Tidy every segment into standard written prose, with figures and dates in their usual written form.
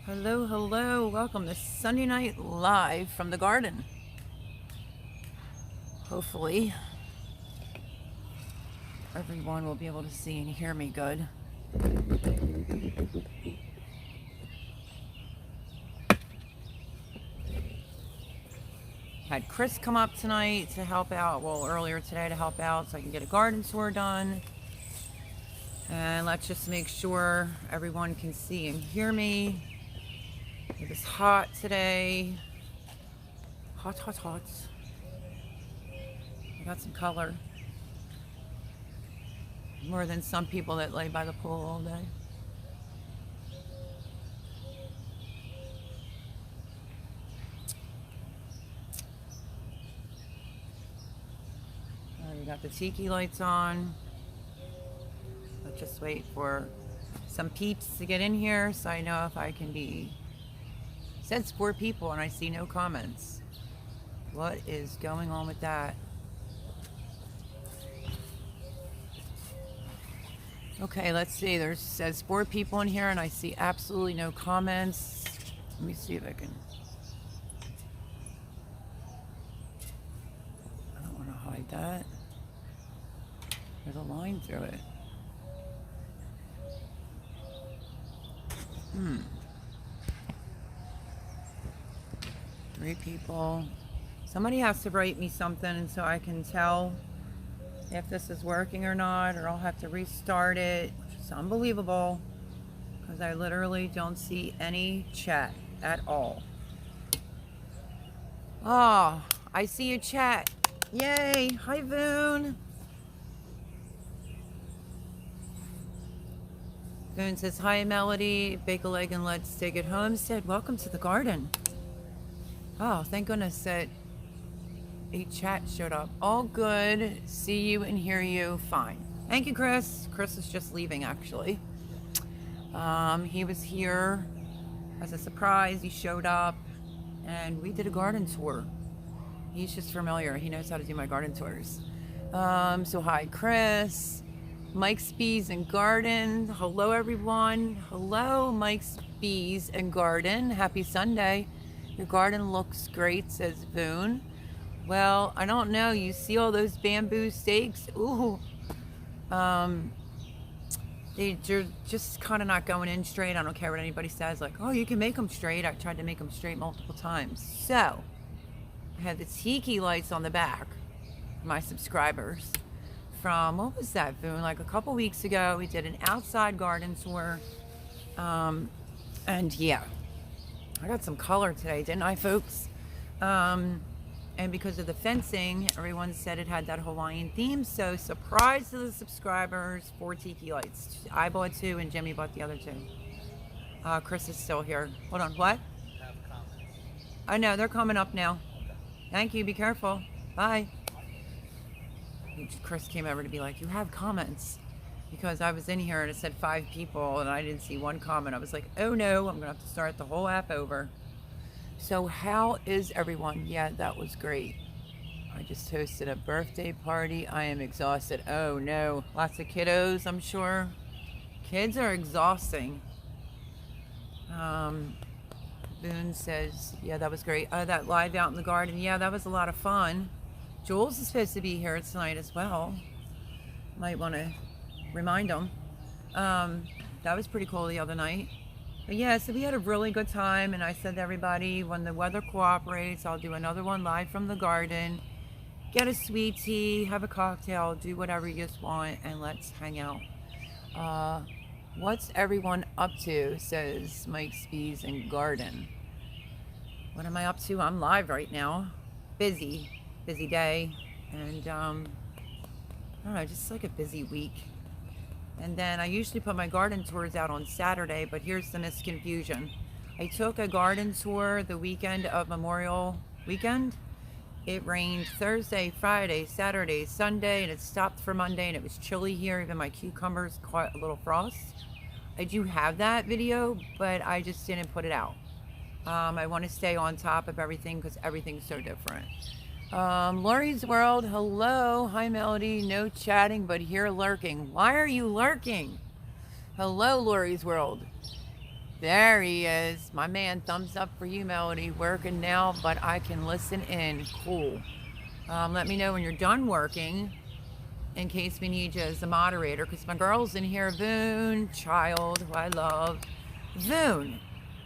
Hello, hello. Welcome to Sunday Night Live from the garden. Hopefully, everyone will be able to see and hear me good. Had Chris come up tonight to help out, well, earlier today to help out so I can get a garden tour done. And let's just make sure everyone can see and hear me. It was hot today. Hot, hot, hot. I got some color. More than some people that lay by the pool all day. You got the tiki lights on. Let's just wait for some peeps to get in here so I know if I can be... It says 4 people and I see no comments. What is going on with that? Okay, let's see. There's says 4 people in here and I see absolutely no comments. Let me see if I can... I don't want to hide that. There's a line through it. 3 people. Somebody has to write me something so I can tell if this is working or not, or I'll have to restart it, which is unbelievable because I literally don't see any chat at all. Oh, I see your chat. Yay. Hi, Voon. Voon says, hi, Melody. Bake a leg and let's take it home. Said, welcome to the garden. Oh, thank goodness that a chat showed up. All good. See you and hear you fine. Thank you, Chris. Chris is just leaving, actually. He was here as a surprise. He showed up and we did a garden tour. He's just familiar. He knows how to do my garden tours. So hi, Chris. Mike's Bees and Garden. Hello, everyone. Hello, Mike's Bees and Garden. Happy Sunday. Your garden looks great, says Voon. Well, I don't know. You see all those bamboo stakes? Ooh. They're just kind of not going in straight. I don't care what anybody says. Like, oh, you can make them straight. I tried to make them straight multiple times. So, I had the tiki lights on the back for my subscribers. From, what was that, Voon? Like a couple weeks ago, we did an outside garden tour. And yeah. I got some color today, didn't I, folks? And because of the fencing, everyone said it had that Hawaiian theme. So, surprise to the subscribers, 4 tiki lights. I bought 2 and Jimmy bought the other 2. Chris is still here. Hold on, what? Have comments. I know, they're coming up now. Thank you, be careful. Bye. Chris came over to be like, you have comments. Because I was in here and it said 5 people and I didn't see 1 comment. I was like, oh no, I'm gonna have to start the whole app over. So how is everyone? Yeah, that was great. I just hosted a birthday party. I am exhausted. Oh no, lots of kiddos, I'm sure. Kids are exhausting. Boone says, yeah, that was great. That live out in the garden. Yeah, that was a lot of fun. Jules is supposed to be here tonight as well. Might want to remind them. That was pretty cool the other night. But yeah, so we had a really good time, and I said to everybody, when the weather cooperates, I'll do another one live from the garden. Get a sweet tea, have a cocktail, do whatever you just want, and let's hang out. What's everyone up to, says Mike's Bees and Garden. What am I up to? I'm live right now. Busy day, and I don't know, just like a busy week. And then I usually put my garden tours out on Saturday, but here's the misconfusion. I took a garden tour the weekend of Memorial Weekend. It rained Thursday, Friday, Saturday, Sunday, and it stopped for Monday, and it was chilly here. Even my cucumbers caught a little frost. I do have that video, but I just didn't put it out. I want to stay on top of everything because everything's so different. Lori's World, hello. Hi, Melody. No chatting, but here lurking. Why are you lurking? Hello, Lori's World. There he is. My man, thumbs up for you, Melody. Working now, but I can listen in. Cool. Let me know when you're done working in case we need you as a moderator, because my girl's in here. Voon, child, who I love. Voon,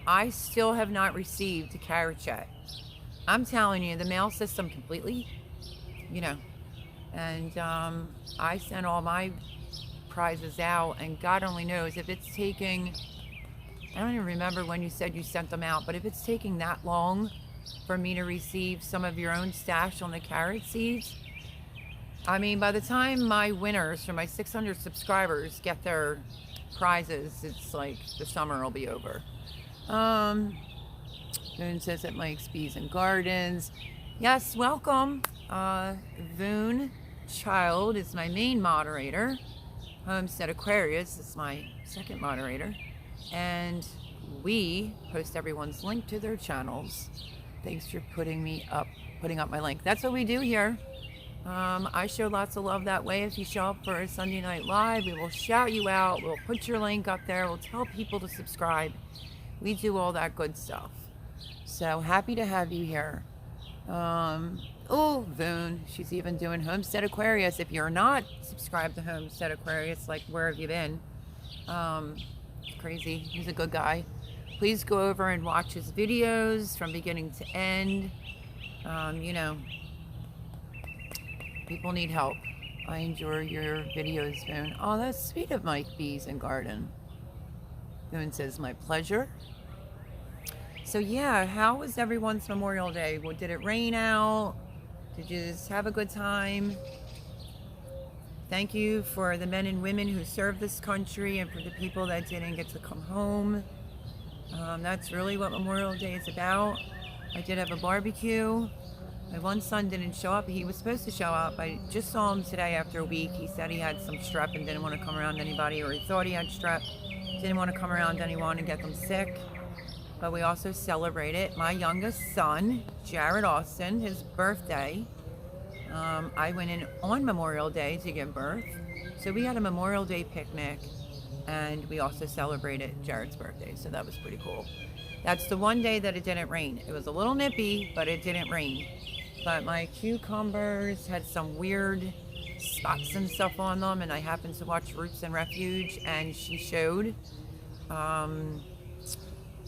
I still have not received a carrot check. I'm telling you, the mail system completely, you know, and I sent all my prizes out, and God only knows if it's taking, I don't even remember when you said you sent them out, but if it's taking that long for me to receive some of your own stash on the carrot seeds, I mean, by the time my winners from my 600 subscribers get their prizes, it's like the summer will be over. Voon says at Mike's Bees and Gardens. Yes, welcome. Voon Child is my main moderator. Homestead Aquarius is my second moderator. And we post everyone's link to their channels. Thanks for putting up my link. That's what we do here. I show lots of love that way. If you show up for a Sunday Night Live, we will shout you out. We'll put your link up there. We'll tell people to subscribe. We do all that good stuff. So happy to have you here. Oh, Voon, she's even doing Homestead Aquarius. If you're not subscribed to Homestead Aquarius, like, where have you been? Crazy. He's a good guy. Please go over and watch his videos from beginning to end. You know, people need help. I enjoy your videos, Voon. Oh, that's sweet of Mike Bees and Garden. Voon says, my pleasure. So yeah, how was everyone's Memorial Day? Well, did it rain out? Did you just have a good time? Thank you for the men and women who served this country and for the people that didn't get to come home. That's really what Memorial Day is about. I did have a barbecue. My one son didn't show up. He was supposed to show up. I just saw him today after a week. He said he had some strep and didn't want to come around anybody, or he thought he had strep. Didn't want to come around anyone and get them sick. But we also celebrated my youngest son, Jared Austin, his birthday. I went in on Memorial Day to give birth. So we had a Memorial Day picnic, and we also celebrated Jared's birthday. So that was pretty cool. That's the one day that it didn't rain. It was a little nippy, but it didn't rain. But my cucumbers had some weird spots and stuff on them, and I happened to watch Roots and Refuge, and she showed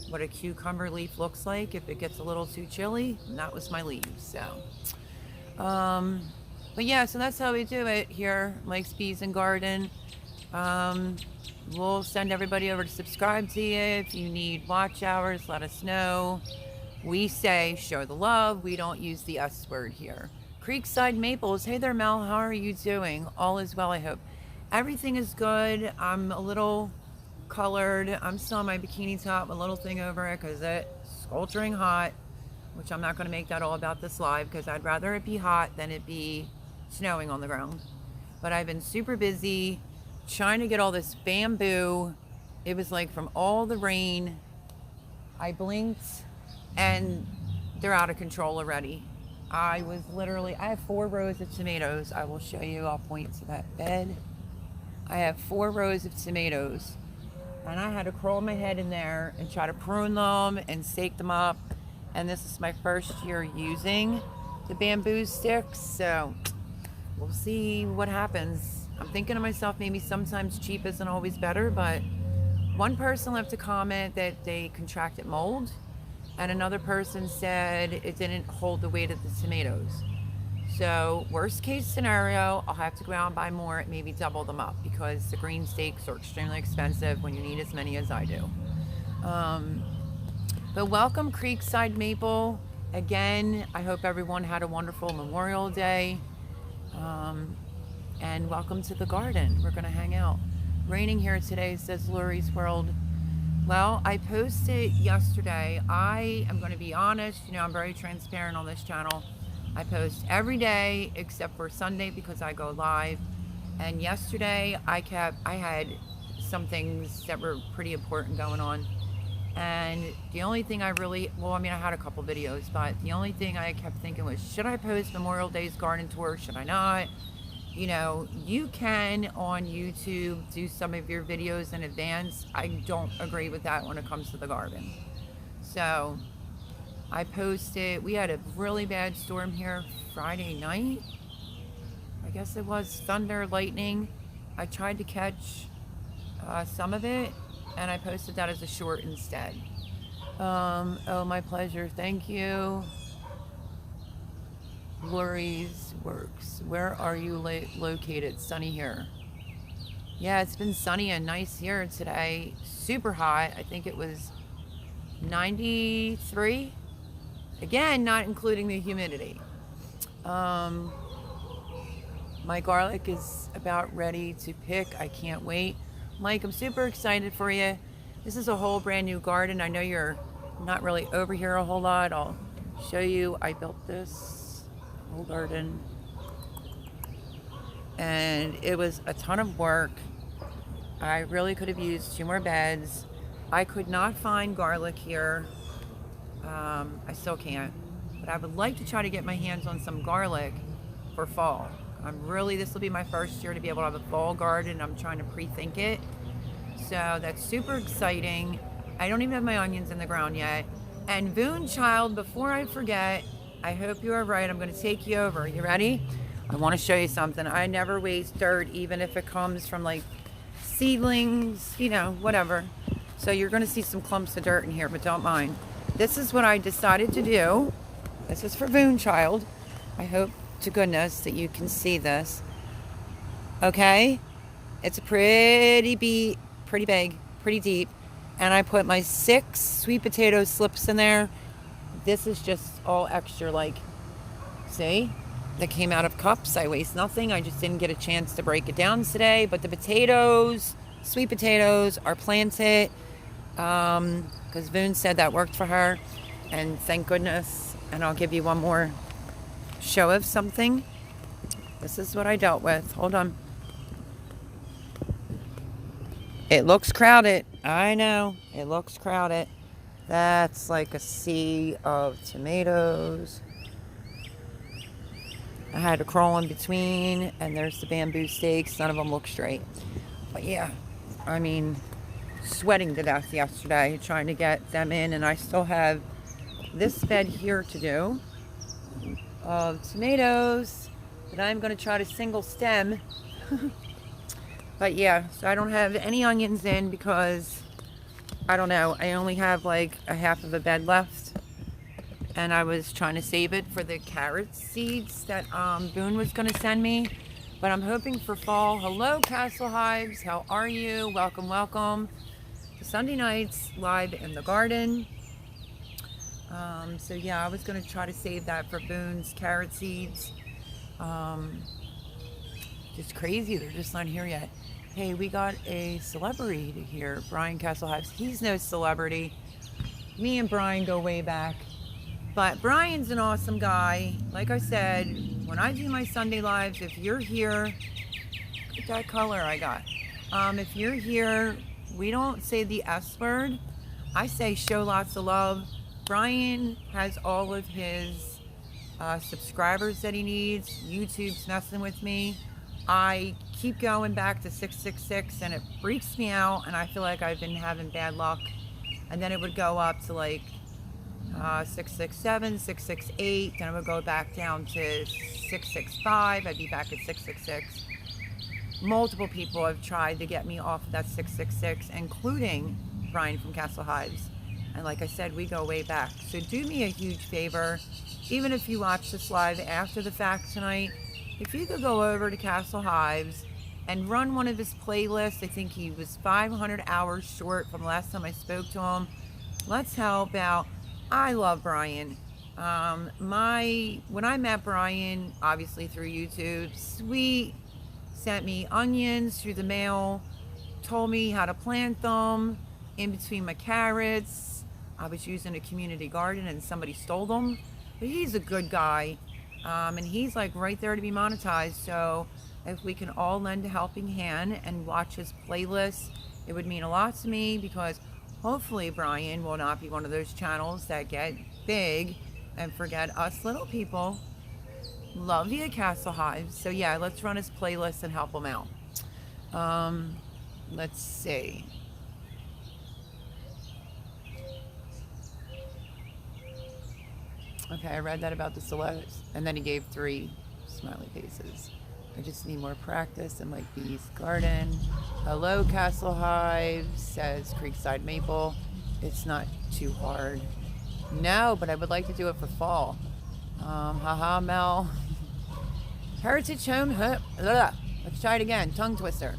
what a cucumber leaf looks like if it gets a little too chilly, and that was my leaves. So but yeah, so that's how we do it here, Mike's Bees and Garden. We'll send everybody over to subscribe to you. If you need watch hours, let us know. We say show the love. We don't use the S word here. Creekside Maples. Hey there, Mel. How are you doing? All is well, I hope. Everything is good. I'm a little colored. I'm still on my bikini top, a little thing over it because it's sweltering hot, which I'm not going to make that all about this live because I'd rather it be hot than it be snowing on the ground. But I've been super busy trying to get all this bamboo. It was like from all the rain, I blinked and they're out of control already. I have 4 rows of tomatoes. I will show you. I'll point to that bed. I have 4 rows of tomatoes, and I had to crawl my head in there and try to prune them and stake them up. And this is my first year using the bamboo sticks, so we'll see what happens. I'm thinking to myself, maybe sometimes cheap isn't always better, but one person left a comment that they contracted mold, and another person said it didn't hold the weight of the tomatoes. So worst case scenario, I'll have to go out and buy more, maybe double them up, because the green stakes are extremely expensive when you need as many as I do. But welcome, Creekside Maple. Again, I hope everyone had a wonderful Memorial Day. And welcome to the garden. We're gonna hang out. Raining here today, says Lurie's World. Well, I posted yesterday. I am gonna be honest, I'm very transparent on this channel. I post every day except for Sunday because I go live. And yesterday I had some things that were pretty important going on. And the only thing I had a couple videos, but the only thing I kept thinking was, should I post Memorial Day's garden tour? Should I not? You know, you can on YouTube do some of your videos in advance. I don't agree with that when it comes to the garden. So I posted, we had a really bad storm here Friday night. I guess it was thunder, lightning. I tried to catch some of it, and I posted that as a short instead. Oh, my pleasure. Thank you. Lori's Works. Where are you located? Sunny here. Yeah, it's been sunny and nice here today. Super hot. I think it was 93. Again, not including the humidity. My garlic is about ready to pick. I can't wait. Mike, I'm super excited for you. This is a whole brand new garden. I know you're not really over here a whole lot. I'll show you. I built this whole garden, and it was a ton of work. I really could have used 2 more beds. I could not find garlic here. I still can't, but I would like to try to get my hands on some garlic for fall. This will be my first year to be able to have a fall garden. I'm trying to pre-think it. So that's super exciting. I don't even have my onions in the ground yet. And Boone Child, before I forget, I hope you are right. I'm going to take you over. You ready? I want to show you something. I never waste dirt, even if it comes from like seedlings, you know, whatever. So you're going to see some clumps of dirt in here, but don't mind. This is what I decided to do. This is for Boone Child. I hope to goodness that you can see this. Okay? It's a pretty big, pretty deep. And I put my 6 sweet potato slips in there. This is just all extra, like, see? That came out of cups. I waste nothing. I just didn't get a chance to break it down today. But the potatoes, sweet potatoes, are planted. Because Boone said that worked for her. And thank goodness. And I'll give you one more show of something. This is what I dealt with. Hold on. It looks crowded. I know. It looks crowded. That's like a sea of tomatoes. I had to crawl in between, and there's the bamboo stakes. None of them look straight. But yeah, I mean, sweating to death yesterday trying to get them in, and I still have this bed here to do of tomatoes that I'm going to try to single stem. But yeah, so I don't have any onions in because, I don't know, I only have like a half of a bed left. And I was trying to save it for the carrot seeds that Boone was going to send me. But I'm hoping for fall. Hello, Castle Hives. How are you? Welcome, welcome to Sunday nights live in the garden. So yeah, I was going to try to save that for Boone's carrot seeds. Just crazy. They're just not here yet. Hey, we got a celebrity here, Brian Castle Hives. He's no celebrity. Me and Brian go way back. But Brian's an awesome guy. Like I said, when I do my Sunday lives, if you're here, look at that color I got. If you're here, we don't say the S word. I say show lots of love. Brian has all of his subscribers that he needs. YouTube's messing with me. I keep going back to 666 and it freaks me out, and I feel like I've been having bad luck. And then it would go up to like 667, 668, then it would go back down to 665. I'd be back at 666. Multiple people have tried to get me off of that 666, including Brian from Castle Hives. And like I said, we go way back. So do me a huge favor, even if you watch this live after the fact tonight, if you could go over to Castle Hives and run one of his playlists. I think he was 500 hours short from the last time I spoke to him. Let's help out. I love Brian. When I met Brian, obviously through YouTube, sweet, sent me onions through the mail, told me how to plant them in between my carrots. I was using a community garden and somebody stole them. But he's a good guy. And he's like right there to be monetized. So if we can all lend a helping hand and watch his playlist, it would mean a lot to me, because hopefully Brian will not be one of those channels that get big and forget us little people. Love you, Castle Hives. So yeah, let's run his playlist and help him out. Let's see. Okay, I read that about the Celeste, and then he gave 3 smiley faces. I just need more practice in my bee's garden. Hello, Castle Hive, says Creekside Maple. It's not too hard. No, but I would like to do it for fall. Haha, Mel. Heritage Home. Let's try it again. Tongue twister.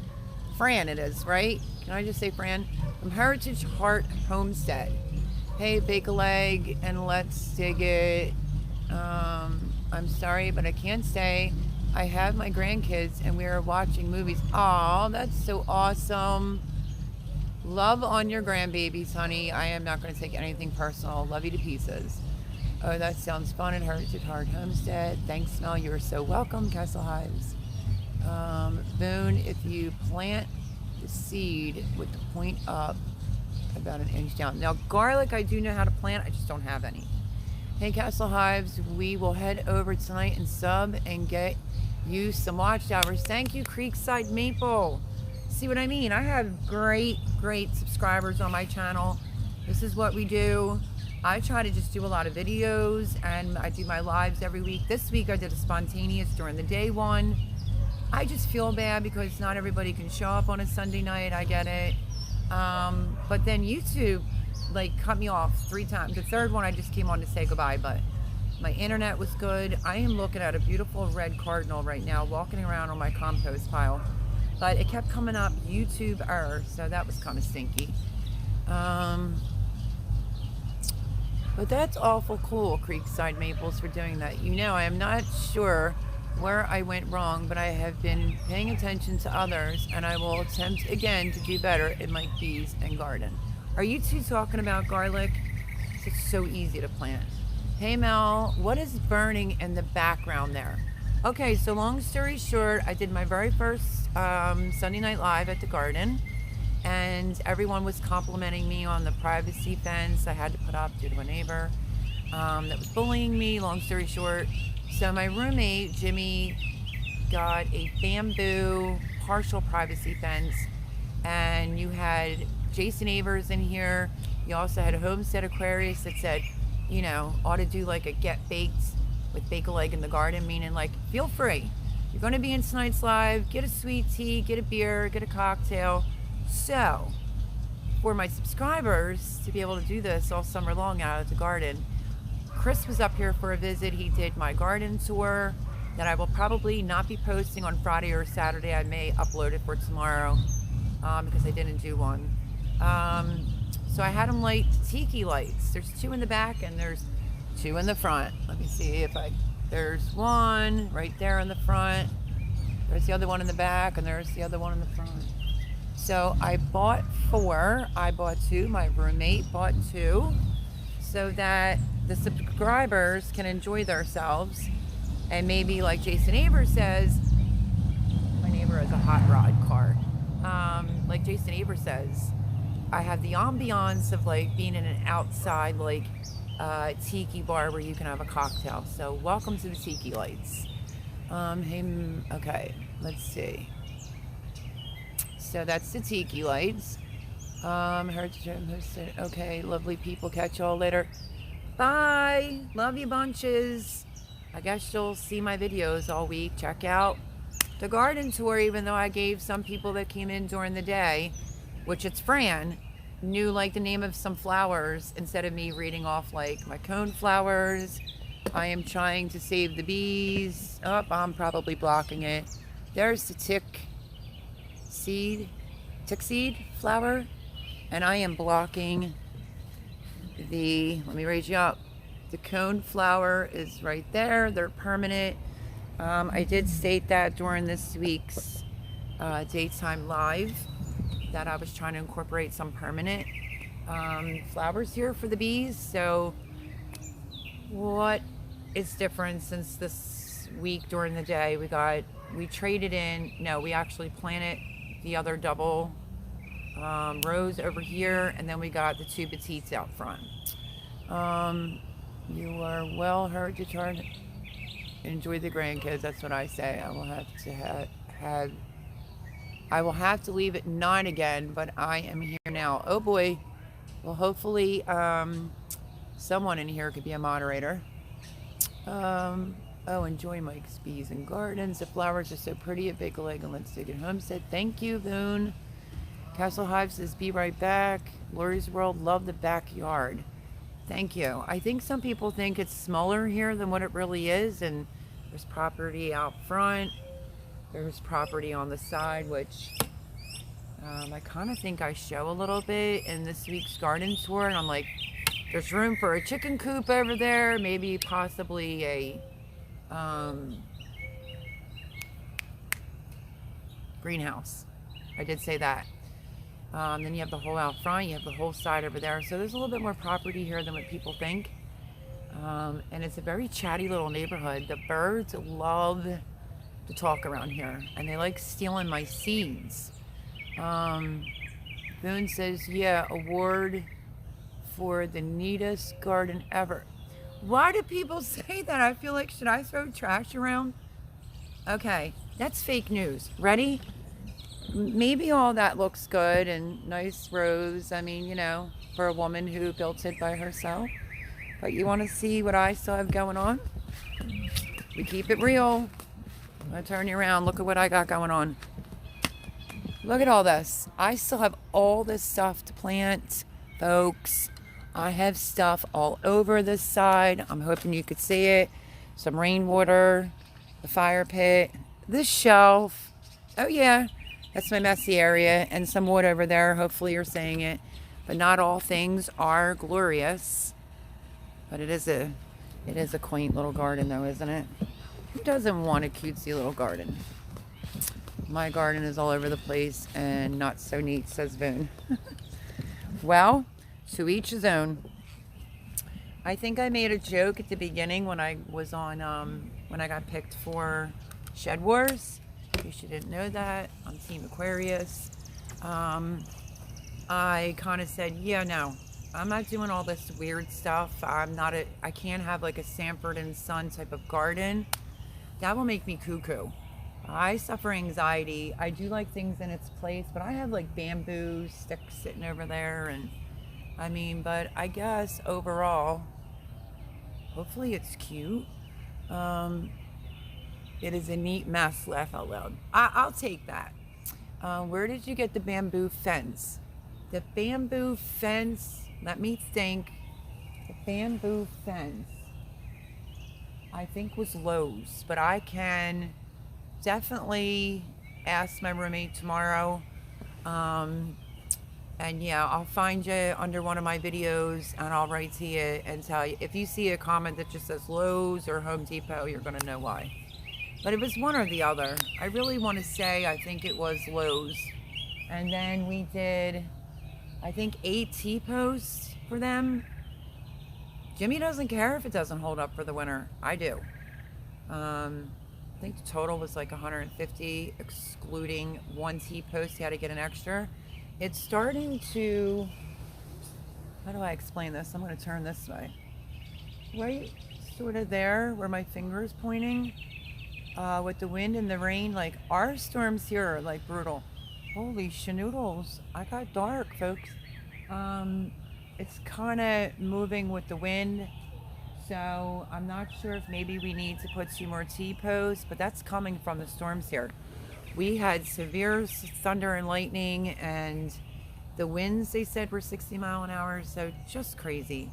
Fran, it is, right? Can I just say Fran? From Heritage Heart Homestead. Hey, Bake a Leg and Let's Dig It. I'm sorry, but I can't stay. I have my grandkids and we are watching movies. Aw, that's so awesome. Love on your grandbabies, honey. I am not going to take anything personal. Love you to pieces. Oh, that sounds fun at Heritage Heart Homestead. Thanks, Mel. You're so welcome, Castle Hives. Boone, if you plant the seed with the point up about an inch down. Now, garlic, I do know how to plant. I just don't have any. Hey, Castle Hives, we will head over tonight and sub and get you some watchtowers. Thank you, Creekside Maple. See what I mean? I have great subscribers on my channel. This is what we do. I try to just do a lot of videos, and I do my lives every week. This week I did a spontaneous during the day one. I just feel bad because not everybody can show up on a Sunday night. I get it. But then YouTube cut me off 3 times. The third one I just came on to say goodbye, but my internet was good. I am looking at a beautiful red cardinal right now, walking around on my compost pile. But it kept coming up YouTube error, so that was kind of stinky. But that's awful cool, Creekside Maples, for doing that. You know, I am not sure where I went wrong, but I have been paying attention to others, and I will attempt again to do better in my bees and garden. Are you two talking about garlic? It's so easy to plant. Hey Mel, what is burning in the background there? Okay, so long story short, I did my very first Sunday Night Live at the garden, and everyone was complimenting me on the privacy fence I had to put up due to a neighbor that was bullying me, long story short. So my roommate, Jimmy, got a bamboo partial privacy fence, and you had Jason Avers in here. You also had a Homestead Aquarius that said, you know, ought to do like a get baked with Bake a Leg in the garden, meaning feel free. You're going to be in tonight's live, get a sweet tea, get a beer, get a cocktail. So for my subscribers to be able to do this all summer long out at the garden, Chris was up here for a visit. He did my garden tour that I will probably not be posting on Friday or Saturday. I may upload it for tomorrow because I didn't do one. So I had him light tiki lights. There's 2 in the back and there's 2 in the front. Let me see if there's one right there in the front. There's the other one in the back, and there's the other one in the front. So I bought 4. I bought 2. My roommate bought 2. So that the subscribers can enjoy themselves. And maybe like Jason Avers says, my neighbor has a hot rod car. Like Jason Avers says, I have the ambiance of being in an outside tiki bar where you can have a cocktail. So welcome to the tiki lights. Okay, let's see. So that's the tiki lights. Okay, lovely people. Catch y'all later. Bye. Love you bunches. I guess you'll see my videos all week. Check out the garden tour, even though I gave some people that came in during the day, which it's Fran, knew the name of some flowers instead of me reading off my cone flowers. I am trying to save the bees. Oh, I'm probably blocking it. There's the tick seed flower, and I am blocking let me raise you up. The cone flower is right there. They're permanent. I did state that during this week's daytime live that I was trying to incorporate some permanent flowers here for the bees. So what is different since this week during the day? We traded in, no, we actually planted the other double rows over here, and then we got the 2 petites out front. You are well heard to turn. enjoy the grandkids. That's what I say. I will have to have I will have to leave at 9 again, but I am here now. Oh boy. Well, hopefully someone in here could be a moderator. Oh, enjoy Mike's Bees and Gardens. The flowers are so pretty at Big Leg and Let's Take It Homestead. Thank you, Boone. Castle Hive says, be right back. Lori's World, love the backyard. Thank you. I think some people think it's smaller here than what it really is, and there's property out front. There's property on the side, which I kind of think I show a little bit in this week's garden tour, and I'm like, there's room for a chicken coop over there, maybe possibly a greenhouse. I did say that. Then you have the whole out front, you have the whole side over there. So there's a little bit more property here than what people think. And it's a very chatty little neighborhood. The birds love to talk around here, and they like stealing my seeds. Boone says, yeah, award for the neatest garden ever. Why do people say that? I feel like, should I throw trash around? Okay, that's fake news. Ready? Maybe all that looks good and nice rows. I mean, you know, for a woman who built it by herself. But you want to see what I still have going on? We keep it real. I'm going to turn you around. Look at what I got going on. Look at all this. I still have all this stuff to plant, folks. I have stuff all over this side. I'm hoping you could see it. Some rainwater, the fire pit, this shelf. Oh yeah, that's my messy area, and some wood over there. Hopefully you're seeing it. But not all things are glorious. But it is a quaint little garden though, isn't it? Who doesn't want a cutesy little garden? My garden is all over the place and not so neat, says Boone. Well, to each his own. I think I made a joke at the beginning when I was on, when I got picked for Shed Wars. In case you didn't know that, on Team Aquarius. I kind of said, yeah, no, I'm not doing all this weird stuff. I can't have like a Sanford and Son type of garden. That will make me cuckoo. I suffer anxiety. I do like things in its place, but I have like bamboo sticks sitting over there, and I mean, but I guess overall, hopefully it's cute. It is a neat mess, laugh out loud. I'll take that. Where did you get the bamboo fence? The bamboo fence, let me think. The bamboo fence, I think was Lowe's, but I can definitely ask my roommate tomorrow. And yeah, I'll find you under one of my videos and I'll write to you and tell you. If you see a comment that just says Lowe's or Home Depot, you're gonna know why. But it was one or the other. I really want to say I think it was Lowe's. And then we did, I think, 8 T-posts for them. Jimmy doesn't care if it doesn't hold up for the winter. I do. I think the total was like 150, excluding 1 T-post. He had to get an extra. It's starting to, how do I explain this? I'm going to turn this way. Right sort of there where my finger is pointing, with the wind and the rain, like our storms here are like brutal. Holy schnoodles, I got dark, folks. It's kind of moving with the wind, so I'm not sure if maybe we need to put 2 more T-posts, but that's coming from the storms here. We had severe thunder and lightning, and the winds, they said, were 60 mile an hour, so just crazy.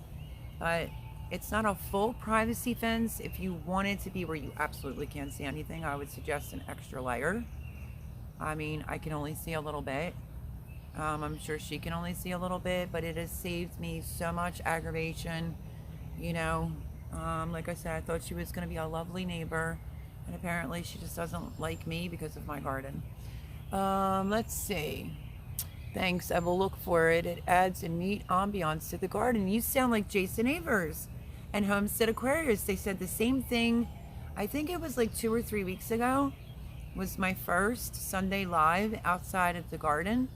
But it's not a full privacy fence. If you want it to be where you absolutely can't see anything, I would suggest an extra layer. I mean, I can only see a little bit. I'm sure she can only see a little bit, but it has saved me so much aggravation. You know, like I said, I thought she was going to be a lovely neighbor, and apparently she just doesn't like me because of my garden. Let's see. Thanks, I will look for it. It adds a neat ambiance to the garden. You sound like Jason Avers and Homestead Aquarius. They said the same thing. I think it was like 2 or 3 weeks ago was my first Sunday live outside of the garden.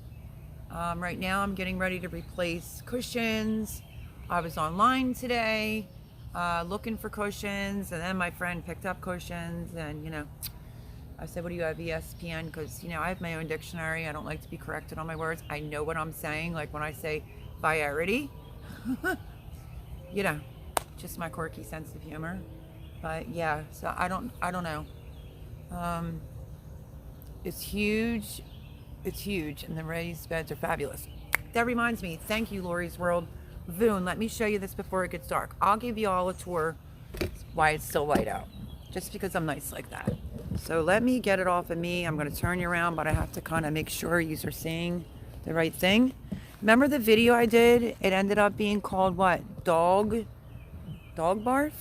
Right now I'm getting ready to replace cushions. I was online today. looking for cushions, and then my friend picked up cushions, and you know, I said, what do you have, ESPN? Because, you know, I have my own dictionary. I don't like to be corrected on my words. I know what I'm saying. Like when I say variety, you know, just my quirky sense of humor. But yeah, so I don't know. It's huge. It's huge. And the raised beds are fabulous. That reminds me. Thank you, Lori's World. Voon, let me show you this before it gets dark. I'll give you all a tour why it's still light out. Just because I'm nice like that. So let me get it off of me. I'm going to turn you around, but I have to kind of make sure you are seeing the right thing. Remember the video I did? It ended up being called what? Dog barf?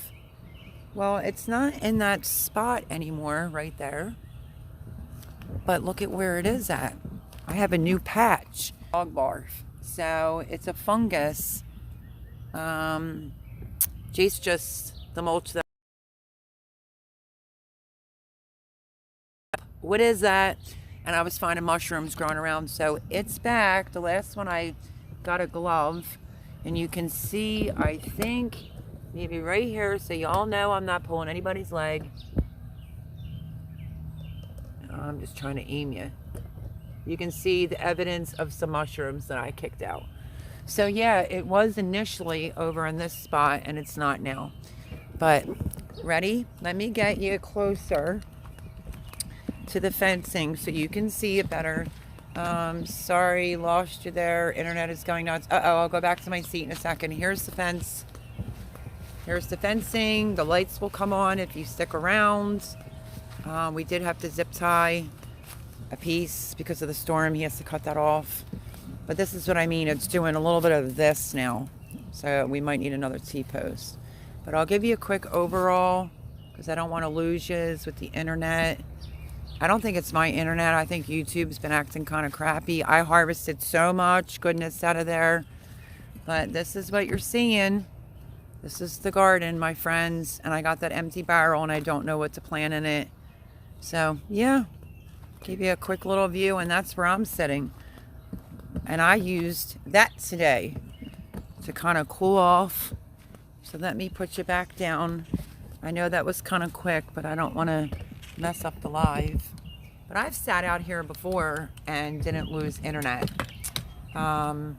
Well, it's not in that spot anymore right there. But look at where it is at. I have a new patch. Dog barf. So it's a fungus. Jace just the mulch that. What is that? And I was finding mushrooms growing around, so it's back. The last one I got a glove, and you can see, I think maybe right here, so y'all know I'm not pulling anybody's leg. I'm just trying to aim you. You can see the evidence of some mushrooms that I kicked out. So yeah, it was initially over in this spot, and it's not now. But ready? Let me get you closer to the fencing so you can see it better. Sorry, lost you there. Internet is going nuts. I'll go back to my seat in a second. Here's the fence. Here's the fencing. The lights will come on if you stick around. We did have to zip tie a piece because of the storm. He has to cut that off. But this is what I mean. It's doing a little bit of this now. So we might need another T-post. But I'll give you a quick overall because I don't want to lose you with the internet. I don't think it's my internet. I think YouTube's been acting kind of crappy. I harvested so much goodness out of there. But this is what you're seeing. This is the garden, my friends. And I got that empty barrel and I don't know what to plant in it. So, yeah. Give you a quick little view, and that's where I'm sitting. And I used that today to kind of cool off. So let me put you back down. I know that was kind of quick, but I don't want to mess up the live. But I've sat out here before and didn't lose internet. The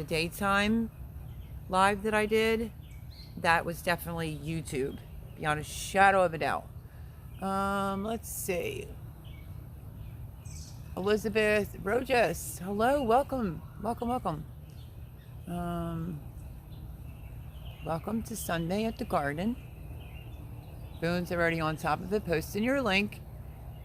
daytime live that I did, that was definitely YouTube, beyond a shadow of a doubt. Let's see. Elizabeth Rojas, hello, welcome. Welcome to Sunday at the Garden. Boone's already on top of it, posting your link.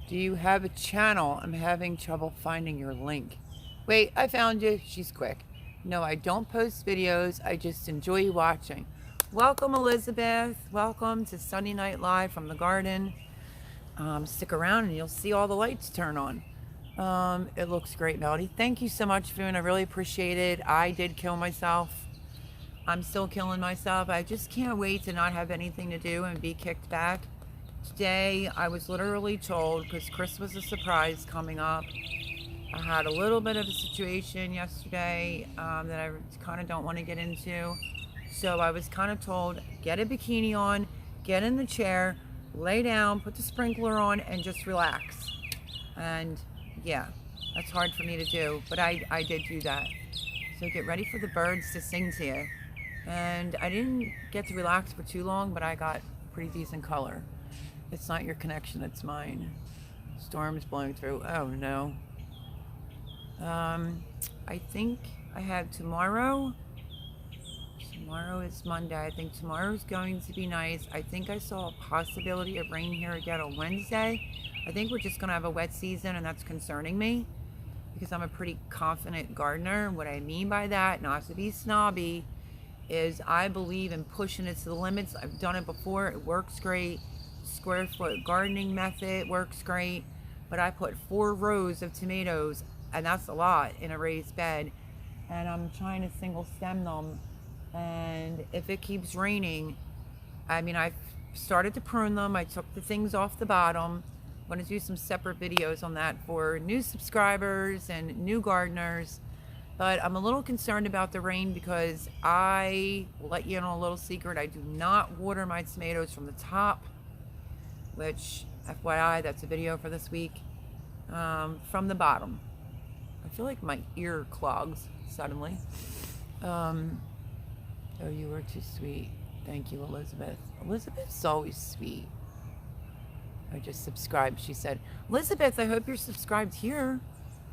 Do you have a channel? I'm having trouble finding your link. Wait, I found you. She's quick. No, I don't post videos. I just enjoy watching. Welcome, Elizabeth. Welcome to Sunday Night Live from the Garden. Stick around and you'll see all the lights turn on. It looks great, Melody. Thank you so much, Boone. I really appreciate it. I did kill myself. I'm still killing myself. I just can't wait to not have anything to do and be kicked back. Today, I was literally told, because Chris was a surprise coming up, I had a little bit of a situation yesterday that I kind of don't want to get into. So I was kind of told, get a bikini on, get in the chair, lay down, put the sprinkler on, and just relax. And yeah, that's hard for me to do, but I did do that. So get ready for the birds to sing to you. And I didn't get to relax for too long, but I got pretty decent color. It's not your connection, it's mine. Storm's blowing through. Oh no. I think I have tomorrow. Tomorrow is Monday. I think tomorrow's going to be nice. I think I saw a possibility of rain here again on Wednesday. I think we're just going to have a wet season, and that's concerning me because I'm a pretty confident gardener. What I mean by that, not to be snobby, is I believe in pushing it to the limits. I've done it before. It works great. Square foot gardening method works great. But I put 4 rows of tomatoes, and that's a lot, in a raised bed. And I'm trying to single stem them. And if it keeps raining, I mean, I've started to prune them. I took the things off the bottom. I'm going to do some separate videos on that for new subscribers and new gardeners. But I'm a little concerned about the rain because I will let you in on a little secret. I do not water my tomatoes from the top, which, FYI, that's a video for this week. From the bottom. I feel like my ear clogs suddenly. Oh, you were too sweet. Thank you, Elizabeth. Elizabeth's always sweet. I just subscribed, she said. Elizabeth, I hope you're subscribed here.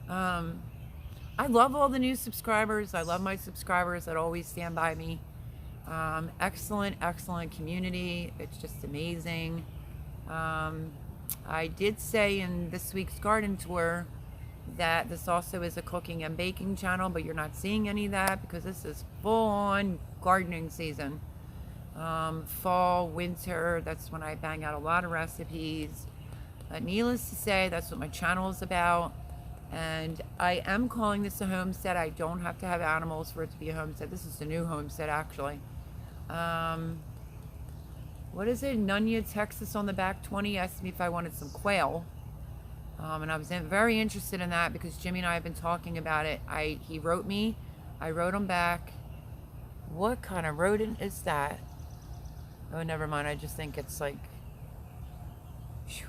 I love all the new subscribers. I love my subscribers that always stand by me. Excellent community. It's just amazing. I did say in this week's garden tour that this also is a cooking and baking channel, but you're not seeing any of that because this is full-on gardening season. Fall, winter, that's when I bang out a lot of recipes. But needless to say, that's what my channel is about. And I am calling this a homestead. I don't have to have animals for it to be a homestead. This is the new homestead, actually. What is it? Nunya, Texas on the back 20 asked me if I wanted some quail. And I was very interested in that because Jimmy and I have been talking about it. He wrote me. I wrote him back. What kind of rodent is that? Oh, never mind. I just think it's like... Whew.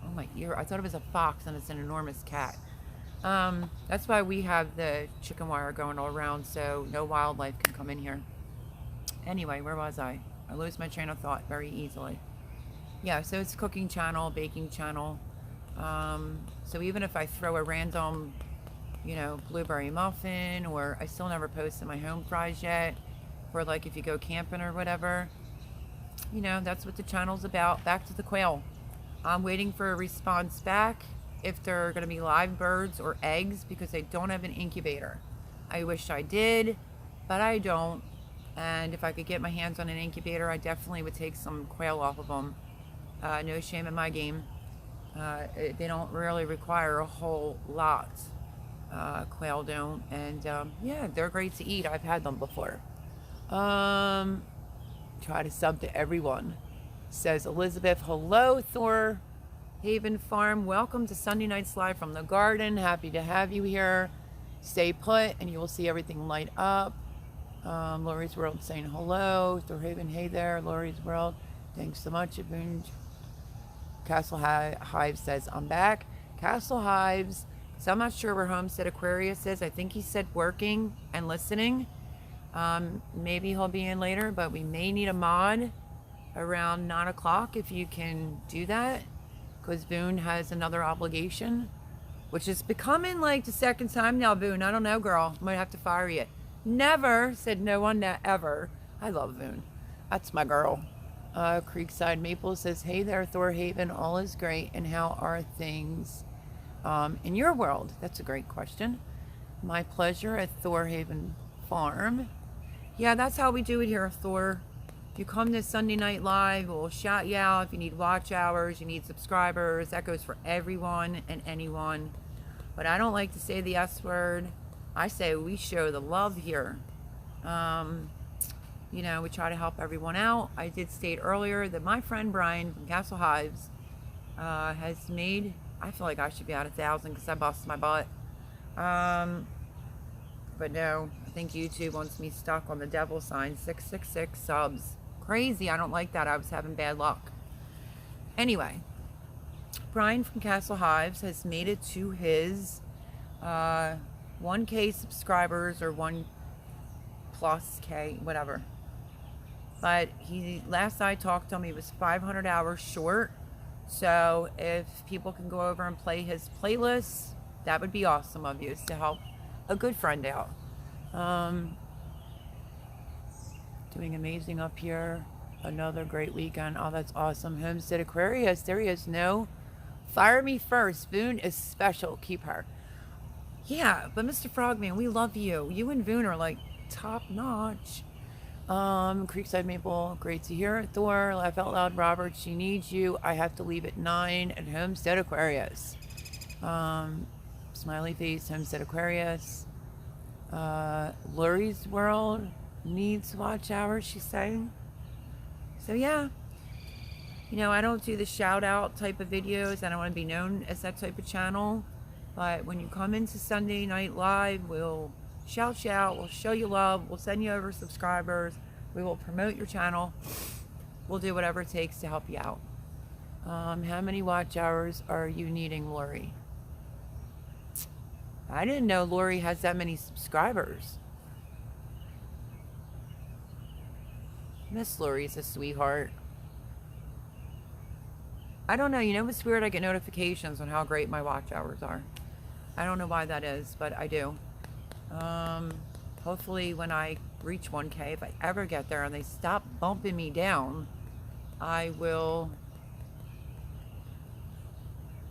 Oh, my ear. I thought it was a fox and it's an enormous cat. That's why we have the chicken wire going all around so no wildlife can come in here. Anyway, where was I? I lose my train of thought very easily. Yeah, so it's a cooking channel, baking channel. So even if I throw a random, blueberry muffin, or I still never posted my home fries yet, or like if you go camping or whatever, that's what the channel's about. Back to the quail. I'm waiting for a response back if they're going to be live birds or eggs because I don't have an incubator. I wish I did, but I don't. And if I could get my hands on an incubator, I definitely would take some quail off of them. No shame in my game. They don't really require a whole lot. Quail don't. And yeah, they're great to eat. I've had them before. Try to sub to everyone. Says Elizabeth, hello, Thor Haven Farm. Welcome to Sunday Nights Live from the garden. Happy to have you here. Stay put and you will see everything light up. Lori's World saying hello. Thor Haven, hey there. Lori's World, thanks so much. Castle Hives says, I'm back. Castle Hives, so I'm not sure where Homestead Aquarius is. I think he said working and listening. Maybe he'll be in later, but we may need a mod around 9 o'clock if you can do that, because Boone has another obligation, which is becoming like the second time now, Boone. I don't know, girl. Might have to fire you. Never, said no one ever. I love Boone. That's my girl. Creekside Maple says, hey there, Thor Haven. All is great. And how are things in your world? That's a great question. My pleasure at Thor Haven Farm. Yeah, that's how we do it here, Thor. If you come to Sunday Night Live, we'll shout you out. If you need watch hours, you need subscribers. That goes for everyone and anyone. But I don't like to say the S word. I say we show the love here. We try to help everyone out. I did state earlier that my friend Brian from Castle Hives has made, I feel like I should be at 1,000 because I busted my butt. But no, I think YouTube wants me stuck on the devil sign, 666 subs. Crazy, I don't like that. I was having bad luck. Anyway, Brian from Castle Hives has made it to his 1K subscribers, or 1 plus K, whatever. But last I talked to him, he was 500 hours short. So if people can go over and play his playlists, that would be awesome of you, to help a good friend out. Doing amazing up here. Another great weekend. Oh, that's awesome. Homestead Aquarius, there he is. No, fire me first. Boone is special. Keep her. Yeah, but Mr. Frogman, we love you. You and Boone are like top notch. Creekside Maple, great to hear. Thor, laugh out loud. Robert, she needs you. I have to leave at 9 at Homestead Aquarius. Smiley face, Homestead Aquarius. Lori's World needs watch hours, she's saying. So yeah, I don't do the shout out type of videos. I don't want to be known as that type of channel. But when you come into Sunday Night Live, we'll shout you out, we'll show you love, we'll send you over subscribers, we will promote your channel, we'll do whatever it takes to help you out. How many watch hours are you needing, Lori? I didn't know Lori has that many subscribers. Miss Lori's a sweetheart. I don't know, you know what's weird? I get notifications on how great my watch hours are. I don't know why that is, but I do. Hopefully when I reach 1K, if I ever get there and they stop bumping me down, I will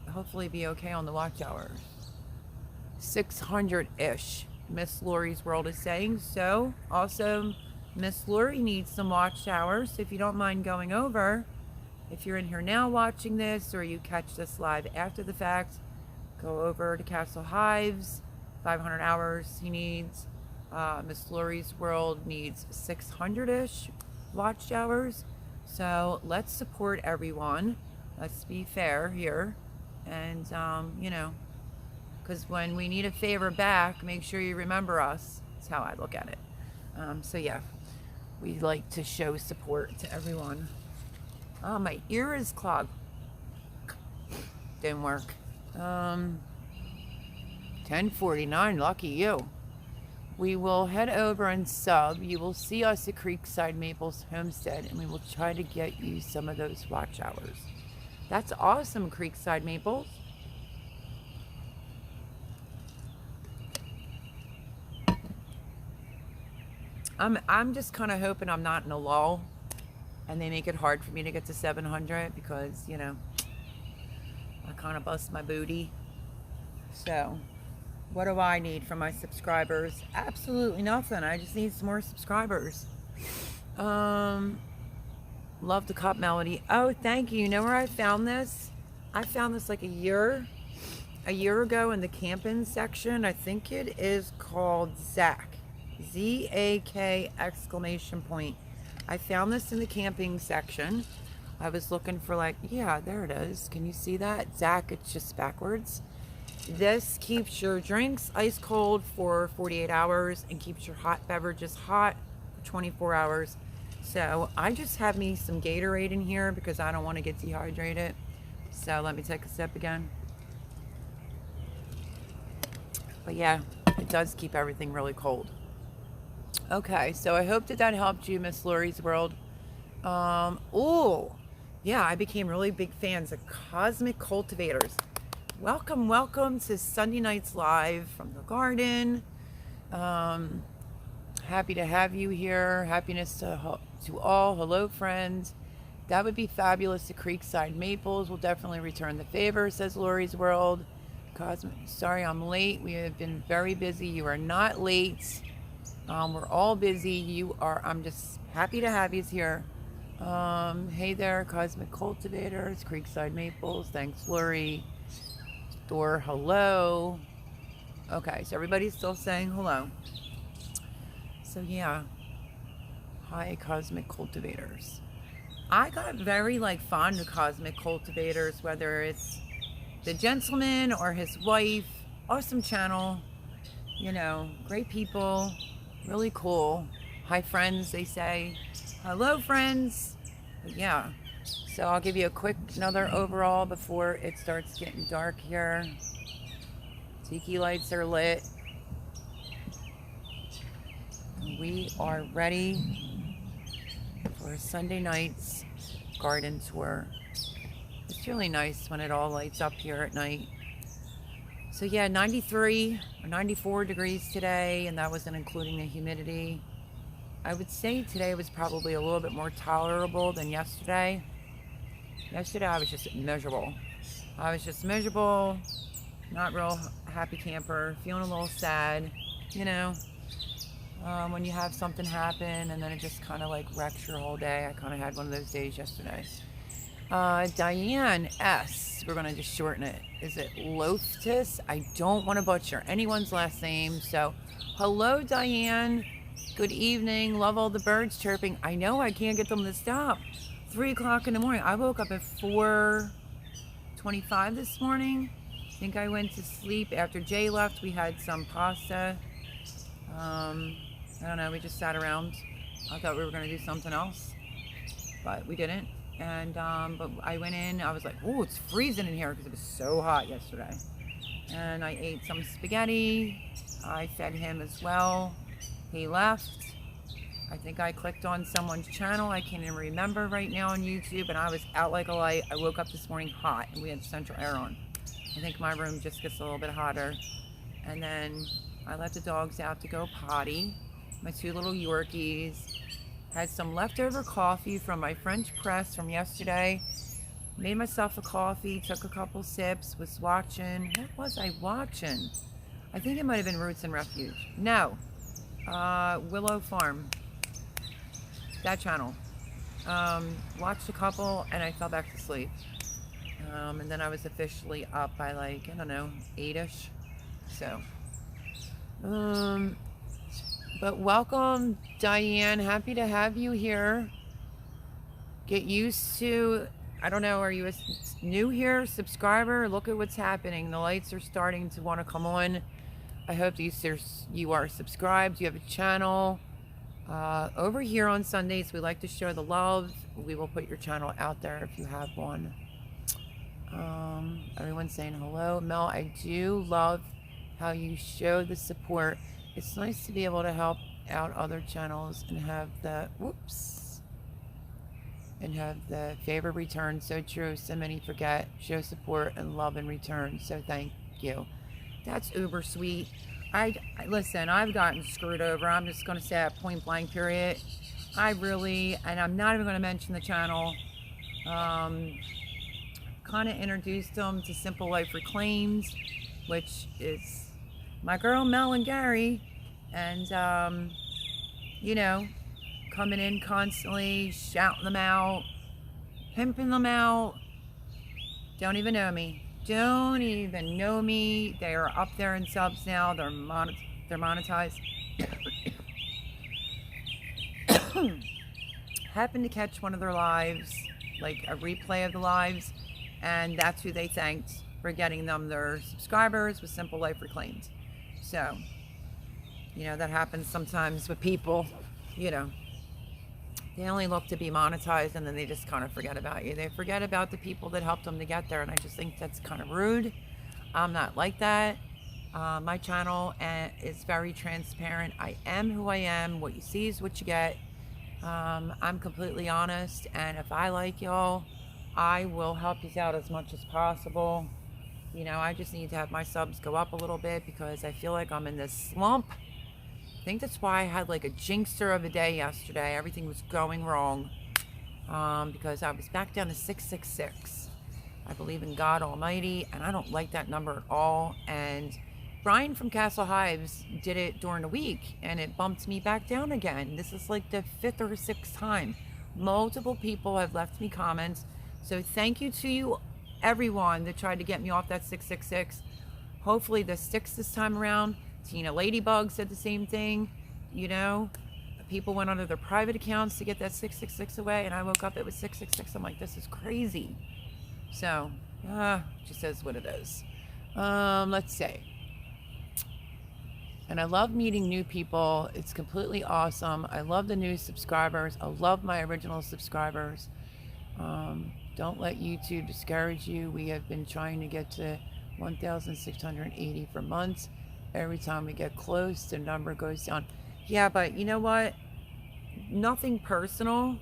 hopefully be okay on the watch hours. 600-ish, Miss Lori's World is saying. So also, Miss Lori needs some watch hours. So if you don't mind going over, if you're in here now watching this, or you catch this live after the fact, go over to Castle Hives. 500 hours he needs. Miss Lori's World needs 600-ish watch hours. So let's support everyone. Let's be fair here. And, you know, because when we need a favor back, make sure you remember us. That's how I look at it. So yeah, we like to show support to everyone. Oh, my ear is clogged. Didn't work. 10:49, lucky you. We will head over and sub. You will see us at Creekside Maples Homestead, and we will try to get you some of those watch hours. That's awesome, Creekside Maples. I'm just kind of hoping I'm not in a lull and they make it hard for me to get to 700 because, you know, I kind of bust my booty. So what do I need from my subscribers? Absolutely nothing. I just need some more subscribers. Love the Cup Melody. Oh, thank you. You know where I found this? I found this like a year ago in the camping section. I think it is called Zak. Z-A-K exclamation point. I found this in the camping section. I was looking for like, yeah, there it is. Can you see that? Zak, it's just backwards. This keeps your drinks ice cold for 48 hours and keeps your hot beverages hot for 24 hours. So I just have me some Gatorade in here because I don't want to get dehydrated. So let me take a sip again. But yeah, it does keep everything really cold. Okay, so I hope that helped you, Miss Lori's World. Oh, yeah, I became really big fans of Cosmic Cultivators. Welcome, welcome to Sunday Nights Live from the garden. Happy to have you here. Happiness to all. Hello, friends. That would be fabulous. The Creekside Maples will definitely return the favor, says Lori's World. Cosmic, sorry I'm late. We have been very busy. You are not late. We're all busy. You are. I'm just happy to have you here. Hey there, Cosmic Cultivators, Creekside Maples. Thanks, Lori. Thor, hello. Okay, so everybody's still saying hello. So yeah. Hi, Cosmic Cultivators. I got very fond of Cosmic Cultivators, whether it's the gentleman or his wife. Awesome channel. You know, great people. Really cool. Hi, friends, they say. Hello, friends. But yeah, so I'll give you a quick another overall before it starts getting dark here. Tiki lights are lit. We are ready for Sunday night's garden tour. It's really nice when it all lights up here at night. So yeah, 93 or 94 degrees today, and that wasn't including the humidity. I would say today was probably a little bit more tolerable than yesterday. Yesterday I was just miserable. Not real happy camper, feeling a little sad, you know. When you have something happen and then it just kind of wrecks your whole day. I kind of had one of those days yesterday. Diane S. We're going to just shorten it. Is it Loftus? I don't want to butcher anyone's last name. So, hello, Diane. Good evening. Love all the birds chirping. I know I can't get them to stop. 3 o'clock in the morning. I woke up at 4:25 this morning. think I went to sleep. After Jay left, we had some pasta. I don't know, we just sat around. I thought we were going to do something else, but we didn't. And but I went in, I was like, oh, it's freezing in here because it was so hot yesterday. And I ate some spaghetti. I fed him as well. He left. I think I clicked on someone's channel. I can't even remember right now on YouTube. And I was out like a light. I woke up this morning hot and we had central air on. I think my room just gets a little bit hotter. And then I let the dogs out to go potty. My 2 little Yorkies. Had some leftover coffee from my French press from yesterday. Made myself a coffee, took a couple sips, was watching. What was I watching? I think it might have been Roots and Refuge. No. Willow Farm. That channel. Watched a couple and I fell back to sleep. And then I was officially up by like, I don't know, 8-ish. So. But welcome, Diane. Happy to have you here. Get used to, I don't know, are you a new here, subscriber? Look at what's happening. The lights are starting to want to come on. I hope you are subscribed. You have a channel. Over here on Sundays, we like to show the love. We will put your channel out there if you have one. Everyone's saying hello. Mel, I do love how you show the support. It's nice to be able to help out other channels and have the, and have the favor return. So true. So many forget. Show support and love in return. So thank you. That's uber sweet. Listen, I've gotten screwed over. I'm just going to say at point blank period. And I'm not even going to mention the channel. Kind of introduced them to Simple Life Reclaimed, which is my girl Mel and Gary. And, you know, coming in constantly, shouting them out, pimping them out. Don't even know me. Don't even know me. They are up there in subs now. They're monetized. Happened to catch one of their lives, like a replay of the lives, and that's who they thanked for getting them their subscribers with Simple Life Reclaimed. So, you know, that happens sometimes with people, you know. They only look to be monetized and then they just kind of forget about you. They forget about the people that helped them to get there, and I just think that's kind of rude. I'm not like that. My channel is very transparent. I am who I am. What you see is what you get. I'm completely honest, and if I like y'all, I will help you out as much as possible. You know, I just need to have my subs go up a little bit because I feel like I'm in this slump. I think that's why I had like a jinxer of a day yesterday. Everything was going wrong because I was back down to 666. I believe in God Almighty, and I don't like that number at all. And Brian from Castle Hives did it during the week, and it bumped me back down again. This is like the 5th or 6th time. Multiple people have left me comments. So thank you to you, everyone that tried to get me off that 666. Hopefully this sticks this time around. Tina Ladybug said the same thing. You know, people went onto their private accounts to get that 666 away, and I woke up, it was 666. I'm like, this is crazy. So, just says what it is. Let's see. And I love meeting new people. It's completely awesome. I love the new subscribers. I love my original subscribers. Don't let YouTube discourage you. We have been trying to get to 1,680 for months. Every time we get close, the number goes down. Yeah, but you know what? Nothing personal.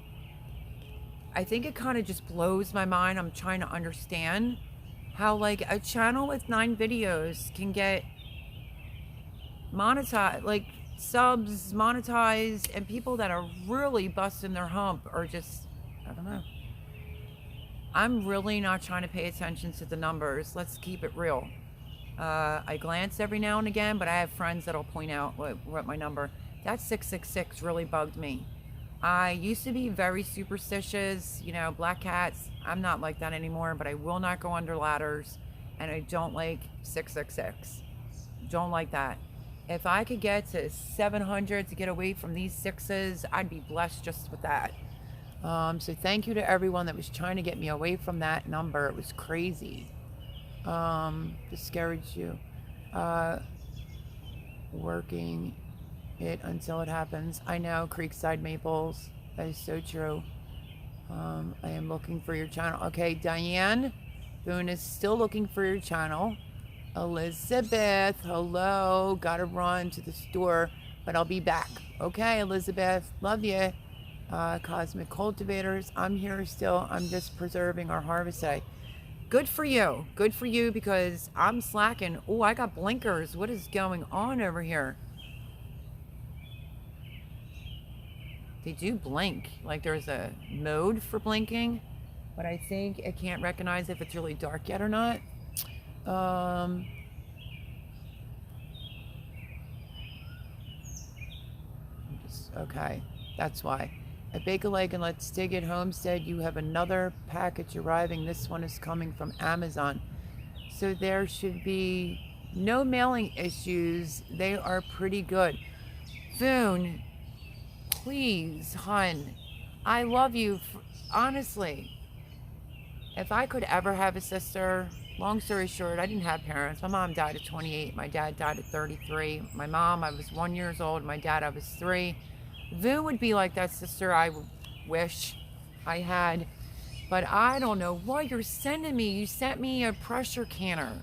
I think it kind of just blows my mind. I'm trying to understand how like a channel with 9 videos can get monetized, like subs monetized, and people that are really busting their hump are just, I don't know. I'm really not trying to pay attention to the numbers. Let's keep it real. I glance every now and again, but I have friends that'll point out what my number. That 666 really bugged me. I used to be very superstitious, you know, black cats. I'm not like that anymore, but I will not go under ladders, and I don't like 666. Don't like that. If I could get to 700 to get away from these sixes, I'd be blessed just with that. So thank you to everyone that was trying to get me away from that number. It was crazy. discourage you. Working it until it happens. I know, Creekside Maples. That is so true. I am looking for your channel. Okay, Diane Boone is still looking for your channel. Elizabeth, hello. Gotta run to the store, but I'll be back. Okay, Elizabeth, love you. Cosmic Cultivators, I'm here still. I'm just preserving our harvest day. Good for you. Good for you, because I'm slacking. Oh, I got blinkers. What is going on over here? They do blink. Like there's a mode for blinking, but I think it can't recognize if it's really dark yet or not. Okay, that's why. At Bake a Leg and Let's Dig It Homestead, you have another package arriving. This one is coming from Amazon. So there should be no mailing issues. They are pretty good. Boone, please, hun, I love you. Honestly, if I could ever have a sister, long story short, I didn't have parents. My mom died at 28. My dad died at 33. My mom, I was 1 year old. My dad, I was 3. Vu would be like that sister I wish I had. But I don't know what you're sending me. You sent me a pressure canner.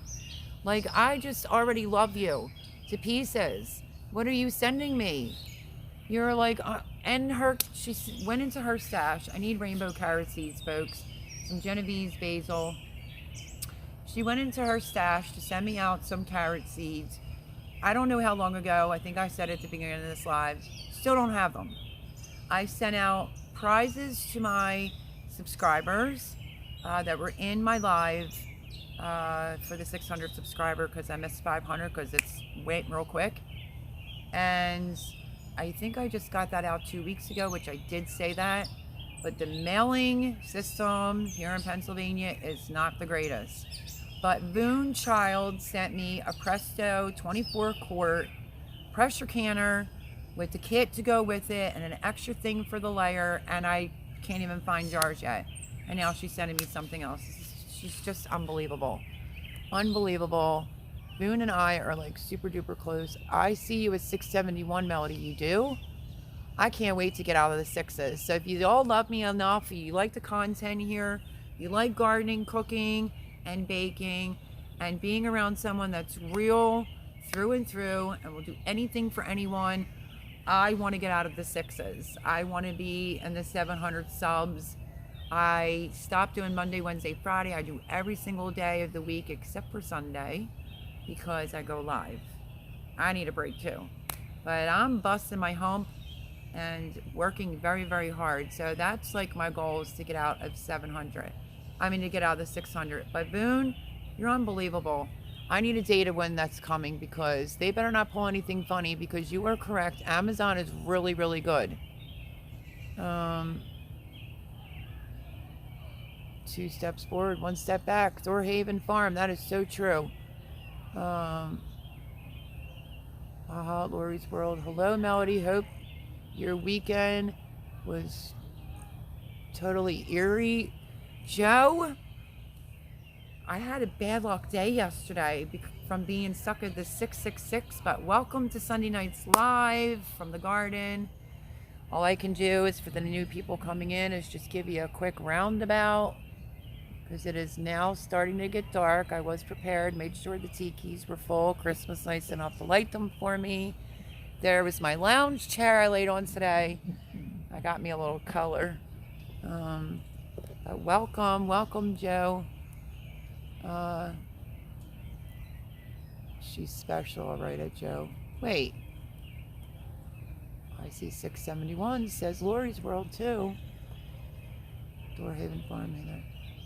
Like, I just already love you to pieces. What are you sending me? You're like, she went into her stash. I need rainbow carrot seeds, folks. Some Genovese basil. She went into her stash to send me out some carrot seeds. I don't know how long ago. I think I said at the beginning of this live. Still don't have them. I sent out prizes to my subscribers that were in my live for the 600 subscriber, because I missed 500 because it's went real quick. And I think I just got that out 2 weeks ago, which I did say that. But the mailing system here in Pennsylvania is not the greatest. But Boone Child sent me a Presto 24 quart pressure canner with the kit to go with it and an extra thing for the layer, and I can't even find jars yet. And now she's sending me something else. She's just unbelievable. Unbelievable. Boone and I are like super duper close. I see you at 671, Melody. You do? I can't wait to get out of the 6s. So if you all love me enough, you like the content here, you like gardening, cooking, and baking, and being around someone that's real through and through and will do anything for anyone, I want to get out of the 6s. I want to be in the 700 subs. I stopped doing Monday, Wednesday, Friday. I do every single day of the week except for Sunday because I go live. I need a break too. But I'm busting my hump and working very, very hard. So that's like my goal, is to get out of 700. I mean, to get out of the 600. But Boone, you're unbelievable. I need a data when that's coming, because they better not pull anything funny, because you are correct. Amazon is really, really good. 2 steps forward, 1 step back. Thorhaven Farm, that is so true. Lori's World. Hello, Melody. Hope your weekend was totally eerie. Joe, I had a bad luck day yesterday from being stuck at the 666, but welcome to Sunday Nights Live from the garden. All I can do is, for the new people coming in, is just give you a quick roundabout, because it is now starting to get dark. I was prepared, made sure the tikis were full, Christmas lights enough to light them for me. There was my lounge chair I laid on today. I got me a little color. But welcome, Joe. She's special, all right, Joe. Wait. I see 671 says Lori's World too. Thorhaven Farm either.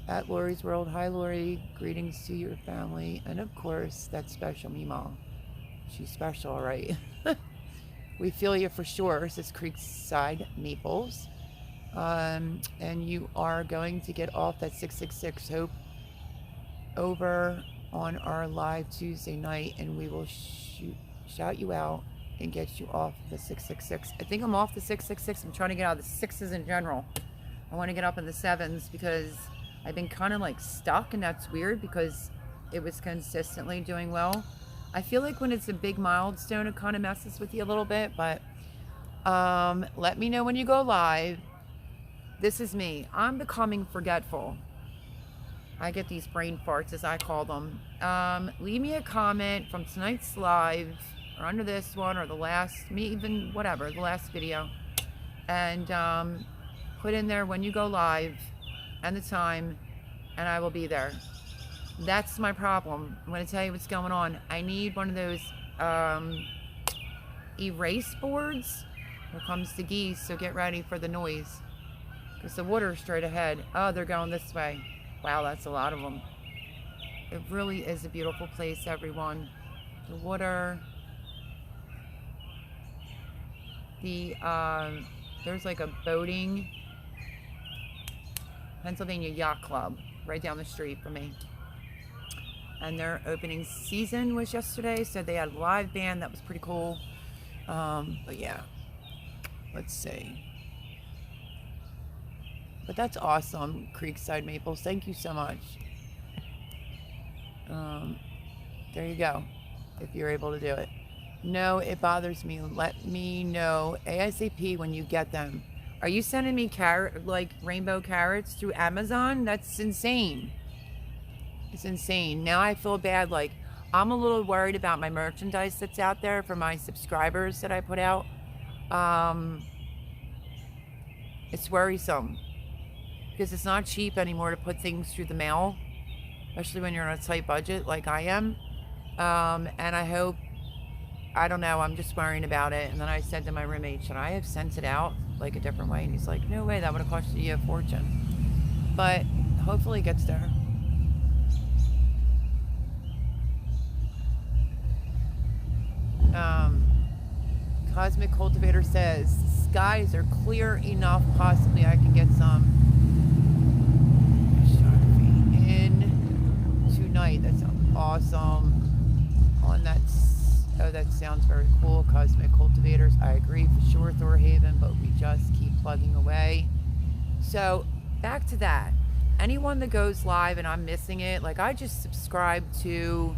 At Lori's World. Hi, Lori. Greetings to your family. And of course, that special Meemaw. She's special, all right. We feel you for sure, says Creekside Maples. And you are going to get off that 666. Hope over on our live Tuesday night, and we will shout you out and get you off the 666. I think I'm off the 666. I'm trying to get out of the 6s in general. I want to get up in the 7s because I've been kind of like stuck, and that's weird because it was consistently doing well. I feel like when it's a big milestone, it kind of messes with you a little bit, but let me know when you go live. This is me. I'm becoming forgetful. I get these brain farts, as I call them. Leave me a comment from tonight's live, or under this one, or the last, even whatever, the last video. And put in there when you go live and the time, and I will be there. That's my problem. I'm going to tell you what's going on. I need one of those erase boards. Here comes the geese, so get ready for the noise. Because the water's straight ahead. Oh, they're going this way. Wow, that's a lot of them. It really is a beautiful place, everyone. The water. There's like a boating Pennsylvania Yacht Club right down the street from me. And their opening season was yesterday, so they had a live band. That was pretty cool. But yeah, let's see. But that's awesome, Creekside Maples. Thank you so much. There you go, if you're able to do it. No, it bothers me. Let me know ASAP when you get them. Are you sending me rainbow carrots through Amazon? That's insane. It's insane. Now I feel bad. Like, I'm a little worried about my merchandise that's out there for my subscribers that I put out. It's worrisome because it's not cheap anymore to put things through the mail, especially when you're on a tight budget like I am. And I don't know, I'm just worrying about it. And then I said to my roommate, should I have sent it out like a different way? And he's like, no way, that would have cost you a fortune. But hopefully it gets there. Cosmic Cultivator says, skies are clear enough, possibly I can get some photography in tonight. That sounds awesome. That sounds very cool. Cosmic Cultivators, I agree for sure, Thorhaven, but we just keep plugging away. So back to that. Anyone that goes live and I'm missing it, like I just subscribed to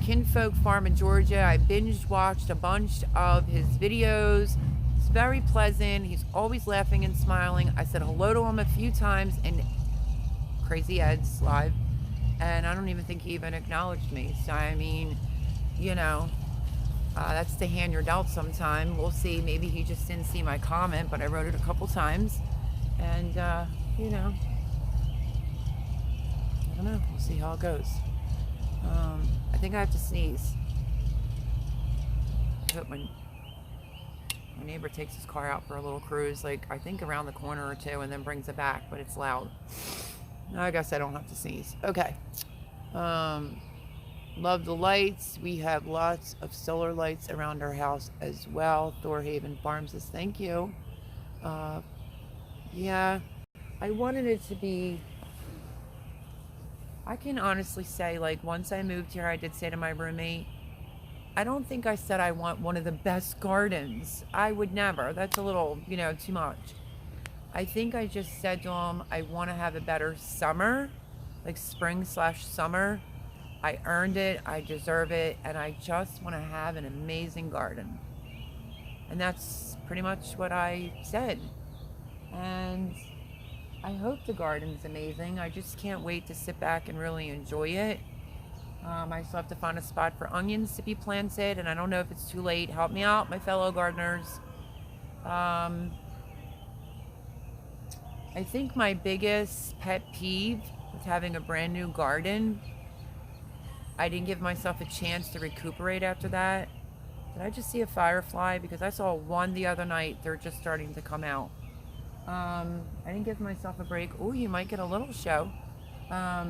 Kinfolk Farm in Georgia. I binge watched a bunch of his videos. He's very pleasant. He's always laughing and smiling. I said hello to him a few times in Crazy Ed's live, and I don't even think he even acknowledged me. So I mean, you know, that's the hand you're dealt sometime. We'll see. Maybe he just didn't see my comment, but I wrote it a couple times, and you know, I don't know. We'll see how it goes. I think I have to sneeze. I hope my neighbor takes his car out for a little cruise, like I think around the corner or two, and then brings it back, but it's loud. I guess I don't have to sneeze. Okay. Love the lights. We have lots of solar lights around our house as well. Thorhaven Farms says thank you. Yeah, I wanted it to be, I can honestly say, like, once I moved here, I did say to my roommate, I don't think I said I want one of the best gardens. I would never. That's a little, you know, too much. I think I just said to him, I want to have a better summer, like spring/summer. I earned it, I deserve it, and I just want to have an amazing garden. And that's pretty much what I said. And I hope the garden's amazing. I just can't wait to sit back and really enjoy it. I still have to find a spot for onions to be planted, and I don't know if it's too late. Help me out, my fellow gardeners. I think my biggest pet peeve with having a brand new garden, I didn't give myself a chance to recuperate after that. Did I just see a firefly? Because I saw one the other night. They're just starting to come out. I didn't give myself a break. Oh, you might get a little show. I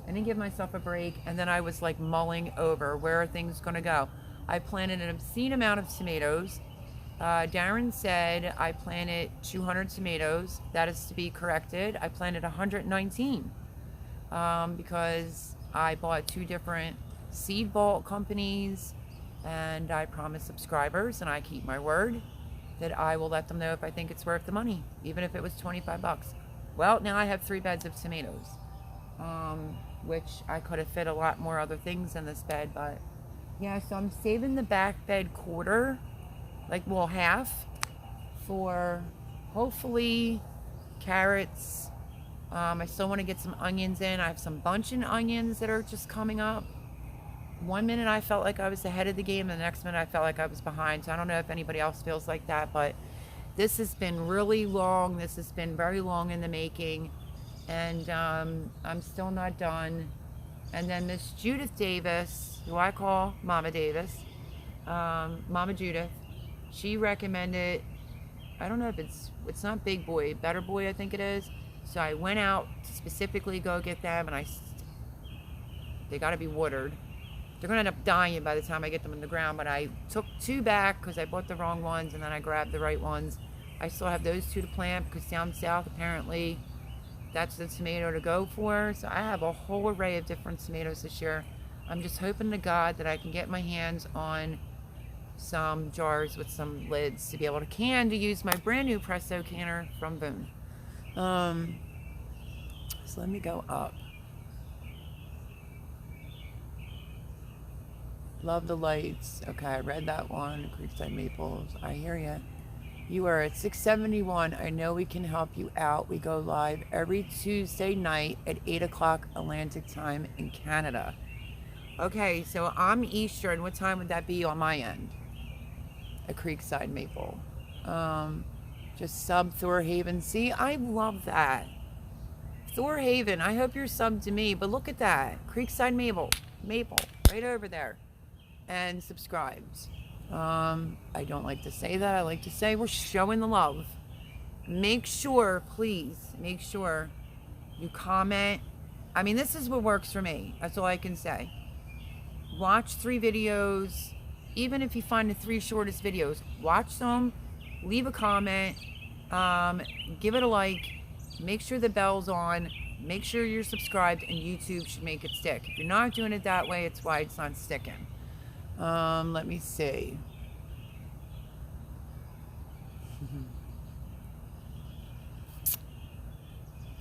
didn't give myself a break, and then I was like mulling over where are things going to go. I planted an obscene amount of tomatoes. Darren said I planted 200 tomatoes. That is to be corrected. I planted 119 because I bought 2 different seed vault companies, and I promised subscribers, and I keep my word, that I will let them know if I think it's worth the money, even if it was $25. Well, now I have 3 beds of tomatoes. which I could have fit a lot more other things in this bed, but yeah, so I'm saving the back bed quarter, like, well, half, for hopefully carrots. I still want to get some onions in. I have some buncheon onions that are just coming up. One minute I felt like I was ahead of the game, and the next minute I felt like I was behind. So I don't know if anybody else feels like that, but this has been really long. This has been very long in the making, and I'm still not done. And then Miss Judith Davis, who I call Mama Davis, Mama Judith, she recommended, I don't know if it's not Big Boy, Better Boy, I think it is. So I went out to specifically go get them, and they got to be watered. They're going to end up dying by the time I get them in the ground, but I took 2 back because I bought the wrong ones, and then I grabbed the right ones. I still have those 2 to plant because down south, apparently, that's the tomato to go for. So I have a whole array of different tomatoes this year. I'm just hoping to God that I can get my hands on some jars with some lids to be able to use my brand new Presto canner from Boone. So let me go up. Love the lights. Okay, I read that one. Creekside Maples. I hear ya. You are at 671. I know we can help you out. We go live every Tuesday night at 8 o'clock Atlantic time in Canada. Okay, so I'm Eastern. What time would that be on my end? A Creekside Maple. Just sub Thor Haven. See, I love that. Thor Haven, I hope you're subbed to me, but look at that. Creekside Maple, right over there. And subscribed. I don't like to say that. I like to say we're showing the love. Make sure, please, make sure you comment. I mean, this is what works for me. That's all I can say. Watch 3 videos. Even if you find the 3 shortest videos, watch them, leave a comment, give it a like, make sure the bell's on, make sure you're subscribed, and YouTube should make it stick. If you're not doing it that way, it's why it's not sticking. Let me see.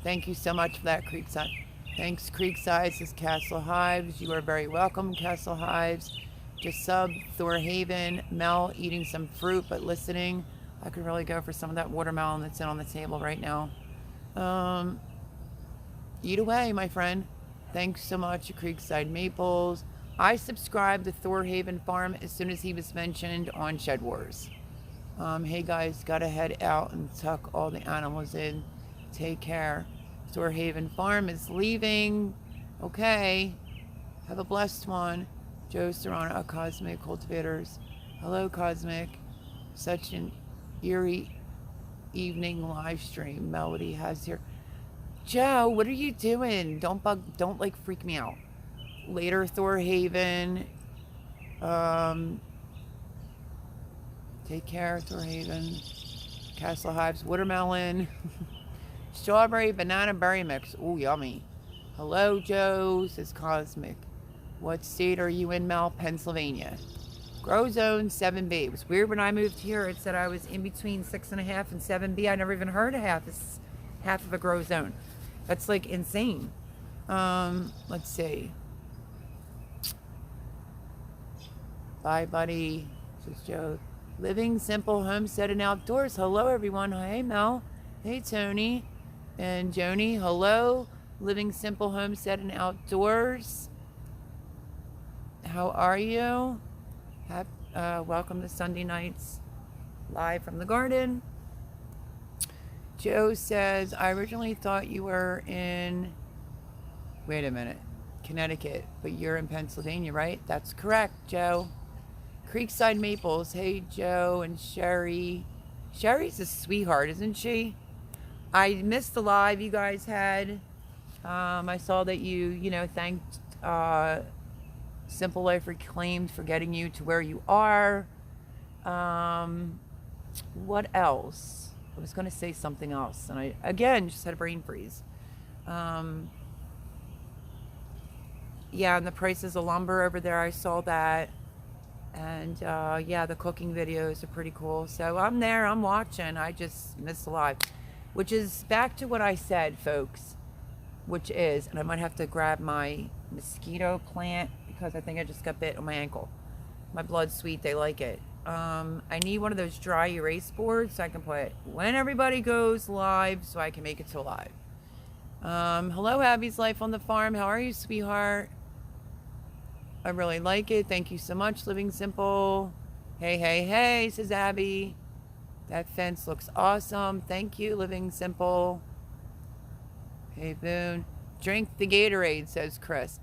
Thank you so much for that, Creekside. Thanks, Creekside, says Castle Hives. You are very welcome, Castle Hives. Just sub Thor Haven. Mel eating some fruit but listening. I could really go for some of that watermelon that's in on the table right now. Eat away, my friend. Thanks so much, Creekside Maples. I subscribed to Thor Haven Farm as soon as he was mentioned on Shed Wars. Hey guys, gotta head out and tuck all the animals in. Take care. Thor Haven Farm is leaving. Okay. Have a blessed one. Joe Serrano, Cosmic Cultivators. Hello, Cosmic. Such an eerie evening live stream Melody has here. Joe, what are you doing? Don't like freak me out. Later, Thor Haven. Take care, Thor Haven. Castle Hives, watermelon. Strawberry banana berry mix. Ooh, yummy. Hello, Joe, says Cosmic. What state are you in, Mel? Pennsylvania. Grow Zone 7B. It was weird when I moved here. It said I was in between 6.5 and 7B. I never even heard of half of a grow zone. That's like insane. Let's see. Bye, buddy. Says Joe. Living Simple Homestead and Outdoors. Hello, everyone. Hey, Mel. Hey, Tony. And Joni. Hello. Living Simple Homestead and Outdoors. How are you? Welcome to Sunday nights live from the garden. Joe says, I originally thought you were in, wait a minute, Connecticut, but you're in Pennsylvania, right? That's correct, Joe. Creekside Maples. Hey, Joe and Sherry. Sherry's a sweetheart, isn't she? I missed the live you guys had. I saw that you thanked Simple Life Reclaimed for getting you to where you are. What else? I was going to say something else, and I, again, just had a brain freeze. Yeah, and the prices of lumber over there, I saw that. And, yeah, the cooking videos are pretty cool. So I'm there, I'm watching. I just missed the live. Which is back to what I said, folks. which is, and I might have to grab my mosquito plant because I think I just got bit on my ankle. My blood's sweet, they like it. I need one of those dry erase boards so I can put when everybody goes live so I can make it to live. Hello, Abby's Life on the Farm. How are you, sweetheart? I really like it. Thank you so much, Living Simple. Hey, hey, hey, says Abby. That fence looks awesome. Thank you, Living Simple. Hey, Boone. Drink the Gatorade, says Chris.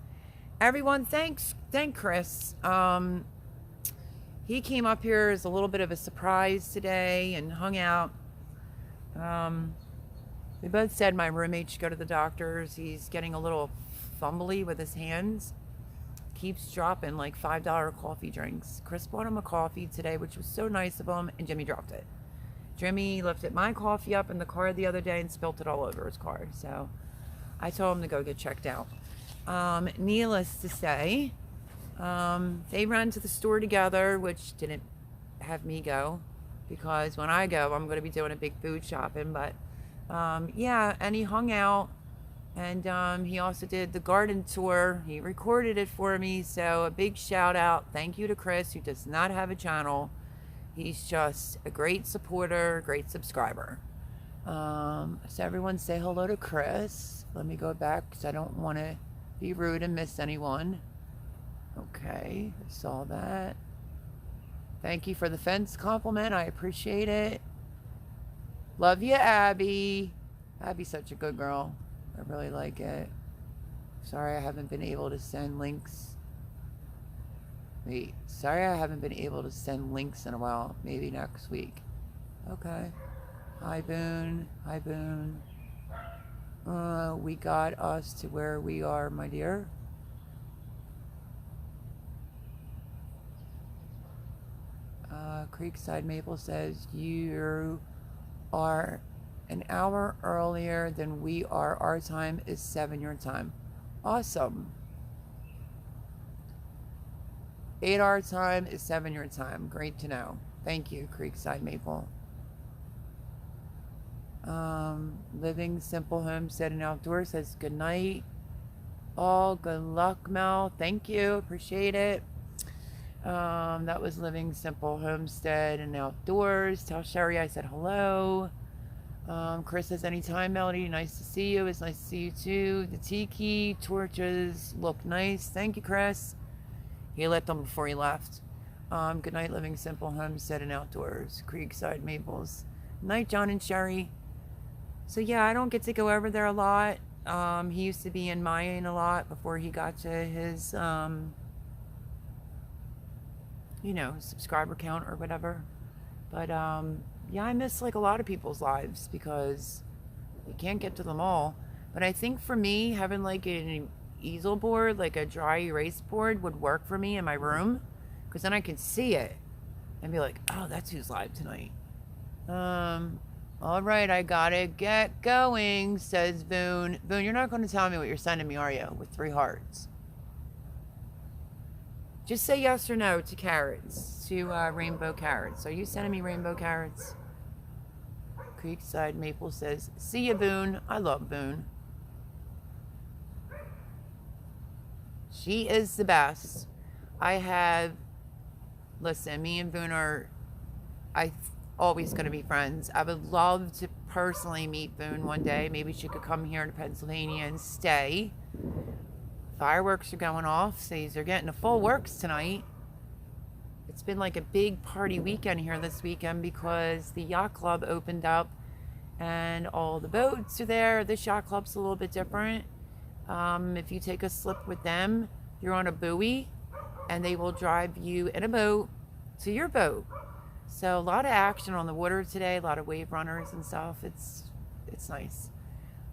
Everyone, thank Chris. He came up here as a little bit of a surprise today and hung out. We both said my roommate should go to the doctor's. He's getting a little fumbly with his hands. Keeps dropping like $5 coffee drinks. Chris bought him a coffee today, which was so nice of him, and Jimmy dropped it. Jimmy lifted my coffee up in the car the other day and spilt it all over his car. So I told him to go get checked out. Needless to say, they ran to the store together, which didn't have me go because when I go, I'm going to be doing a big food shopping. But yeah, and he hung out, and he also did the garden tour. He recorded it for me, so a big shout out. Thank you to Chris, who does not have a channel. He's just a great supporter, great subscriber. So everyone say hello to Chris. Let me go back because I don't want to be rude and miss anyone. Okay, I saw that. Thank you for the fence compliment. I appreciate it. Love you, Abby. Abby's such a good girl. I really like it. Sorry I haven't been able to send links. Wait, sorry I haven't been able to send links in a while. Maybe next week. Okay. Hi, Boone. Hi, Boone. We got us to where we are, my dear. Creekside Maple says you are an hour earlier than we are. Our time is 7 your time. Awesome. 8 our time is 7 your time. Great to know. Thank you, Creekside Maple. Living Simple Homestead and Outdoor says good night. All good luck, Mel. Thank you. Appreciate it. That was Living Simple Homestead and Outdoors. Tell Sherry I said hello. Chris says anytime, Melody. Nice to see you. It's nice to see you too. The tiki torches look nice. Thank you, Chris. He lit them before he left. Good night, Living Simple Homestead and Outdoors. Creekside Maples. Night, John and Sherry. So yeah, I don't get to go over there a lot. He used to be in Mayan a lot before he got to his, you know, subscriber count or whatever. But yeah, I miss like a lot of people's lives because you can't get to them all. But I think for me, having like an easel board, like a dry erase board would work for me in my room because then I can see it and be like, oh, that's who's live tonight. All right, I gotta get going, says Boone. Boone, you're not going to tell me what you're sending me, are you? With 3 hearts. Just say yes or no to carrots, to rainbow carrots. Are you sending me rainbow carrots? Creekside Maple says, see ya, Boone. I love Boone. She is the best. Listen, me and Boone are, always going to be friends. I would love to personally meet Boone one day. Maybe she could come here to Pennsylvania and stay. Fireworks are going off, so they're getting a full works tonight. It's been like a big party weekend here this weekend because the yacht club opened up and all the boats are there. This yacht club's a little bit different. If you take a slip with them, you're on a buoy and they will drive you in a boat to your boat. So a lot of action on the water today, a lot of wave runners and stuff. It's nice.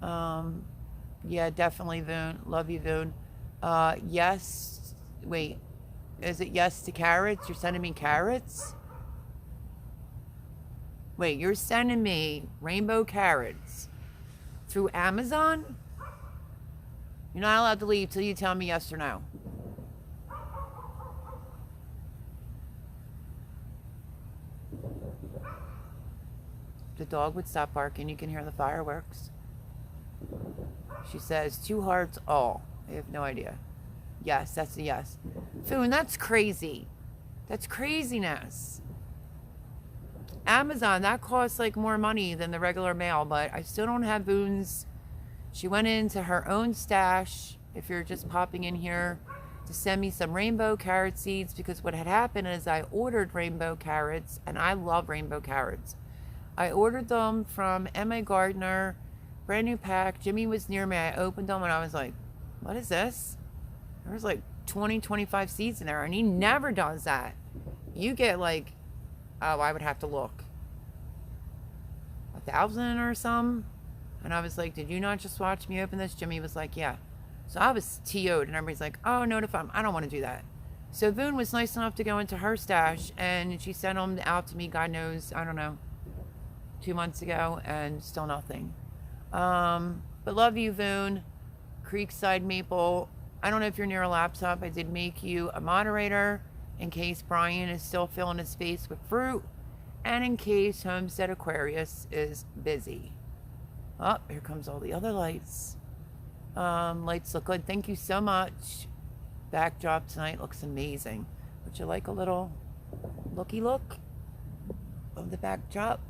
Yeah, definitely, Voon. Love you, Voon. Yes. Wait, is it yes to carrots? You're sending me carrots? Wait, you're sending me rainbow carrots through Amazon? You're not allowed to leave till you tell me yes or no. The dog would stop barking. You can hear the fireworks. She says, 2 hearts, all. I have no idea. Yes, that's a yes. Foon, that's crazy. That's craziness. Amazon, that costs like more money than the regular mail, but I still don't have Boone's. She went into her own stash, if you're just popping in here, to send me some rainbow carrot seeds, because what had happened is I ordered rainbow carrots, and I love rainbow carrots. I ordered them from M.A. Gardner, brand new pack. Jimmy was near me. I opened them and I was like, what is this? There was like 20, 25 seeds in there, and he never does that. You get like, oh, I would have to look, 1,000 or some. And I was like, did you not just watch me open this? Jimmy was like, yeah. So I was TO'd, and everybody's like, oh, notify him. I don't want to do that. So Boone was nice enough to go into her stash, and she sent them out to me, God knows, I don't know, 2 months ago, and still nothing. But love you, Boone. Creekside Maple. I don't know if you're near a laptop. I did make you a moderator in case Brian is still filling his space with fruit, and in case Homestead Aquarius is busy. Oh, here comes all the other lights. Lights look good. Thank you so much. Backdrop tonight looks amazing. Would you like a little looky look of the backdrop?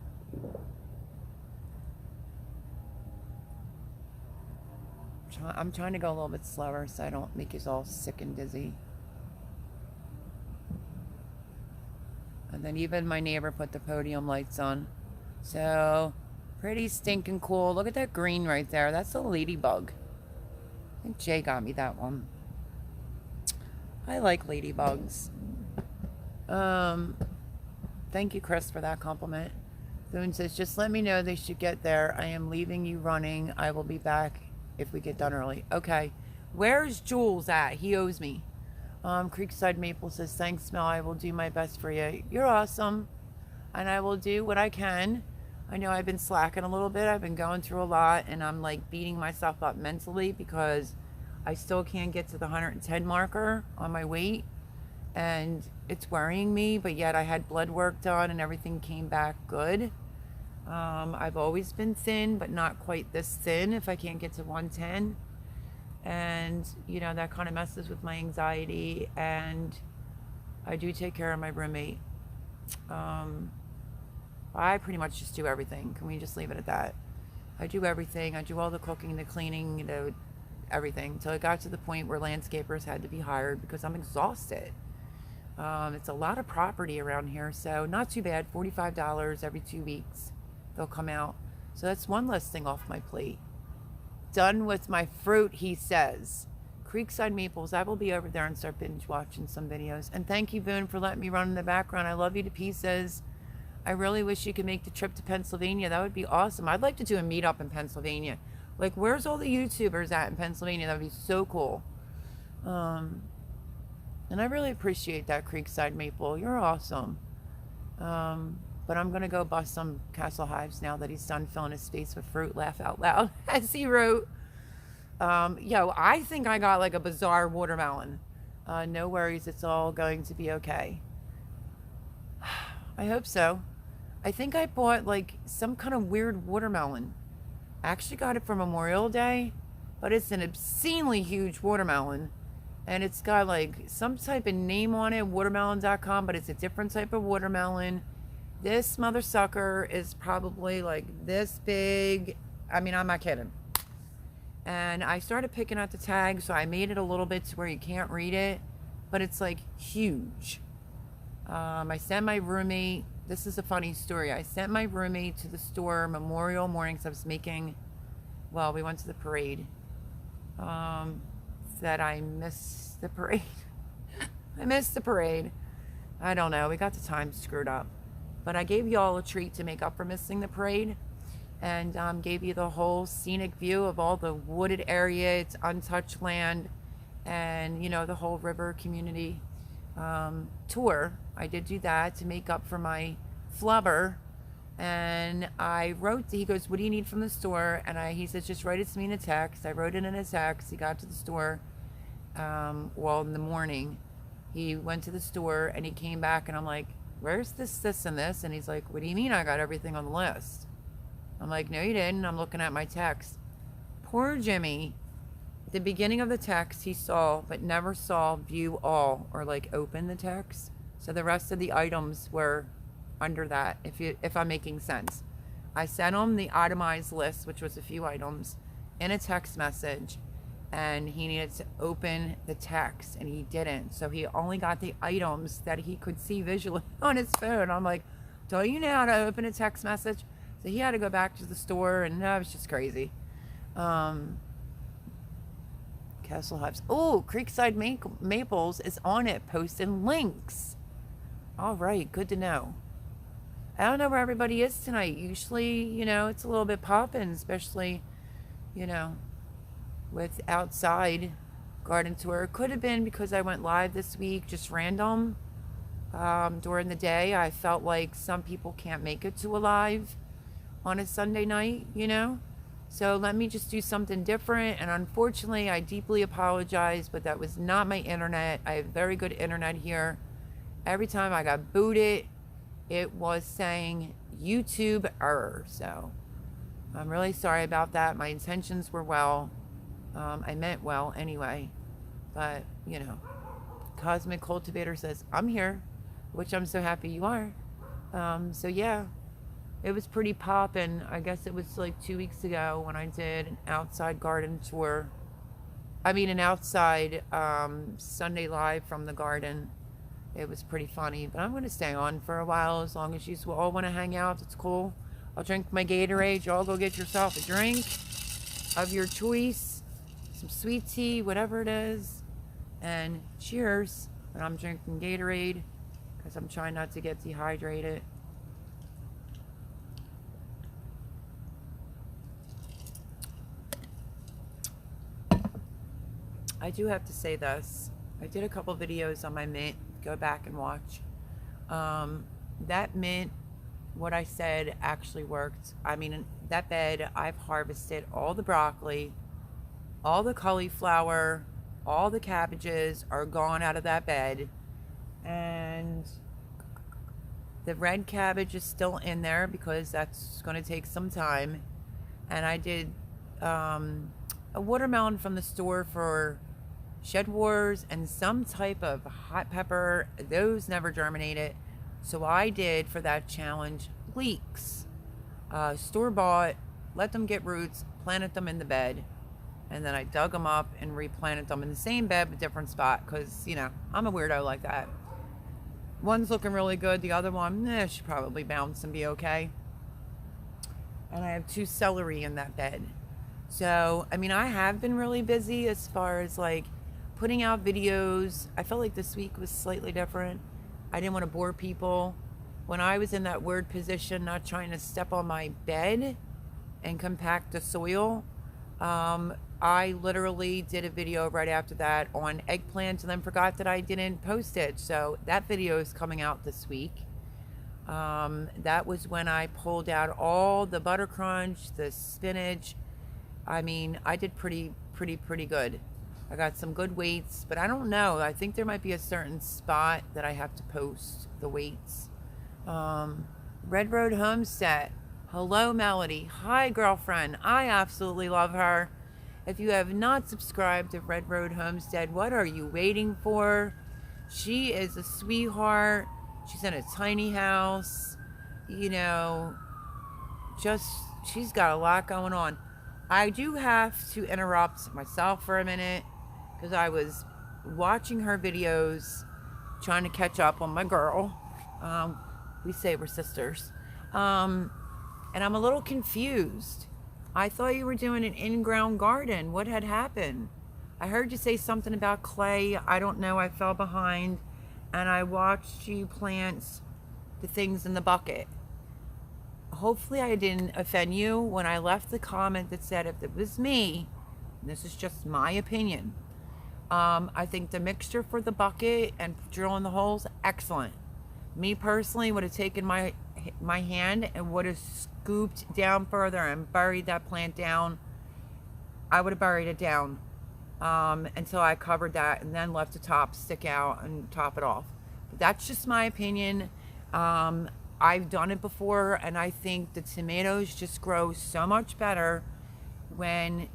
I'm trying to go a little bit slower so I don't make you all sick and dizzy. And then even my neighbor put the podium lights on. So, pretty stinking cool. Look at that green right there. That's a ladybug. I think Jay got me that one. I like ladybugs. Thank you, Chris, for that compliment. Boone says, just let me know they should get there. I am leaving you running. I will be back if we get done early. Okay. Where's Jules at? He owes me. Creekside Maple says, thanks, Mel. I will do my best for you. You're awesome. And I will do what I can. I know I've been slacking a little bit. I've been going through a lot, and I'm like beating myself up mentally because I still can't get to the 110 marker on my weight, and it's worrying me, but yet I had blood work done and everything came back good. I've always been thin, but not quite this thin if I can't get to 110. And, you know, that kind of messes with my anxiety, and I do take care of my roommate. I pretty much just do everything. Can we just leave it at that? I do everything. I do all the cooking, the cleaning, everything. Until it got to the point where landscapers had to be hired because I'm exhausted. It's a lot of property around here, so not too bad. $45 every 2 weeks. They'll come out. So that's one less thing off my plate. Done with my fruit, he says. Creekside Maples, I will be over there and start binge watching some videos. And thank you, Boone, for letting me run in the background. I love you to pieces. I really wish you could make the trip to Pennsylvania. That would be awesome. I'd like to do a meetup in Pennsylvania. Like, where's all the YouTubers at in Pennsylvania? That would be so cool. And I really appreciate that, Creekside Maple. You're awesome. But I'm going to go bust some Castle Hives now that he's done filling his space with fruit. Laugh out loud, as he wrote. Yo, I think I got like a bizarre watermelon. No worries. It's all going to be okay. I hope so. I think I bought like some kind of weird watermelon. I actually got it for Memorial Day, but it's an obscenely huge watermelon. And it's got like some type of name on it, watermelon.com, but it's a different type of watermelon. This mother sucker is probably like this big. I mean, I'm not kidding. And I started picking out the tag, so I made it a little bit to where you can't read it, but it's like huge. I sent my roommate, this is a funny story. I sent my roommate to the store Memorial morning, because I was making, well, we went to the parade. That I missed the parade. I missed the parade. I don't know. We got the time screwed up. But I gave y'all a treat to make up for missing the parade. And gave you the whole scenic view of all the wooded area. It's untouched land. And, you know, the whole river community tour. I did do that to make up for my flubber. And I wrote, he goes, what do you need from the store? And he says, just write it to me in a text. I wrote it in a text. He got to the store, well, in the morning. He went to the store and he came back and I'm like, where's this, and this? And he's like, what do you mean I got everything on the list? I'm like, no, you didn't. I'm looking at my text. Poor Jimmy. The beginning of the text he saw, but never saw view all or like open the text. So the rest of the items were under that, if I'm making sense. I sent him the itemized list, which was a few items, in a text message, and he needed to open the text, and he didn't. So he only got the items that he could see visually on his phone. I'm like, don't you know how to open a text message? So he had to go back to the store, and that was just crazy. Castle Hives. Oh, Creekside Maples is on it, posting links. All right, good to know. I don't know where everybody is tonight. Usually, you know, it's a little bit popping, especially, you know, with outside garden tour. It could have been because I went live this week, just random. During the day, I felt like some people can't make it to a live on a Sunday night, you know? So let me just do something different. And unfortunately, I deeply apologize, but that was not my internet. I have very good internet here. Every time I got booted, it was saying YouTube error. So I'm really sorry about that. My intentions were well. I meant well anyway. But, you know, Cosmic Cultivator says, I'm here, which I'm so happy you are. So yeah. It was pretty poppin'. I guess it was like 2 weeks ago when I did an outside garden tour. I mean, an outside Sunday live from the garden. It was pretty funny, but I'm going to stay on for a while as long as you all want to hang out. It's cool. I'll drink my Gatorade. Y'all go get yourself a drink of your choice, some sweet tea, whatever it is, and cheers. And I'm drinking Gatorade because I'm trying not to get dehydrated. I do have to say this. I did a couple videos on my mint. Go back and watch. That mint, what I said actually worked. I mean, that bed, I've harvested all the broccoli, all the cauliflower, all the cabbages are gone out of that bed. And the red cabbage is still in there because that's going to take some time. And I did a watermelon from the store for Shed Wars and some type of hot pepper. Those never germinated. So I did for that challenge leeks. Store-bought, let them get roots, planted them in the bed, and then I dug them up and replanted them in the same bed but different spot because, you know, I'm a weirdo like that. One's looking really good. The other one, should probably bounce and be okay. And I have 2 celery in that bed. So, I mean, I have been really busy as far as like putting out videos. I felt like this week was slightly different. I didn't want to bore people. When I was in that weird position, not trying to step on my bed and compact the soil, I literally did a video right after that on eggplants and then forgot that I didn't post it. So that video is coming out this week. That was when I pulled out all the butter crunch, the spinach. I mean, I did pretty good. I got some good weights, but I don't know. I think there might be a certain spot that I have to post the weights. Red Road Homestead. Hello, Melody. Hi, girlfriend. I absolutely love her. If you have not subscribed to Red Road Homestead, what are you waiting for? She is a sweetheart. She's in a tiny house. You know, she's got a lot going on. I do have to interrupt myself for a minute because I was watching her videos, trying to catch up on my girl. We say we're sisters. And I'm a little confused. I thought you were doing an in-ground garden. What had happened? I heard you say something about clay. I don't know. I fell behind. And I watched you plant the things in the bucket. Hopefully I didn't offend you when I left the comment that said if it was me, and this is just my opinion, I think the mixture for the bucket and drilling the holes, excellent. Me personally would have taken my hand and would have scooped down further and buried that plant down. I would have buried it down until I covered that and then left the top stick out and top it off. But that's just my opinion. I've done it before, and I think the tomatoes just grow so much better when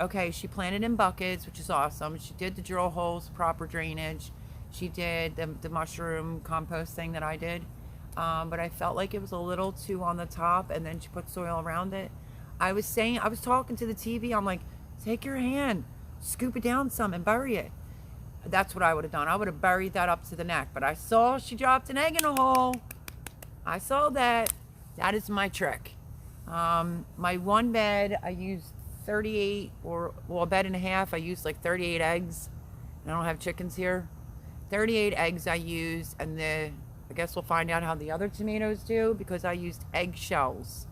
Okay, she planted in buckets, which is awesome. She did the drill holes, proper drainage. She did the mushroom compost thing that I did. But I felt like it was a little too on the top, and then she put soil around it. I was talking to the TV. I'm like, take your hand, scoop it down some and bury it. That's what I would have done. I would have buried that up to the neck. But I saw she dropped an egg in a hole. I saw that. That is my trick. My one bed, I used 38, a bed and a half. I used like 38 eggs. I don't have chickens here. 38 eggs I used, and I guess we'll find out how the other tomatoes do, because I used egg shells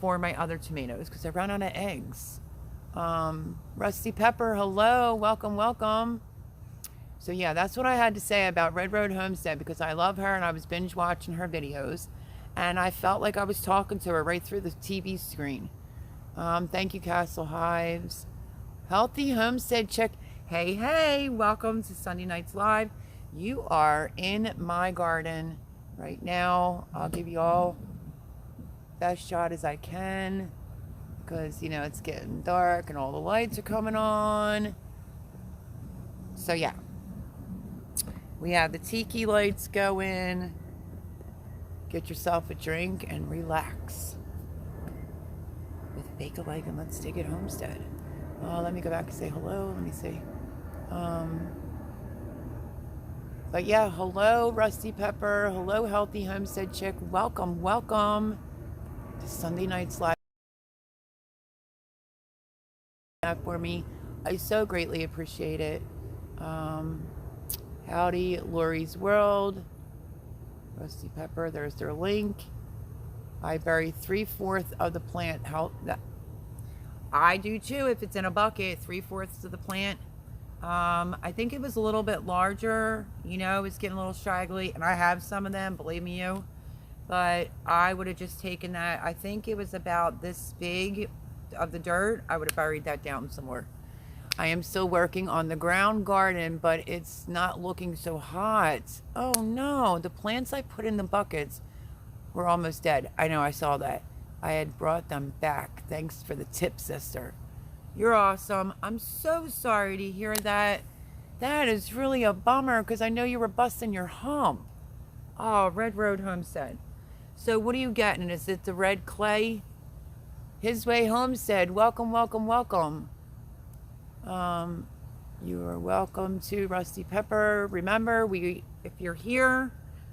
for my other tomatoes because I ran out of eggs. Rusty Pepper, hello, welcome, welcome. So yeah, that's what I had to say about Red Road Homestead, because I love her and I was binge watching her videos, and I felt like I was talking to her right through the TV screen. Thank you, Castle Hives. Healthy Homestead Chick. Hey, hey, welcome to Sunday Nights Live. You are in my garden right now. I'll give you all best shot as I can, because, you know, it's getting dark and all the lights are coming on. So yeah, we have the tiki lights going. Get yourself a drink and relax with Bake a Leg and Let's Dig It Homestead. Let me go back and say hello. Let me see. But yeah, hello, Rusty Pepper. Hello, Healthy Homestead Chick. Welcome, welcome to Sunday Nights Live for me. I so greatly appreciate it. Howdy, Lori's World. Rusty Pepper, there's their link. I bury 3/4 of the plant. I do too, if it's in a bucket, 3/4 of the plant. I think it was a little bit larger, you know, it's getting a little straggly, and I have some of them, believe me you, but I would have just taken that. I think it was about this big of the dirt. I would have buried that down somewhere. I am still working on the ground garden, but it's not looking so hot. Oh no, the plants I put in the buckets were almost dead. I know, I saw that. I had brought them back. Thanks for the tip, sister. You're awesome. I'm so sorry to hear that. That is really a bummer, because I know you were busting your hump. Oh, Red Road Homestead. So what are you getting? Is it the red clay? His Way Homestead. Welcome, welcome, welcome. You are welcome to Rusty Pepper. Remember, if you're here,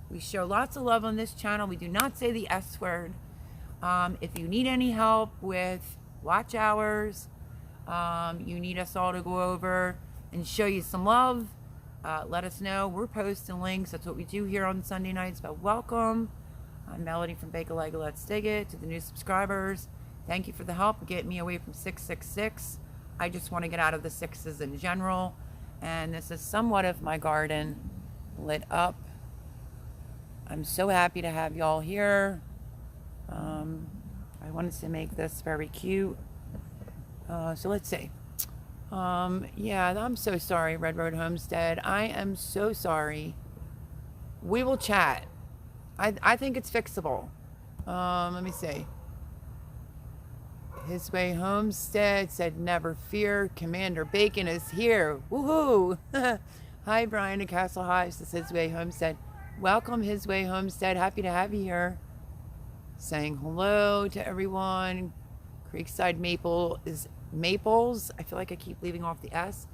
we show lots of love on this channel. We do not say the S word. If you need any help with watch hours, you need us all to go over and show you some love, let us know. We're posting links. That's what we do here on Sunday nights. But welcome. I'm Melody from Bake a Leg, Let's Dig It. To the new subscribers, thank you for the help. Get me away from 666. I just want to get out of the sixes in general. And this is somewhat of my garden lit up. I'm so happy to have y'all here. I wanted to make this very cute. So let's see. Yeah, I'm so sorry, Red Road Homestead. I am so sorry. We will chat. I think it's fixable. Let me see. His Way Homestead said, never fear, Commander Bacon is here. Woohoo! Hi, Brian at Castle Hives. This is His Way Homestead. Welcome, His Way Homestead. Happy to have you here. Saying hello to everyone. Creekside Maples, I feel like I keep leaving off the S,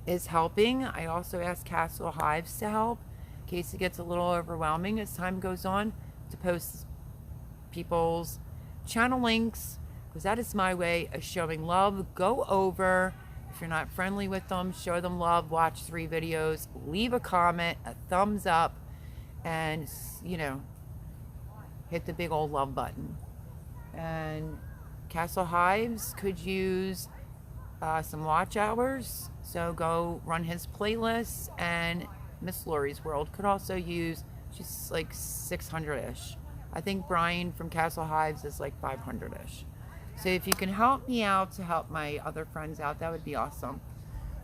is helping. I also asked Castle Hives to help in case it gets a little overwhelming as time goes on, to post people's channel links, because that is my way of showing love. Go over, if you're not friendly with them, show them love, watch 3 videos, leave a comment, a thumbs up, and, you know, hit the big old love button. And Castle Hives could use some watch hours, so go run his playlists. And Miss Lori's World could also use, she's like 600-ish. I think Brian from Castle Hives is like 500-ish. So if you can help me out to help my other friends out, that would be awesome.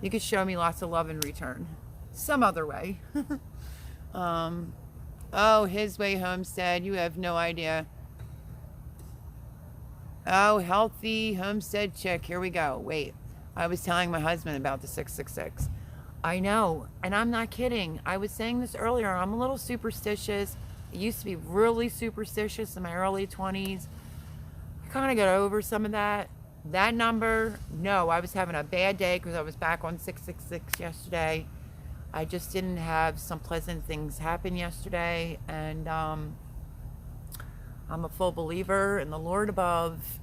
You could show me lots of love in return, some other way. Oh, His Way Homestead, you have no idea. Oh, Healthy Homestead Chick, here we go. Wait, I was telling my husband about the 666. I know, and I'm not kidding. I was saying this earlier. I'm a little superstitious. I used to be really superstitious in my early 20s. I kind of got over some of that. That number, no, I was having a bad day because I was back on 666 yesterday. I just didn't have some pleasant things happen yesterday, and I'm a full believer in the Lord above.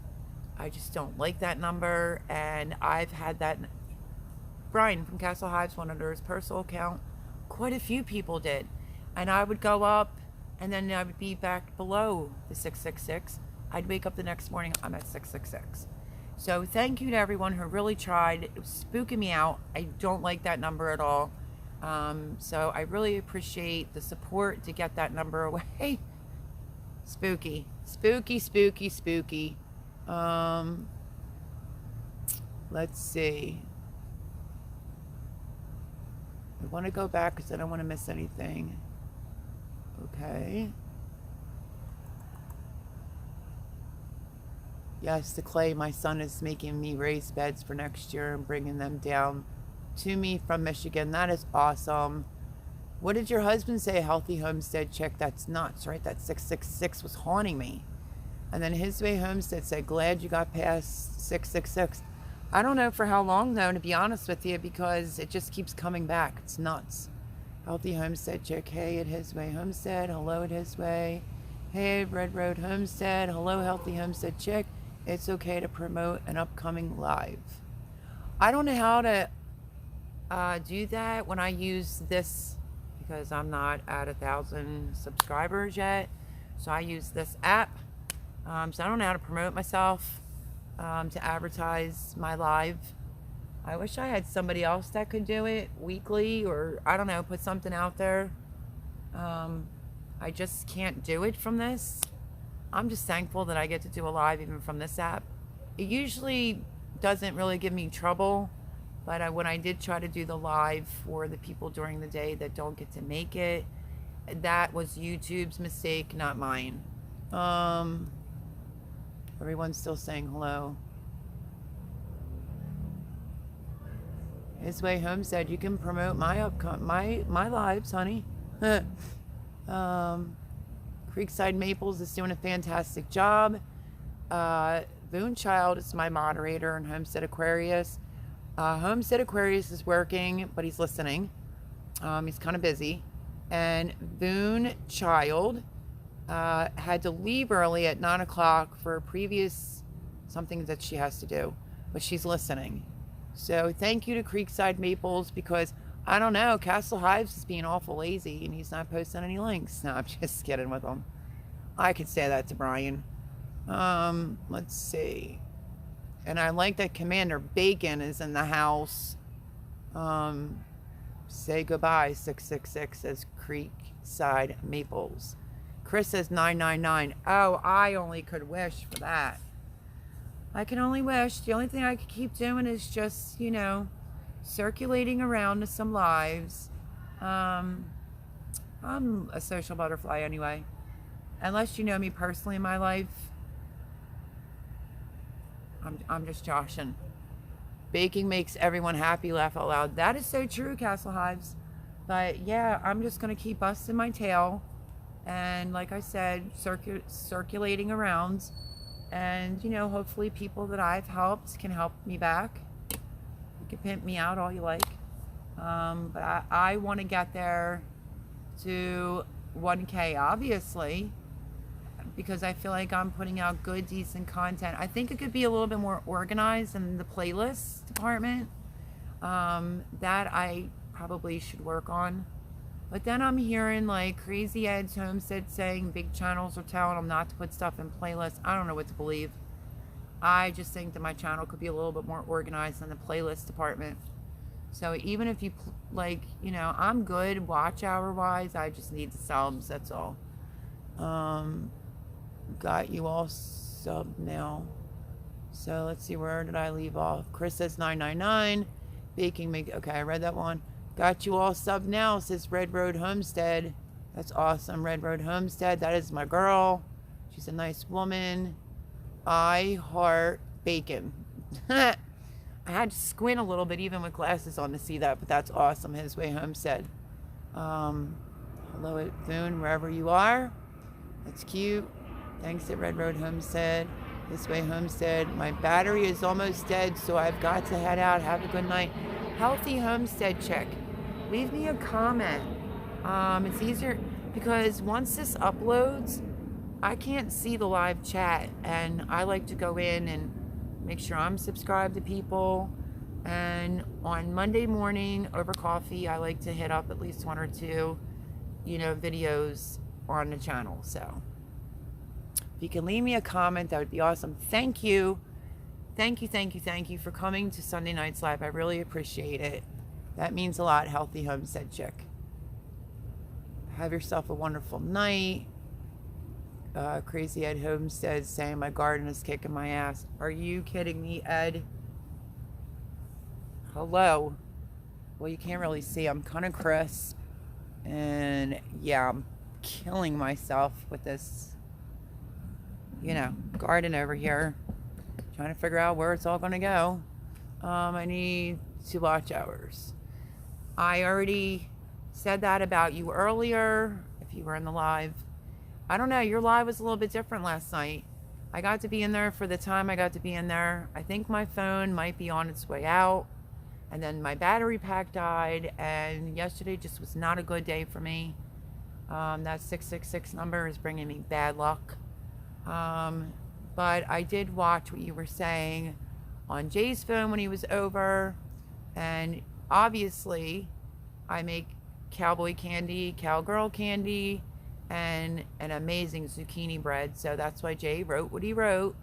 I just don't like that number, and I've had that. Brian from Castle Hives went under his personal account. Quite a few people did, and I would go up, and then I would be back below the 666. I'd wake up the next morning, I'm at 666. So thank you to everyone who really tried. It was spooking me out. I don't like that number at all. So I really appreciate the support to get that number away. Spooky, spooky, spooky, spooky. Let's see. I want to go back because I don't want to miss anything. Okay. Yes, to Clay, my son is making me raise beds for next year and bringing them down to me from Michigan. That is awesome. What did your husband say? Healthy Homestead Chick. That's nuts, right? That 666 was haunting me. And then His Way Homestead said, glad you got past 666. I don't know for how long, though, to be honest with you, because it just keeps coming back. It's nuts. Healthy Homestead Chick. Hey, at His Way Homestead. Hello at His Way. Hey, Red Road Homestead. Hello, Healthy Homestead Chick. It's okay to promote an upcoming live. I don't know how to do that when I use this, because I'm not at 1,000 subscribers yet. So I use this app. So I don't know how to promote myself, to advertise my live. I wish I had somebody else that could do it weekly, or I don't know, put something out there. I just can't do it from this. I'm just thankful that I get to do a live even from this app. It usually doesn't really give me trouble, but when I did try to do the live for the people during the day that don't get to make it, that was YouTube's mistake, not mine. Everyone's still saying hello. His Way Homestead, you can promote my lives, honey. Creekside Maples is doing a fantastic job. Boone Child is my moderator in Homestead Aquarius. Homestead Aquarius is working, but he's listening. He's kind of busy. And Boone Child had to leave early at 9 o'clock for a previous something that she has to do, but she's listening. So thank you to Creekside Maples, because I don't know, Castle Hives is being awful lazy and he's not posting any links. No, I'm just kidding with him. I could say that to Brian. Let's see. And I like that Commander Bacon is in the house. Say goodbye, 666, says Creekside Maples. Chris says 999. Oh, I only could wish for that. I can only wish. The only thing I could keep doing is just, you know, circulating around to some lives. I'm a social butterfly anyway. Unless you know me personally in my life, I'm just joshing. Baking makes everyone happy, laugh out loud. That is so true, Castle Hives. But yeah, I'm just going to keep busting my tail. And like I said, circulating around. And, you know, hopefully people that I've helped can help me back. You can pimp me out all you like. But I want to get there to 1K, obviously, because I feel like I'm putting out good, decent content. I think it could be a little bit more organized in the playlist department. That I probably should work on. But then I'm hearing like Crazy Ed's Homestead saying big channels are telling them not to put stuff in playlists. I don't know what to believe. I just think that my channel could be a little bit more organized in the playlist department. So even if you, like, you know, I'm good watch hour wise. I just need the subs, that's all. Got you all sub now. So let's see, where did I leave off? Chris says 999. Baking make, okay, I read that one. Got you all sub now, says Red Road Homestead. That's awesome, Red Road Homestead. That is my girl. She's a nice woman. I heart bacon. I had to squint a little bit even with glasses on to see that, but that's awesome. His Way Homestead. Hello at Boone, wherever you are. That's cute. Thanks at Red Road Homestead. This Way Homestead. My battery is almost dead, so I've got to head out. Have a good night. Healthy Homestead chick. Leave me a comment. It's easier because once this uploads, I can't see the live chat, and I like to go in and make sure I'm subscribed to people. And on Monday morning over coffee, I like to hit up at least one or two, videos on the channel. So if you can leave me a comment, that would be awesome. Thank you. Thank you for coming to Sunday Night's Live. I really appreciate it. That means a lot, Healthy Homestead chick. Have yourself a wonderful night. Crazy Ed Homestead saying my garden is kicking my ass. Are you kidding me, Ed? Hello. Well, you can't really see. I'm kind of crisp. And yeah, I'm killing myself with this, garden over here. Trying to figure out where it's all going to go. I need 2 watch hours. I already said that about you earlier, if you were in the live. I don't know, your live was a little bit different last night. I got to be in there for the time I got to be in there. I think my phone might be on its way out. And then my battery pack died, and yesterday just was not a good day for me. That 666 number is bringing me bad luck. But I did watch what you were saying on Jay's phone when he was over. And obviously, I make cowboy candy, cowgirl candy, and an amazing zucchini bread. So that's why Jay wrote what he wrote.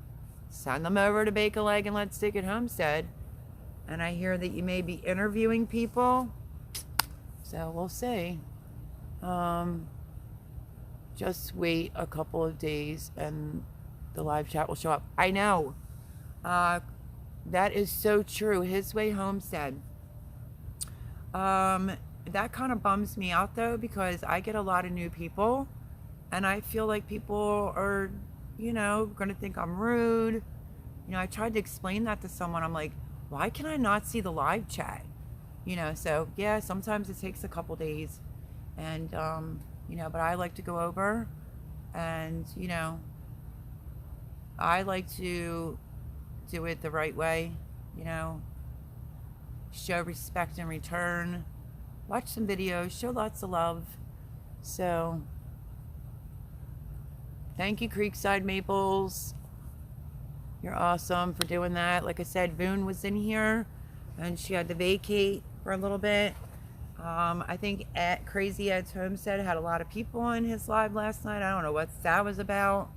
Send them over to Bake a Leg and Let's Stick It Homestead. And I hear that you may be interviewing people. So we'll see. Just wait a couple of days and the live chat will show up. I know. That is so true. His Way Homestead. That kind of bums me out though, because I get a lot of new people and I feel like people are, going to think I'm rude. I tried to explain that to someone. I'm like, why can I not see the live chat? So yeah, sometimes it takes a couple days and, but I like to go over and, I like to do it the right way, show respect in return, watch some videos, show lots of love. So thank you, Creekside Maples. You're awesome for doing that. Like I said, Boone was in here and she had to vacate for a little bit. I think at Crazy Ed's Homestead had a lot of people on his live last night. I don't know what that was about.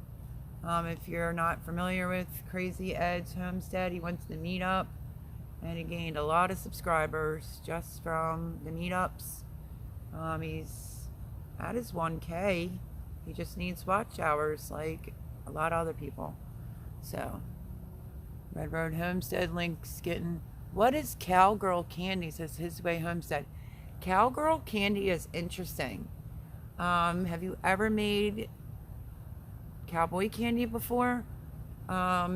If you're not familiar with Crazy Ed's Homestead, he went to the meetup and he gained a lot of subscribers just from the meetups. He's at his 1K. He just needs watch hours like a lot of other people. So, Red Road Homestead links getting. What is Cowgirl Candy? Says His Way Homestead. Cowgirl Candy is interesting. Have you ever made cowboy candy before? I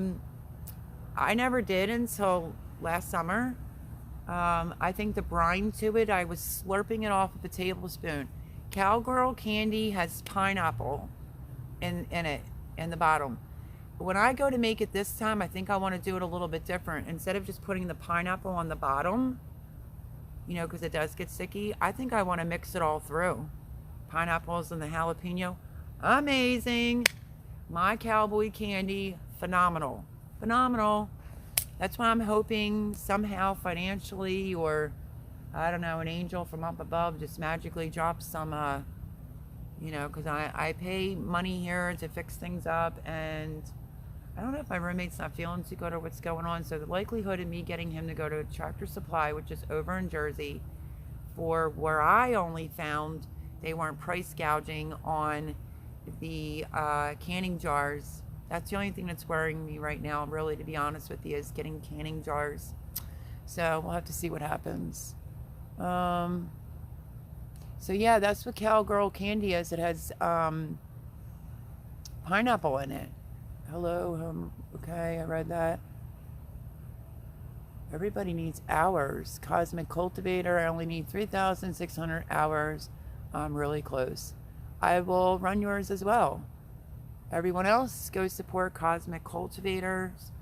never did until last summer. I think the brine to it, I was slurping it off with a tablespoon. Cowgirl Candy has pineapple in it, in the bottom. When I go to make it this time, I think I want to do it a little bit different. Instead of just putting the pineapple on the bottom, because it does get sticky, I think I want to mix it all through. Pineapples and the jalapeno, amazing. My cowboy candy, phenomenal. Phenomenal. That's why I'm hoping somehow financially, or I don't know, an angel from up above just magically drops some, because I pay money here to fix things up, and I don't know if my roommate's not feeling too good or what's going on. So the likelihood of me getting him to go to Tractor Supply, which is over in Jersey, for where I only found they weren't price gouging on the canning jars. That's the only thing that's worrying me right now, really, to be honest with you, is getting canning jars. So we'll have to see what happens. So yeah, that's what Cowgirl Candy is. It has pineapple in it. Hello, okay, I read that. Everybody needs hours. Cosmic Cultivator, I only need 3,600 hours. I'm really close. I will run yours as well. Everyone else, go support Cosmic Cultivators.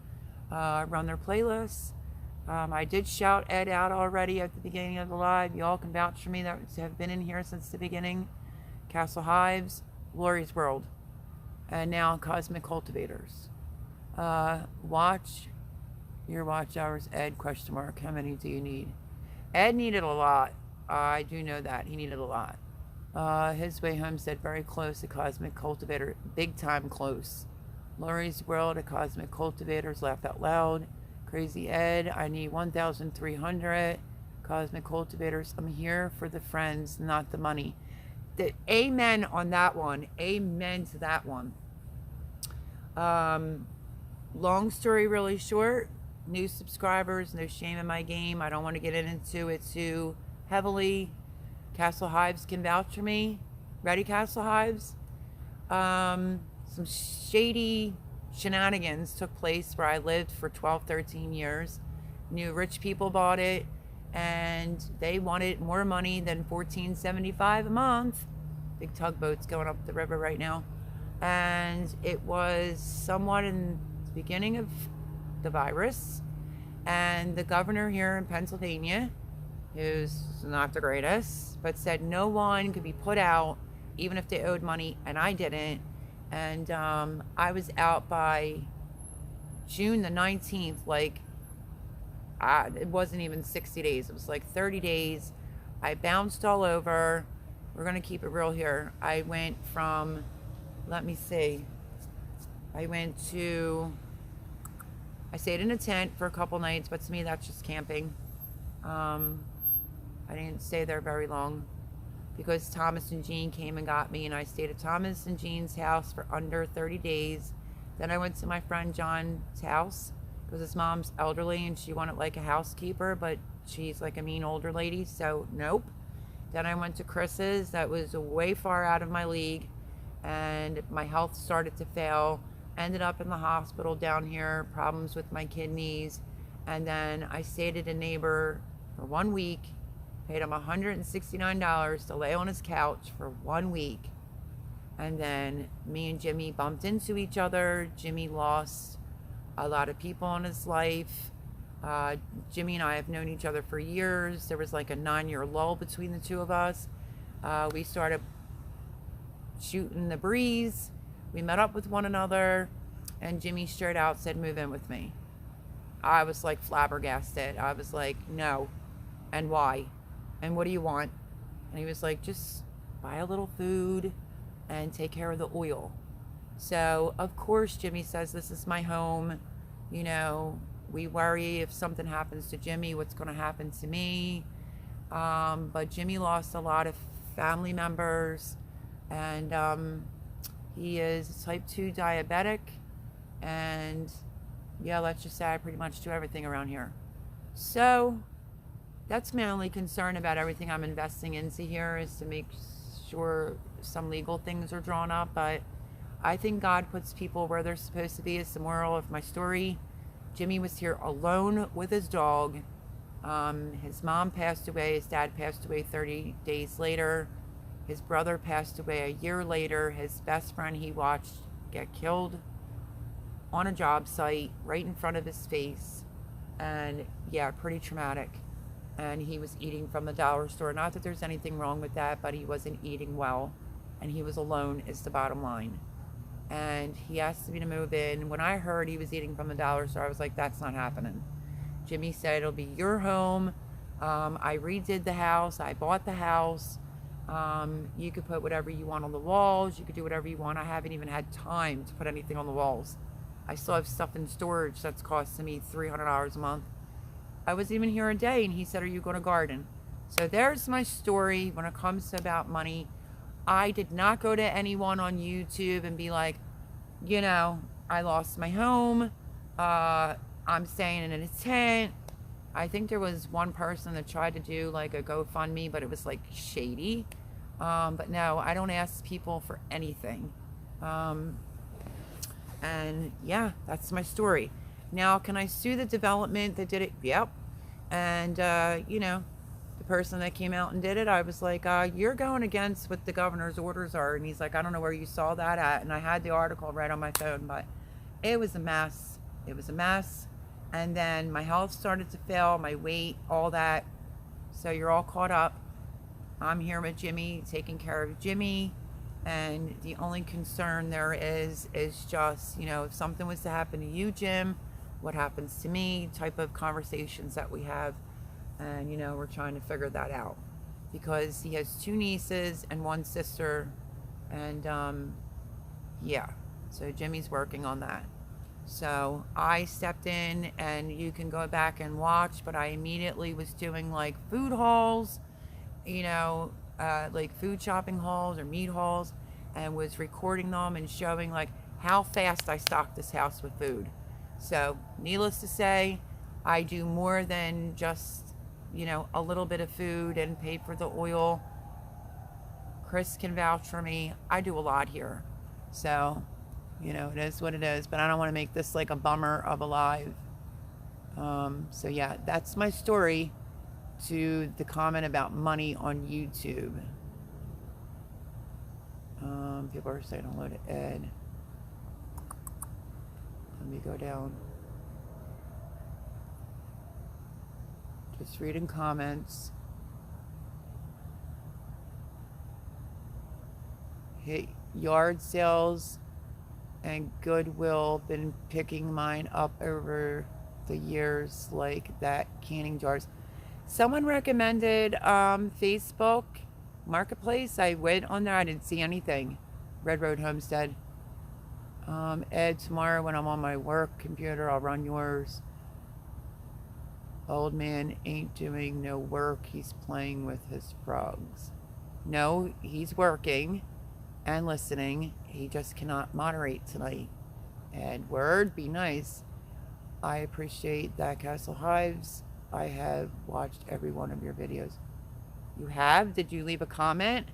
Run their playlists. I did shout Ed out already at the beginning of the live. You all can vouch for me that have been in here since the beginning. Castle Hives, Lori's World, and now Cosmic Cultivators. Watch your watch hours, Ed, question mark. How many do you need? Ed needed a lot. I do know that. He needed a lot. His way home said very close to Cosmic Cultivator. Big time close. Lori's World at Cosmic Cultivators. Laugh out loud. Crazy Ed, I need 1,300. Cosmic Cultivators, I'm here for the friends, not the money. Amen on that one. Amen to that one. Long story really short. New subscribers, no shame in my game. I don't want to get into it too heavily. Castle Hives can vouch for me. Ready, Castle Hives? Some shady shenanigans took place where I lived for 12, 13 years. New rich people bought it, and they wanted more money than $14.75 a month. Big tugboats going up the river right now. And it was somewhat in the beginning of the virus. And the governor here in Pennsylvania, who's not the greatest, but said no one could be put out even if they owed money, and I didn't. And I was out by June the 19th, it wasn't even 60 days. It was like 30 days. I bounced all over. We're going to keep it real here. I went from, let me see. I stayed in a tent for a couple nights, but to me that's just camping. I didn't stay there very long, because Thomas and Jean came and got me, and I stayed at Thomas and Jean's house for under 30 days. Then I went to my friend John's house, because his mom's elderly and she wanted like a housekeeper, but she's like a mean older lady, so nope. Then I went to Chris's. That was way far out of my league, and my health started to fail. Ended up in the hospital down here, problems with my kidneys. And then I stayed at a neighbor for 1 week. Paid him $169 to lay on his couch for 1 week. And then me and Jimmy bumped into each other. Jimmy lost a lot of people in his life. Jimmy and I have known each other for years. There was like a 9-year lull between the two of us. We started shooting the breeze. We met up with one another, and Jimmy straight out said, move in with me. I was like flabbergasted. I was like, no. And why? And what do you want? And he was like, just buy a little food and take care of the oil. So of course Jimmy says, this is my home. You know, we worry if something happens to Jimmy, what's going to happen to me. But Jimmy lost a lot of family members, and he is type 2 diabetic, and yeah, let's just say I pretty much do everything around here. So that's my only concern about everything I'm investing into here, is to make sure some legal things are drawn up. But I think God puts people where they're supposed to be, is the moral of my story. Jimmy was here alone with his dog. His mom passed away. His dad passed away 30 days later. His brother passed away a year later. His best friend he watched get killed on a job site right in front of his face. And yeah, pretty traumatic. And he was eating from the dollar store. Not that there's anything wrong with that, but he wasn't eating well. And he was alone, is the bottom line. And he asked me to move in. When I heard he was eating from the dollar store, I was like, that's not happening. Jimmy said, it'll be your home. I redid the house. I bought the house. You could put whatever you want on the walls. You could do whatever you want. I haven't even had time to put anything on the walls. I still have stuff in storage that's costing me $300 a month. I wasn't even here a day, and he said, are you going to garden? So there's my story when it comes to about money. I did not go to anyone on YouTube and be like, you know, I lost my home. I'm staying in a tent. I think there was one person that tried to do like a GoFundMe, but it was like shady. But no, I don't ask people for anything. And yeah, that's my story. Now, can I sue the development that did it? Yep. And, you know, the person that came out and did it, I was like, you're going against what the governor's orders are. And he's like, I don't know where you saw that at. And I had the article right on my phone, but it was a mess. It was a mess. And then my health started to fail, my weight, all that. So you're all caught up. I'm here with Jimmy, taking care of Jimmy. And the only concern there is just, you know, if something was to happen to you, Jim, what happens to me, type of conversations that we have. And, you know, we're trying to figure that out. Because he has 2 nieces and 1 sister. And, yeah. So Jimmy's working on that. So I stepped in, and you can go back and watch, but I immediately was doing like food hauls, you know, like food shopping hauls or meat hauls, and was recording them and showing like how fast I stock this house with food. So needless to say, I do more than just, you know, a little bit of food and pay for the oil. Chris can vouch for me. I do a lot here. So, you know, it is what it is, but I don't want to make this like a bummer of a live. So yeah, that's my story to the comment about money on YouTube. People are saying hello to Ed. Let me go down. Just reading comments. Hit yard sales and Goodwill, been picking mine up over the years, like that canning jars. Someone recommended Facebook Marketplace. I went on there, I didn't see anything. Red Road Homestead. Ed, tomorrow when I'm on my work computer, I'll run yours. Old man ain't doing no work, he's playing with his frogs. No, he's working and listening. He just cannot moderate tonight. Edward, be nice. I appreciate that, Castle Hives. I have watched every one of your videos. You have? Did you leave a comment?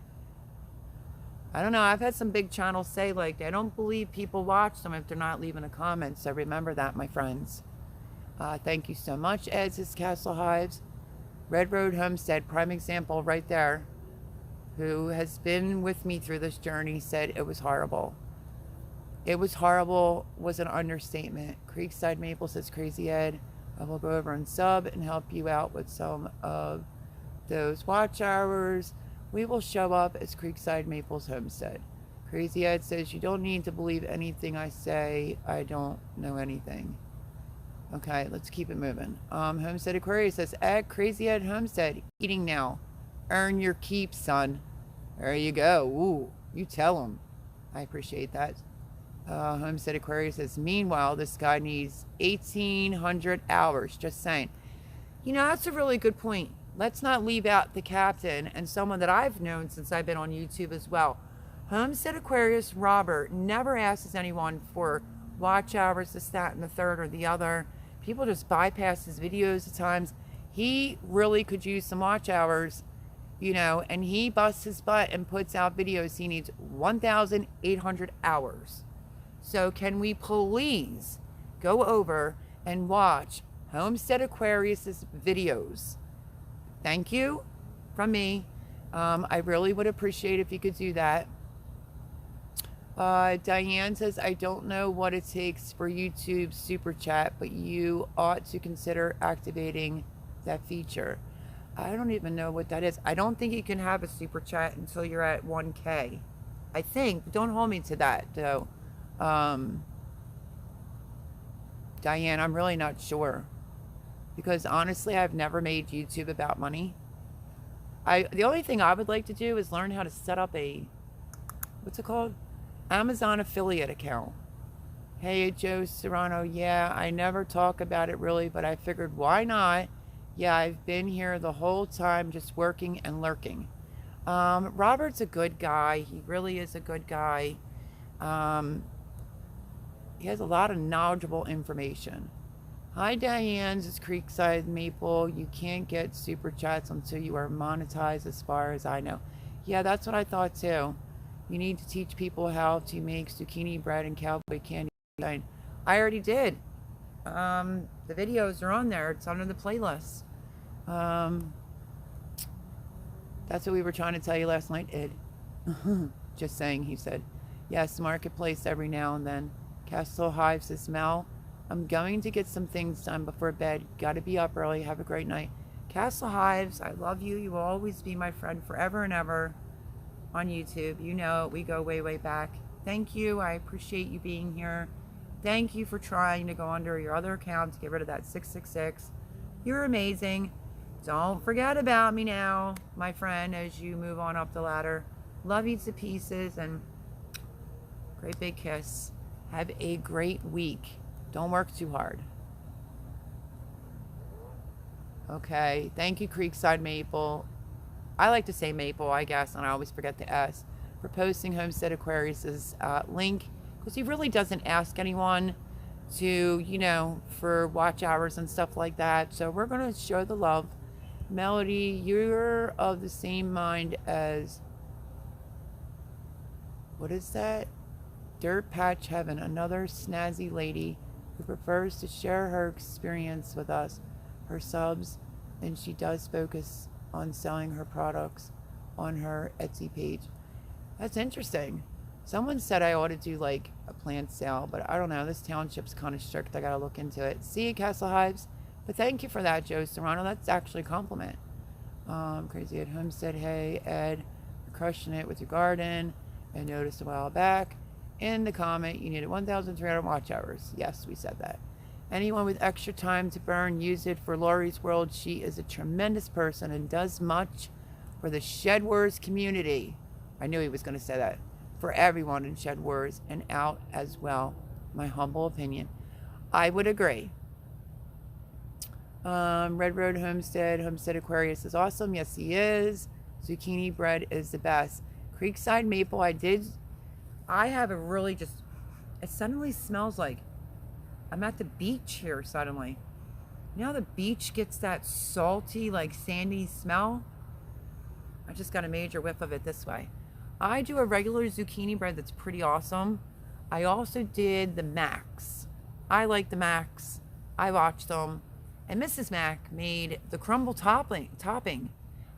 I don't know. I've had some big channels say like they don't believe people watch them if they're not leaving a comment. So remember that, my friends. Thank you so much, Ed, says Castle Hives. Red Road Homestead, prime example right there. Who has been with me through this journey, said it was horrible. It was horrible was an understatement. Creekside Maple says, Crazy Ed, I will go over and sub and help you out with some of those watch hours. We will show up as Creekside Maples Homestead. Crazy Ed says, you don't need to believe anything I say. I don't know anything. Okay, let's keep it moving. Homestead Aquarius says, at Crazy Ed Homestead, eating now. Earn your keep, son. There you go. Ooh, you tell him. I appreciate that. Homestead Aquarius says, meanwhile, this guy needs 1,800 hours. Just saying. You know, that's a really good point. Let's not leave out the captain and someone that I've known since I've been on YouTube as well. Homestead Aquarius Robert never asks anyone for watch hours, this, that, and the third or the other. People just bypass his videos at times. He really could use some watch hours, you know, and he busts his butt and puts out videos. He needs 1,800 hours. So can we please go over and watch Homestead Aquarius's videos? Thank you from me. I really would appreciate if you could do that. Diane says, I don't know what it takes for YouTube Super Chat, but you ought to consider activating that feature. I don't even know what that is. I don't think you can have a Super Chat until you're at 1K. I think. But don't hold me to that, though. Diane, I'm really not sure. Because honestly, I've never made YouTube about money. The only thing I would like to do is learn how to set up a, what's it called? Amazon affiliate account. Hey, Joe Serrano. Yeah, I never talk about it really, but I figured why not? Yeah, I've been here the whole time just working and lurking. Robert's a good guy. He really is a good guy. He has a lot of knowledgeable information. Hi, Diane. It's Creekside Maple. You can't get super chats until you are monetized, as far as I know. Yeah, that's what I thought too. You need to teach people how to make zucchini bread and cowboy candy. I already did. The videos are on there. It's under the playlist. Um, that's what we were trying to tell you last night, Ed. Just saying, he said. Yes, marketplace every now and then. Castle Hive says, Mel, I'm going to get some things done before bed. Got to be up early. Have a great night. Castle Hives, I love you. You will always be my friend forever and ever on YouTube. You know, we go way, way back. Thank you. I appreciate you being here. Thank you for trying to go under your other account to get rid of that 666. You're amazing. Don't forget about me now, my friend, as you move on up the ladder. Love you to pieces, and great big kiss. Have a great week. Don't work too hard. Okay. Thank you, Creekside Maple. I like to say Maple, I guess, and I always forget the S. For posting Homestead Aquarius's link, because he really doesn't ask anyone to, you know, for watch hours and stuff like that. So we're going to show the love. Melody, you're of the same mind as, what is that? Dirt Patch Heaven, another snazzy lady who prefers to share her experience with us, her subs, and she does focus on selling her products on her Etsy page. That's interesting. Someone said I ought to do like a plant sale, but I don't know. This township's kind of strict. I got to look into it. See you, Castle Hives. But thank you for that, Joe Serrano. That's actually a compliment. Crazy at Homestead. Hey, Ed, you're crushing it with your garden. I noticed a while back in the comment you needed 1,300 watch hours. Yes, we said that. Anyone with extra time to burn, use it for Lori's World. She is a tremendous person and does much for the Shed Wars community. I knew he was going to say that. For everyone in Shed Wars and out as well. My humble opinion. I would agree. Red Road Homestead. Homestead Aquarius is awesome. Yes, he is. Zucchini bread is the best. Creekside Maple, I have a really just, it suddenly smells like I'm at the beach here suddenly. You know how the beach gets that salty, like sandy smell? I just got a major whiff of it this way. I do a regular zucchini bread that's pretty awesome. I also did the Macs. I like the Macs. I watched them. And Mrs. Mac made the crumble topping.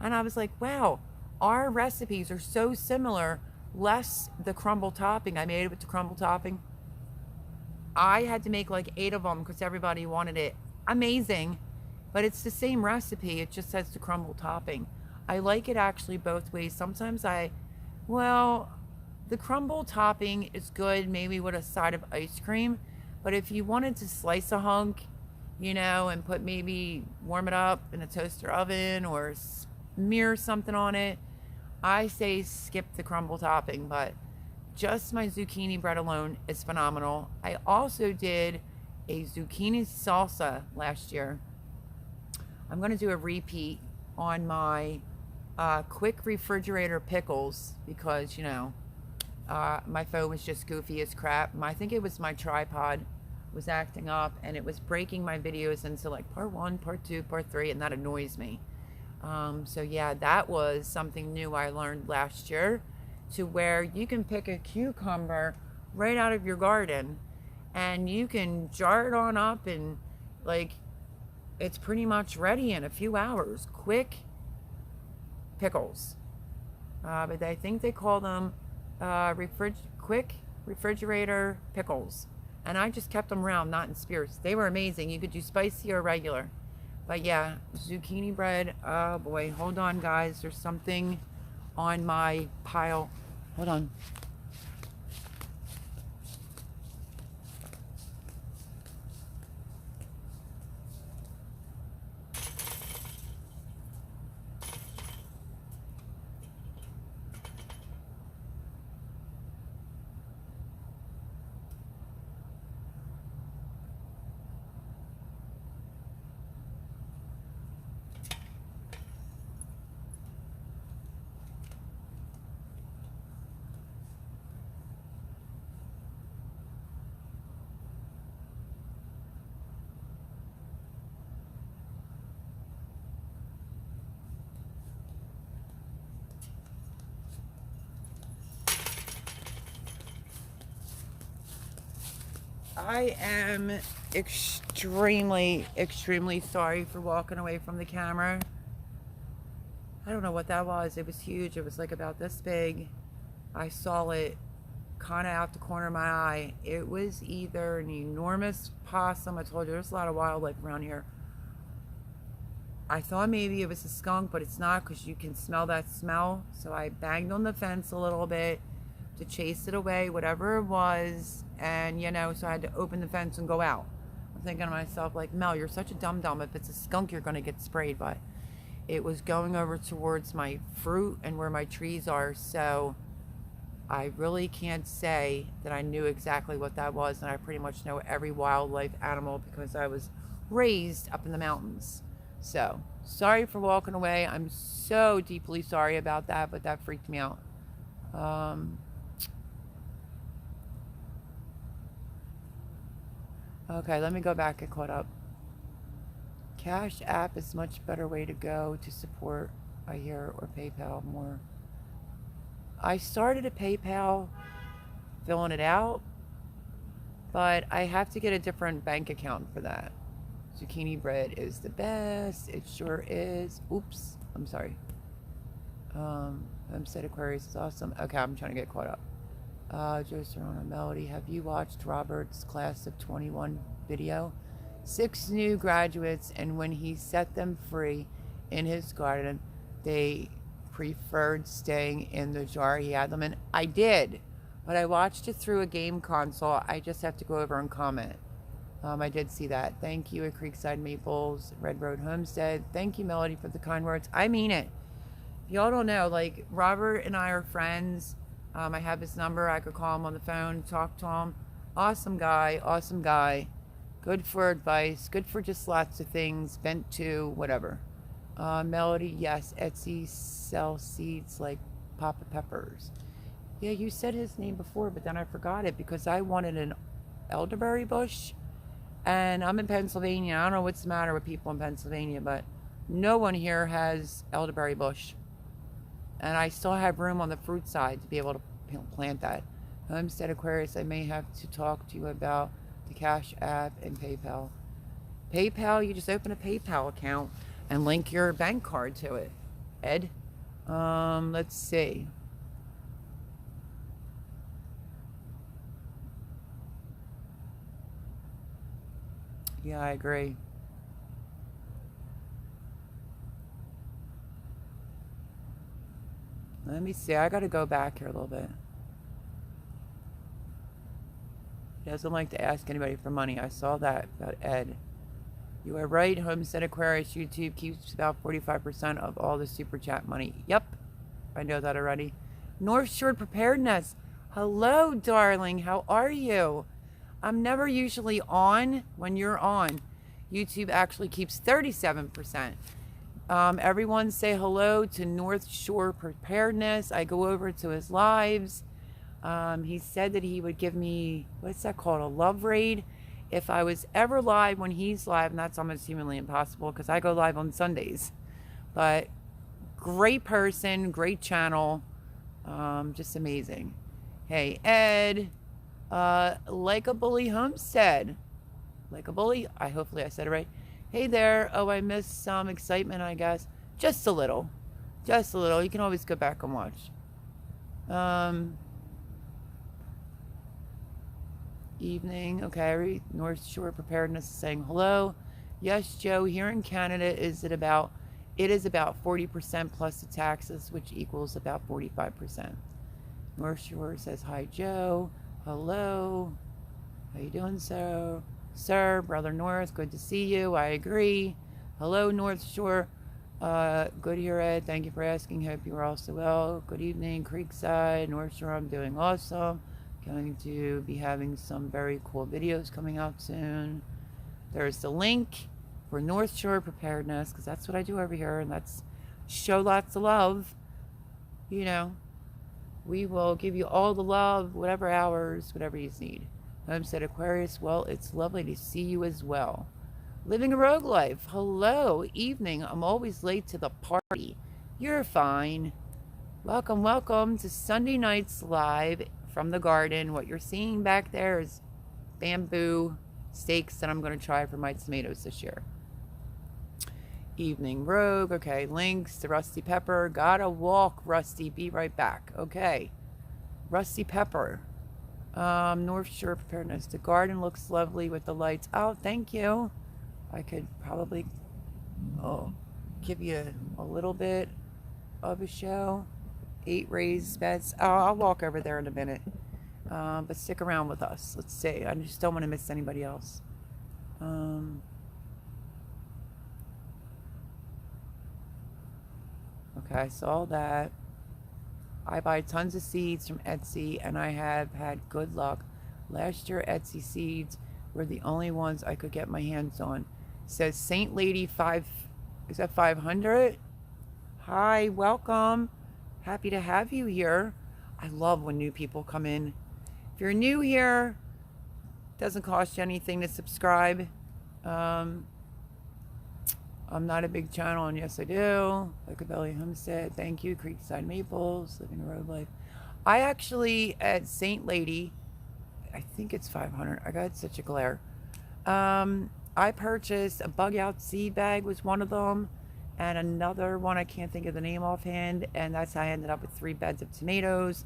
And I was like, wow, our recipes are so similar, less the crumble topping. I made it with the crumble topping. I had to make like 8 of them because everybody wanted it. Amazing. But it's the same recipe. It just has the crumble topping. I like it actually both ways. Sometimes the crumble topping is good maybe with a side of ice cream. But if you wanted to slice a hunk, you know, and warm it up in a toaster oven or smear something on it, I say skip the crumble topping. But just my zucchini bread alone is phenomenal. I also did a zucchini salsa last year. I'm going to do a repeat on my quick refrigerator pickles because, you know, my phone was just goofy as crap. I think it was my tripod was acting up and it was breaking my videos into like part 1, part 2, part 3, and that annoys me. So yeah, that was something new I learned last year, to where you can pick a cucumber right out of your garden and you can jar it on up and like it's pretty much ready in a few hours. Quick pickles. But I think they call them quick refrigerator pickles. And I just kept them around, not in spirits. They were amazing. You could do spicy or regular. But yeah, zucchini bread. Oh boy, hold on guys. There's something on my pile. Hold on. I am extremely, extremely sorry for walking away from the camera. I don't know what that was. It was huge. It was like about this big. I saw it kind of out the corner of my eye. It was either an enormous possum. I told you there's a lot of wildlife around here. I thought maybe it was a skunk, but it's not, because you can smell that smell. So I banged on the fence a little bit to chase it away, whatever it was. And, you know, so I had to open the fence and go out. I'm thinking to myself, like, Mel, you're such a dum-dum. If it's a skunk, you're going to get sprayed by. It was going over towards my fruit and where my trees are. So I really can't say that I knew exactly what that was. And I pretty much know every wildlife animal because I was raised up in the mountains. So, sorry for walking away. I'm so deeply sorry about that, but that freaked me out. Okay, let me go back and caught up. Cash App is much better way to go to support, I hear, or PayPal more. I started a PayPal, filling it out, but I have to get a different bank account for that. Zucchini bread is the best. It sure is. Oops. I'm sorry. Homestead Aquarius is awesome. Okay, I'm trying to get caught up. Joe Serrano Melody, have you watched Robert's Class of 21 video? 6 new graduates, and when he set them free in his garden, they preferred staying in the jar he had them in. I did, but I watched it through a game console. I just have to go over and comment. I did see that. Thank you at Creekside Maples, Red Road Homestead. Thank you, Melody, for the kind words. I mean it. Y'all don't know, like, Robert and I are friends. I have his number. I could call him on the phone, talk to him. Awesome guy, awesome guy. Good for advice, good for just lots of things, vent to, whatever. Melody, yes, Etsy sells seeds like Papa Peppers. Yeah, you said his name before, but then I forgot it because I wanted an elderberry bush. And I'm in Pennsylvania. I don't know what's the matter with people in Pennsylvania, but no one here has elderberry bush. And I still have room on the fruit side to be able to plant that. Homestead Aquarius, I may have to talk to you about the Cash App and PayPal. PayPal, you just open a PayPal account and link your bank card to it. Ed? Let's see. Yeah, I agree. Let me see. I got to go back here a little bit. He doesn't like to ask anybody for money. I saw that about Ed. You are right. Homestead Aquarius YouTube keeps about 45% of all the super chat money. Yep. I know that already. North Shore Preparedness. Hello, darling. How are you? I'm never usually on when you're on. YouTube actually keeps 37%. Everyone say hello to North Shore Preparedness. I go over to his lives. He said that he would give me, what's that called, a love raid if I was ever live when he's live, and that's almost humanly impossible because I go live on Sundays. But great person, great channel, just amazing. Hey, Ed, Like a Bully Homestead. Like a Bully, hopefully I said it right. Hey there. Oh, I missed some excitement, I guess. Just a little. Just a little. You can always go back and watch. Evening. Okay. North Shore Preparedness is saying hello. Yes, Joe. Here in Canada, it is about 40% plus the taxes, which equals about 45%. North Shore says hi, Joe. Hello. How you doing, sir? Sir, Brother North, good to see you. I agree. Hello, North Shore. Good here, Ed. Thank you for asking. Hope you are also well. Good evening, Creekside, North Shore. I'm doing awesome. Going to be having some very cool videos coming out soon. There's the link for North Shore Preparedness, because that's what I do over here, and that's show lots of love. You know, we will give you all the love, whatever hours, whatever you need. Homestead Aquarius, well, it's lovely to see you as well. Living a Rogue Life, hello, evening. I'm always late to the party. You're fine. Welcome, welcome to Sunday Nights Live from the garden. What you're seeing back there is bamboo stakes that I'm going to try for my tomatoes this year. Evening Rogue. Okay, links to Rusty Pepper. Gotta walk, Rusty. Be right back. Okay. Rusty Pepper. North Shore Preparedness. The garden looks lovely with the lights. Oh, thank you. I could probably give you a little bit of a show. 8 raised beds. Oh, I'll walk over there in a minute. But stick around with us. Let's see. I just don't want to miss anybody else. Okay, I saw that. I buy tons of seeds from Etsy, and I have had good luck. Last year, Etsy seeds were the only ones I could get my hands on. Says Saint Lady 5. Is that 500? Hi, welcome. Happy to have you here. I love when new people come in. If you're new here, it doesn't cost you anything to subscribe. I'm not a big channel, and yes I do. Belly Homestead, thank you. Creekside Maples, Living a Road Life. I actually, at Saint Lady, I think it's 500. I got such a glare. I purchased a bug out seed bag, was one of them, and another one I can't think of the name offhand, and that's how I ended up with 3 beds of tomatoes.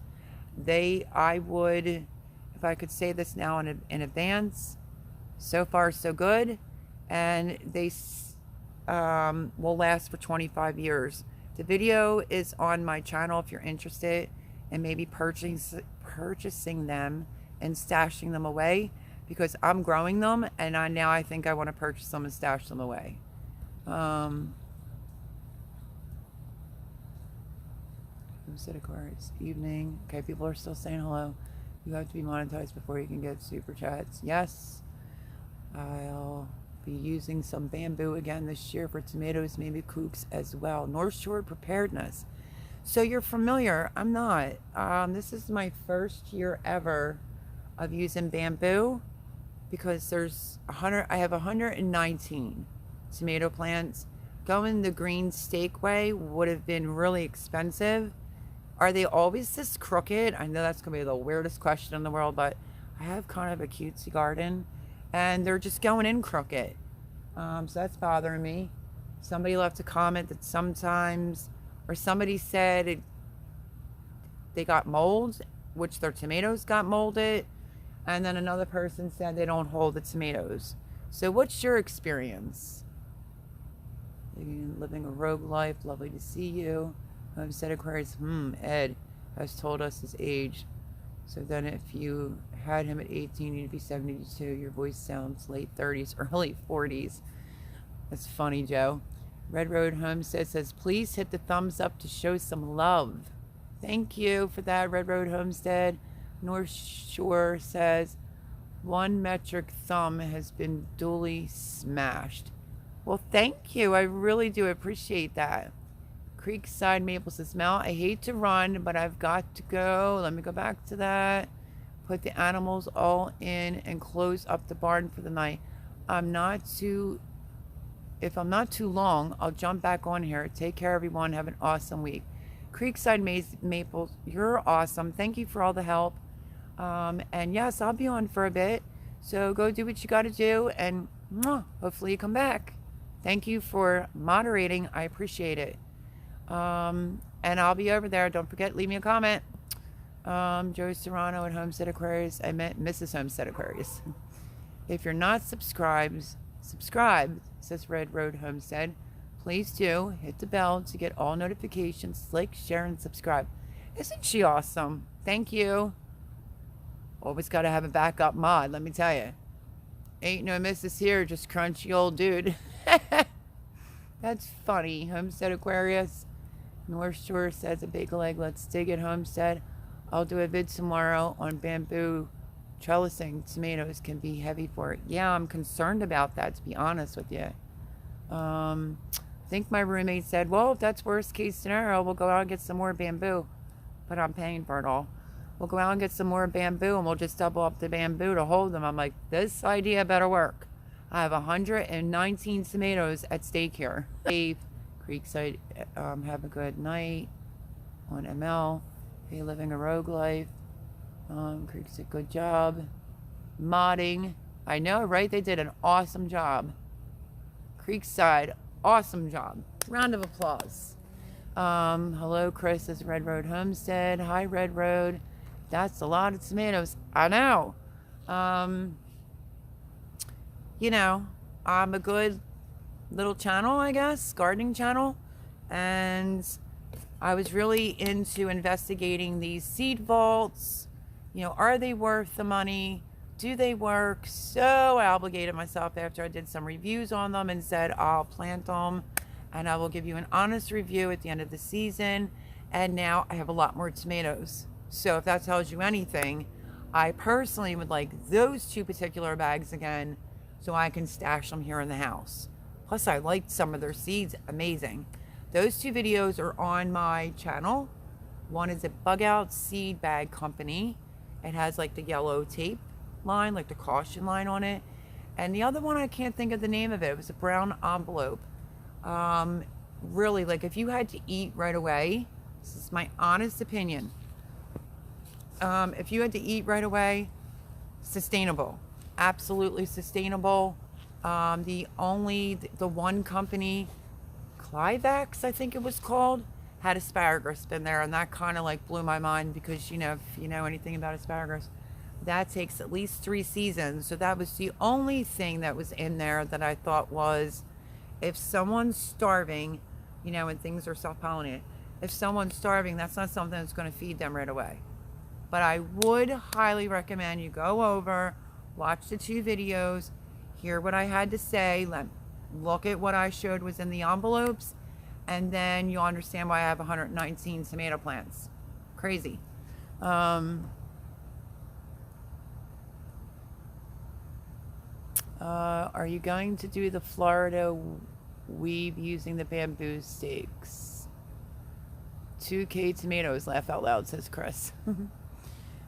I would, if I could say this now in advance, so far so good, and they will last for 25 years. The video is on my channel if you're interested in maybe purchasing them and stashing them away, because I'm growing them, and now I think I want to purchase them and stash them away. Who said Aquarius? Evening. Okay, people are still saying hello. You have to be monetized before you can get super chats. Yes. I'll be using some bamboo again this year for tomatoes, maybe kooks as well. North Shore Preparedness. So you're familiar. I'm not. This is my first year ever of using bamboo, because there's I have 119 tomato plants. Going the green stake way would have been really expensive. Are they always this crooked? I know that's gonna be the weirdest question in the world, but I have kind of a cutesy garden, and they're just going in crooked. So that's bothering me. Somebody left a comment that sometimes, or somebody said they got mold, which their tomatoes got molded, and then another person said they don't hold the tomatoes. So what's your experience? Living a rogue life, lovely to see you. Said Aquarius, Ed has told us his age. So then if you had him at 18, he'd be 72. Your voice sounds late 30s, early 40s. That's funny, Joe. Red Road Homestead says, please hit the thumbs up to show some love. Thank you for that, Red Road Homestead. North Shore says, 1 metric thumb has been duly smashed. Well, thank you. I really do appreciate that. Creekside Maple says, Mel, I hate to run, but I've got to go. Let me go back to that. Put the animals all in and close up the barn for the night. If I'm not too long, I'll jump back on here. Take care, everyone. Have an awesome week. Creekside Maples, you're awesome. Thank you for all the help. And yes, I'll be on for a bit. So go do what you got to do, and hopefully you come back. Thank you for moderating. I appreciate it. And I'll be over there. Don't forget, leave me a comment. Joe Serrano at Homestead Aquarius. I meant Mrs. Homestead Aquarius. If you're not subscribed, says Red Road Homestead. Please do hit the bell to get all notifications. Like, share, and subscribe. Isn't she awesome? Thank you. Always got to have a backup mod, let me tell you. Ain't no missus here, just crunchy old dude. That's funny. Homestead Aquarius. North Shore says a big leg. Let's dig it, Homestead. I'll do a vid tomorrow on bamboo trellising. Tomatoes can be heavy for it. Yeah, I'm concerned about that, to be honest with you. I think my roommate said, well, if that's worst case scenario, we'll go out and get some more bamboo. But I'm paying for it all. We'll go out and get some more bamboo, and we'll just double up the bamboo to hold them. I'm like, this idea better work. I have 119 tomatoes at stake here. Dave, Creekside, have a good night. On ML, hey, living a rogue life. Creekside, good job. modding. I know, right? They did an awesome job. Creekside, awesome job. Round of applause. Hello, Chris, this is Red Road Homestead. Hi, Red Road. That's a lot of tomatoes. I know. You know, I'm a good little channel, I guess, gardening channel. And I was really into investigating these seed vaults. You know, are they worth the money? Do they work? So I obligated myself after I did some reviews on them and said, I'll plant them and I will give you an honest review at the end of the season. And now I have a lot more tomatoes. So if that tells you anything, I personally would like those 2 particular bags again so I can stash them here in the house. Plus I liked some of their seeds, amazing. Those 2 videos are on my channel. One is a Bug Out Seed Bag Company. It has like the yellow tape line, like the caution line on it. And the other one, I can't think of the name of it. It was a brown envelope. Really, like if you had to eat right away, this is my honest opinion. If you had to eat right away, sustainable, absolutely sustainable. The one company, Clivax, I think it was called, had asparagus in there, and that kind of like blew my mind because, you know, if you know anything about asparagus, that takes at least 3 seasons. So that was the only thing that was in there that I thought was, if someone's starving, you know, and things are self-pollinated, if someone's starving, that's not something that's going to feed them right away. But I would highly recommend you go over, watch the 2 videos, hear what I had to say, look at what I showed was in the envelopes, and then you'll understand why I have 119 tomato plants. Crazy. Are you going to do the Florida weave using the bamboo stakes? 2K tomatoes, laugh out loud, says Chris.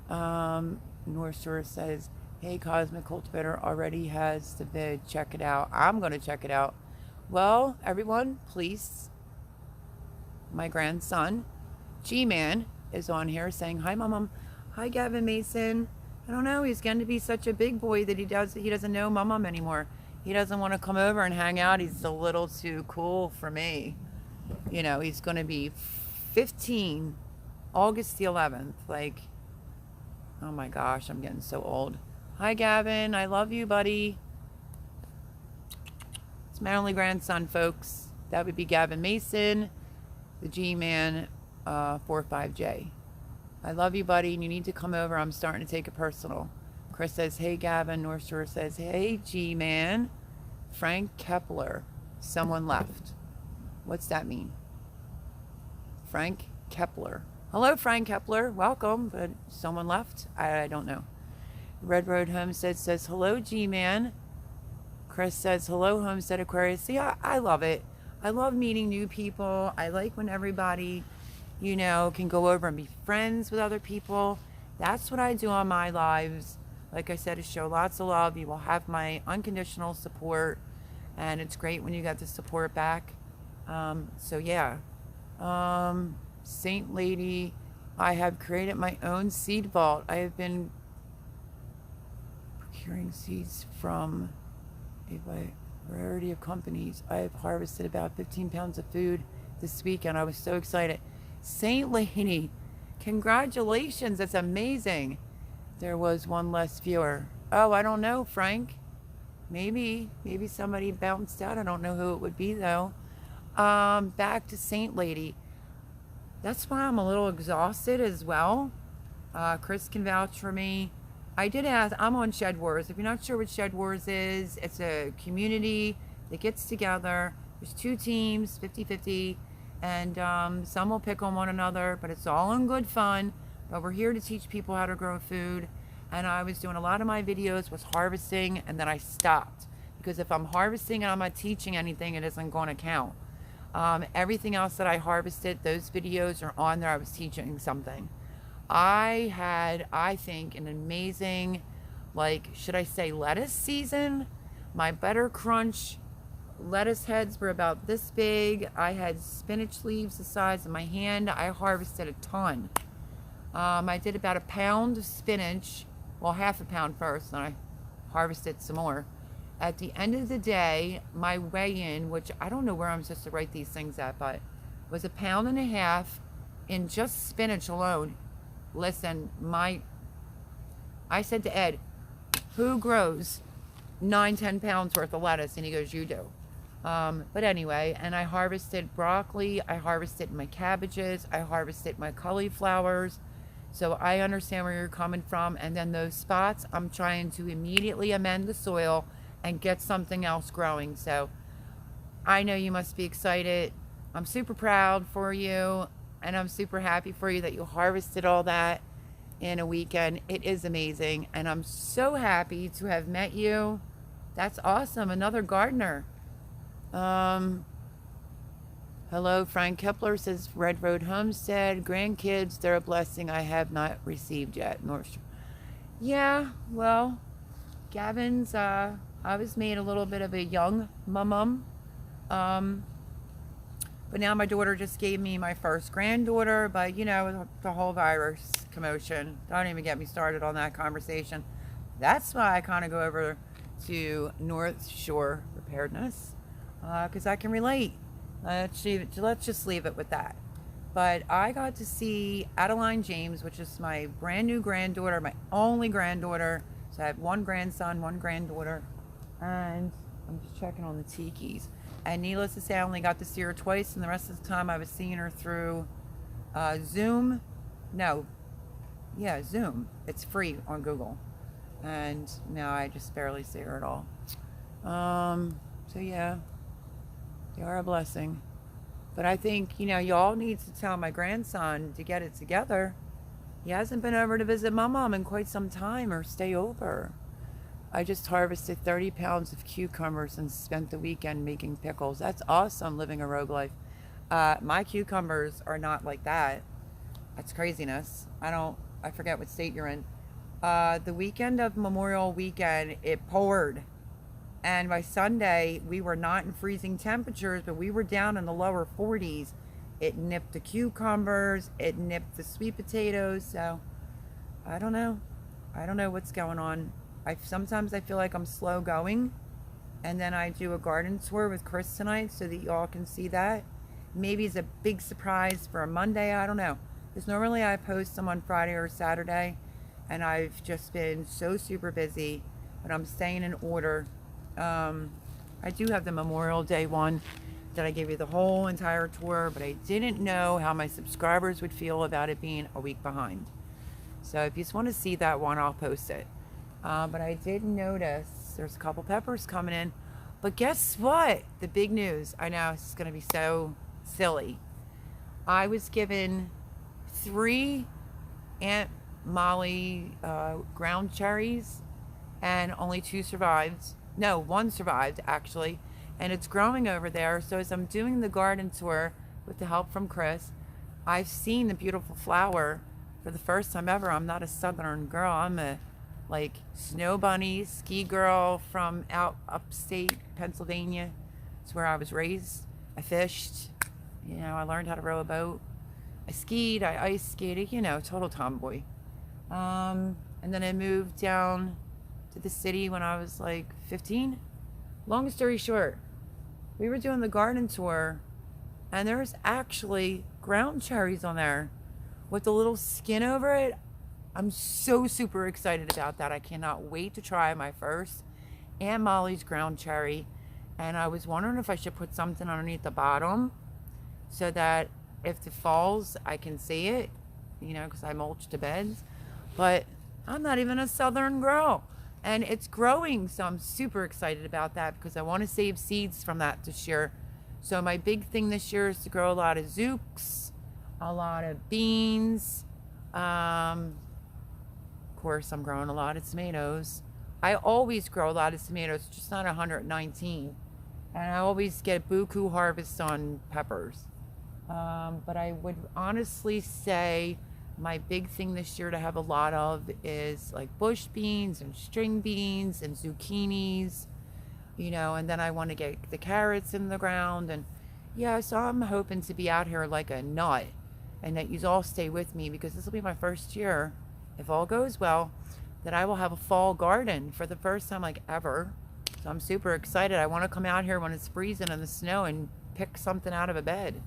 North Shore says, hey, Cosmic Cultivator already has the vid. Check it out. I'm going to check it out. Well, everyone, please. My grandson, G-Man, is on here saying, hi, Mom. Hi, Gavin Mason. I don't know. He's going to be such a big boy that he doesn't know Mom anymore. He doesn't want to come over and hang out. He's a little too cool for me. You know, he's going to be 15, August the 11th. Like, oh my gosh, I'm getting so old. Hi, Gavin. I love you, buddy. It's my only grandson, folks. That would be Gavin Mason, the G-Man 45J. I love you, buddy, and you need to come over. I'm starting to take it personal. Chris says, hey, Gavin. North Shore says, hey, G-Man. Frank Kepler. Someone left. What's that mean? Frank Kepler. Hello, Frank Kepler. Welcome, but someone left? I don't know. Red Road Homestead says, hello, G-Man. Chris says, hello, Homestead Aquarius. See, I love it. I love meeting new people. I like when everybody, you know, can go over and be friends with other people. That's what I do on my lives. Like I said, to show lots of love. You will have my unconditional support, and it's great when you get the support back. So yeah. Saint Lady, I have created my own seed vault. I have been procuring seeds from a variety of companies. I have harvested about 15 pounds of food this weekend. I was so excited. Saint Lady, congratulations. That's amazing. There was one less viewer. Oh, I don't know, Frank. Maybe somebody bounced out. I don't know who it would be, though. Back to Saint Lady. That's why I'm a little exhausted as well. Chris can vouch for me. I did ask, I'm on Shed Wars. If you're not sure what Shed Wars is, it's a community that gets together. There's 2 teams, 50-50, and some will pick on one another, but it's all in good fun. But we're here to teach people how to grow food. And I was doing a lot of my videos was harvesting, and then I stopped. Because if I'm harvesting and I'm not teaching anything, it isn't going to count. Everything else that I harvested, those videos are on there. I was teaching something. I had, I think, an amazing, like, should I say lettuce season? My Better Crunch lettuce heads were about this big. I had spinach leaves the size of my hand. I harvested a ton. I did about 1 pound of spinach. well, half a pound first, and I harvested some more. At the end of the day, my weigh-in, which I don't know where I'm supposed to write these things at, but was 1.5 pounds in just spinach alone. Listen, I said to Ed, who grows 9-10 pounds worth of lettuce? And he goes, you do. But anyway, and I harvested broccoli, I harvested my cabbages, I harvested my cauliflowers. So I understand where you're coming from. And then those spots, I'm trying to immediately amend the soil and get something else growing. So I know you must be excited. I'm super proud for you, and I'm super happy for you that you harvested all that in a weekend. It is amazing, and I'm so happy to have met you. That's awesome. Another gardener. Hello, Frank Kepler says Red Road Homestead. Grandkids, they're a blessing I have not received yet. Yeah, well, Gavin's, I was made a little bit of a young mum. But now my daughter just gave me my first granddaughter. But, you know, the whole virus commotion. Don't even get me started on that conversation. That's why I kind of go over to North Shore Preparedness. Because I can relate. Let's just leave it with that. But I got to see Adeline James, which is my brand new granddaughter, my only granddaughter. So I have one grandson, one granddaughter. And I'm just checking on the tikis. And needless to say, I only got to see her twice, and the rest of the time I was seeing her through Zoom. Zoom. It's free on Google. And now I just barely see her at all. So yeah, they are a blessing. But I think, you know, y'all need to tell my grandson to get it together. He hasn't been over to visit my mom in quite some time, or stay over. I just harvested 30 pounds of cucumbers and spent the weekend making pickles. That's awesome, living a rogue life. My cucumbers are not like that. That's craziness. I forget what state you're in. The weekend of Memorial Weekend, it poured. And by Sunday, we were not in freezing temperatures, but we were down in the lower 40s. It nipped the cucumbers, it nipped the sweet potatoes. So I don't know. I don't know what's going on. Sometimes I feel like I'm slow going, and then I do a garden tour with Chris tonight so that y'all can see that. Maybe it's a big surprise for a Monday. I don't know. Because normally I post them on Friday or Saturday, and I've just been so super busy, but I'm staying in order. I do have the Memorial Day one that I gave you the whole entire tour, but I didn't know how my subscribers would feel about it being a week behind. So if you just want to see that one, I'll post it. But I did notice there's a couple peppers coming in. But guess what? The big news. I know it's going to be so silly. I was given 3 Aunt Molly ground cherries, and only 2 survived. No, 1 survived actually, and it's growing over there. So as I'm doing the garden tour with the help from Chris, I've seen the beautiful flower for the first time ever. I'm not a southern girl. I'm a snow bunny ski girl from upstate Pennsylvania. It's where I was raised. I fished, you know, I learned how to row a boat. I skied, I ice skated, you know, total tomboy. And then I moved down to the city when I was like 15. Long story short, we were doing the garden tour, and there's actually ground cherries on there with the little skin over it. I'm so super excited about that. I cannot wait to try my first Aunt Molly's ground cherry. And I was wondering if I should put something underneath the bottom so that if it falls, I can see it, you know, because I mulch the beds. But I'm not even a southern girl. And it's growing, so I'm super excited about that because I want to save seeds from that this year. So my big thing this year is to grow a lot of zooks, a lot of beans. Of course, I'm growing a lot of tomatoes. I always grow a lot of tomatoes, just not 119. And I always get buku harvest on peppers. But I would honestly say my big thing this year to have a lot of is like bush beans and string beans and zucchinis, you know, and then I want to get the carrots in the ground. And yeah, so I'm hoping to be out here like a nut, and that you all stay with me because this will be my first year, if all goes well, that I will have a fall garden for the first time like ever. So I'm super excited. I want to come out here when it's freezing in the snow and pick something out of a bed.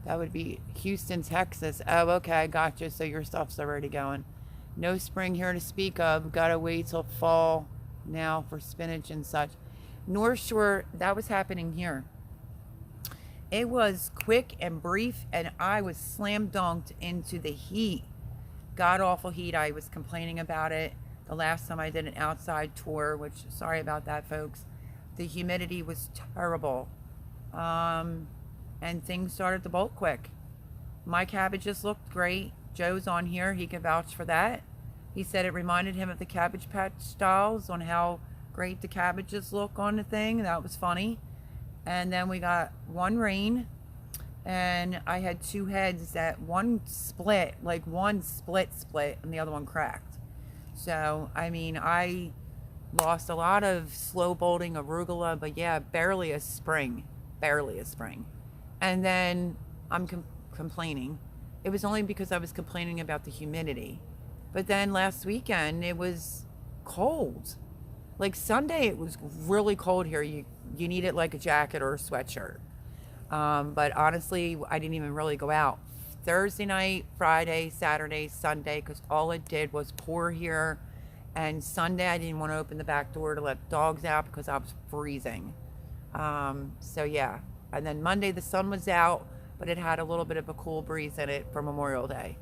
That would be Houston, Texas. Oh, okay, I got you. So your stuff's already going. No spring here to speak of. Gotta wait till fall now for spinach and such. North Shore, that was happening here. It was quick and brief, and I was slam dunked into the heat. God awful heat. I was complaining about it the last time I did an outside tour, which, sorry about that, folks. The humidity was terrible. And things started to bolt quick. My cabbages looked great. Joe's on here. He can vouch for that. He said it reminded him of the Cabbage Patch Dolls on how great the cabbages look on the thing. That was funny. And then we got one rain, and I had two heads that one split, like one split, and the other one cracked. So, I mean, I lost a lot of slow bolting arugula, but yeah, barely a spring. And then I'm complaining. It was only because I was complaining about the humidity. But then last weekend, it was cold. Like Sunday, it was really cold here. You needed like a jacket or a sweatshirt. But honestly, I didn't even really go out. Thursday night, Friday, Saturday, Sunday, because all it did was pour here. And Sunday, I didn't want to open the back door to let dogs out because I was freezing. So yeah. And then Monday, the sun was out, but it had a little bit of a cool breeze in it for Memorial Day.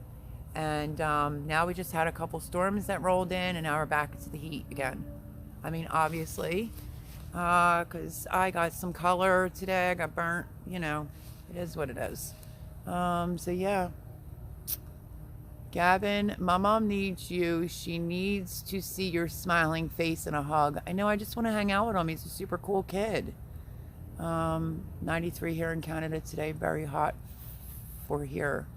And now we just had a couple storms that rolled in, and now we're back into the heat again. I mean, obviously, because I got some color today. I got burnt, you know, it is what it is. So yeah. Gavin, my mom needs you. She needs to see your smiling face and a hug. I know, I just want to hang out with him. He's a super cool kid. 93 here in Canada today. Very hot for here.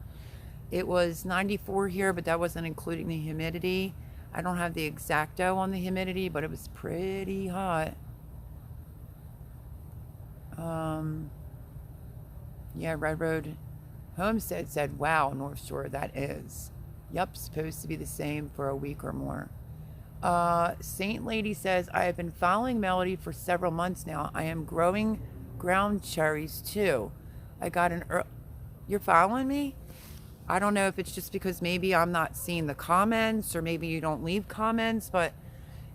It was 94 here, but that wasn't including the humidity. I don't have the exacto on the humidity, but it was pretty hot. Yeah, Red Road Homestead said, wow, North Shore, that is. Yep, supposed to be the same for a week or more. Saint Lady says, I have been following Melody for several months now. I am growing ground cherries too. I got you're following me? I don't know if it's just because maybe I'm not seeing the comments, or maybe you don't leave comments, but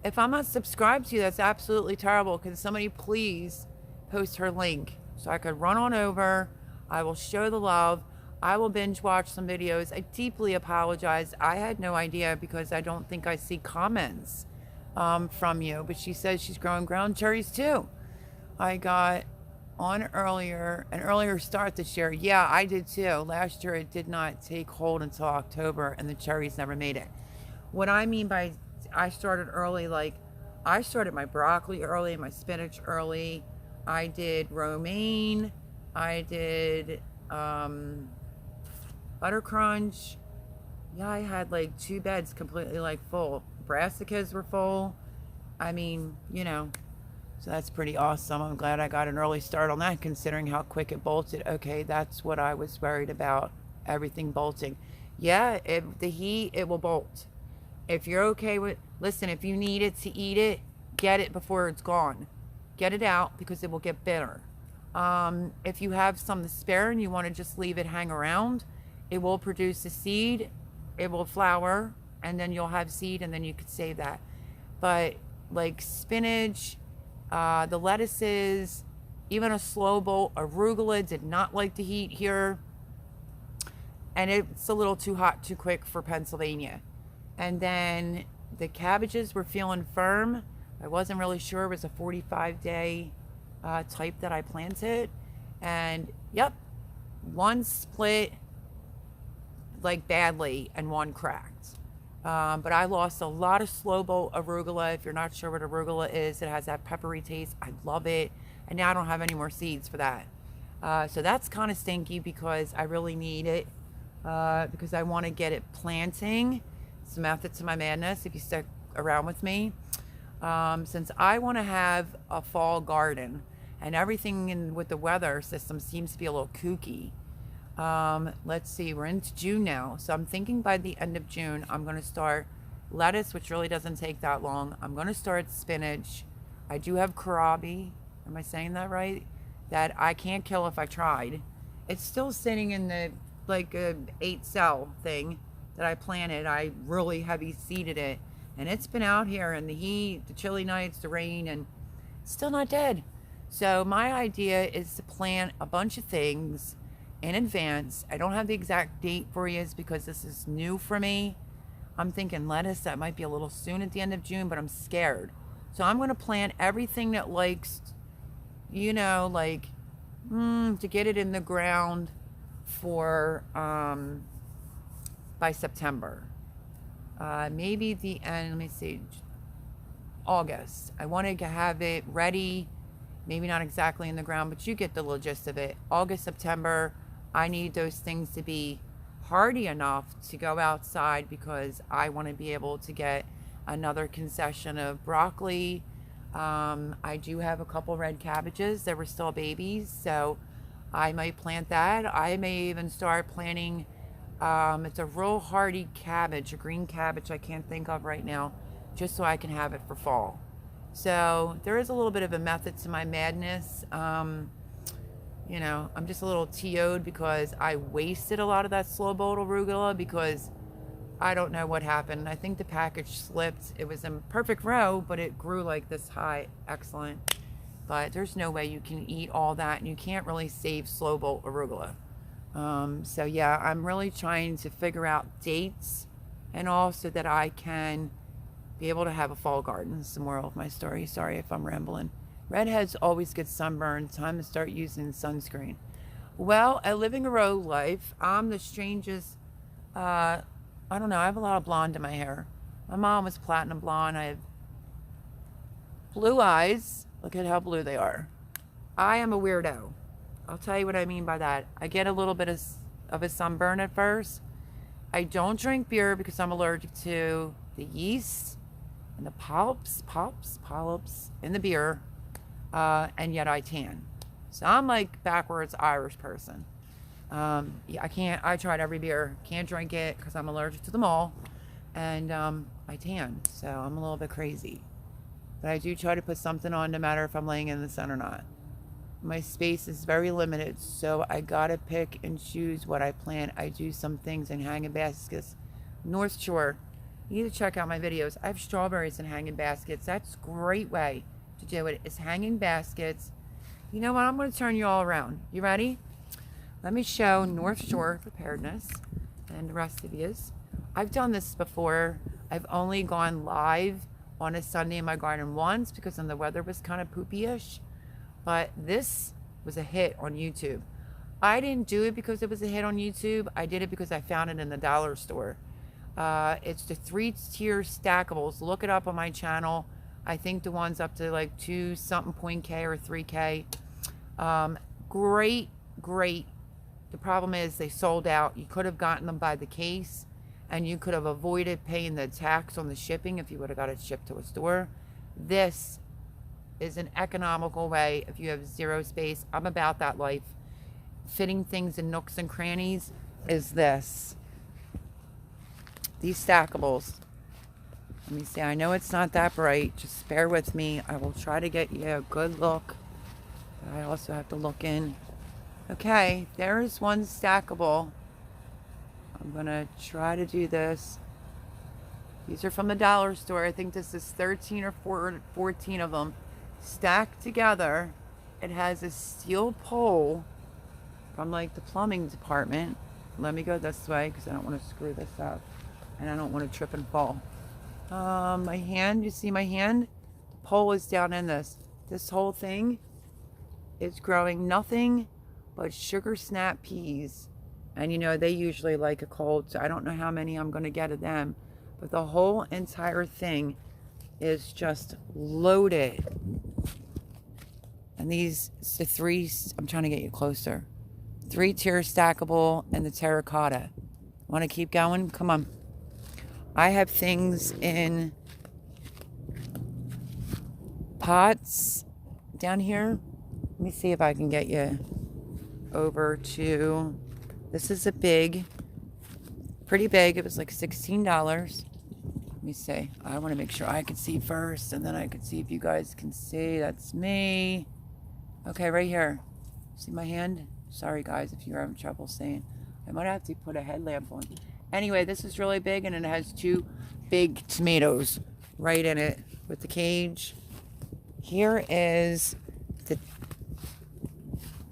if I'm not subscribed to you, that's absolutely terrible. Can somebody please post her link so I could run on over? I will show the love. I will binge watch some videos. I deeply apologize. I had no idea because I don't think I see comments from you, but she says she's growing ground cherries too. I got on an earlier start this year. Yeah, I did too. Last year it did not take hold until October, and the cherries never made it. What I mean by I started early, like I started my broccoli early, my spinach early. I did romaine. I did butter crunch. Yeah, I had like 2 beds completely like full. Brassicas were full. I mean, you know. So that's pretty awesome. I'm glad I got an early start on that, considering how quick it bolted. Okay, that's what I was worried about, everything bolting. Yeah, the heat, it will bolt. If you're okay with, listen, if you need it to eat it, get it before it's gone. Get it out because it will get bitter. If you have some to spare and you want to just leave it hang around, it will produce a seed, it will flower, and then you'll have seed, and then you could save that. But like spinach, the lettuces, even a slow bolt, arugula did not like the heat here. And it's a little too hot, too quick for Pennsylvania. And then the cabbages were feeling firm. I wasn't really sure. It was a 45-day type that I planted. And yep, one split like badly and one cracked. But I lost a lot of slow bolt arugula. If you're not sure what arugula is, it has that peppery taste. I love it. And now I don't have any more seeds for that. So that's kind of stinky because I really need it. Because I want to get it planting. It's the method to my madness if you stick around with me. Since I want to have a fall garden and everything with the weather system seems to be a little kooky. Let's see, we're into June now. So I'm thinking by the end of June, I'm going to start lettuce, which really doesn't take that long. I'm going to start spinach. I do have kohlrabi. Am I saying that right? That I can't kill if I tried. It's still sitting in the like a 8-cell thing that I planted. I really heavy seeded it, and it's been out here in the heat, the chilly nights, the rain, and still not dead. So my idea is to plant a bunch of things in advance. I don't have the exact date for you because this is new for me. I'm thinking lettuce, that might be a little soon at the end of June, but I'm scared. So I'm going to plant everything that likes, you know, like to get it in the ground for by September. Maybe the end, let me see, August. I want to have it ready, maybe not exactly in the ground, but you get the gist of it. August, September, I need those things to be hardy enough to go outside because I want to be able to get another concession of broccoli. I do have a couple red cabbages that were still babies, so I might plant that. I may even start planting, it's a real hardy cabbage, a green cabbage I can't think of right now, just so I can have it for fall. So there is a little bit of a method to my madness. You know, I'm just a little TO'd because I wasted a lot of that slow bolt arugula because I don't know what happened. I think the package slipped. It was in perfect row, but it grew like this high. Excellent. But there's no way you can eat all that, and you can't really save slow bolt arugula. So yeah, I'm really trying to figure out dates and all so that I can be able to have a fall garden. It's the moral of my story. Sorry if I'm rambling. Redheads always get sunburned. Time to start using sunscreen. Well, at Living a Rogue Life, I'm the strangest, I don't know, I have a lot of blonde in my hair. My mom was platinum blonde. I have blue eyes. Look at how blue they are. I am a weirdo. I'll tell you what I mean by that. I get a little bit of a sunburn at first. I don't drink beer because I'm allergic to the yeast and the polyps in the beer, and yet I tan. So I'm like backwards Irish person. Yeah, I tried every beer. Can't drink it because I'm allergic to them all. And I tan, so I'm a little bit crazy. But I do try to put something on no matter if I'm laying in the sun or not. My space is very limited, so I gotta pick and choose what I plant. I do some things in hanging baskets. North Shore, you need to check out my videos. I have strawberries in hanging baskets. That's a great way to do it. It's hanging baskets. You know what? I'm going to turn you all around. You ready? Let me show North Shore preparedness and the rest of yous. I've done this before. I've only gone live on a Sunday in my garden once because then the weather was kind of poopy-ish. But this was a hit on YouTube. I didn't do it because it was a hit on YouTube. I did it because I found it in the dollar store. It's the 3-tier stackables. Look it up on my channel. I think the one's up to like 2 something point K or 3K. Great. The problem is they sold out. You could have gotten them by the case, and you could have avoided paying the tax on the shipping if you would have got it shipped to a store. This is an economical way if you have zero space. I'm about that life. Fitting things in nooks and crannies is this. These stackables. Let me see. I know it's not that bright. Just bear with me. I will try to get you a good look. But I also have to look in. Okay, there's one stackable. I'm going to try to do this. These are from the dollar store. I think this is 13 or 14 of them. Stacked together. It has a steel pole from like the plumbing department. Let me go this way because I don't want to screw this up. And I don't want to trip and fall. My hand, you see my hand? The pole is down in this. This whole thing is growing nothing but sugar snap peas. And you know, they usually like a cold, so I don't know how many I'm going to get of them. But the whole entire thing is just loaded. And these, the 3, I'm trying to get you closer. 3-tier stackable and the terracotta. Want to keep going? Come on. I have things in pots down here. Let me see if I can get you over to, this is a big, pretty big. It was like $16. Let me see. I want to make sure I can see first, and then I can see if you guys can see. That's me. Okay, right here. See my hand? Sorry, guys, if you're having trouble seeing. I might have to put a headlamp on. Anyway, this is really big, and it has 2 big tomatoes right in it with the cage. Here is the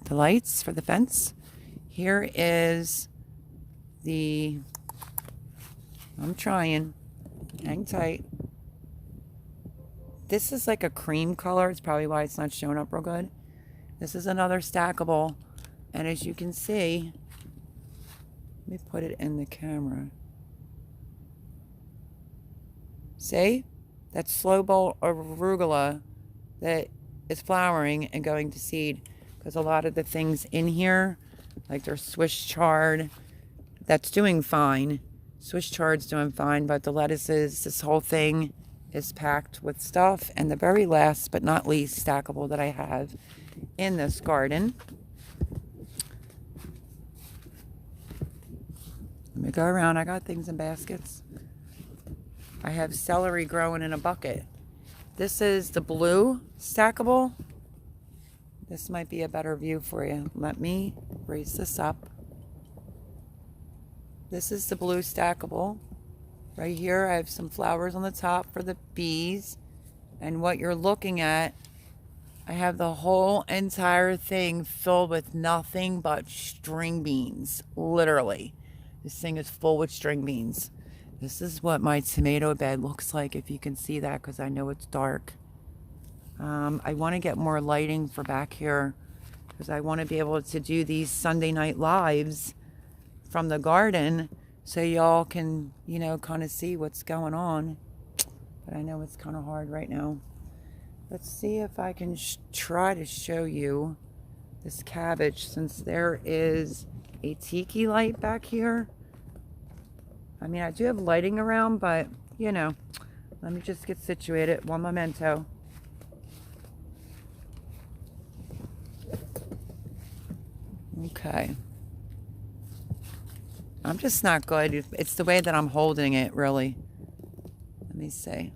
lights for the fence. Here is the... I'm trying. Hang tight. This is like a cream color. It's probably why it's not showing up real good. This is another stackable. And as you can see, let me put it in the camera. See? That's slow bolt arugula that is flowering and going to seed. Because a lot of the things in here, like their Swiss chard, that's doing fine. Swiss chard's doing fine, but the lettuces, this whole thing is packed with stuff. And the very last but not least stackable that I have in this garden. Let me go around. I got things in baskets. I have celery growing in a bucket. This is the blue stackable. This might be a better view for you. Let me raise this up. This is the blue stackable. Right here, I have some flowers on the top for the bees. And what you're looking at, I have the whole entire thing filled with nothing but string beans. Literally. This thing is full with string beans. This is what my tomato bed looks like, if you can see that, because I know it's dark. I want to get more lighting for back here, because I want to be able to do these Sunday night lives from the garden, so y'all can, you know, kind of see what's going on. But I know it's kind of hard right now. Let's see if I can try to show you this cabbage, since there is a tiki light back here. I mean, I do have lighting around, but, you know, let me just get situated. One memento. Okay. I'm just not good. It's the way that I'm holding it, really. Let me see.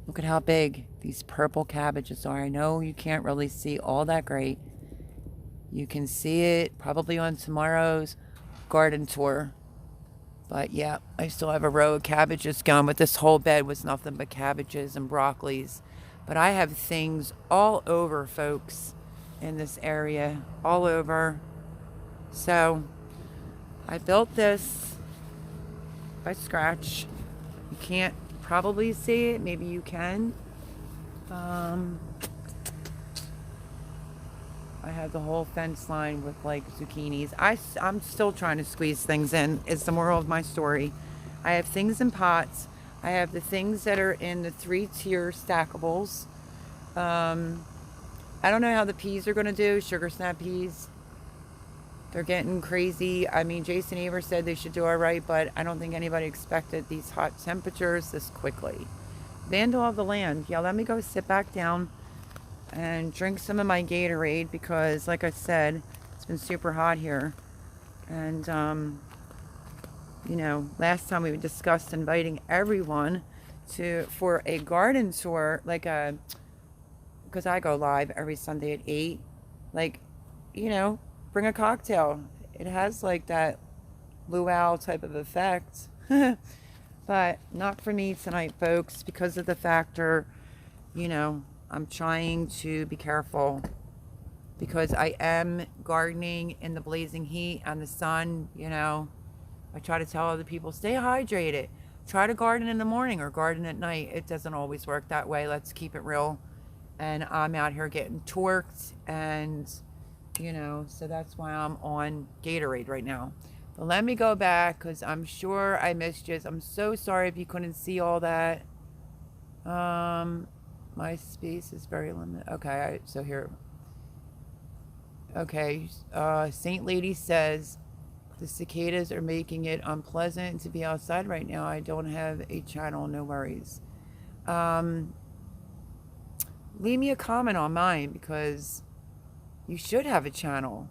Look at how big these purple cabbages are. I know you can't really see all that great. You can see it probably on tomorrow's garden tour. But yeah, I still have a row of cabbages gone, but this whole bed was nothing but cabbages and broccolis. But I have things all over, folks, in this area, all over. So I built this by scratch. You can't probably see it. Maybe you can. I have the whole fence line with like zucchinis. I'm still trying to squeeze things in. It's the moral of my story. I have things in pots. I have the things that are in the 3-tier stackables. I don't know how the peas are going to do, sugar snap peas. They're getting crazy. I mean, Jason Evers said they should do all right, but I don't think anybody expected these hot temperatures this quickly. Vandal of the land. Yeah, let me go sit back down and drink some of my Gatorade, because like I said, it's been super hot here. And you know, last time we discussed inviting everyone for a garden tour, like because I go live every Sunday at 8. Like, you know, bring a cocktail. It has like that luau type of effect. But not for me tonight, folks, because of the factor, you know, I'm trying to be careful, because I am gardening in the blazing heat and the sun. You know, I try to tell other people, stay hydrated. Try to garden in the morning or garden at night. It doesn't always work that way. Let's keep it real. And I'm out here getting torqued, and, you know, so that's why I'm on Gatorade right now. But let me go back, because I'm sure I missed you. I'm so sorry if you couldn't see all that. My space is very limited. Okay, so here. Okay, Saint Lady says, the cicadas are making it unpleasant to be outside right now. I don't have a channel, no worries. Leave me a comment on mine, because you should have a channel.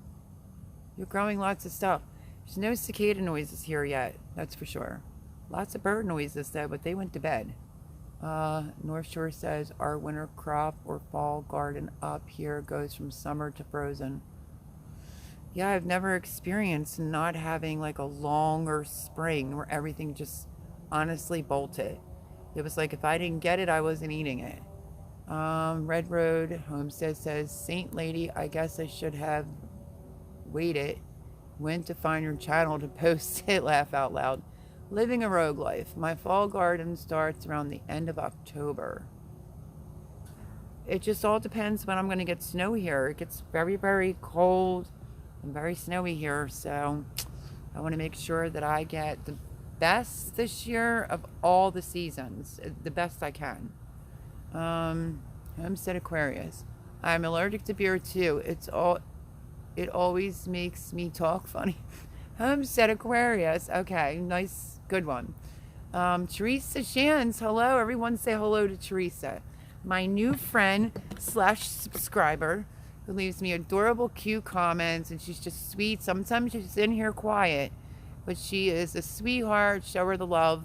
You're growing lots of stuff. There's no cicada noises here yet, that's for sure. Lots of bird noises though, but they went to bed. North Shore says our winter crop or fall garden up here goes from summer to frozen. Yeah, I've never experienced not having like a longer spring where everything just honestly bolted. It was like if I didn't get it, I wasn't eating it. Red Road Homestead says, Saint Lady, I guess I should have waited. Went to find your channel to post it, laugh out loud. Living a rogue life. My fall garden starts around the end of October. It just all depends when I'm going to get snow here. It gets very, very cold and very snowy here, so I want to make sure that I get the best this year of all the seasons, the best I can. Homestead Aquarius. I'm allergic to beer too. It always makes me talk funny. Homestead Aquarius. Okay, nice, good one. Teresa Shans. Hello, everyone say hello to Teresa. My new friend / subscriber who leaves me adorable, cute comments, and she's just sweet. Sometimes she's in here quiet, but she is a sweetheart. Show her the love.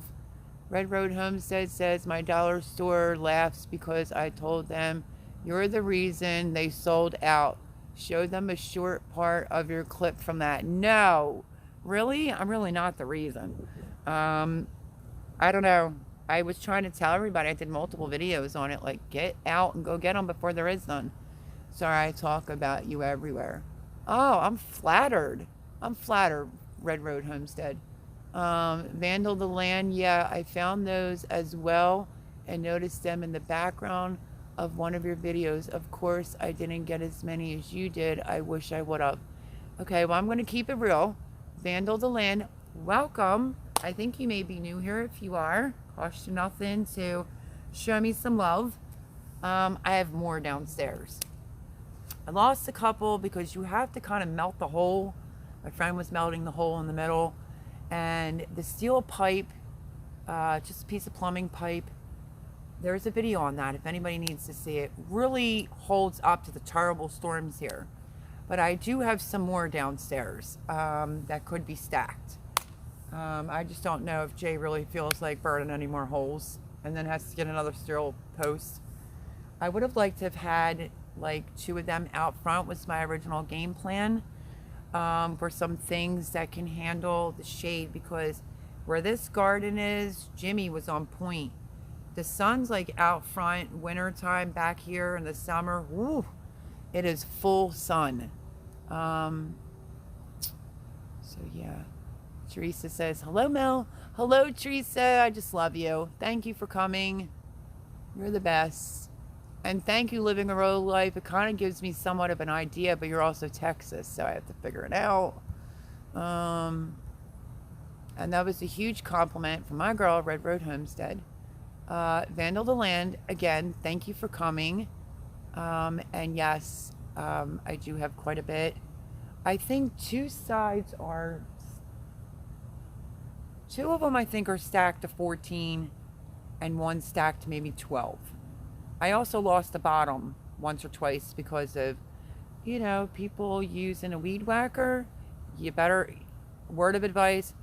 Red Road Homestead says, my dollar store laughs because I told them you're the reason they sold out. Show them a short part of your clip from that. No, really? I'm really not the reason. I don't know. I was trying to tell everybody, I did multiple videos on it, like get out and go get them before there is none. Sorry, I talk about you everywhere. Oh, I'm flattered. I'm flattered, Red Road Homestead. Vandal the Land, yeah, I found those as well and noticed them in the background of one of your videos. Of course, I didn't get as many as you did. I wish I would have. Okay, well, I'm going to keep it real. Vandal the Land, welcome. I think you may be new here. If you are, cost you nothing to show me some love. I have more downstairs. I lost a couple because you have to kind of melt the hole. My friend was melting the hole in the middle, and the steel pipe, just a piece of plumbing pipe, there's a video on that if anybody needs to see it. Really holds up to the terrible storms here. But I do have some more downstairs that could be stacked. I just don't know if Jay really feels like burning any more holes and then has to get another steel post. I would have liked to have had like 2 of them out front was my original game plan, for some things that can handle the shade, because where this garden is, Jimmy was on point. The sun's like out front, wintertime back here in the summer, woo, it is full sun. So yeah. Teresa says, hello, Mel. Hello, Teresa. I just love you. Thank you for coming. You're the best. And thank you, Living a Rogue Life. It kind of gives me somewhat of an idea, but you're also Texas, so I have to figure it out. And that was a huge compliment from my girl, Red Road Homestead. Vandal the Land, again, thank you for coming. And yes, I do have quite a bit. I think 2 sides are... 2 of them I think are stacked to 14 and 1 stacked to maybe 12. I also lost the bottom once or twice because of, you know, people using a weed whacker. You better, word of advice,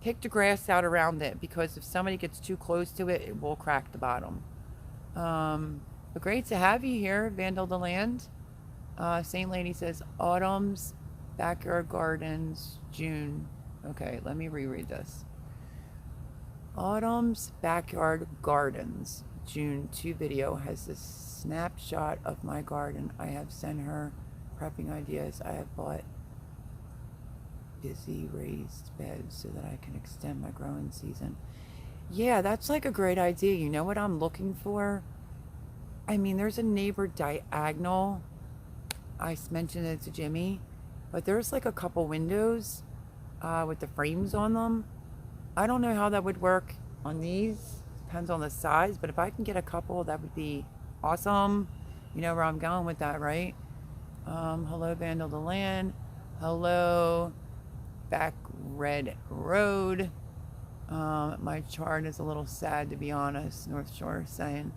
pick the grass out around it, because if somebody gets too close to it, it will crack the bottom. But great to have you here, Vandal the Land. Saint Lady says, Autumn's Backyard Gardens, June. Okay, let me reread this. Autumn's Backyard Gardens, June 2 video has this snapshot of my garden. I have sent her prepping ideas. I have bought busy raised beds so that I can extend my growing season. Yeah, that's like a great idea. You know what I'm looking for? I mean, there's a neighbor diagonal. I mentioned it to Jimmy, but there's like a couple windows with the frames on them. I don't know how that would work on these. Depends on the size, but if I can get a couple, that would be awesome. You know where I'm going with that, right? Hello, Vandal the Land. Hello, Back Red Road. My chart is a little sad, to be honest. North Shore is saying.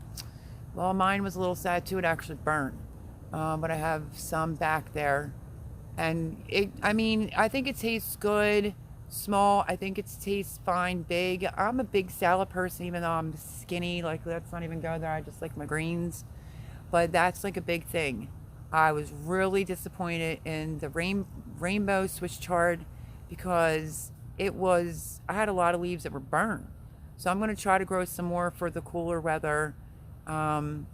Well, mine was a little sad too. It actually burnt. But I have some back there. And I mean, I think it tastes good. Small, I think it tastes fine. Big, I'm a big salad person, even though I'm skinny. Like, let's not even go there. I just like my greens. But that's like a big thing. I was really disappointed in the rainbow Swiss chard because I had a lot of leaves that were burned. So I'm going to try to grow some more for the cooler weather, and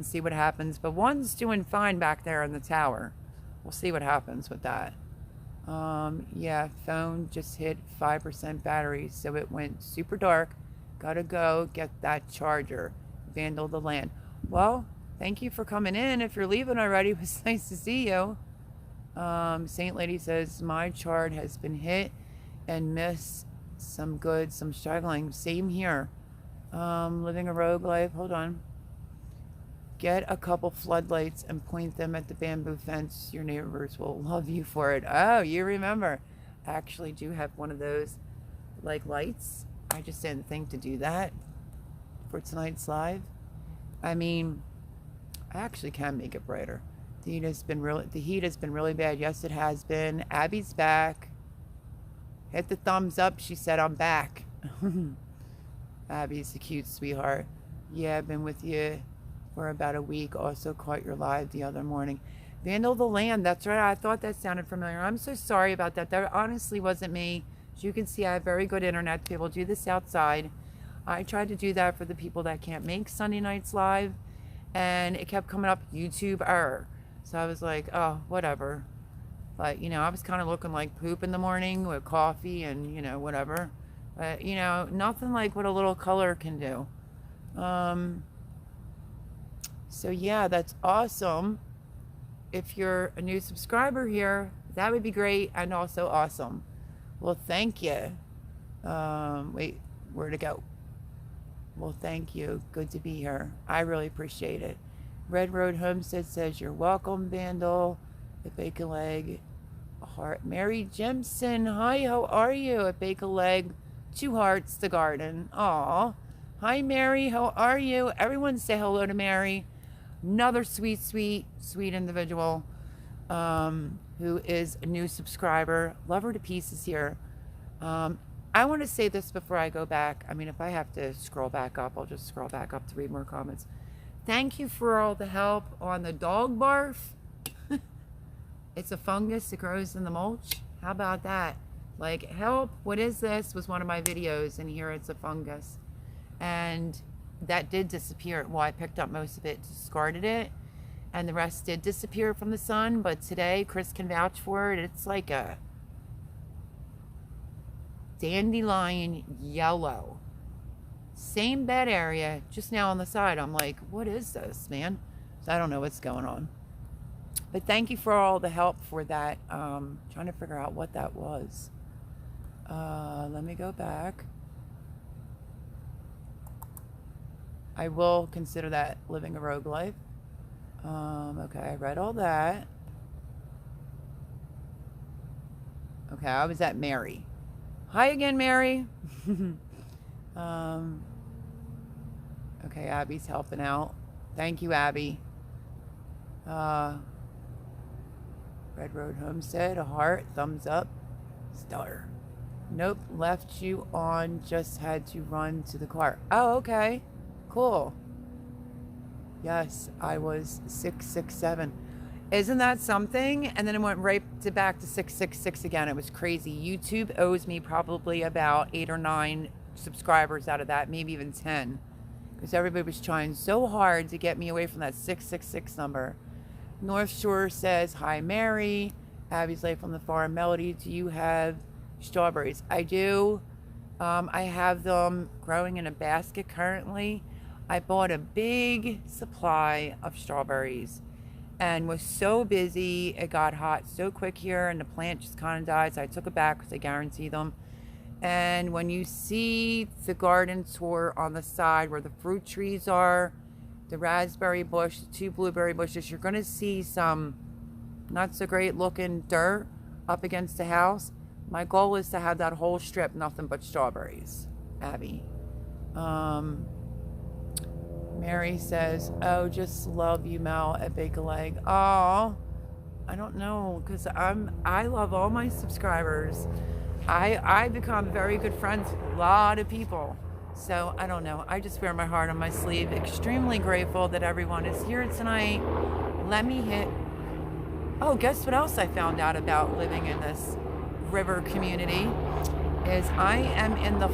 see what happens. But one's doing fine back there in the tower. We'll see what happens with that. Yeah, phone just hit 5% battery, so it went super dark. Gotta go get that charger. Vandal the land. Well, thank you for coming in. If you're leaving already, it was nice to see you. Saint Lady says, my chart has been hit and missed some good, some struggling. Same here. Living a rogue life. Hold on. Get a couple floodlights and point them at the bamboo fence. Your neighbors will love you for it. Oh, you remember. I actually do have one of those, like, lights. I just didn't think to do that for tonight's live. I mean, I actually can make it brighter. The heat has been really bad. Yes, it has been. Abby's back. Hit the thumbs up. She said, I'm back. Abby's a cute sweetheart. Yeah, I've been with you for about a week. Also caught your live the other morning. Vandal the land. That's right. I thought that sounded familiar. I'm so sorry about that. That honestly wasn't me. As you can see, I have very good internet to be able to do this outside. I tried to do that for the people that can't make Sunday nights live, and it kept coming up YouTube error. So I was like, oh, whatever. But, you know, I was kind of looking like poop in the morning with coffee and, you know, whatever. But, you know, nothing like what a little color can do. So, yeah, that's awesome. If you're a new subscriber here, that would be great and also awesome. Well, thank you. Wait, where'd it go? Well, thank you. Good to be here. I really appreciate it. Red Road Homestead says, you're welcome, Vandal. At Bake a Leg. Heart. Mary Jimson. Hi, how are you? At Bake a Leg. 2 hearts, the garden. Aw. Hi, Mary. How are you? Everyone say hello to Mary. Another sweet, sweet, sweet individual who is a new subscriber. Love her to pieces here. I want to say this before I go back. I mean, if I have to scroll back up, I'll just scroll back up to read more comments. Thank you for all the help on the dog barf. It's a fungus that grows in the mulch. How about that? Like, help, what is this? Was one of my videos, and here it's a fungus. And that did disappear. Well, I picked up most of it, discarded it, and the rest did disappear from the sun. But today, Chris can vouch for it. It's like a dandelion yellow. Same bed area, just now on the side. I'm like, what is this, man? So I don't know what's going on. But thank you for all the help for that. Trying to figure out what that was. Let me go back. I will consider that living a rogue life. Okay, I read all that. Okay, I was at Mary. Hi again, Mary. Okay, Abby's helping out. Thank you, Abby. Red Road Homestead, a heart, thumbs up, star. Nope, left you on, just had to run to the car. Oh, okay, cool. Yes, I was 667. Isn't that something? And then it went right back to 666 again. It was crazy. YouTube owes me probably about 8 or 9 subscribers out of that, maybe even 10. Because everybody was trying so hard to get me away from that 666 number. North Shore says, hi, Mary. Abby's Life on the Farm. Melody, do you have strawberries? I do. I have them growing in a basket currently. I bought a big supply of strawberries and was so busy. It got hot so quick here and the plant just kind of died. So I took it back because I guarantee them. And when you see the garden tour on the side where the fruit trees are, the raspberry bush, the 2 blueberry bushes, you're going to see some not so great looking dirt up against the house. My goal is to have that whole strip nothing but strawberries, Abby. Mary says, oh, just love you, Mel, at Bake a Leg. Oh, I don't know, because I love all my subscribers. I become very good friends with a lot of people. So I don't know. I just wear my heart on my sleeve. Extremely grateful that everyone is here tonight. Let me hit. Oh, guess what else I found out about living in this river community is I am in the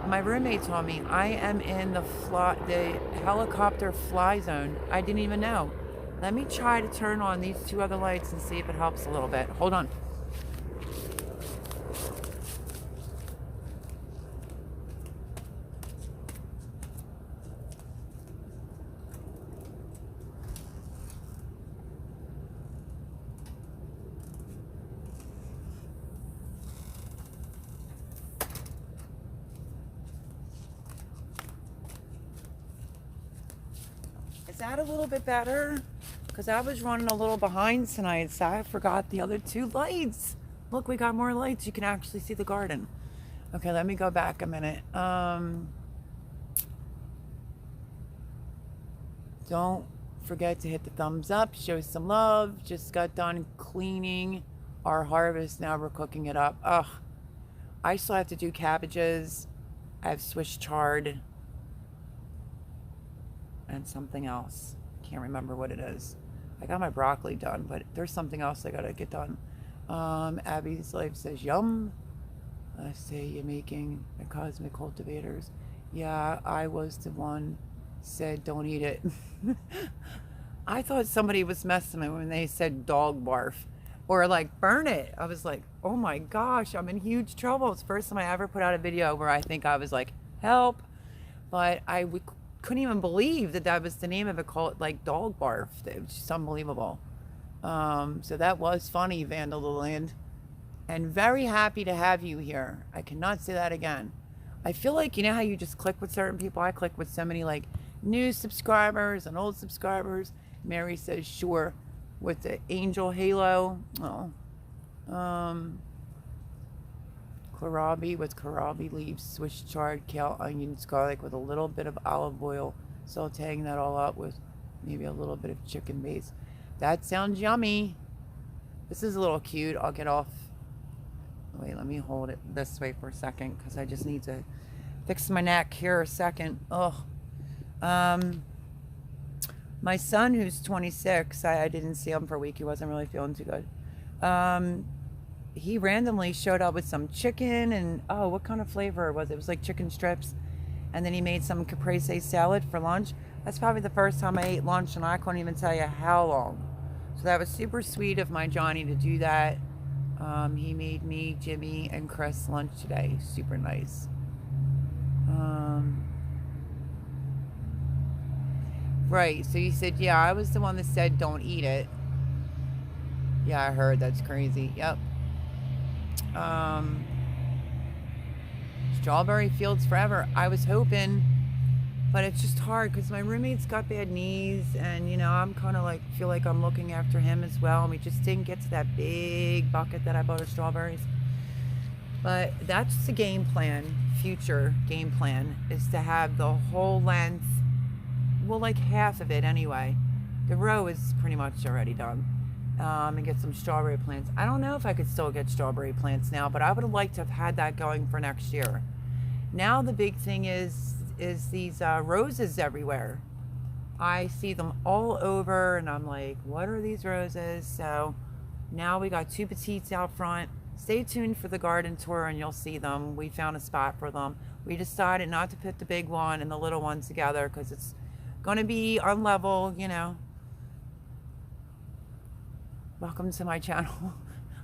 my roommate told me I am in the helicopter fly zone. I didn't even know. Let me try to turn on these two other lights and see if it helps a little bit. Hold on. Is that a little bit better? Because I was running a little behind tonight, so I forgot the other two lights. Look, we got more lights. You can actually see the garden. Okay, let me go back a minute. Don't forget to hit the thumbs up, show some love. Just got done cleaning our harvest. Now we're cooking it up. Ugh, I still have to do cabbages. I have Swiss chard and something else. Can't remember what it is. I got my broccoli done, but there's something else I gotta get done. Abby's Life says, yum. I say you're making the cosmic cultivators. Yeah, I was the one said don't eat it. I thought somebody was messing with me when they said dog barf or like burn it. I was like, oh my gosh, I'm in huge trouble. It's the first time I ever put out a video where I think I was like, help. But couldn't even believe that was the name of it, called like dog barf. It was just unbelievable. So that was funny, Vandal the Land. And very happy to have you here. I cannot say that again. I feel like, you know how you just click with certain people? I click with so many like new subscribers and old subscribers. Mary says, sure, with the angel halo. Oh. Kohlrabi with kohlrabi leaves, Swiss chard, kale, onions, garlic with a little bit of olive oil. Sauteing that all up with maybe a little bit of chicken base. That sounds yummy. This is a little cute. I'll get off. Wait, let me hold it this way for a second because I just need to fix my neck here a second. Ugh. My son, who's 26, I didn't see him for a week. He wasn't really feeling too good. He randomly showed up with some chicken and, oh, what kind of flavor was it? It was like chicken strips. And then he made some caprese salad for lunch. That's probably the first time I ate lunch, and I couldn't even tell you how long. So that was super sweet of my Johnny to do that. He made me, Jimmy, and Chris lunch today. Super nice. Right, so you said, yeah, I was the one that said don't eat it. Yeah, I heard. That's crazy. Yep. Strawberry fields forever. I was hoping, but it's just hard because my roommate's got bad knees, and you know, I'm kind of like feel like I'm looking after him as well, and we just didn't get to that big bucket that I bought of strawberries. But that's the game plan. Future game plan is to have the whole length, well, like half of it anyway. The row is pretty much already done. And get some strawberry plants. I don't know if I could still get strawberry plants now, but I would have liked to have had that going for next year. Now the big thing is these roses everywhere. I see them all over, and I'm like, what are these roses? So now we got two petites out front. Stay tuned for the garden tour and you'll see them. We found a spot for them. We decided not to put the big one and the little one together because it's going to be on level, you know. Welcome to my channel.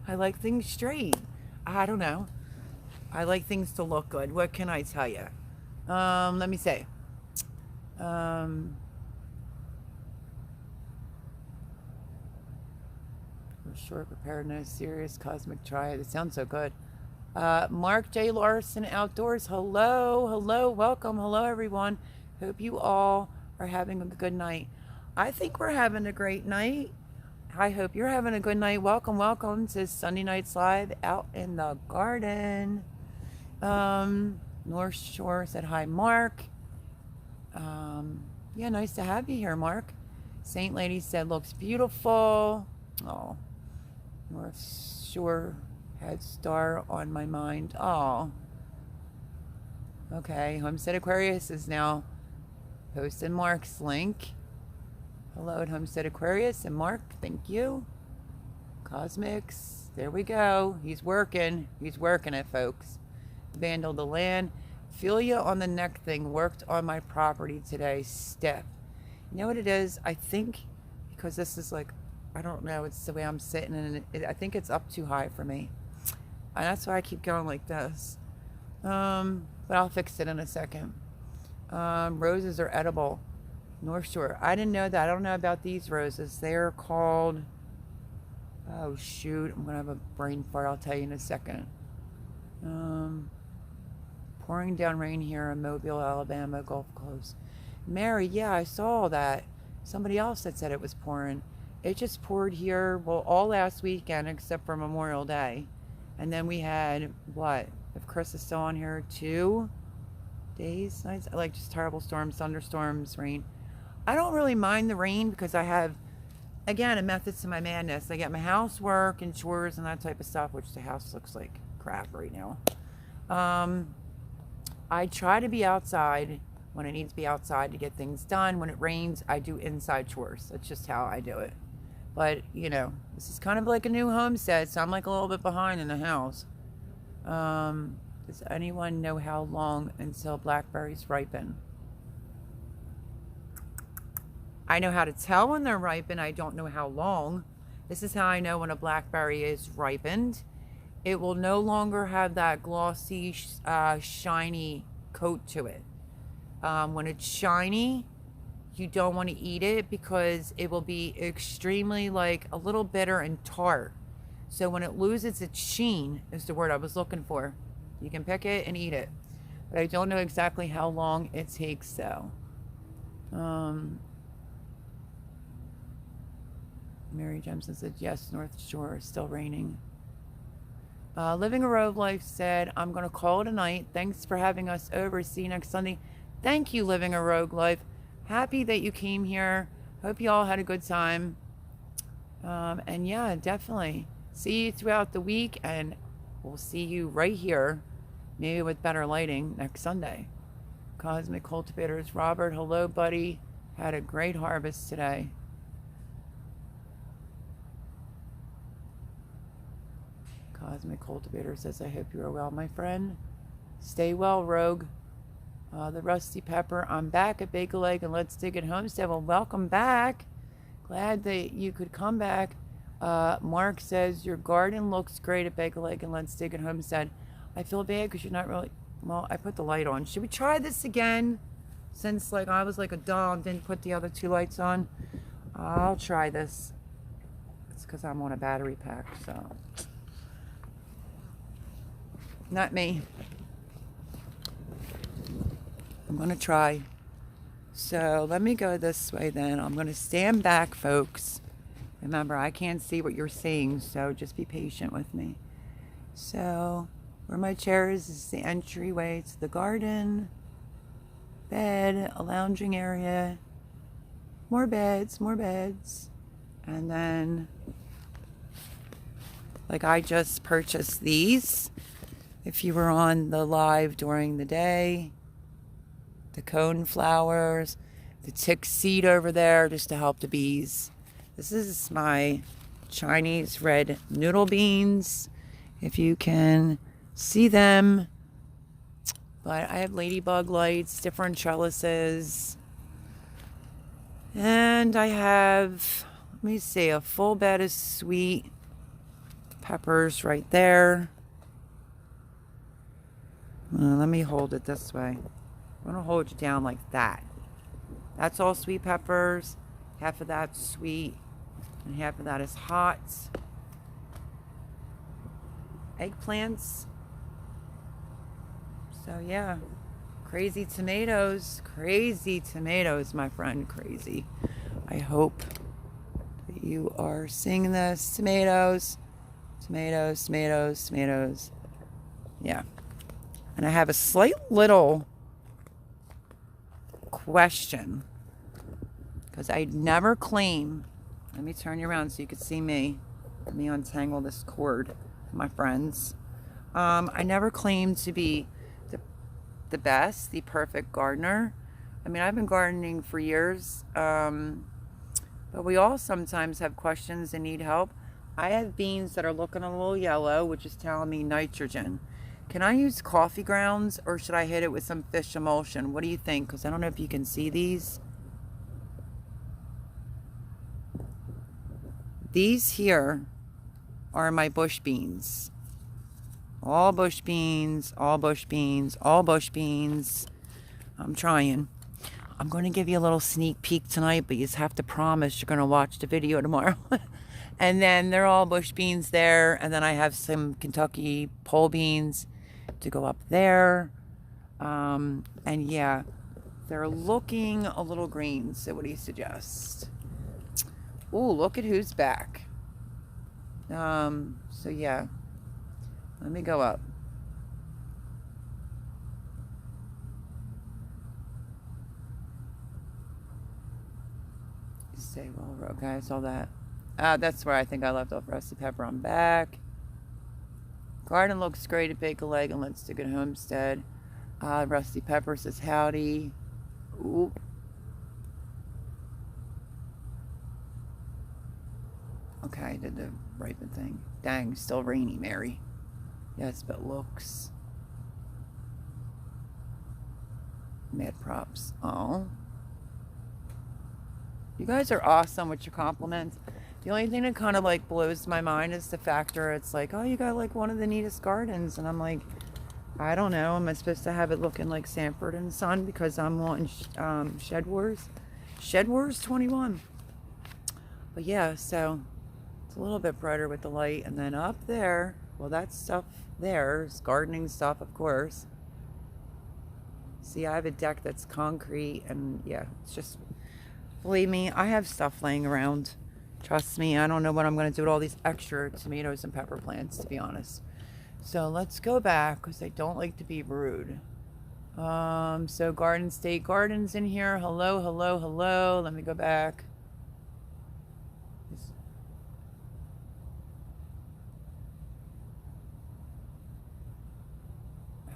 I like things straight. I don't know. I like things to look good. What can I tell you? Let me say. Short preparedness, serious cosmic triad. It sounds so good. Mark J. Larson Outdoors. Hello, welcome. Hello, everyone. Hope you all are having a good night. I think we're having a great night. I hope you're having a good night. Welcome to Sunday Nights Live out in the garden. North Shore said hi, Mark. Yeah, nice to have you here, Mark. Saint Lady said, looks beautiful. Oh, North Shore had star on my mind. Oh, okay. Homestead Aquarius is now posting Mark's link. Hello at Homestead Aquarius and Mark, thank you. Cosmics, there we go. He's working it, folks. Vandal the land. Philia on the neck thing worked on my property today. Step. You know what it is? I think because this is like, I don't know, it's the way I'm sitting and I think it's up too high for me. And that's why I keep going like this. But I'll fix it in a second. Roses are edible. North Shore. I didn't know that. I don't know about these roses. They're called, oh shoot, I'm going to have a brain fart. I'll tell you in a second. Pouring down rain here in Mobile, Alabama, Gulf Coast. Mary, yeah, I saw that. Somebody else had said it was pouring. It just poured here, well, all last weekend except for Memorial Day. And then we had, what, if Chris is still on here, 2 days, nights, like just terrible storms, thunderstorms, rain. I don't really mind the rain because I have, again, a method to my madness. I get my housework and chores and that type of stuff, which the house looks like crap right now. I try to be outside when I need to be outside to get things done. When it rains, I do inside chores. That's just how I do it. But, you know, this is kind of like a new homestead, so I'm like a little bit behind in the house. Does anyone know how long until blackberries ripen? I know how to tell when they're ripened. I don't know how long. This is how I know when a blackberry is ripened. It will no longer have that glossy, shiny coat to it. When it's shiny, you don't want to eat it because it will be extremely like a little bitter and tart. So when it loses its sheen, is the word I was looking for. You can pick it and eat it. But I don't know exactly how long it takes though. Mary Jemison said, yes, North Shore is still raining. Living a Rogue Life said, I'm going to call it a night. Thanks for having us over. See you next Sunday. Thank you, Living a Rogue Life. Happy that you came here. Hope you all had a good time. And yeah, definitely. See you throughout the week, and we'll see you right here, maybe with better lighting, next Sunday. Cosmic Cultivators. Robert, hello, buddy. Had a great harvest today. Cosmic Cultivator says, I hope you are well, my friend. Stay well, Rogue. The Rusty Pepper, I'm back at Bagel Egg and Let's Dig It Homestead. Well, welcome back. Glad that you could come back. Mark says, your garden looks great at Bagel Egg and Let's Dig It Homestead. I feel bad because you're not really, well, I put the light on. Should we try this again? Since like I was like a dog, didn't put the other 2 lights on. I'll try this. It's because I'm on a battery pack, so. Not me. I'm going to try. So let me go this way then. I'm going to stand back, folks. Remember, I can't see what you're seeing, so just be patient with me. So where my chair is the entryway to the garden. Bed, a lounging area. More beds, more beds. And then, like I just purchased these. If you were on the live during the day, the cone flowers, the tick seed over there just to help the bees. This is my Chinese red noodle beans, if you can see them. But I have ladybug lights, different trellises. And I have, let me see, a full bed of sweet peppers right there. Let me hold it this way. I'm going to hold you down like that. That's all sweet peppers. Half of that's sweet and half of that is hot. Eggplants. So yeah, crazy tomatoes. Crazy tomatoes, my friend. Crazy. I hope that you are seeing this. Tomatoes. Tomatoes, tomatoes, tomatoes. Yeah. And I have a slight little question, because I never claim, let me turn you around so you can see me. Let me untangle this cord, my friends. I never claimed to be the best, the perfect gardener. I mean, I've been gardening for years, but we all sometimes have questions and need help. I have beans that are looking a little yellow, which is telling me nitrogen. Can I use coffee grounds, or should I hit it with some fish emulsion? What do you think? Because I don't know if you can see these. These here are my bush beans. All bush beans, all bush beans, all bush beans. I'm trying. I'm going to give you a little sneak peek tonight, but you just have to promise you're going to watch the video tomorrow. And then they're all bush beans there. And then I have some Kentucky pole beans to go up there. And yeah, they're looking a little green. So what do you suggest? Oh, look at who's back. So yeah, let me go up. Say, well, okay, I saw that. That's where I think I left off Rusty Pepper. I'm back. Garden looks great at Bake a Leg and Let's Dig It Homestead. Rusty Pepper says howdy. Ooh. Okay, I did the right thing. Dang, still rainy, Mary. Yes, but looks. Mad props. Oh. You guys are awesome with your compliments. The only thing that kind of like blows my mind is the factor it's like, oh, you got like one of the neatest gardens. And I'm like, I don't know. Am I supposed to have it looking like Sanford and Son because I'm wanting Shed Wars? Shed Wars 21. But yeah, so it's a little bit brighter with the light. And then up there, well, that stuff there is gardening stuff, of course. See, I have a deck that's concrete and yeah, it's just... Believe me, I have stuff laying around. Trust me, I don't know what I'm going to do with all these extra tomatoes and pepper plants, to be honest. So let's go back, because I don't like to be rude. So Garden State Gardens in here. Hello, hello, hello. Let me go back.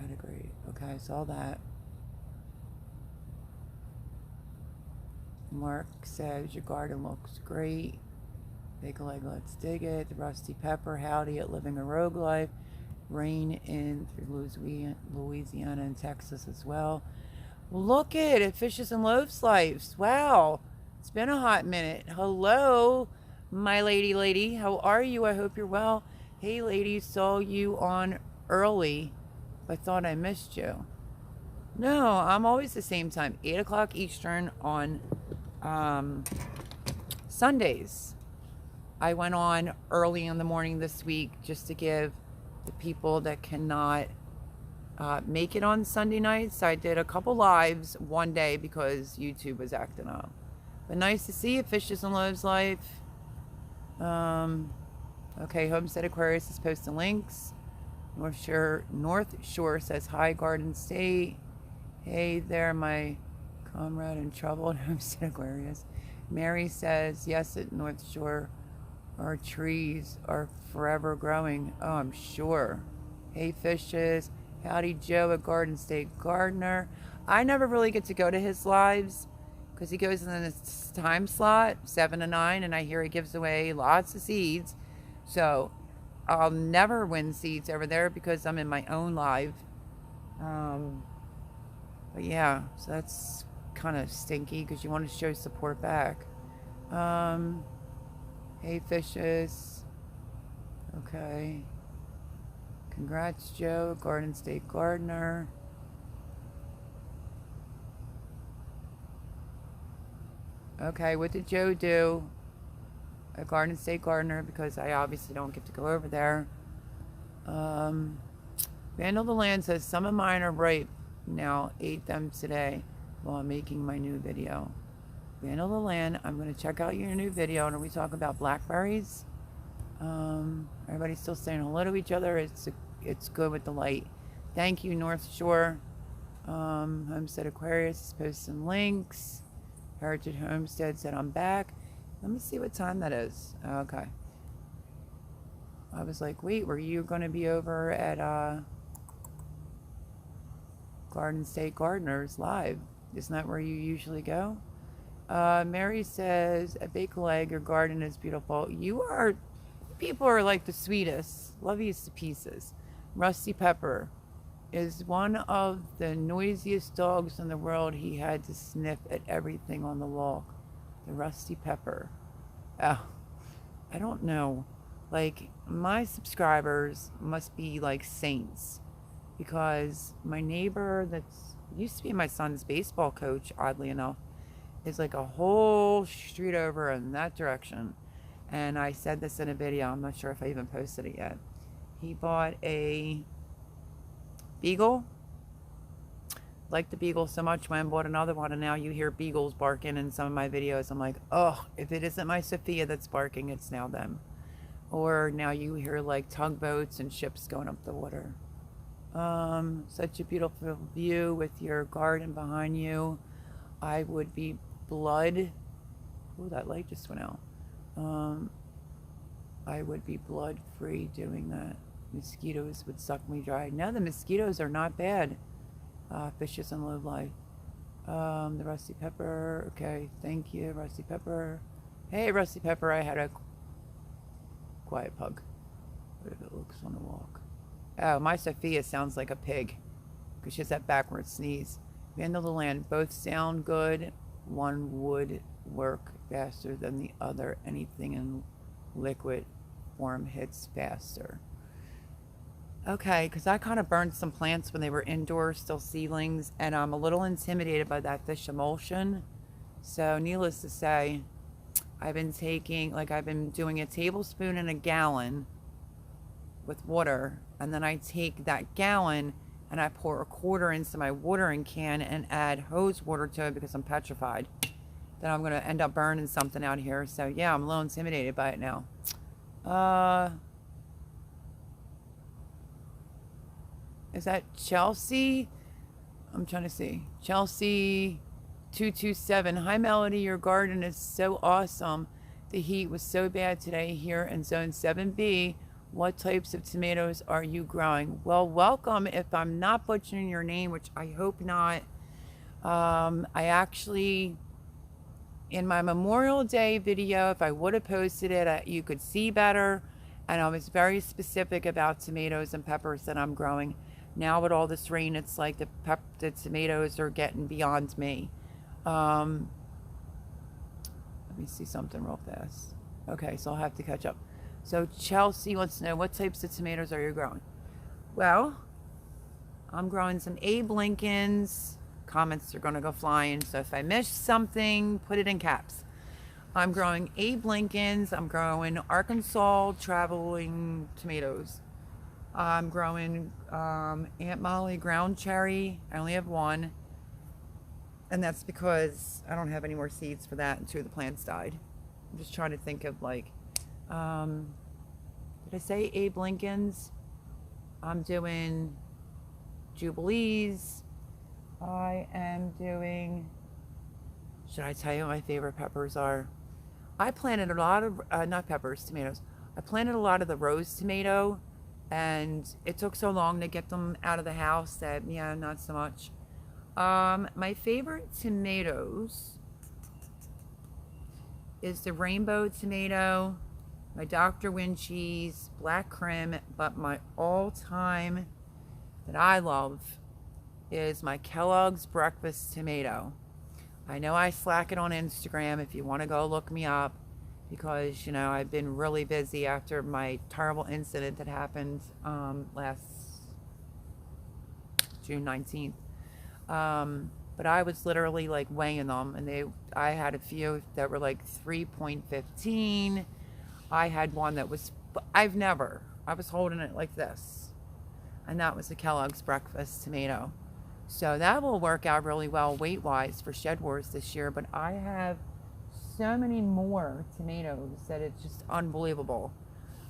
Had a great... Okay, I saw that. Mark says your garden looks great. Bake a Leg, Let's Dig It. The Rusty Pepper, howdy at Living a Rogue Life. Rain in through Louisiana and Texas as well. Look at it, Fishes and Loaves Lives. Wow, it's been a hot minute. Hello, my lady. How are you? I hope you're well. Hey, lady, saw you on early. I thought I missed you. No, I'm always the same time, 8 o'clock Eastern on Sundays. I went on early in the morning this week just to give the people that cannot make it on Sunday nights. I did a couple lives one day because YouTube was acting up. But nice to see you, Fishes and Loaves Life. Okay, Homestead Aquarius is posting links. North Shore says hi, Garden State. Hey there, my comrade in trouble at Homestead Aquarius. Mary says, yes, at North Shore, our trees are forever growing. Oh, I'm sure. Hey, Fishes. Howdy, Joe at Garden State Gardener. I never really get to go to his lives because he goes in this time slot, 7 to 9, and I hear he gives away lots of seeds. So I'll never win seeds over there because I'm in my own live. But yeah, so that's kind of stinky because you want to show support back. Hey, Fishes. Okay. Congrats, Joe, Garden State Gardener. Okay, what did Joe do? A Garden State Gardener, because I obviously don't get to go over there. Vandal the Land says, some of mine are ripe now. Ate them today while I'm making my new video. Vandal the Land, I'm going to check out your new video. And are we talking about blackberries? Everybody's still saying hello to each other. It's good with the light. Thank you, North Shore. Homestead Aquarius is posting links. Heritage Homestead said I'm back. Let me see what time that is. Okay. I was like, wait, were you going to be over at Garden State Gardeners live? Isn't that where you usually go? Mary says, a bagel egg, your garden is beautiful. People are like the sweetest. Love you to pieces. Rusty Pepper is one of the noisiest dogs in the world. He had to sniff at everything on the walk. The Rusty Pepper. Oh, I don't know. Like, my subscribers must be like saints, because my neighbor that's used to be my son's baseball coach, oddly enough, is like a whole street over in that direction. And I said this in a video. I'm not sure if I even posted it yet. He bought a beagle. Liked the beagle so much, when I bought another one, and now you hear beagles barking in some of my videos. I'm like, oh, if it isn't my Sophia that's barking, it's now them. Or now you hear like tugboats and ships going up the water. Such a beautiful view with your garden behind you. I would be blood. Oh, that light just went out. I would be blood free doing that. Mosquitoes would suck me dry. No, the mosquitoes are not bad. Fishes and low life. The Rusty Pepper. Okay, thank you, Rusty Pepper. Hey, Rusty Pepper, I had a quiet pug. What if it looks on the walk? Oh, my Sophia sounds like a pig because she has that backward sneeze. Vandal the Land, both sound good. One would work faster than the other. Anything in liquid form hits faster. Okay, because I kind of burned some plants when they were indoors, still seedlings, and I'm a little intimidated by that fish emulsion. So needless to say, I've been doing a tablespoon in a gallon with water, and then I take that gallon and I pour a quarter into my watering can and add hose water to it because I'm petrified that I'm going to end up burning something out here. So yeah, I'm a little intimidated by it now. Is that Chelsea? I'm trying to see. Chelsea 227. Hi Melody, your garden is so awesome. The heat was so bad today here in Zone 7B. What types of tomatoes are you growing? Well, welcome. If I'm not butchering your name, which I hope not, I actually, in my Memorial Day video, if I would have posted it, you could see better. And I was very specific about tomatoes and peppers that I'm growing. Now with all this rain, it's like the tomatoes are getting beyond me. Let me see something real fast. Okay, so I'll have to catch up. So Chelsea wants to know, what types of tomatoes are you growing? Well, I'm growing some Abe Lincolns. Comments are going to go flying, so if I miss something, put it in caps. I'm growing Abe Lincolns. I'm growing Arkansas traveling tomatoes. I'm growing Aunt Molly ground cherry. I only have one. And that's because I don't have any more seeds for that, and two of the plants died. I'm just trying to think of like, did I say Abe Lincolns? I'm doing Jubilees. I am doing, should I tell you what my favorite peppers are? I planted a lot of, not peppers, tomatoes. I planted a lot of the rose tomato, and it took so long to get them out of the house that, yeah, not so much. My favorite tomatoes is the rainbow tomato, my Dr. Wynn cheese, black Krim, but my all-time that I love is my Kellogg's breakfast tomato. I know I slack it on Instagram if you want to go look me up, because, you know, I've been really busy after my terrible incident that happened last June 19th. But I was literally like weighing them, and I had a few that were like 3.15. I had one that was, I was holding it like this, and that was the Kellogg's breakfast tomato. So that will work out really well weight-wise for Shed Wars this year, but I have so many more tomatoes that it's just unbelievable.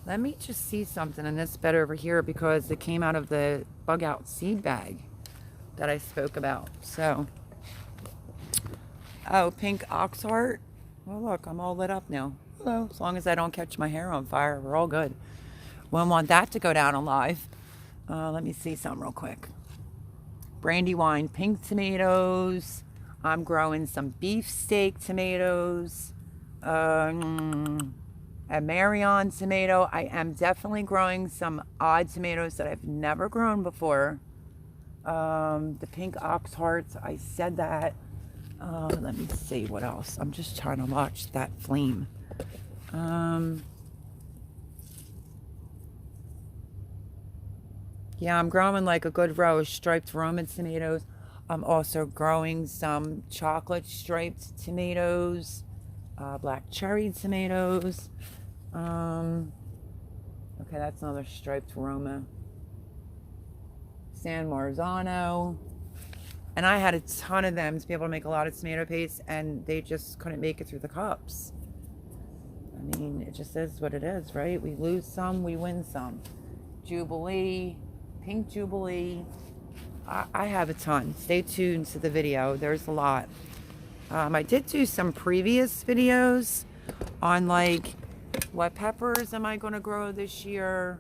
Let me just see something in this bed over here, because it came out of the bug out seed bag. that I spoke about. So, oh, pink oxheart. Well, look, I'm all lit up now. Hello. As long as I don't catch my hair on fire, we're all good. Wouldn't want that to go down alive. Let me see some real quick. Brandywine pink tomatoes. I'm growing some beefsteak tomatoes. A Marion tomato. I am definitely growing some odd tomatoes that I've never grown before. The pink ox hearts, I said that. Let me see what else. I'm just trying to watch that flame. Yeah, I'm growing like a good row of striped Roman tomatoes. I'm also growing some chocolate striped tomatoes, black cherry tomatoes. Okay, that's another striped Roma. San Marzano. And I had a ton of them to be able to make a lot of tomato paste, and they just couldn't make it through the cups. I mean, it just is what it is, right? We lose some, we win some. Jubilee, pink Jubilee. I have a ton. Stay tuned to the video. There's a lot. I did do some previous videos on like what peppers am I going to grow this year?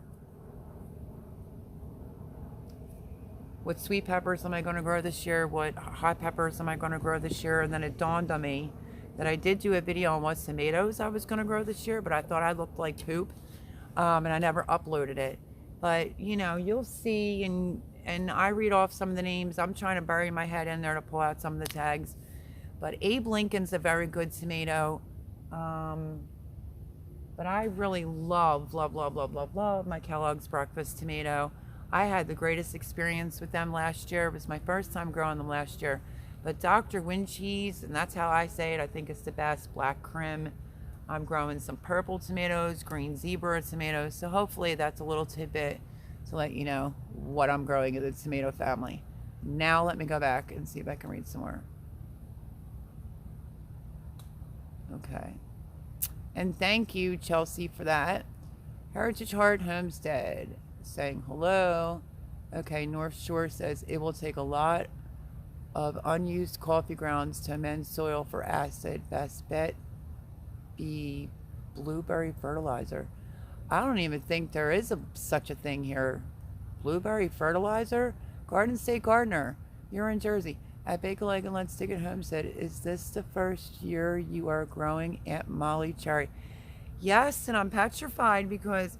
What sweet peppers am I going to grow this year? What hot peppers am I going to grow this year? And then it dawned on me that I did do a video on what tomatoes I was going to grow this year, but I thought I looked like poop, and I never uploaded it. But, you know, you'll see, and I read off some of the names. I'm trying to bury my head in there to pull out some of the tags. But Abe Lincoln's a very good tomato. But I really love my Kellogg's breakfast tomato. I had the greatest experience with them last year. It was my first time growing them last year. But Dr. Wincheese, and that's how I say it, I think it's the best. Black Krim. I'm growing some purple tomatoes, green zebra tomatoes. So hopefully that's a little tidbit to let you know what I'm growing in the tomato family. Now let me go back and see if I can read some more. Okay. And thank you, Chelsea, for that. Heritage Heart Homestead saying hello. Okay, North Shore says it will take a lot of unused coffee grounds to amend soil for acid. Best bet be blueberry fertilizer. I don't even think there is such a thing here. Blueberry fertilizer? Garden State Gardener, you're in Jersey. At Bagel Egg and Let's Dig It Home said, is this the first year you are growing Aunt Molly cherry? Yes, and I'm petrified because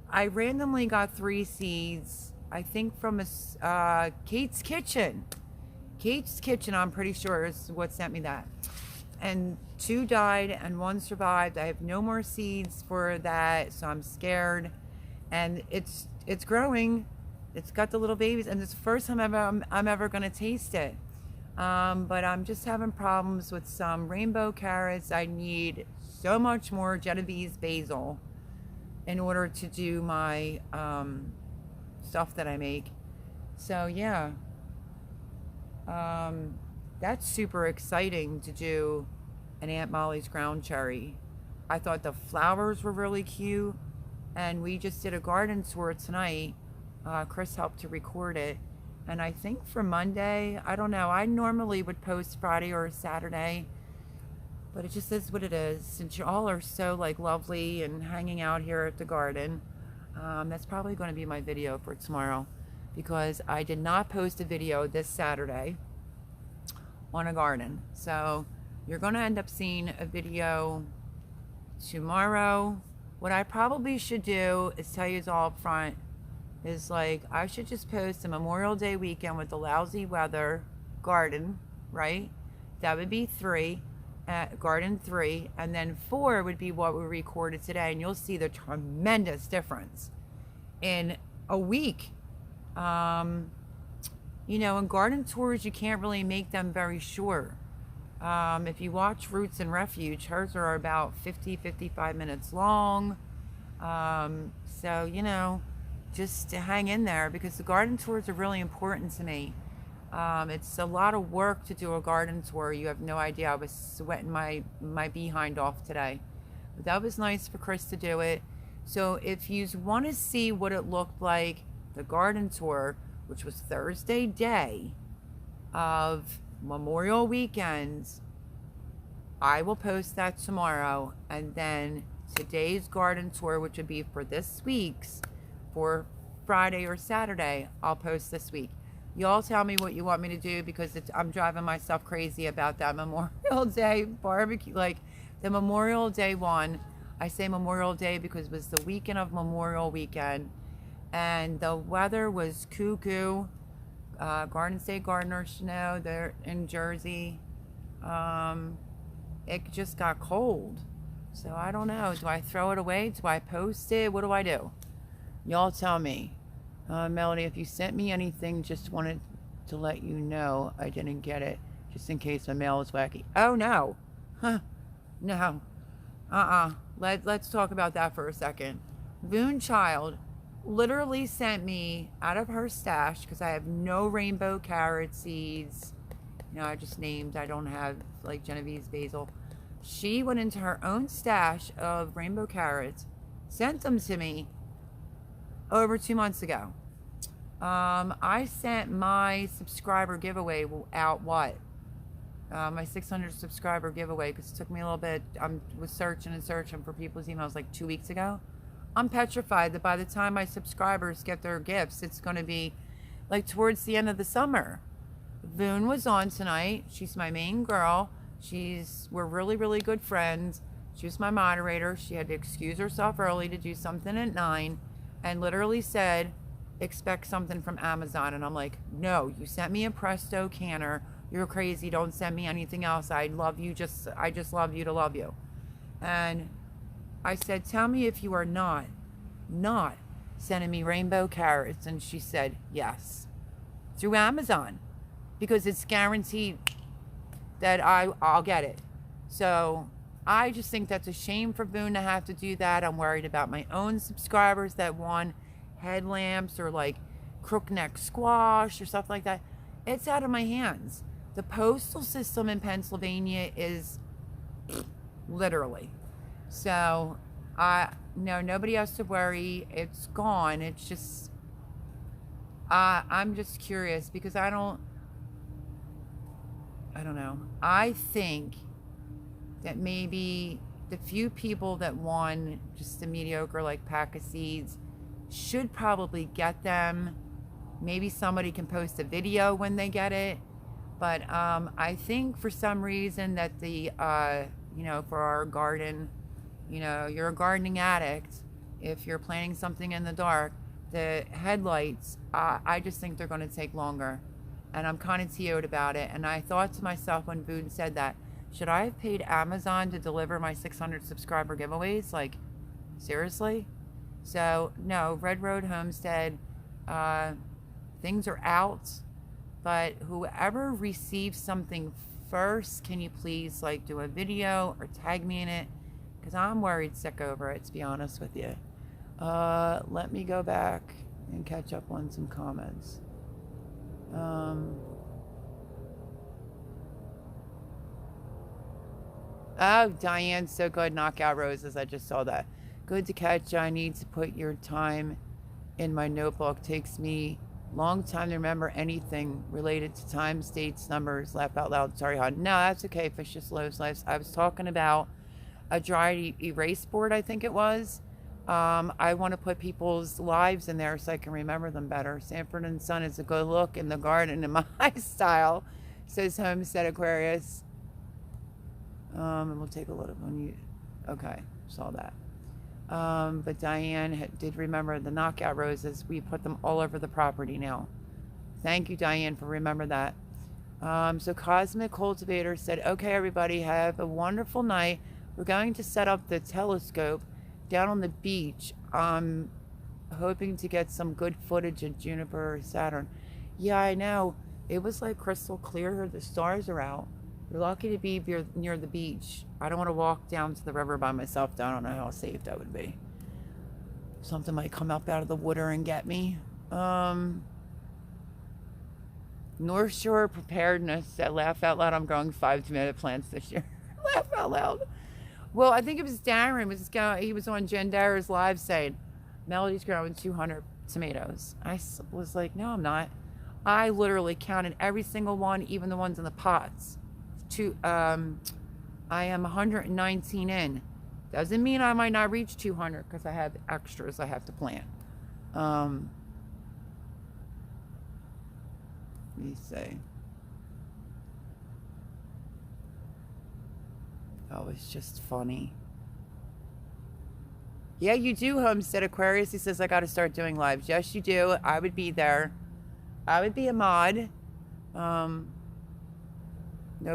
I randomly got 3 seeds, I think from Kate's Kitchen. Kate's Kitchen, I'm pretty sure, is what sent me that. And 2 died and 1 survived. I have no more seeds for that, so I'm scared. And it's growing. It's got the little babies, and it's the first time I'm ever going to taste it. But I'm just having problems with some rainbow carrots. I need so much more Genovese basil in order to do my stuff that I make. So yeah, that's super exciting to do an Aunt Molly's ground cherry. I thought the flowers were really cute, and we just did a garden tour tonight. Chris helped to record it, and I think for Monday, I don't know, I normally would post Friday or Saturday, but it just is what it is. Since you all are so like lovely and hanging out here at the garden, that's probably going to be my video for tomorrow, because I did not post a video this Saturday on a garden. So you're going to end up seeing a video tomorrow. What I probably should do is tell you all up front is like, I should just post a Memorial Day weekend with the lousy weather garden, right? That would be 3, garden 3, and then 4 would be what we recorded today, and you'll see the tremendous difference in a week. You know, in garden tours, you can't really make them very short. If you watch Roots and Refuge, hers are about 50-55 minutes long. So, you know, just to hang in there, because the garden tours are really important to me. It's a lot of work to do a garden tour. You have no idea. I was sweating my behind off today. But that was nice for Chris to do it. So if you want to see what it looked like, the garden tour, which was Thursday day of Memorial Weekend, I will post that tomorrow. And then today's garden tour, which would be for this week's, for Friday or Saturday, I'll post this week. Y'all tell me what you want me to do, because I'm driving myself crazy about that Memorial Day barbecue. Like the Memorial Day one, I say Memorial Day because it was the weekend of Memorial Weekend, and the weather was cuckoo. Garden State Gardeners know they're in Jersey. It just got cold. So I don't know. Do I throw it away? Do I post it? What do I do? Y'all tell me. Melody, if you sent me anything, just wanted to let you know I didn't get it, just in case my mail is wacky. Oh, no. Huh. No. Let's talk about that for a second. Boone Child literally sent me out of her stash, because I have no rainbow carrot seeds. You know, I just named, I don't have like Genevieve's basil. She went into her own stash of rainbow carrots, sent them to me over 2 months ago. I sent my subscriber giveaway out, my 600 subscriber giveaway, because it took me a little bit. I was searching and searching for people's emails like 2 weeks ago. I'm petrified that by the time my subscribers get their gifts, it's going to be like towards the end of the summer. Boone was on tonight. She's my main girl. We're really, really good friends. She was my moderator. She had to excuse herself early to do something at 9, and literally said, expect something from Amazon. And I'm like, no, you sent me a Presto canner. You're crazy. Don't send me anything else. I love you. I just love you to love you. And I said, tell me if you are not sending me rainbow carrots. And she said, yes, through Amazon, because it's guaranteed that I'll get it. So I just think that's a shame for Boone to have to do that. I'm worried about my own subscribers that want headlamps or like crookneck squash or stuff like that. It's out of my hands. The postal system in Pennsylvania is literally. So no, nobody has to worry. It's gone. It's just, I'm just curious, because I don't know. I think that maybe the few people that won just a mediocre like pack of seeds should probably get them. Maybe somebody can post a video when they get it. But I think for some reason that the, for our garden, you're a gardening addict. If you're planting something in the dark, the headlights, I just think they're going to take longer. And I'm kind of TO'd about it. And I thought to myself when Boone said that, should I have paid Amazon to deliver my 600 subscriber giveaways? Like, seriously? So, no, Red Road Homestead, things are out. But whoever receives something first, can you please, like, do a video or tag me in it? Because I'm worried sick over it, to be honest with you. Let me go back and catch up on some comments. Oh, Diane, so good. Knockout Roses. I just saw that. Good to catch. I need to put your time in my notebook. Takes me a long time to remember anything related to times, dates, numbers. Laugh out loud. Sorry, hon. No, that's okay. Fish just loves lives. I was talking about a dry erase board, I think it was. I want to put people's lives in there so I can remember them better. Sanford and Son is a good look in the garden in my style, says Homestead Aquarius. And we'll take a look when you, okay, saw that. But Diane did remember the knockout roses. We put them all over the property now. Thank you, Diane, for remembering that. So Cosmic Cultivator said, okay, everybody, have a wonderful night. We're going to set up the telescope down on the beach. I'm hoping to get some good footage of Juniper or Saturn. Yeah, I know. It was like crystal clear. The stars are out. You're lucky to be near the beach. I don't want to walk down to the river by myself. I don't know how safe that would be. Something might come up out of the water and get me. North Shore Preparedness said, laugh out loud, I'm growing 5 tomato plants this year. Laugh out loud. Well, I think it was Darren. He was on Jen Darren's live saying, Melody's growing 200 tomatoes. Was like, no, I'm not. I literally counted every single one, even the ones in the pots. I am 119 in. Doesn't mean I might not reach 200 because I have extras I have to plant. Let me see. Oh, it's just funny. Yeah, you do, Homestead Aquarius. He says, I got to start doing lives. Yes, you do. I would be there. I would be a mod. No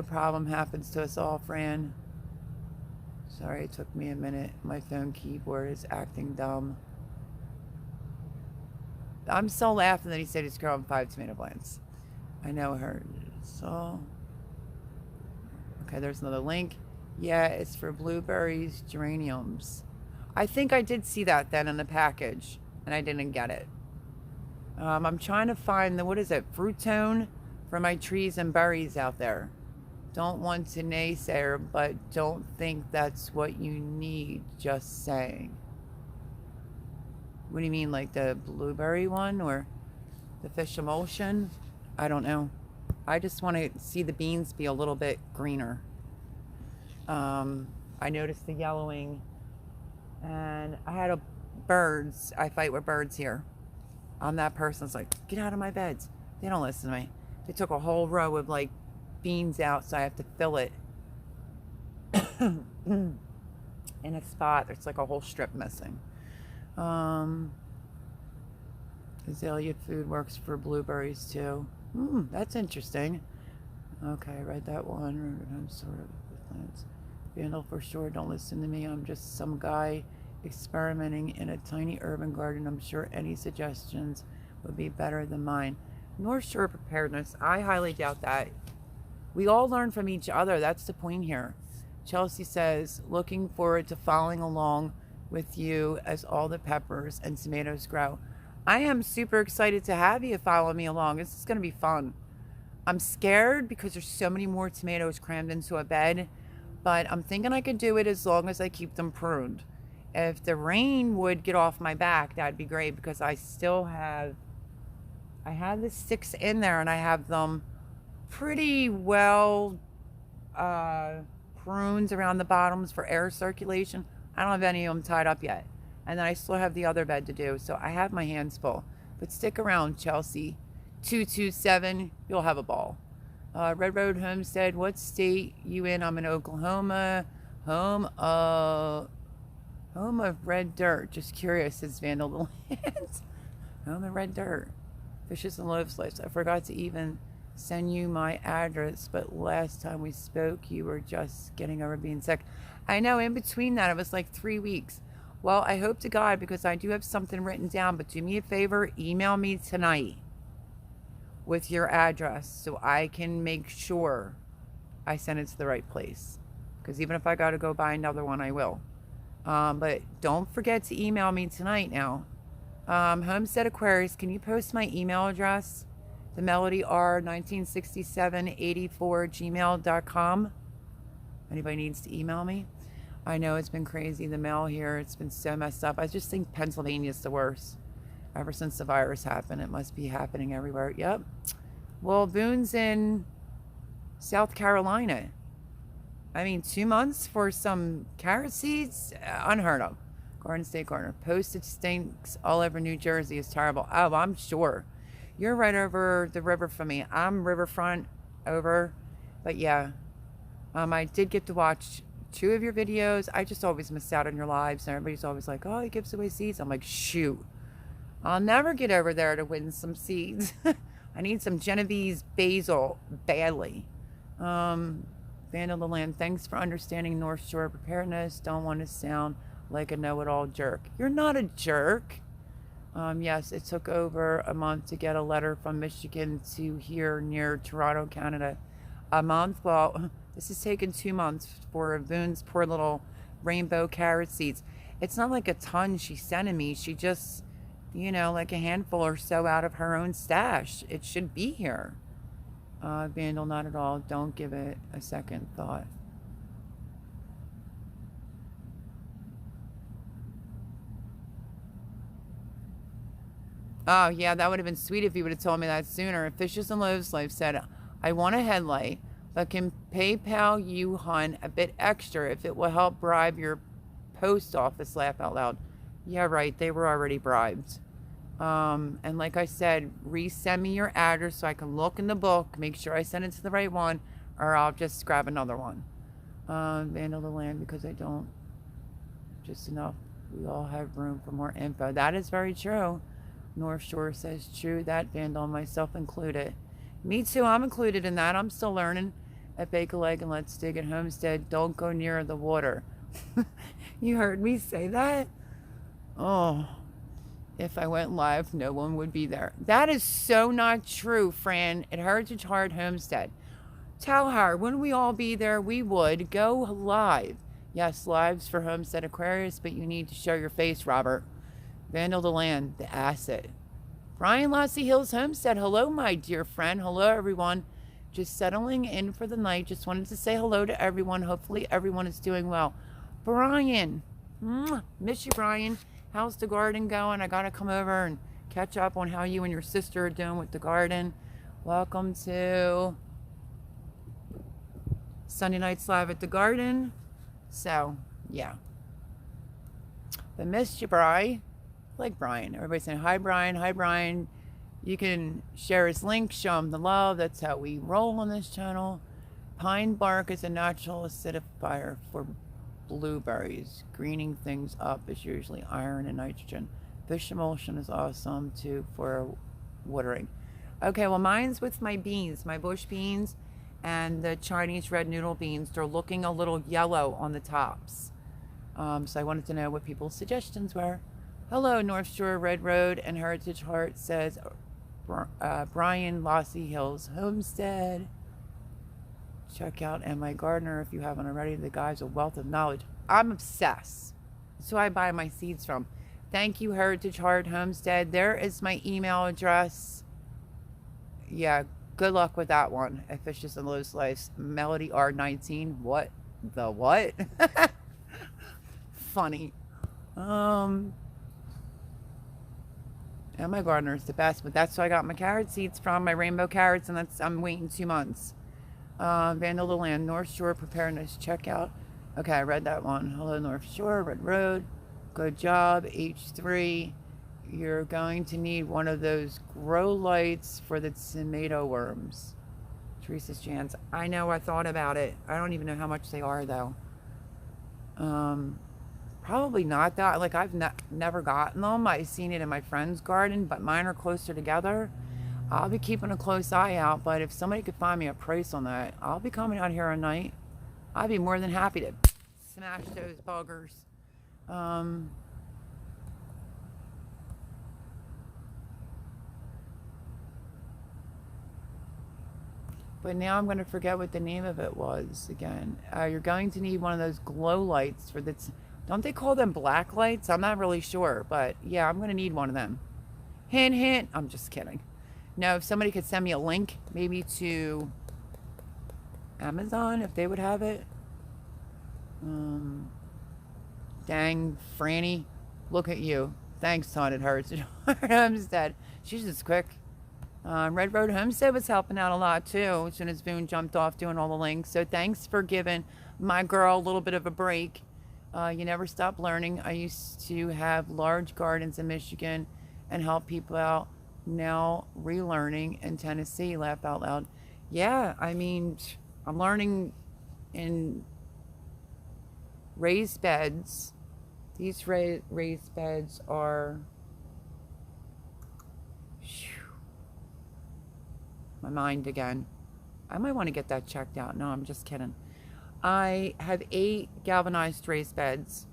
problem happens to us all, Fran. Sorry, it took me a minute. My phone keyboard is acting dumb. I'm still laughing that he said he's growing 5 tomato plants. I know her. So, okay, there's another link. Yeah, it's for blueberries, geraniums. I think I did see that then in the package, and I didn't get it. I'm trying to find the, what is it, fruit tone for my trees and berries out there. Don't want to naysayer, but don't think that's what you need, just saying. What do you mean, like the blueberry one or the fish emulsion? I don't know. I just want to see the beans be a little bit greener. I noticed the yellowing, and I had birds. I fight with birds here. I'm that person that's like, get out of my beds. They don't listen to me. They took a whole row of like beans out, so I have to fill it in a spot. There's like a whole strip missing. Azalea food works for blueberries too. That's interesting. Okay, I read that one. I'm sort of plants. Vandal for sure. Don't listen to me. I'm just some guy experimenting in a tiny urban garden. I'm sure any suggestions would be better than mine. North Shore preparedness. I highly doubt that. We all learn from each other. That's the point here. Chelsea says, looking forward to following along with you as all the peppers and tomatoes grow. I am super excited to have you follow me along. This is going to be fun. I'm scared because there's so many more tomatoes crammed into a bed, but I'm thinking I could do it as long as I keep them pruned. If the rain would get off my back, that'd be great, because I still have, I have the sticks in there and I have them pretty well pruned around the bottoms for air circulation. I don't have any of them tied up yet. And then I still have the other bed to do. So I have my hands full. But stick around, Chelsea. 227, you'll have a ball. Red Road Homestead, what state you in? I'm in Oklahoma. Home of red dirt. Just curious, says Vandal the Land. Home of red dirt. Fishes and loaves slice. I forgot to even send you my address, but last time we spoke, you were just getting over being sick. I know, in between that, it was like 3 weeks. Well, I hope to God, because I do have something written down, but do me a favor, email me tonight with your address so I can make sure I send it to the right place. Because even if I got to go buy another one, I will. But don't forget to email me tonight now. Homestead Aquarius, can you post my email address? The Melody R 196784@gmail.com. Anybody needs to email me? I know it's been crazy. The mail here, it's been so messed up. I just think Pennsylvania's the worst. Ever since the virus happened, it must be happening everywhere. Yep. Well, Boone's in South Carolina. I mean, 2 months for some carrot seeds? Unheard of. Garden State Gardener. Postage stinks all over New Jersey is terrible. Oh, I'm sure. You're right over the river from me. I'm riverfront over. But yeah, I did get to watch 2 of your videos. I just always miss out on your lives. And everybody's always like, oh, he gives away seeds. I'm like, shoot. I'll never get over there to win some seeds. I need some Genovese basil badly. Vandal the Land, thanks for understanding North Shore preparedness. Don't want to sound like a know-it-all jerk. You're not a jerk. Yes, it took over a month to get a letter from Michigan to here near Toronto, Canada. A month? Well, this has taken 2 months for Boone's poor little rainbow carrot seeds. It's not like a ton she's sending me. She just, you know, like a handful or so out of her own stash. It should be here. Vandal, not at all. Don't give it a second thought. Oh, yeah, that would have been sweet if you would have told me that sooner. Fishes and Loaves Life said, I want a headlight, but can PayPal you, hun, a bit extra if it will help bribe your post office, laugh out loud. Yeah, right. They were already bribed. And like I said, resend me your address so I can look in the book, make sure I send it to the right one, or I'll just grab another one. Vandal the Land, because I don't. Just enough. We all have room for more info. That is very true. North Shore says true. That, Vandal, myself included. Me too. I'm included in that. I'm still learning at Bake a Leg and Let's Dig at Homestead. Don't go near the water. You heard me say that? Oh, if I went live, no one would be there. That is so not true, Fran, at Heritage Heart Homestead. Tell her, wouldn't we all be there? We would. Go live. Yes, lives for Homestead Aquarius, but you need to show your face, Robert. Vandal the Land, the asset. Brian Lassie Hills Homestead. Hello, my dear friend. Hello, everyone. Just settling in for the night. Just wanted to say hello to everyone. Hopefully, everyone is doing well. Brian. Miss you, Brian. How's the garden going? I got to come over and catch up on how you and your sister are doing with the garden. Welcome to Sunday Nights Live at the Garden. So, yeah. But missed you, Bri. Like Brian. Everybody's saying, hi, Brian. Hi, Brian. You can share his link, show him the love. That's how we roll on this channel. Pine bark is a natural acidifier for blueberries. Greening things up is usually iron and nitrogen. Fish emulsion is awesome, too, for watering. Okay, well, mine's with my beans, my bush beans, and the Chinese red noodle beans. They're looking a little yellow on the tops. So I wanted to know what people's suggestions were. Hello, North Shore Red Road and Heritage Heart says Brian Lassie Hills Homestead. Check out M.I. Gardner if you haven't already. The guy's a wealth of knowledge. I'm obsessed. That's who I buy my seeds from. Thank you, Heritage Heart Homestead. There is my email address. Yeah, good luck with that one. At Fishes and Low Slice. Melody R19. What? The what? Funny. M.I. Gardner is the best, but that's where I got my carrot seeds from, my rainbow carrots, and that's I'm waiting 2 months. Vandal the Land, North Shore Preparedness Checkout. Okay, I read that one. Hello, North Shore, Red Road. Good job, H3. You're going to need one of those grow lights for the tomato worms. Teresa's chance. I know, I thought about it. I don't even know how much they are, though. Probably not that. Like, I've never gotten them. I've seen it in my friend's garden, but mine are closer together. I'll be keeping a close eye out, but if somebody could find me a price on that, I'll be coming out here at night. I'd be more than happy to smash those buggers. But now I'm going to forget what the name of it was again. You're going to need one of those glow lights for the... Don't they call them black lights? I'm not really sure, but yeah, I'm going to need one of them. Hint, hint. I'm just kidding. No, if somebody could send me a link, maybe to Amazon, if they would have it. Dang, Franny. Look at you. Thanks, Haunted Hearts. Homestead. She's just quick. Red Road Homestead was helping out a lot, too, as soon as Boone jumped off doing all the links. So thanks for giving my girl a little bit of a break. You never stop learning. I used to have large gardens in Michigan and help people out. Now relearning in Tennessee. Laugh out loud. Yeah, I mean, I'm learning in raised beds. These raised beds are... My mind again. I might want to get that checked out. No, I'm just kidding. I have 8 galvanized raised beds.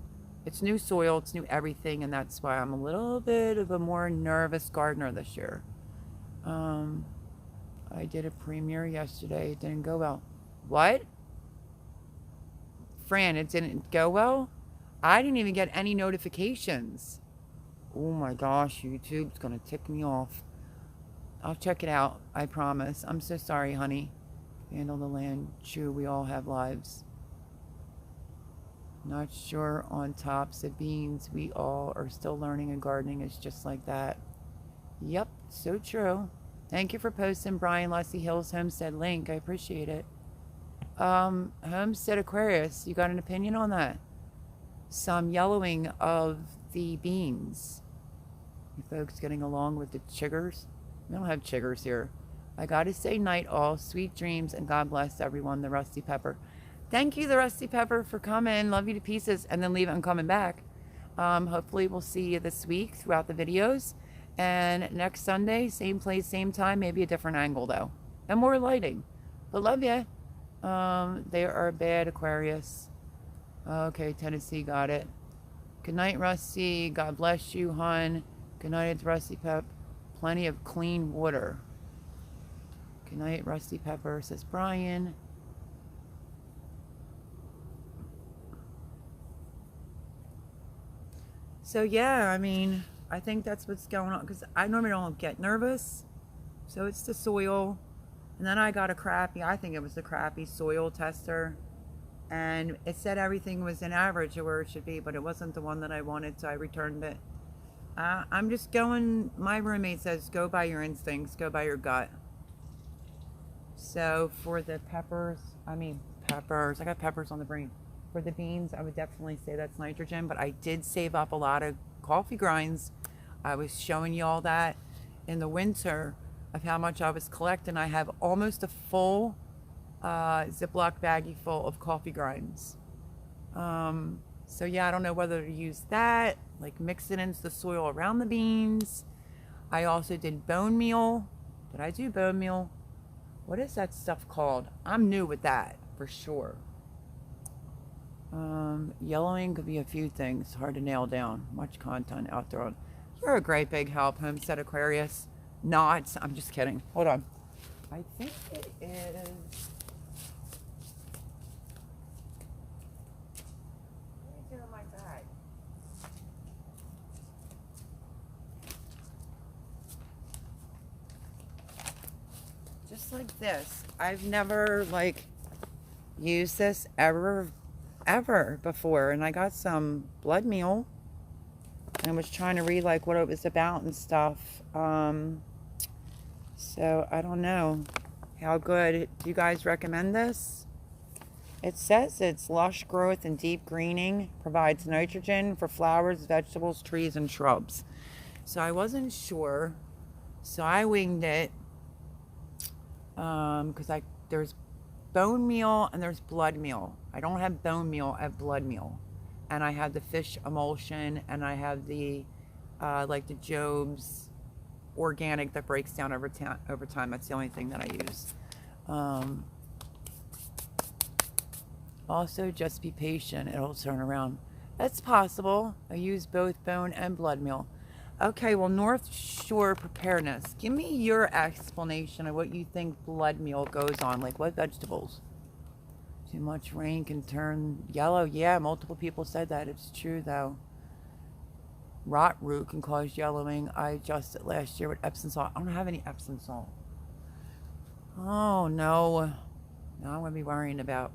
It's new soil, it's new everything, and that's why I'm a little bit of a more nervous gardener this year. I did a premiere yesterday. It didn't go well. What? Fran, it didn't go well? I didn't even get any notifications. Oh my gosh, YouTube's gonna tick me off. I'll check it out, I promise. I'm so sorry, honey. Vandal the Land. True, we all have lives. Not sure on tops of beans. We all are still learning, and gardening is just like that. Yep, so true. Thank you for posting Brian Leslie Hill's homestead link. I appreciate it. Homestead Aquarius, you got an opinion on that? Some yellowing of the beans. You folks getting along with the chiggers? We don't have chiggers here. I gotta say night all, sweet dreams, and God bless everyone, the Rusty Pepper. Thank you, the Rusty Pepper, for coming. Love you to pieces. And then leave it and coming back. Hopefully we'll see you this week throughout the videos. And next Sunday, same place, same time, maybe a different angle though. And more lighting. But love ya. They are bad, Aquarius. Okay, Tennessee got it. Good night, Rusty. God bless you, hon. Good night, it's Rusty Pep. Plenty of clean water. Good night, Rusty Pepper, says Brian. So yeah, I mean, I think that's what's going on, because I normally don't get nervous. So it's the soil. And then I got I think it was a crappy soil tester. And it said everything was an average of where it should be, but it wasn't the one that I wanted, so I returned it. I'm just going, my roommate says, go by your instincts, go by your gut. So for the peppers, I got peppers on the brain. For the beans, I would definitely say that's nitrogen, but I did save up a lot of coffee grinds. I was showing you all that in the winter of how much I was collecting. I have almost a full Ziploc baggie full of coffee grinds. So yeah, I don't know whether to use that, like mix it into the soil around the beans. I also did bone meal. Did I do bone meal? What is that stuff called? I'm new with that for sure. Yellowing could be a few things, hard to nail down. Much content out there. You're a great big help, Homestead Aquarius. Not, I'm just kidding. Hold on. I think it is. What is in my bag? Just like this. I've never used this ever before, and I got some blood meal and I was trying to read what it was about and stuff. So I don't know how good. Do you guys recommend this? It says it's lush growth and deep greening, provides nitrogen for flowers, vegetables, trees, and shrubs. So I wasn't sure, so I winged it, because there's bone meal and there's blood meal. I don't have bone meal, I have blood meal. And I have the fish emulsion, and I have the the Job's organic that breaks down over time. That's the only thing that I use. Also, just be patient, it'll turn around. That's possible. I use both bone and blood meal. Okay, well, North Shore Preparedness. Give me your explanation of what you think blood meal goes on. Like, what vegetables? Too much rain can turn yellow. Yeah, multiple people said that. It's true, though. Rot root can cause yellowing. I adjusted last year with Epsom salt. I don't have any Epsom salt. Oh, no. Now I'm going to be worrying about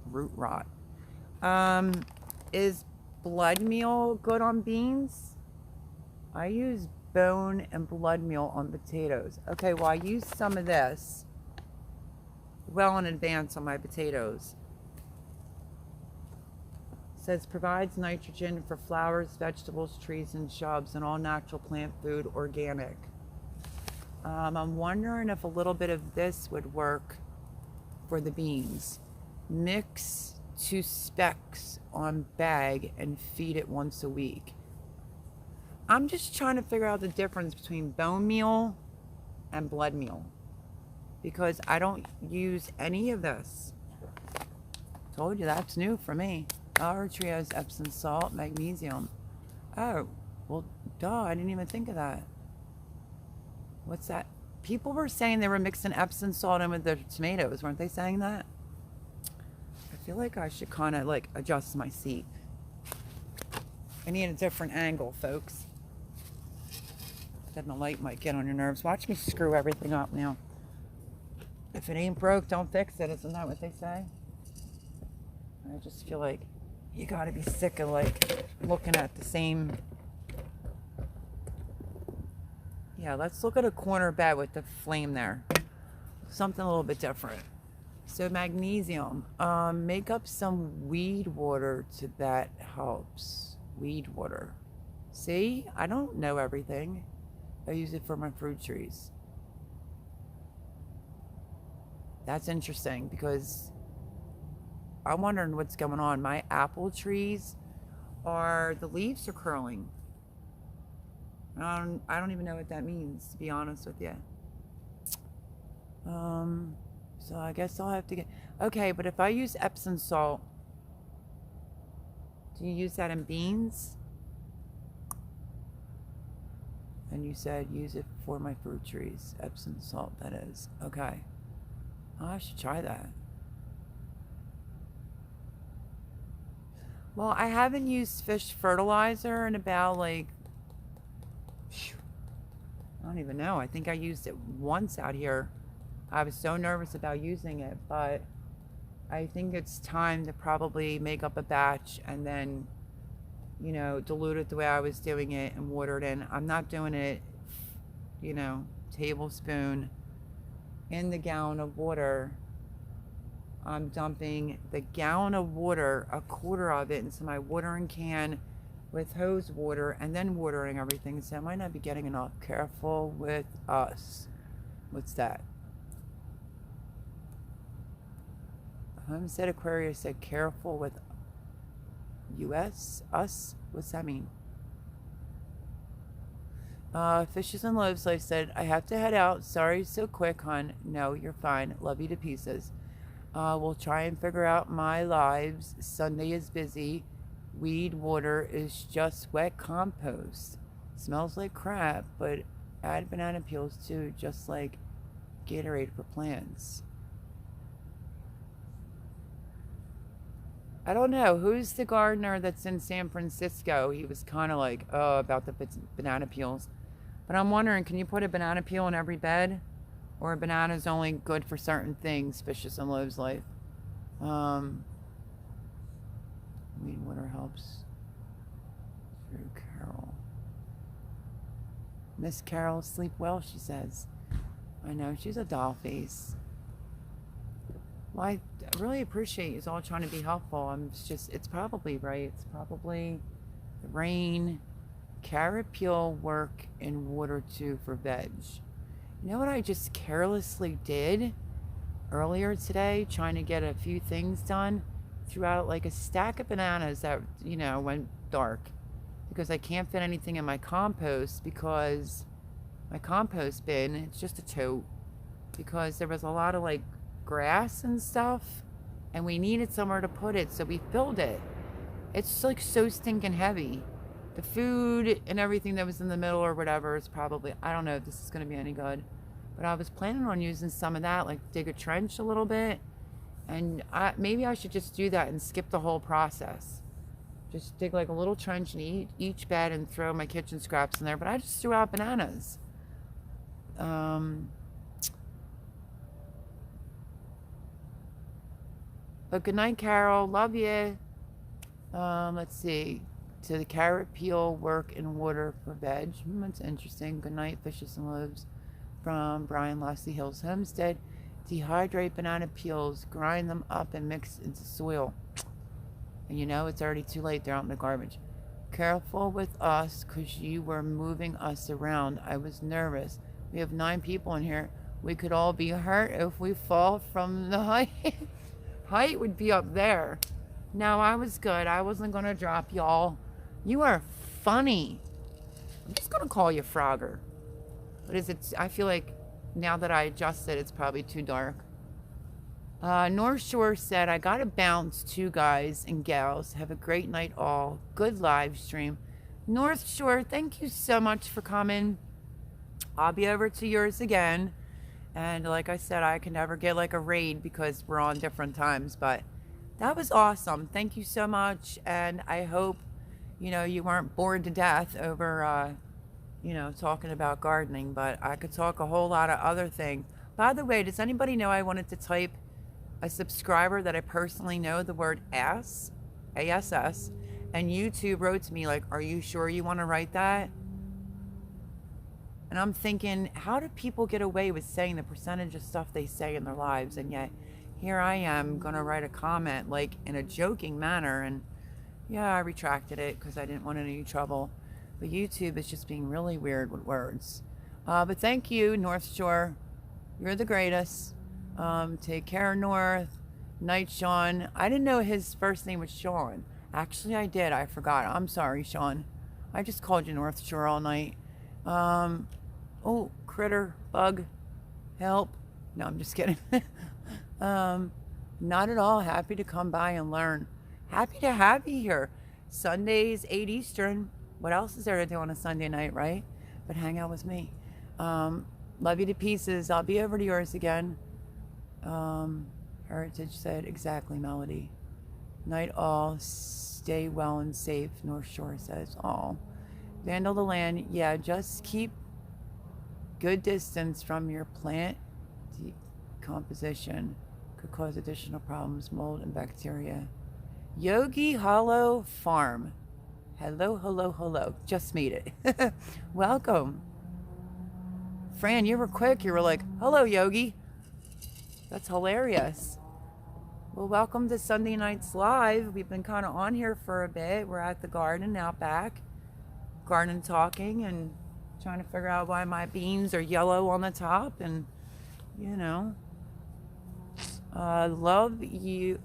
root rot. Is blood meal good on beans? I use bone and blood meal on potatoes. Okay, well, I used some of this well in advance on my potatoes. It says provides nitrogen for flowers, vegetables, trees, and shrubs, and all natural plant food, organic. I'm wondering if a little bit of this would work for the beans. Mix 2 specks on bag and feed it once a week. I'm just trying to figure out the difference between bone meal and blood meal, because I don't use any of this. Told you, that's new for me. Our tree has Epsom salt, magnesium. Oh, well, duh, I didn't even think of that. What's that? People were saying they were mixing Epsom salt in with their tomatoes. Weren't they saying that? I feel like I should kind of adjust my seat. I need a different angle, folks. Then the light might get on your nerves. Watch me screw everything up now. If it ain't broke, don't fix it. Isn't that what they say? I just feel like you gotta be sick of looking at the same. Yeah, let's look at a corner bed with the flame there. Something a little bit different. So magnesium. Make up some weed water that helps. Weed water. See, I don't know everything. I use it for my fruit trees. That's interesting because I'm wondering what's going on. My apple trees the leaves are curling. I don't even know what that means, to be honest with you. So I guess I'll have to get, okay, but if I use Epsom salt, do you use that in beans? And you said use it for my fruit trees. Epsom salt, that is. Okay. Oh, I should try that. Well, I haven't used fish fertilizer in about like, I don't even know. I think I used it once out here. I was so nervous about using it, but I think it's time to probably make up a batch and then, you know, dilute it the way I was doing it and water it in. I'm not doing it, you know, tablespoon in the gallon of water. I'm dumping the gallon of water, a quarter of it, into my watering can with hose water and then watering everything. So I might not be getting enough. Careful with us. What's that? Homestead Aquarius said careful with us. What's that mean? Fishes and Loaves Life said, I have to head out. Sorry so quick, hon. No, you're fine. Love you to pieces. We'll try and figure out my lives. Sunday is busy. Weed water is just wet compost. Smells like crap, but add banana peels too, just like Gatorade for plants. I don't know. Who's the gardener that's in San Francisco? He was kind of like, oh, about the banana peels. But I'm wondering, can you put a banana peel in every bed? Or a banana is only good for certain things, Fishes and Loaves Life. Weed water helps. Through Carol. Miss Carol, sleep well, she says. I know, she's a doll face. Well, I really appreciate you all trying to be helpful. It's probably right. It's probably the rain. Carrot peel work in water too for veg. You know what I just carelessly did earlier today, trying to get a few things done? Threw out like a stack of bananas that, you know, went dark because I can't fit anything in my compost because my compost bin, it's just a tote, because there was a lot of like grass and stuff and we needed somewhere to put it, so we filled it. It's like so stinking heavy. The food and everything that was in the middle or whatever is probably, I don't know if this is going to be any good, but I was planning on using some of that, like dig a trench a little bit, and maybe I should just do that and skip the whole process. Just dig like a little trench in each bed and throw my kitchen scraps in there, but I just threw out bananas. But good night, Carol. Love you. Let's see. To the carrot peel work in water for veg. That's interesting. Good night, Fishes and Loaves. From Brian Lassie Hills Homestead. Dehydrate banana peels, grind them up and mix into soil. And you know it's already too late. They're out in the garbage. Careful with us because you were moving us around. I was nervous. We have 9 people in here. We could all be hurt if we fall from the height. Height would be up there. No, I was good. I wasn't going to drop y'all. You are funny. I'm just going to call you Frogger. What is it? I feel like now that I adjusted, it's probably too dark. North Shore said, I got to bounce too, guys and gals. Have a great night all. Good live stream. North Shore, thank you so much for coming. I'll be over to yours again. And like I said, I can never get like a raid because we're on different times. But that was awesome. Thank you so much. And I hope, you know, you weren't bored to death over, you know, talking about gardening. But I could talk a whole lot of other things. By the way, does anybody know I wanted to type a subscriber that I personally know the word ass, ASS, and YouTube wrote to me like, are you sure you want to write that? And I'm thinking, how do people get away with saying the percentage of stuff they say in their lives? And yet here I am going to write a comment like in a joking manner. And yeah, I retracted it because I didn't want any trouble. But YouTube is just being really weird with words. But thank you, North Shore. You're the greatest. Take care, North. Night, Sean. I didn't know his first name was Sean. Actually, I did. I forgot. I'm sorry, Sean. I just called you North Shore all night. Oh, critter, bug, help. No, I'm just kidding. Not at all. Happy to come by and learn. Happy to have you here. Sundays, 8 Eastern. What else is there to do on a Sunday night, right? But hang out with me. Love you to pieces. I'll be over to yours again. Heritage said, exactly, Melody. Night all. Stay well and safe, North Shore says. Oh. Vandal the land. Yeah, just keep good distance from your plant. Decomposition could cause additional problems, mold and bacteria. Yogi Hollow Farm. Hello, hello, hello. Just made it. Welcome. Fran, you were quick. You were like, hello, Yogi. That's hilarious. Well, welcome to Sunday Nights Live. We've been kind of on here for a bit. We're at the garden out back. Garden talking and trying to figure out why my beans are yellow on the top. And, you know, love you.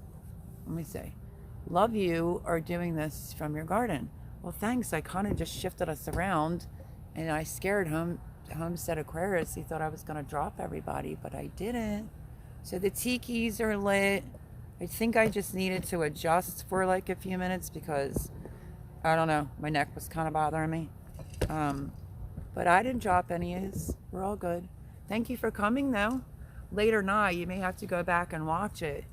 Let me say, love you are doing this from your garden. Well, thanks. I kind of just shifted us around and I scared Homestead Aquarius. He thought I was going to drop everybody, but I didn't. So the tikis are lit. I think I just needed to adjust for like a few minutes because, I don't know, my neck was kind of bothering me. But I didn't drop any of these. We're all good. Thank you for coming, though. Late or not, you may have to go back and watch it.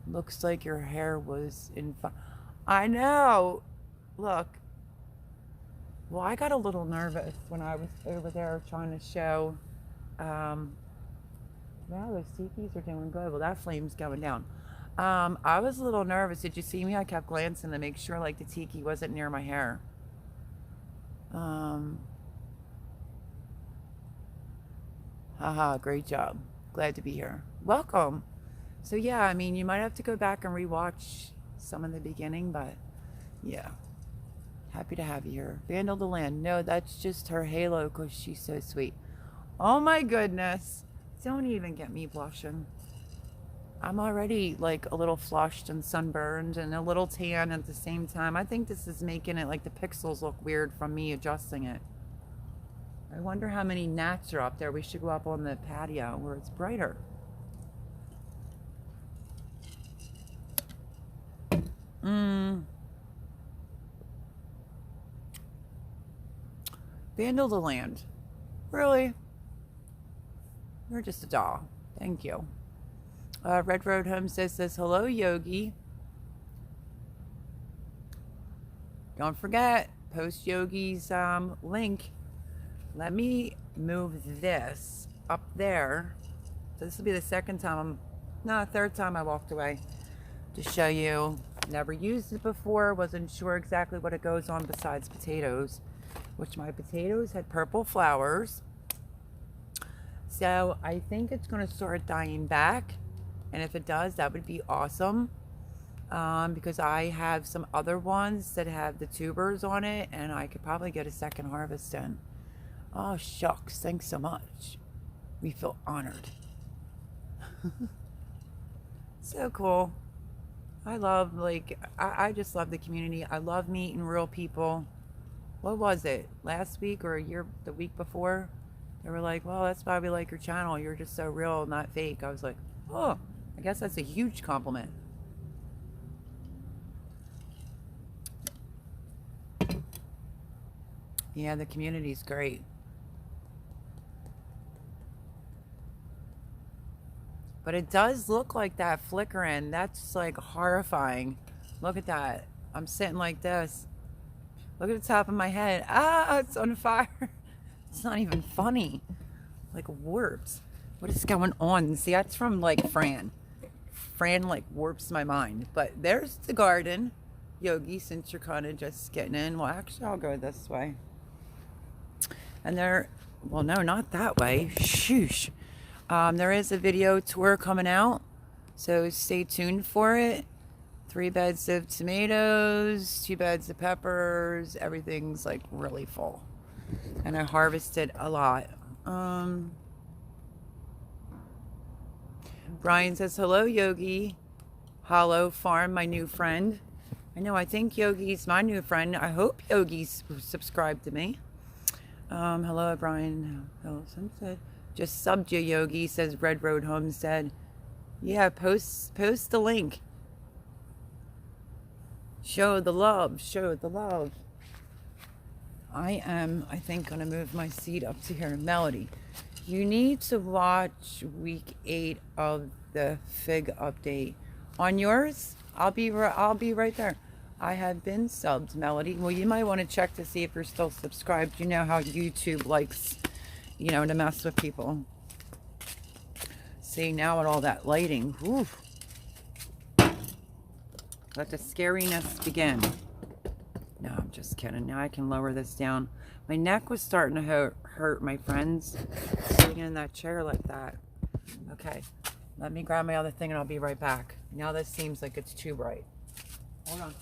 Looks like your hair was in fun. I know. Look. Well, I got a little nervous when I was over there trying to show. Wow, those tikis are doing good. Well, that flame's going down. I was a little nervous. Did you see me? I kept glancing to make sure like the tiki wasn't near my hair. Haha, great job. Glad to be here. Welcome. So yeah, I mean, you might have to go back and rewatch some in the beginning, but yeah. Happy to have you here. Vandal the land. No, that's just her halo because she's so sweet. Oh my goodness. Don't even get me blushing. I'm already like a little flushed and sunburned and a little tan at the same time. I think this is making it like the pixels look weird from me adjusting it. I wonder how many gnats are up there. We should go up on the patio where it's brighter. Vandal the land. Really? You're just a doll. Thank you. Red Road Home says, hello, Yogi. Don't forget, post Yogi's link. Let me move this up there. So this will be the third time I walked away to show you. Never used it before. Wasn't sure exactly what it goes on besides potatoes, which my potatoes had purple flowers. So I think it's going to start dying back. And if it does, that would be awesome. Because I have some other ones that have the tubers on it. And I could probably get a second harvest in. Oh, shucks. Thanks so much. We feel honored. So cool. I love, I just love the community. I love meeting real people. What was it? Last week or the week before? They were like, well, that's why we like your channel. You're just so real, not fake. I was like, oh, I guess that's a huge compliment. Yeah, the community's great. But it does look like that flickering. That's like horrifying. Look at that. I'm sitting like this. Look at the top of my head. Ah, it's on fire. It's not even funny. Like warps. What is going on? See, that's from like Fran. Fran like warps my mind. But there's the garden. Yogi, since you're kind of just getting in. Well, actually, I'll go this way. And there, well, no, not that way. Shoosh. There is a video tour coming out, so stay tuned for it. 3 beds of tomatoes, 2 beds of peppers. Everything's like really full. And I harvested a lot. Brian says, hello, Yogi. Hollow Farm, my new friend. I know, I think Yogi's my new friend. I hope Yogi's subscribed to me. Hello, Brian. Hello, Sunset. Just subbed you, Yogi, says Red Road Homestead. Yeah, post the link. Show the love. Show the love. I am, I think, going to move my seat up to here. Melody, you need to watch week 8 of the Fig update. On yours, I'll be right there. I have been subbed, Melody. Well, you might want to check to see if you're still subscribed. You know how YouTube likes, you know, to mess with people. See, now with all that lighting, whew. Let the scariness begin. No, I'm just kidding. Now I can lower this down. My neck was starting to hurt, my friends, sitting in that chair like that. Okay, let me grab my other thing and I'll be right back. Now this seems like it's too bright. Hold on.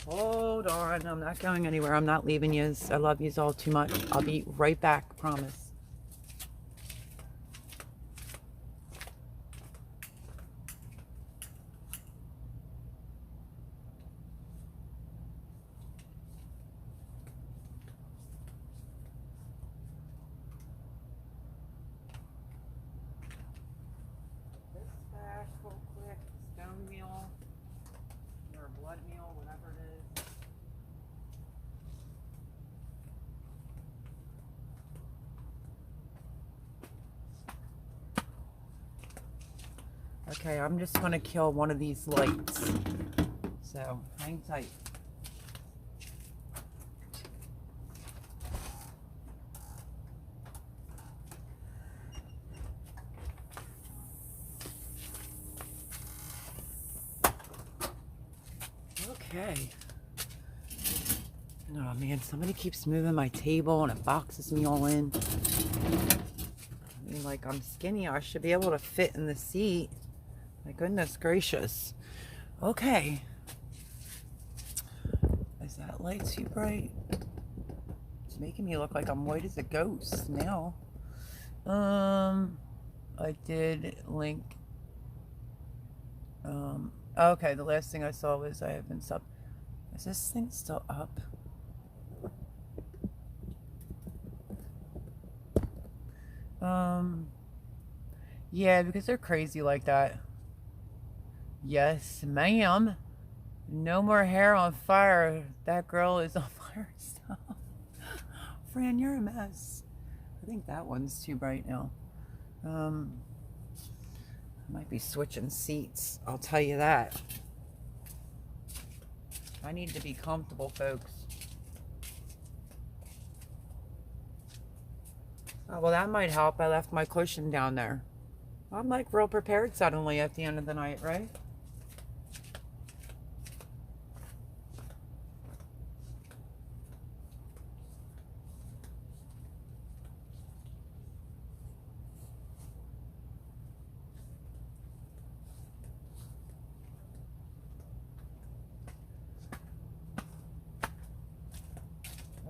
Hold on. I'm not going anywhere. I'm not leaving yous. I love yous all too much. I'll be right back. Promise. Whatever it is. Okay, I'm just going to kill one of these lights. So, hang tight. Okay. Oh man, somebody keeps moving my table and it boxes me all in. I mean, like, I'm skinny. I should be able to fit in the seat. My goodness gracious. Okay. Is that light too bright? It's making me look like I'm white as a ghost now. I did link. Okay, the last thing I saw was I have been sub. Is this thing still up? Yeah, because they're crazy like that. Yes, ma'am. No more hair on fire. That girl is on fire still. Fran, you're a mess. I think that one's too bright now. I might be switching seats. I'll tell you that. I need to be comfortable, folks. Oh, well, that might help. I left my cushion down there. I'm like real prepared suddenly at the end of the night, right?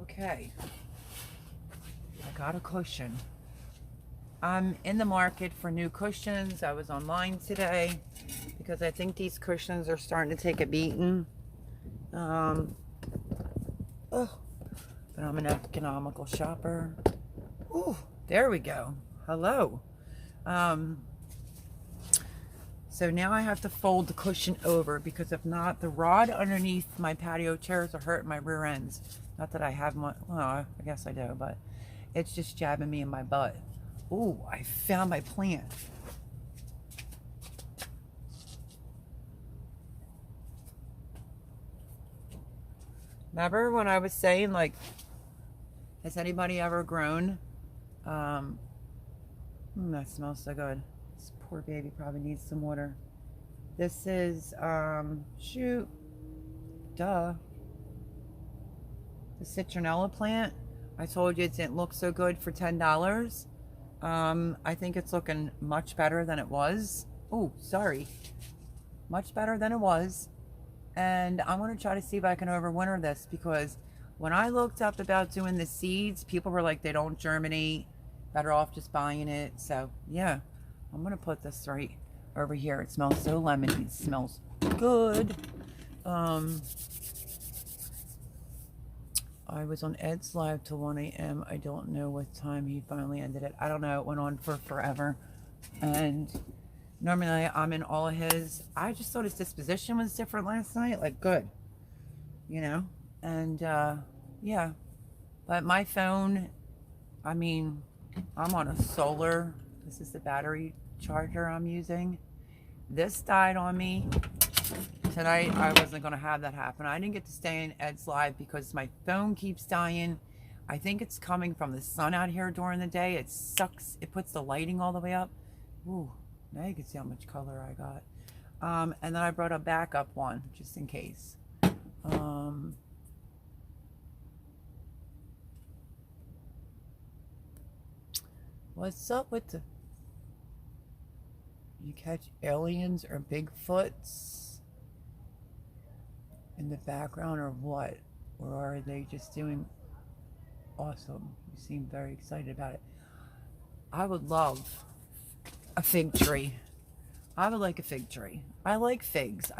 Okay. I got a cushion. I'm in the market for new cushions. I was online today because I think these cushions are starting to take a beating. But I'm an economical shopper. Ooh, there we go. Hello. So now I have to fold the cushion over because if not, the rod underneath my patio chairs are hurting my rear ends. Not that I have one. Well, I guess I do, but it's just jabbing me in my butt. Ooh, I found my plant. Remember when I was saying, like, has anybody ever grown? That smells so good. This poor baby probably needs some water. This is, the citronella plant. I told you it didn't look so good for $10. I think it's looking much better than it was. Oh, sorry. Much better than it was. And I'm going to try to see if I can overwinter this, because when I looked up about doing the seeds, people were like, they don't germinate. Better off just buying it. So, yeah, I'm going to put this right over here. It smells so lemony. It smells good. I was on Ed's live till 1 a.m. I don't know what time he finally ended it. I don't know. It went on for forever. And normally I'm in all of his. I just thought his disposition was different last night. Like, good. You know? And, yeah. But my phone, I mean, I'm on a solar. This is the battery charger I'm using. This died on me. Tonight, I wasn't going to have that happen. I didn't get to stay in Ed's live because my phone keeps dying. I think it's coming from the sun out here during the day. It sucks. It puts the lighting all the way up. Ooh, now you can see how much color I got. And then I brought a backup one, just in case. What's up with the... You catch aliens or Bigfoots in the background or what? Or are they just doing awesome? You seem very excited about it. I would love a fig tree. I would like a fig tree. I like figs.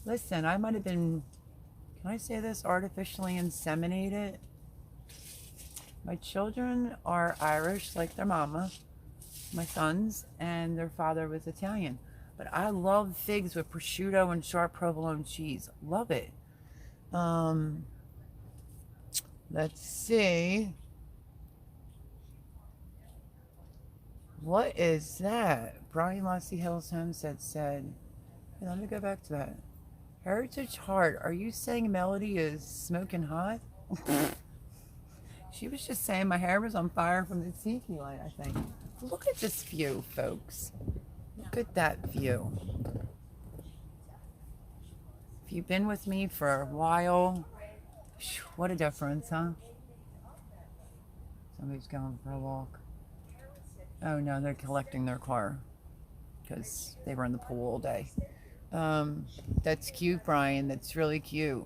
Listen, I might have been, can I say this, artificially inseminated? My children are Irish like their mama, my sons, and their father was Italian. But I love figs with prosciutto and sharp provolone cheese. Love it. Let's see. What is that? Brian Lassie Hills Homestead said. Hey, let me go back to that. Heritage Heart, are you saying Melody is smoking hot? She was just saying my hair was on fire from the tiki light, I think. Look at this view, folks. Look at that view. If you've been with me for a while, what a difference, huh? Somebody's going for a walk. Oh no, they're collecting their car because they were in the pool all day. That's cute, Brian. That's really cute.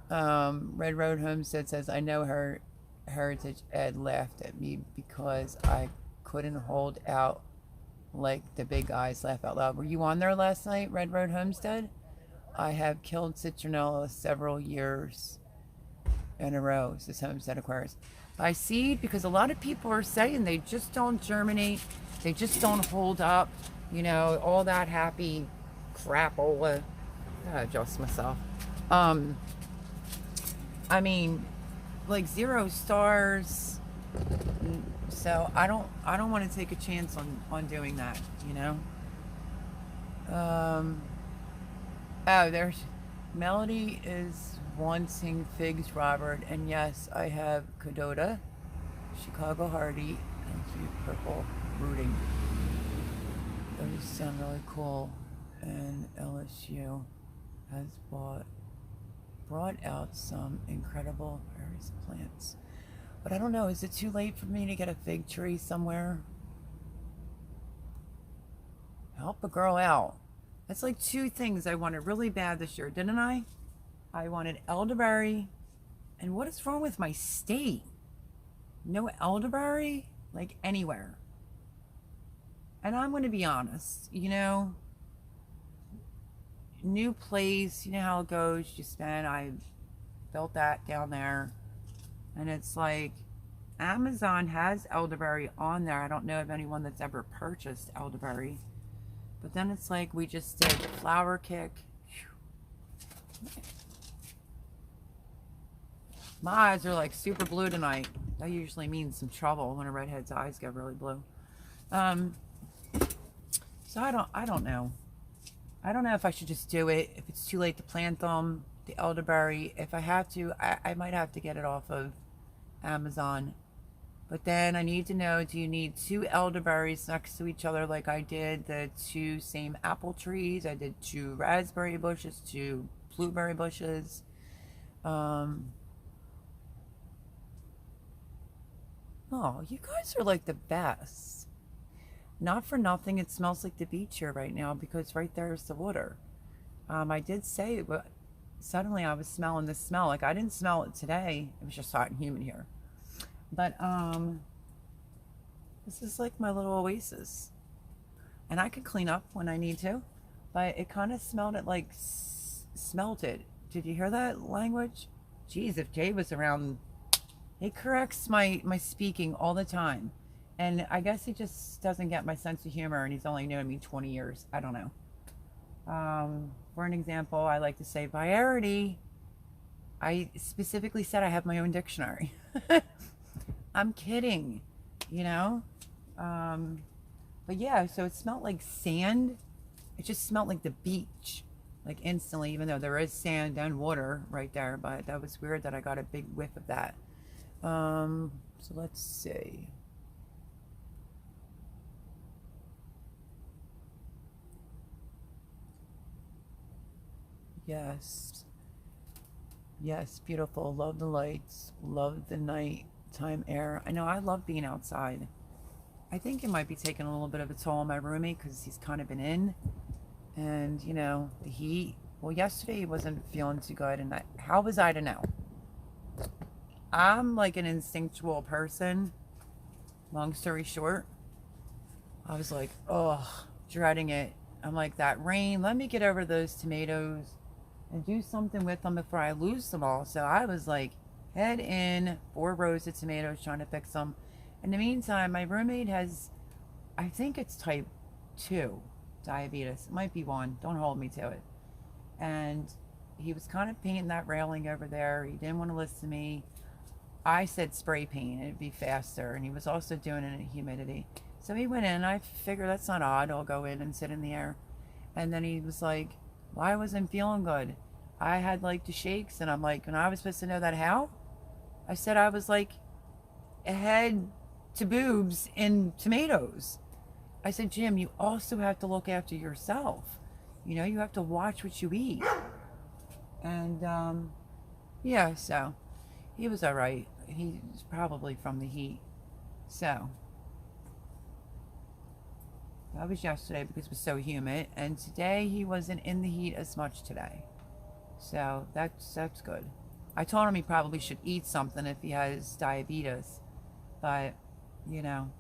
Red Road Homestead says, I know her Heritage Ed laughed at me because I couldn't hold out like the big guys laugh out loud. Were you on there last night, Red Road Homestead? I have killed citronella several years in a row, says Homestead Aquarius. By seed, because a lot of people are saying they just don't germinate, they just don't hold up, you know, all that happy crapola. I gotta adjust myself. I mean, like 0 stars. So I don't want to take a chance on doing that, you know. Oh, there's Melody is wanting figs, Robert, and yes, I have Cadota, Chicago Hardy, and cute purple rooting. Those sound really cool, and LSU has brought out some incredible various plants. But I don't know, is it too late for me to get a fig tree somewhere? Help a girl out. That's like 2 things I wanted really bad this year, didn't I? I wanted elderberry. And what is wrong with my state? No elderberry? Like anywhere. And I'm going to be honest, you know, new place, you know how it goes. I built that down there. And it's like, Amazon has elderberry on there. I don't know of anyone that's ever purchased elderberry. But then it's like, we just did Flower Kick. My eyes are like super blue tonight. That usually means some trouble when a redhead's eyes get really blue. So I don't know. I don't know if I should just do it. If it's too late to plant them, the elderberry. If I have to, I might have to get it off of Amazon. But then I need to know, do you need 2 elderberries next to each other like I did the 2 same apple trees? I did 2 raspberry bushes, 2 blueberry bushes. Um, oh, you guys are like the best. Not for nothing, it smells like the beach here right now because right there is the water. I did say, but suddenly I was smelling this smell. Like I didn't smell it today. It was just hot and humid here. But this is like my little oasis, and I can clean up when I need to. But it kind of smelled it like smelt it. Did you hear that language? Geez, if Jay was around, he corrects my speaking all the time. And I guess he just doesn't get my sense of humor, and he's only known me 20 years. I don't know. For an example, I like to say variety. I specifically said I have my own dictionary. I'm kidding, you know? But yeah, so it smelled like sand. It just smelled like the beach, like instantly, even though there is sand and water right there. But that was weird that I got a big whiff of that. So let's see. Yes. Yes, beautiful. Love the lights. Love the nighttime air. I know I love being outside. I think it might be taking a little bit of a toll on my roommate because he's kind of been in. And, you know, the heat. Well, yesterday he wasn't feeling too good. And how was I to know? I'm like an instinctual person. Long story short, I was like, oh, dreading it. I'm like, that rain, let me get over those tomatoes and do something with them before I lose them all. So I was like, head in, 4 rows of tomatoes trying to fix them. In the meantime, my roommate has, I think it's type 2 diabetes. It might be 1. Don't hold me to it. And he was kind of painting that railing over there. He didn't want to listen to me. I said spray paint. It'd be faster. And he was also doing it in humidity. So he went in. I figured that's not odd. I'll go in and sit in the air. And then he was like, well, I wasn't feeling good. I had like the shakes. And I'm like, and I was supposed to know that how? I said I was like head to boobs in tomatoes. I said, Jim, you also have to look after yourself. You know, you have to watch what you eat. And yeah, so he was all right. He's probably from the heat. So that was yesterday because it was so humid. And today he wasn't in the heat as much today. So that's good. I told him he probably should eat something if he has diabetes. But, you know,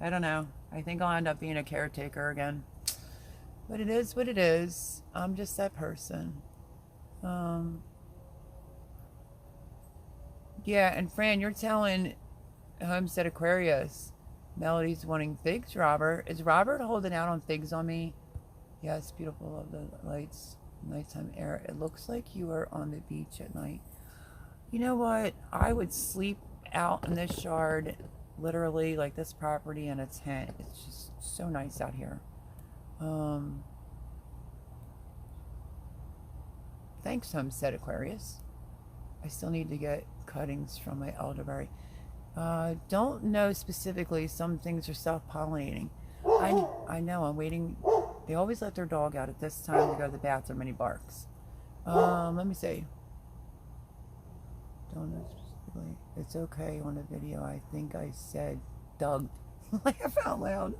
I don't know. I think I'll end up being a caretaker again. But it is what it is. I'm just that person. Yeah, and Fran, you're telling Homestead Aquarius Melody's wanting figs, Robert. Is Robert holding out on figs on me? Yes, beautiful of the lights, nighttime air. It looks like you are on the beach at night. You know what? I would sleep out in this yard, literally, like this property in a tent. It's just so nice out here. Thanks, Homestead Aquarius. I still need to get cuttings from my elderberry. Don't know specifically. Some things are self-pollinating. I know. I'm waiting. They always let their dog out at this time to go to the bathroom and he barks. Let me see. Don't know specifically. It's okay on the video. I think I said Doug. Laugh out loud.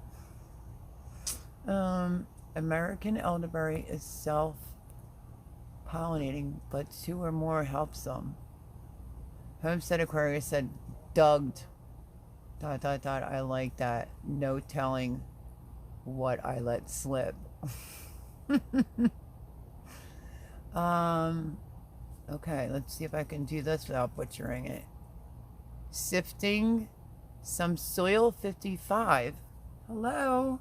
American elderberry is self-pollinating, but 2 or more helps them. Homestead Aquarius said Douged. ... I like that. No telling what I let slip. Okay, let's see if I can do this without butchering it. Sifting some soil 55. Hello.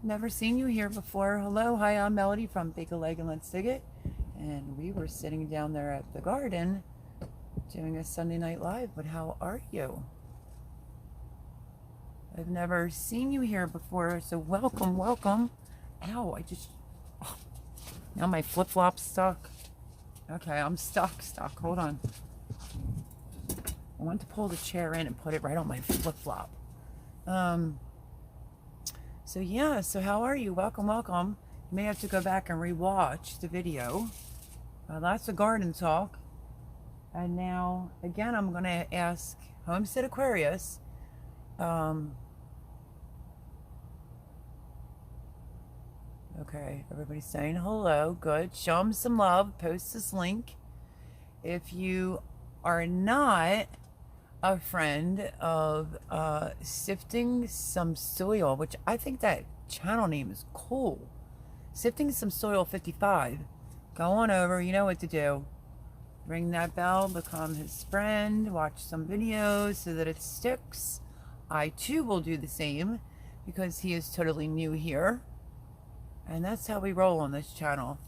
Never seen you here before. Hello, hi, I'm Melody from Bake a Leg and Let's Dig It. And we were sitting down there at the garden doing a Sunday Night Live, but how are you? I've never seen you here before, so welcome, welcome. Ow, now my flip-flop's stuck. Okay, I'm stuck. Hold on. I want to pull the chair in and put it right on my flip-flop. So yeah, so how are you? Welcome. You may have to go back and rewatch the video. Lots of garden talk. And now, again, I'm going to ask Homestead Aquarius. Okay, everybody's saying hello. Good. Show them some love. Post this link. If you are not a friend of Sifting Some Soil, which I think that channel name is cool. Sifting Some Soil 55. Go on over. You know what to do. Ring that bell. Become his friend. Watch some videos so that it sticks. I too will do the same because he is totally new here. And that's how we roll on this channel.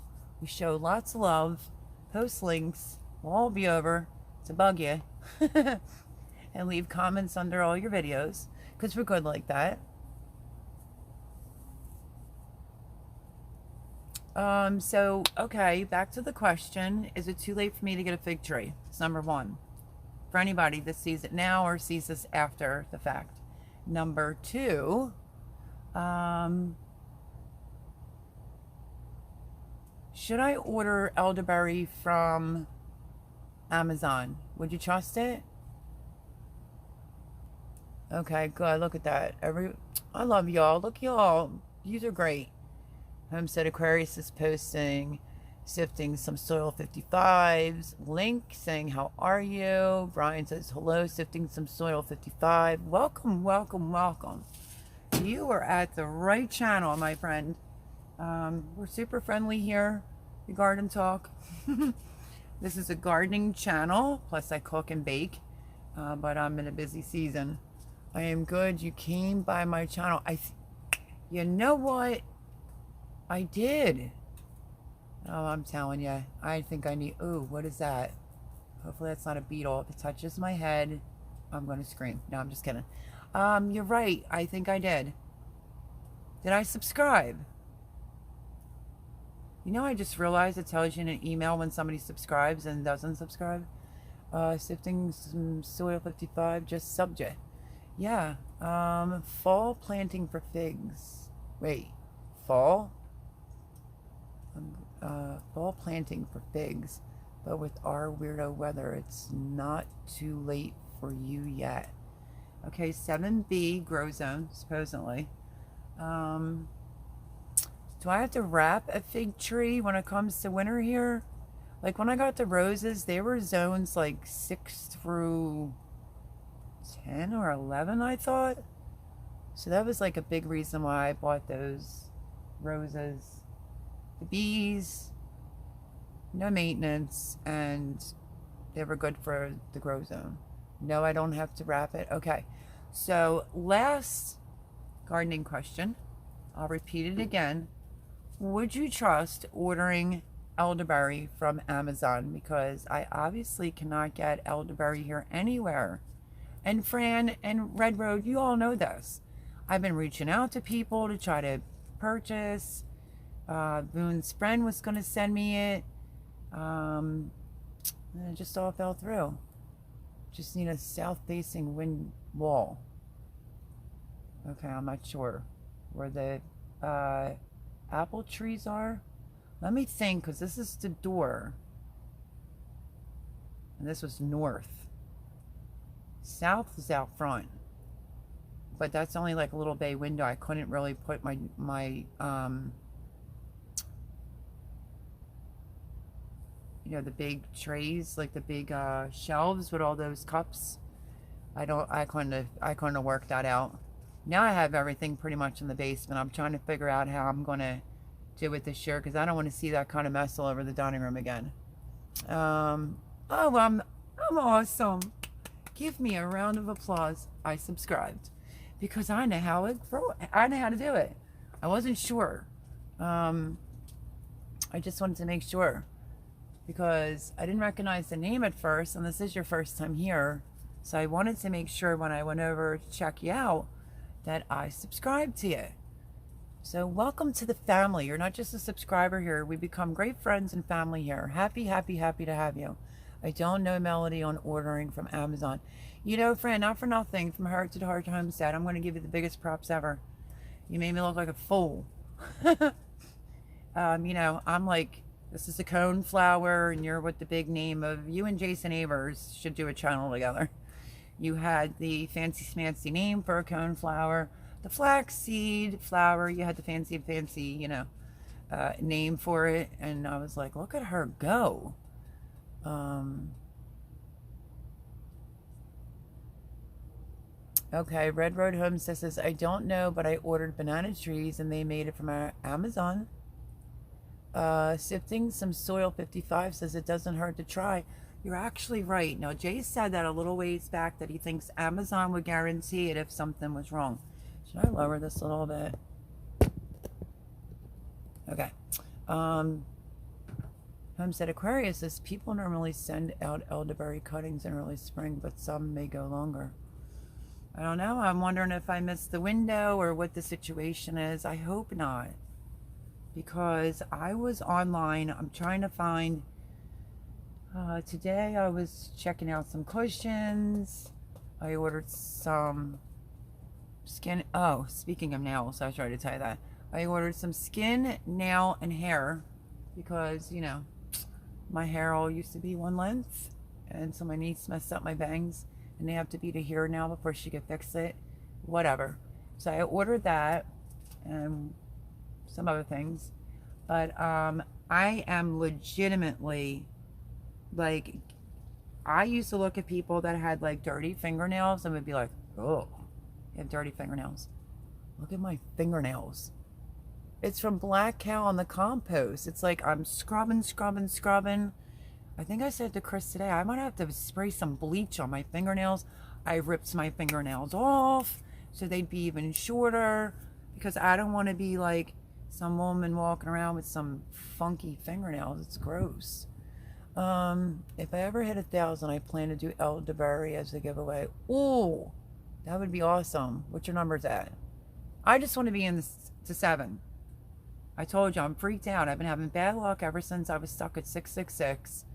We show lots of love, post links, we'll all be over to bug you, and leave comments under all your videos, because we're good like that. So, okay, back to the question. Is it too late for me to get a fig tree? It's number one. For anybody that sees it now or sees this after the fact. Number two, should I order elderberry from Amazon? Would you trust it? Okay, good. Look at that. I love y'all. Look, y'all. These are great. Homestead Aquarius is posting Sifting Some Soil 55's link saying, how are you? Brian says, hello, Sifting Some Soil 55. Welcome, welcome, welcome. You are at the right channel, my friend. We're super friendly here, the Garden Talk. This is a gardening channel, plus I cook and bake, but I'm in a busy season. I am good. You came by my channel. You know what? I did. Oh, I'm telling you. I think I need... Ooh, what is that? Hopefully that's not a beetle. If it touches my head, I'm going to scream. No, I'm just kidding. You're right. I think I did. Did I subscribe? You know, I just realized it tells you in an email when somebody subscribes and doesn't subscribe. Sifting Some Soil 55, just subject. Yeah. Fall planting for figs. Wait. Fall? Fall planting for figs. But with our weirdo weather, it's not too late for you yet. Okay, 7B grow zone, supposedly. Do I have to wrap a fig tree when it comes to winter here? Like when I got the roses, they were zones like 6 through 10 or 11, I thought. So that was like a big reason why I bought those roses. The bees, no maintenance, and they were good for the grow zone. No, I don't have to wrap it. Okay, so last gardening question. I'll repeat it again. Would you trust ordering elderberry from Amazon? Because I obviously cannot get elderberry here anywhere. And Fran and Red Road, you all know this. I've been reaching out to people to try to purchase. Boone's friend was going to send me it. And it just all fell through. Just need a south-facing wind wall. Okay, I'm not sure where the apple trees are. Let me think, because this is the door. And this was north. South is out front. But that's only like a little bay window. I couldn't really put my you know, the big trays, like the big shelves with all those cups. I couldn't work that out. Now I have everything pretty much in the basement. I'm trying to figure out how I'm going to do it this year because I don't want to see that kind of mess all over the dining room again. Oh, I'm awesome. Give me a round of applause. I subscribed because I know how to do it. I wasn't sure. I just wanted to make sure because I didn't recognize the name at first, and this is your first time here. So I wanted to make sure when I went over to check you out that I subscribed to you. So welcome to the family. You're not just a subscriber here. We become great friends and family here. Happy, happy, happy to have you. I don't know Melody on ordering from Amazon. You know, friend, not for nothing, from Heart to Heart Homestead, I'm going to give you the biggest props ever. You made me look like a fool. You know, I'm like This is a cone flower, and you're with the big name of you and Jason Avers should do a channel together. You had the fancy smancy name for a cone flower, the flaxseed flower. You had the fancy, you know, name for it, and I was like, look at her go. Okay, Red Road Homestead says, I don't know, but I ordered banana trees and they made it from Amazon. Sifting some soil 55 says it doesn't hurt to try. You're actually right. Now, Jay said that a little ways back that he thinks Amazon would guarantee it if something was wrong. Should I lower this a little bit? Okay. Homestead Aquarius says people normally send out elderberry cuttings in early spring, but some may go longer. I don't know. I'm wondering if I missed the window or what the situation is. I hope not. Because I was online. I'm trying to find... today I was checking out some cushions. I ordered some skin... Oh, speaking of nails, I was trying to tell you that. I ordered some skin, nail, and hair. Because, you know, my hair all used to be one length. And so my niece messed up my bangs. And they have to be to here now before she could fix it. Whatever. So I ordered that and some other things. But I am legitimately, like, I used to look at people that had like dirty fingernails and would be like, oh, you have dirty fingernails. Look at my fingernails. It's from Black Cow on the compost. It's like I'm scrubbing. I think I said to Chris today, I might have to spray some bleach on my fingernails. I ripped my fingernails off so they'd be even shorter because I don't want to be like some woman walking around with some funky fingernails. It's gross. If I ever hit 1,000, I plan to do elderberry as a giveaway. Ooh, that would be awesome. What's your numbers at? I just want to be in to 7. I told you, I'm freaked out. I've been having bad luck ever since I was stuck at 666.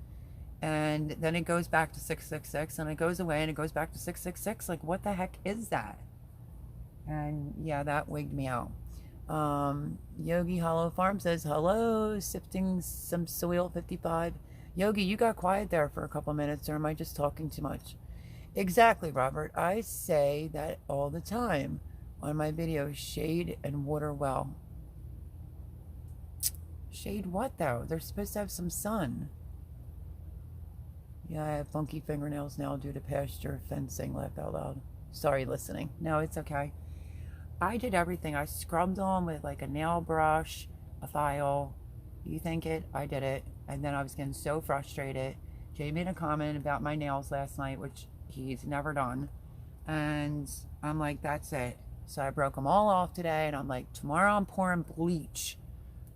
And then it goes back to 666, and it goes away, and it goes back to 666. Like, what the heck is that? And yeah, that wigged me out. Yogi Hollow Farm says, hello, sifting some soil 55. Yogi, you got quiet there for a couple minutes, or am I just talking too much? Exactly, Robert. I say that all the time on my videos, shade and water well. Shade what, though? They're supposed to have some sun. Yeah, I have funky fingernails now due to pasture fencing, laugh out loud. Sorry, listening. No, it's okay. I did everything. I scrubbed them with like a nail brush, a file. You think it? I did it. And then I was getting so frustrated. Jay made a comment about my nails last night, which he's never done. And I'm like, that's it. So I broke them all off today. And I'm like, tomorrow I'm pouring bleach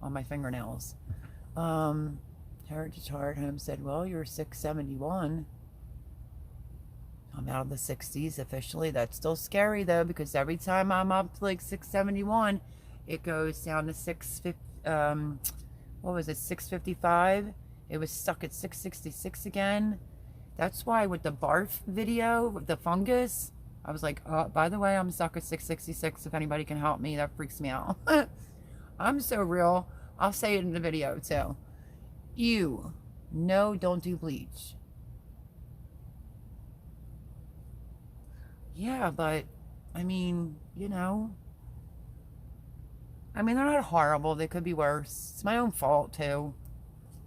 on my fingernails. Heritage Heart Home said, well, you're 671. I'm out of the 60s officially. That's still scary though, because every time I'm up to like 671, it goes down to 655. It was stuck at 666 again. That's why with the barf video, with the fungus, I was like, oh, by the way, I'm stuck at 666. If anybody can help me, that freaks me out. I'm so real. I'll say it in the video too. Ew. No, don't do bleach. Yeah, but, I mean, you know. I mean, they're not horrible. They could be worse. It's my own fault, too.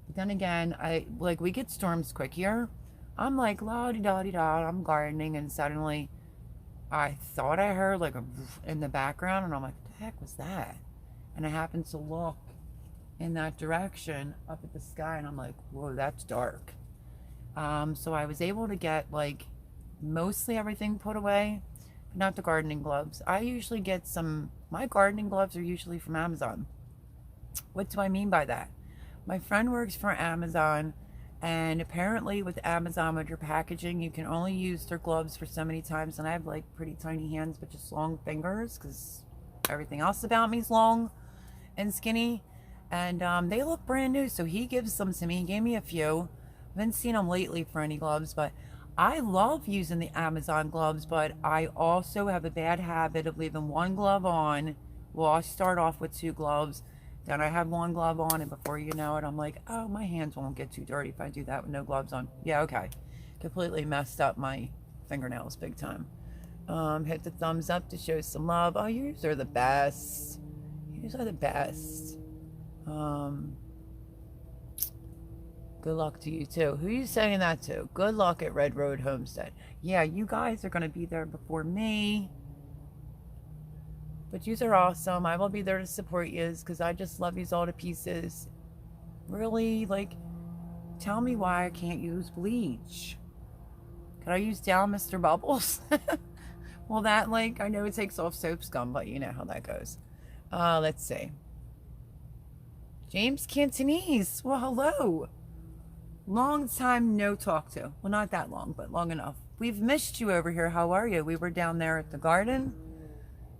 But then again, we get storms quick here. I'm like, la-di-da-di-da, I'm gardening, and suddenly I thought I heard, like, a in the background, and I'm like, what the heck was that? And I happened to look in that direction up at the sky, and I'm like, whoa, that's dark. So I was able to get like mostly everything put away, but not the gardening gloves. I usually get my gardening gloves are usually from Amazon. What do I mean by that? My friend works for Amazon, and apparently with Amazon, with your packaging, you can only use their gloves for so many times, and I have like pretty tiny hands but just long fingers because everything else about me is long and skinny. And they look brand new, so he gives them to me. He gave me a few. I haven't seen them lately for any gloves, but I love using the Amazon gloves, but I also have a bad habit of leaving one glove on. Well, I start off with 2 gloves, Then I have one glove on, and before you know it, I'm like, oh, my hands won't get too dirty if I do that with no gloves on. Yeah, okay. Completely messed up my fingernails big time. Hit the thumbs up to show some love. Oh, yours are the best. Yours are the best. Good luck to you too. Who are you saying that to? Good luck at Red Road Homestead. Yeah, you guys are going to be there before me. But yous are awesome. I will be there to support yous because I just love yous all to pieces. Really, like, tell me why I can't use bleach. Can I use Down Mr. Bubbles? Well, that, like, I know it takes off soap scum, but you know how that goes. Let's see. James Cantonese. Well, hello. Long time no talk to. Well, not that long, but long enough. We've missed you over here. How are you? We were down there at the garden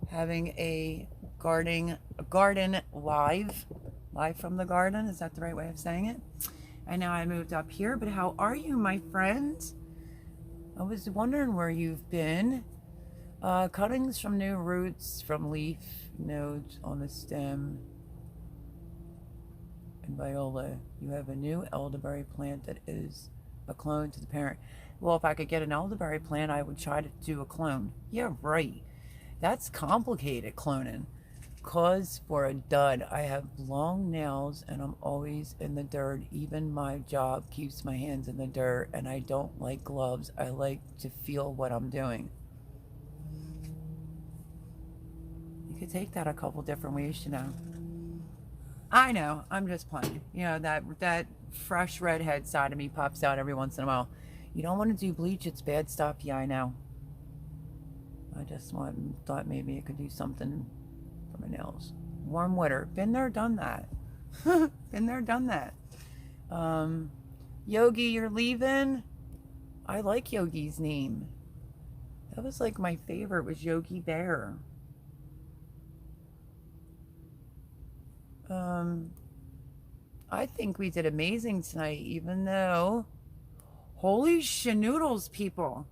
having a garden live from the garden. Is that the right way of saying it? And now I moved up here, but how are you, my friend? I was wondering where you've been. Cuttings from new roots from leaf nodes on the stem. And Viola, you have a new elderberry plant that is a clone to the parent. Well, if I could get an elderberry plant, I would try to do a clone. Yeah, right. That's complicated, cloning. Cause for a dud, I have long nails and I'm always in the dirt. Even my job keeps my hands in the dirt and I don't like gloves. I like to feel what I'm doing. You could take that a couple different ways, you know. I know, I'm just playing. You know, that fresh redhead side of me pops out every once in a while. You don't want to do bleach, it's bad stuff. Yeah, I know. I just thought maybe I could do something for my nails. Warm winter. Been there, done that. Been there, done that. Yogi, you're leaving? I like Yogi's name. That was like my favorite was Yogi Bear. I think we did amazing tonight, even though, holy shinoodles, people.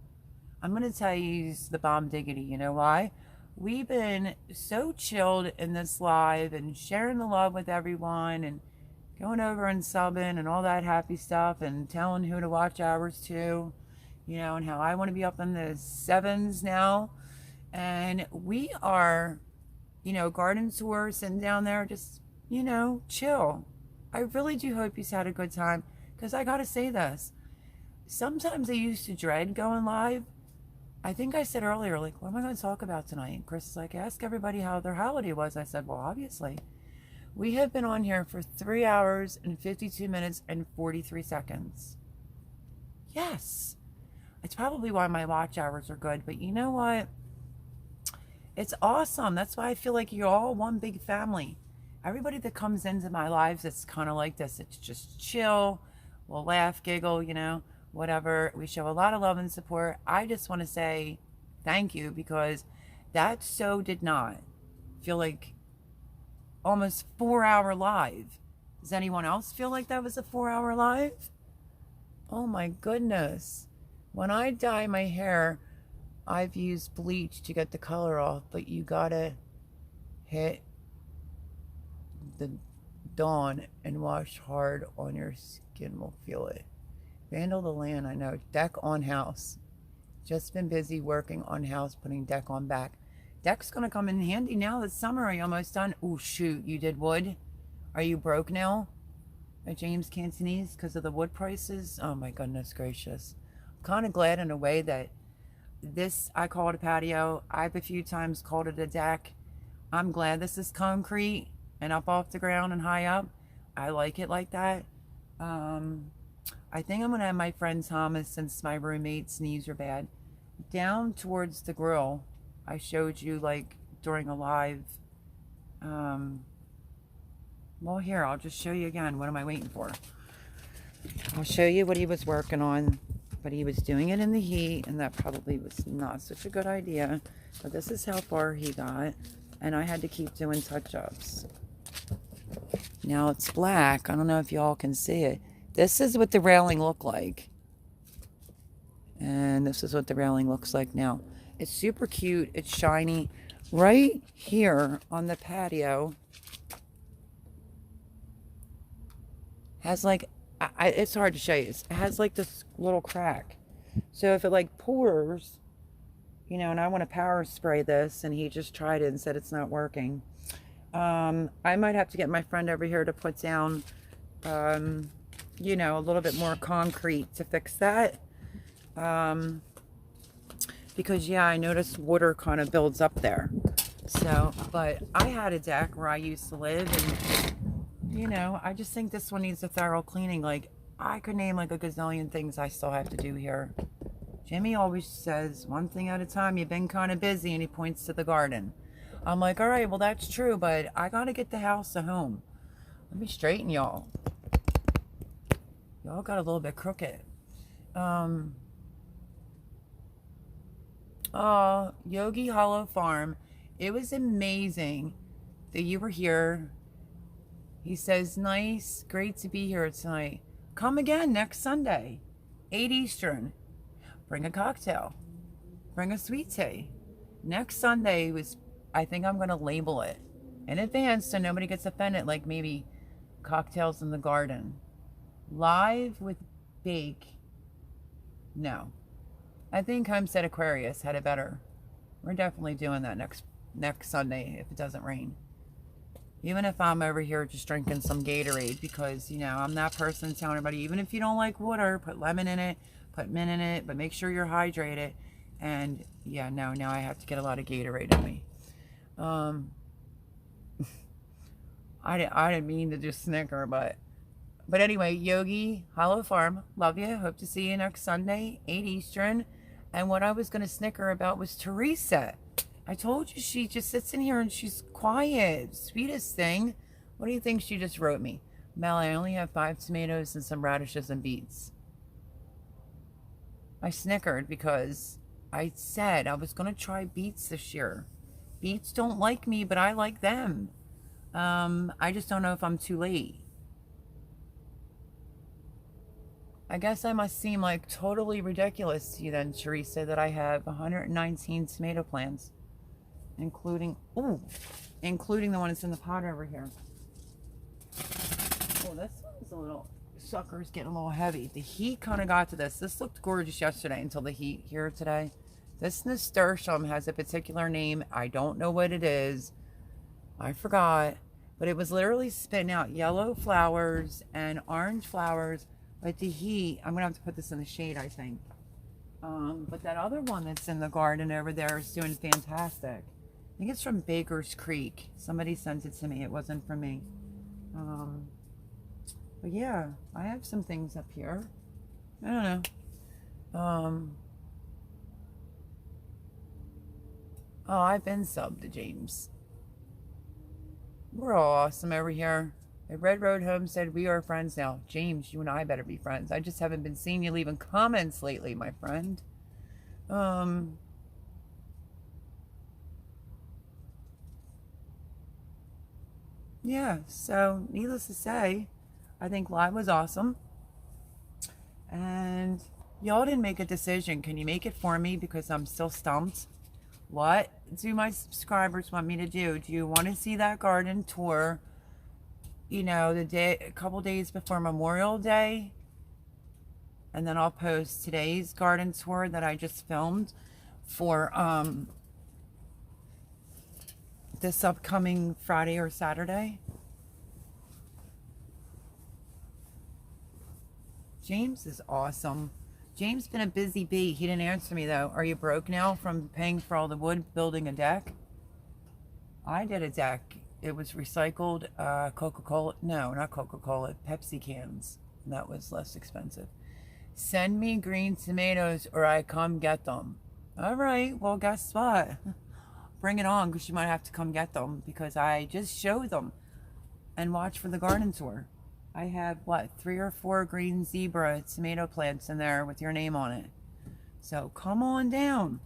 I'm going to tell you the bomb diggity. You know why? We've been so chilled in this live and sharing the love with everyone and going over and subbing and all that happy stuff and telling who to watch ours to, you know, and how I want to be up in the 7s now. And we are, you know, garden tour, sitting down there, just, you know, chill. I really do hope you've had a good time, because I gotta say this. Sometimes I used to dread going live. I think I said earlier, like, what am I going to talk about tonight? And Chris is like, ask everybody how their holiday was. I said, well, obviously. We have been on here for 3 hours and 52 minutes and 43 seconds. Yes. It's probably why my watch hours are good, but you know what? It's awesome. That's why I feel like you're all one big family. Everybody that comes into my lives, it's kind of like this. It's just chill. We'll laugh, giggle, you know, whatever. We show a lot of love and support. I just want to say thank you, because that so did not feel like almost 4-hour live. Does anyone else feel like that was a 4-hour live? Oh my goodness. When I dye my hair, I've used bleach to get the color off, but you gotta hit the Dawn and wash hard on your skin will feel it. Vandal the land, I know. Deck on house. Just been busy working on house, putting deck on back. Deck's gonna come in handy now this summer. Are you almost done? Oh shoot, you did wood? Are you broke now? At James Cantonese because of the wood prices? Oh my goodness gracious. I'm kind of glad in a way that this, I call it a patio. I've a few times called it a deck. I'm glad this is concrete and up off the ground and high up. I like it like that. I think I'm gonna have my friend Thomas, since my roommate's knees are bad, down towards the grill. I showed you like during a live. Well, here, I'll just show you again. What am I waiting for? I'll show you what he was working on, but he was doing it in the heat, and that probably was not such a good idea. But this is how far he got, and I had to keep doing touch-ups. Now it's black. I don't know if y'all can see it. This is what the railing looked like. And this is what the railing looks like now. It's super cute. It's shiny. Right here on the patio, has like, it's hard to show you. It has like this little crack. So if it like pours, you know, and I want to power spray this, and he just tried it and said it's not working. I might have to get my friend over here to put down, you know, a little bit more concrete to fix that. Because yeah, I noticed water kind of builds up there. So, but I had a deck where I used to live, and you know, I just think this one needs a thorough cleaning. Like, I could name like a gazillion things I still have to do here. Jimmy always says one thing at a time. You've been kind of busy, and he points to the garden. I'm like, all right, well, that's true, but I got to get the house a home. Let me straighten y'all. Y'all got a little bit crooked. Oh, Yogi Hollow Farm. It was amazing that you were here. He says, nice, great to be here tonight. Come again next Sunday, 8 Eastern. Bring a cocktail. Bring a sweet tea. Next Sunday was, I think I'm going to label it in advance so nobody gets offended, like maybe cocktails in the garden. Live with bake. No. I think Homestead Aquarius had it better. We're definitely doing that next Sunday if it doesn't rain. Even if I'm over here just drinking some Gatorade, because, you know, I'm that person telling everybody, even if you don't like water, put lemon in it, put mint in it, but make sure you're hydrated. And yeah, no, now I have to get a lot of Gatorade in me. I didn't mean to just snicker, but anyway, Yogi Hollow Farm, love you. Hope to see you next Sunday, 8 Eastern. And what I was going to snicker about was Teresa. I told you she just sits in here and she's quiet. Sweetest thing. What do you think she just wrote me? Mel, I only have 5 tomatoes and some radishes and beets. I snickered because I said I was going to try beets this year. Beets don't like me, but I like them. I just don't know if I'm too late. I guess I must seem like totally ridiculous to you then, Teresa, that I have 119 tomato plants, including the one that's in the pot over here. Oh, this one's a little, sucker's getting a little heavy. The heat kind of got to this. This looked gorgeous yesterday until the heat here today. This nasturtium has a particular name. I don't know what it is. I forgot. But it was literally spitting out yellow flowers and orange flowers. But the heat, I'm going to have to put this in the shade, I think. But that other one that's in the garden over there is doing fantastic. I think it's from Baker's Creek. Somebody sent it to me. It wasn't from me. But yeah, I have some things up here. I don't know. Oh, I've been subbed to James. We're all awesome over here. At Red Road Homestead, we are friends now. James, you and I better be friends. I just haven't been seeing you leaving comments lately, my friend. Yeah, so needless to say, I think live was awesome. And y'all didn't make a decision. Can you make it for me? Because I'm still stumped. What do my subscribers want me to do? Do you want to see that garden tour, you know, a couple days before Memorial Day? And then I'll post today's garden tour that I just filmed for this upcoming Friday or Saturday. James is awesome. James been a busy bee. He didn't answer me though. Are you broke now from paying for all the wood building a deck? I did a deck. It was recycled Coca-Cola. No, not Coca-Cola. Pepsi cans. And that was less expensive. Send me green tomatoes or I come get them. All right. Well, guess what? Bring it on, because you might have to come get them, because I just showed them and watch for the garden tour. I have, what, 3 or 4 green zebra tomato plants in there with your name on it. So come on down.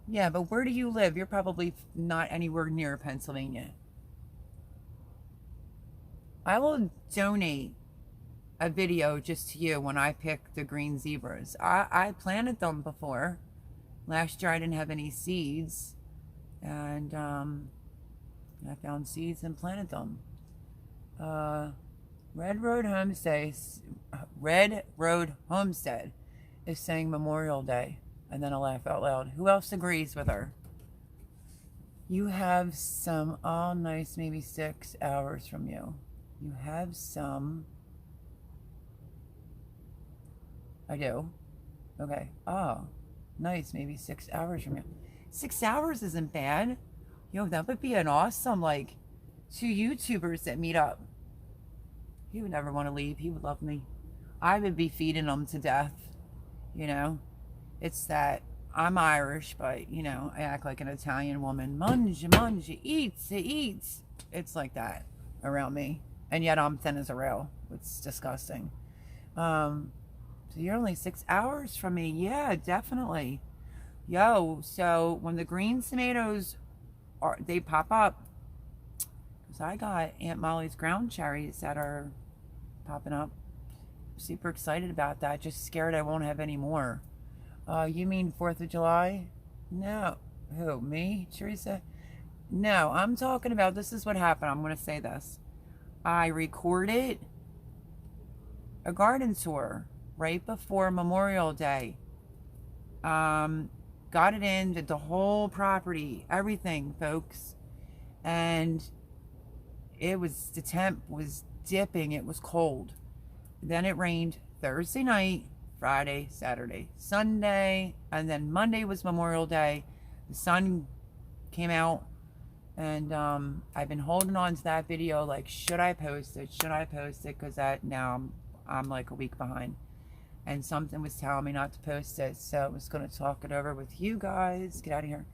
Yeah, but where do you live? You're probably not anywhere near Pennsylvania. I will donate a video just to you when I pick the green zebras. I planted them before. Last year I didn't have any seeds. And I found seeds and planted them. Red Road Homestead, Red Road Homestead is saying Memorial Day. And then I laugh out loud. Who else agrees with her? You have some, oh nice, maybe 6 hours from you. You have some. I do. Okay. Oh, nice, maybe 6 hours from you. 6 hours isn't bad. Yo, that would be an awesome, like, 2 YouTubers that meet up. He would never want to leave. He would love me. I would be feeding him to death. You know? It's that I'm Irish, but, you know, I act like an Italian woman. Munge, eats. It's like that around me. And yet I'm thin as a rail. It's disgusting. So you're only 6 hours from me. Yeah, definitely. Yo, so when the green tomatoes they pop up, because I got Aunt Molly's ground cherries that are popping up. Super excited about that. Just scared I won't have any more. You mean 4th of July? No. Who, me, Teresa? No, I'm talking about, this is what happened. I'm going to say this. I recorded a garden tour right before Memorial Day. Got it in, did the whole property, everything, folks. And it was, the temp was dipping. It was cold. Then it rained Thursday night, Friday, Saturday, Sunday, and then Monday was Memorial Day. The sun came out, and I've been holding on to that video, like, should I post it? Should I post it? Because that now I'm like a week behind, and something was telling me not to post it, so I was going to talk it over with you guys. Get out of here,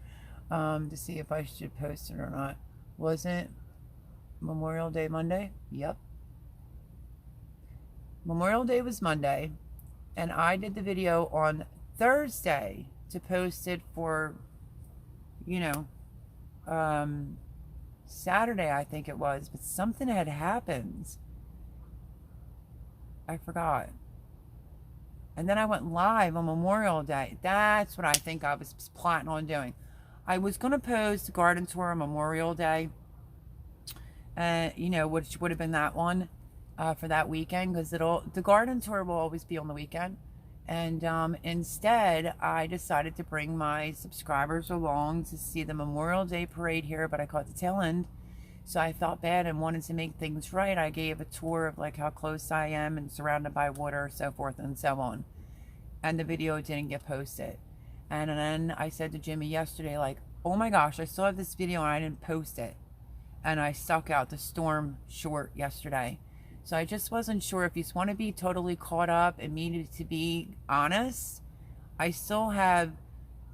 to see if I should post it or not. Wasn't Memorial Day Monday? Yep. Memorial Day was Monday. And I did the video on Thursday to post it for, you know, Saturday, I think it was. But something had happened. I forgot. And then I went live on Memorial Day. That's what I think I was plotting on doing. I was going to post a garden tour on Memorial Day. You know, which would have been that one. For that weekend, because the garden tour will always be on the weekend. And instead I decided to bring my subscribers along to see the Memorial Day parade here, but I caught the tail end, so I felt bad and wanted to make things right. I gave a tour of like how close I am and surrounded by water, so forth and so on, and the video didn't get posted. And then I said to Jimmy yesterday, like, oh my gosh, I still have this video and I didn't post it, and I stuck out the storm short yesterday. So I just wasn't sure if you want to be totally caught up and needed to be honest. I still have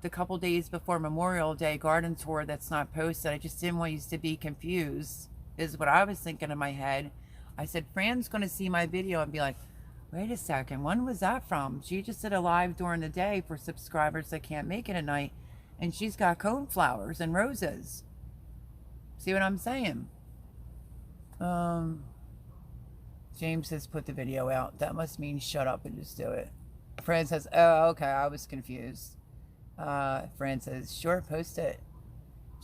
the couple days before Memorial Day garden tour that's not posted. I just didn't want you to be confused, is what I was thinking in my head. I said, Fran's going to see my video and be like, wait a second, when was that from? She just did a live during the day for subscribers that can't make it at night, and she's got coneflowers and roses. See what I'm saying? James says, put the video out. That must mean shut up and just do it. Fran says, oh, okay, I was confused. Fran says, sure, post it.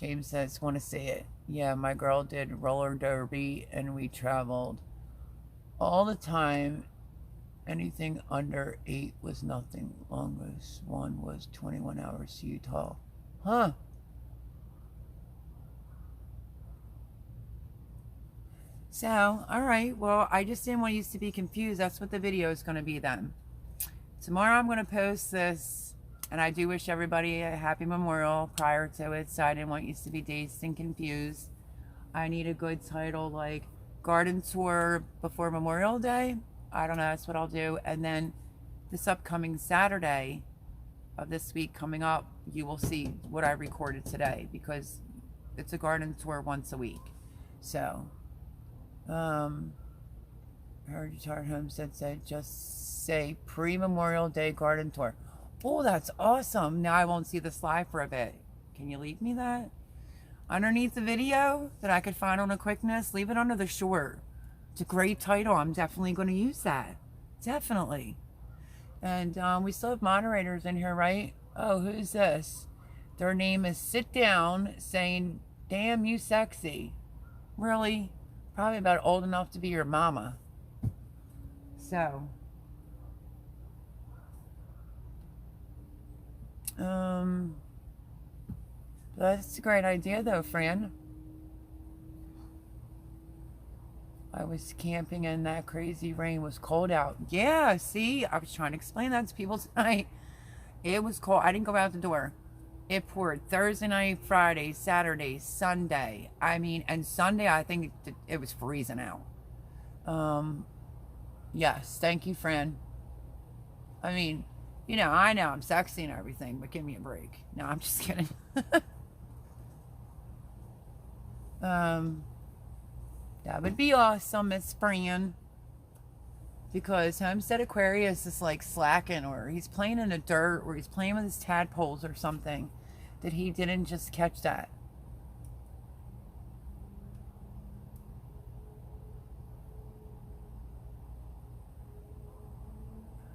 James says, want to see it. Yeah, my girl did roller derby and we traveled all the time. Anything under 8 was nothing. Longest one was 21 hours to Utah. Huh. So, all right, well, I just didn't want you to be confused. That's what the video is going to be then. Tomorrow I'm going to post this, and I do wish everybody a happy Memorial prior to it, so I didn't want you to be dazed and confused. I need a good title like Garden Tour before Memorial Day. I don't know, that's what I'll do. And then this upcoming Saturday of this week coming up, you will see what I recorded today, because it's a garden tour once a week. So... Heritage Homestead said, just say pre-Memorial Day garden tour. Oh, that's awesome. Now I won't see this live for a bit. Can you leave me that? Underneath the video that I could find on a quickness, leave it under the short. It's a great title. I'm definitely going to use that. Definitely. And we still have moderators in here, right? Oh, who's this? Their name is Sit Down, saying, damn, you sexy. Really? Probably about old enough to be your mama. So, that's a great idea though, Fran. I was camping and that crazy rain was cold out. Yeah, see, I was trying to explain that to people tonight. It was cold. I didn't go out the door. It poured Thursday night, Friday, Saturday, Sunday. I mean, and Sunday, I think it was freezing out. Yes, thank you, Fran. I mean, I know I'm sexy and everything, but give me a break. No, I'm just kidding. That would be awesome, Miss Fran. Because Homestead Aquarius is like slacking, or he's playing in the dirt, or he's playing with his tadpoles or something, that he didn't just catch that.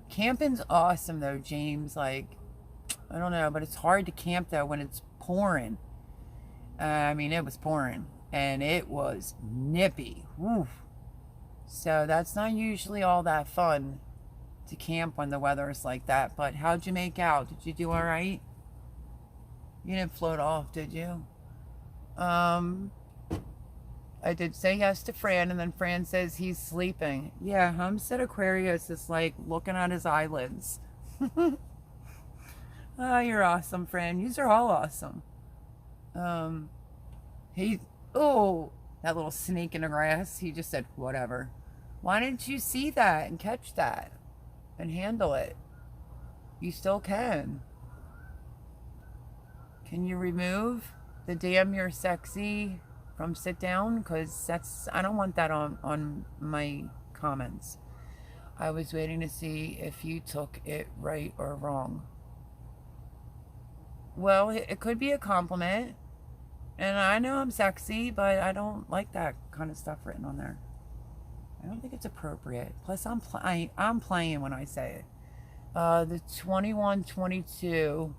Camping's awesome though, James. Like, I don't know, but it's hard to camp though when it's pouring. I mean, it was pouring and it was nippy. Woof. So that's not usually all that fun to camp when the weather is like that. But how'd you make out? Did you do all right? You didn't float off, did you? I did say yes to Fran, and then Fran says he's sleeping. Yeah, Homestead Aquarius is like looking at his eyelids. Oh, you're awesome, Fran. Yous are all awesome. That little snake in the grass. He just said, whatever. Why didn't you see that and catch that and handle it? You still can. Can you remove the damn you're sexy from sit down? Because I don't want that on my comments. I was waiting to see if you took it right or wrong. Well, it could be a compliment. And I know I'm sexy, but I don't like that kind of stuff written on there. I don't think it's appropriate. Plus, I'm playing when I say it. The 21-22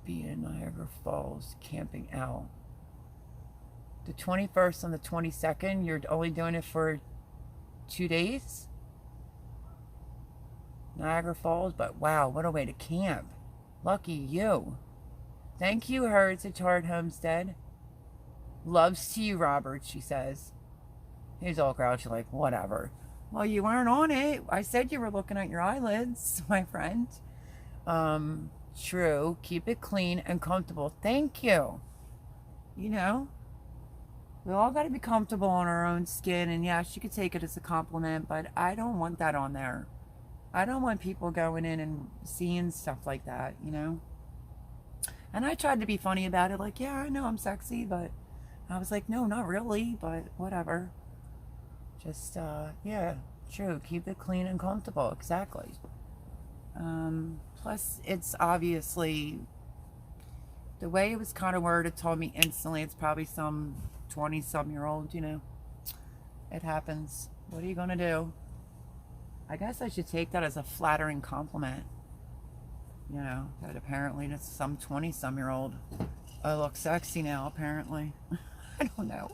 be in Niagara Falls camping out. The 21st and the 22nd, you're only doing it for 2 days? Niagara Falls, but wow, what a way to camp. Lucky you. Thank you, Heritage Heart Homestead. Loves to you, Robert, she says. He's all grouchy, like, whatever. Well, you weren't on it. I said you were looking at your eyelids, my friend. True. Keep it clean and comfortable. Thank you. We all got to be comfortable on our own skin. And yes, you could take it as a compliment, but I don't want that on there. I don't want people going in and seeing stuff like that, And I tried to be funny about it, like, yeah, I know I'm sexy, but I was like, no, not really, but whatever. Just, yeah, true. Keep it clean and comfortable. Exactly. Plus, it's obviously, the way it was kind of worded told me instantly it's probably some 20-some-year-old, It happens. What are you going to do? I guess I should take that as a flattering compliment. That apparently it's some 20-some-year-old. I look sexy now, apparently. I don't know.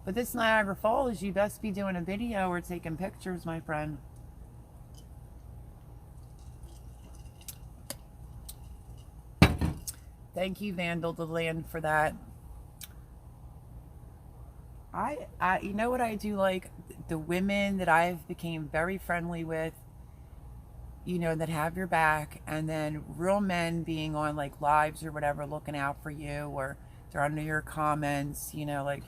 But this Niagara Falls, you best be doing a video or taking pictures, my friend. Thank you, Vandal the Land, for that. You know what I do like? The women that I've became very friendly with, that have your back, and then real men being on like lives or whatever, looking out for you, or they're under your comments, I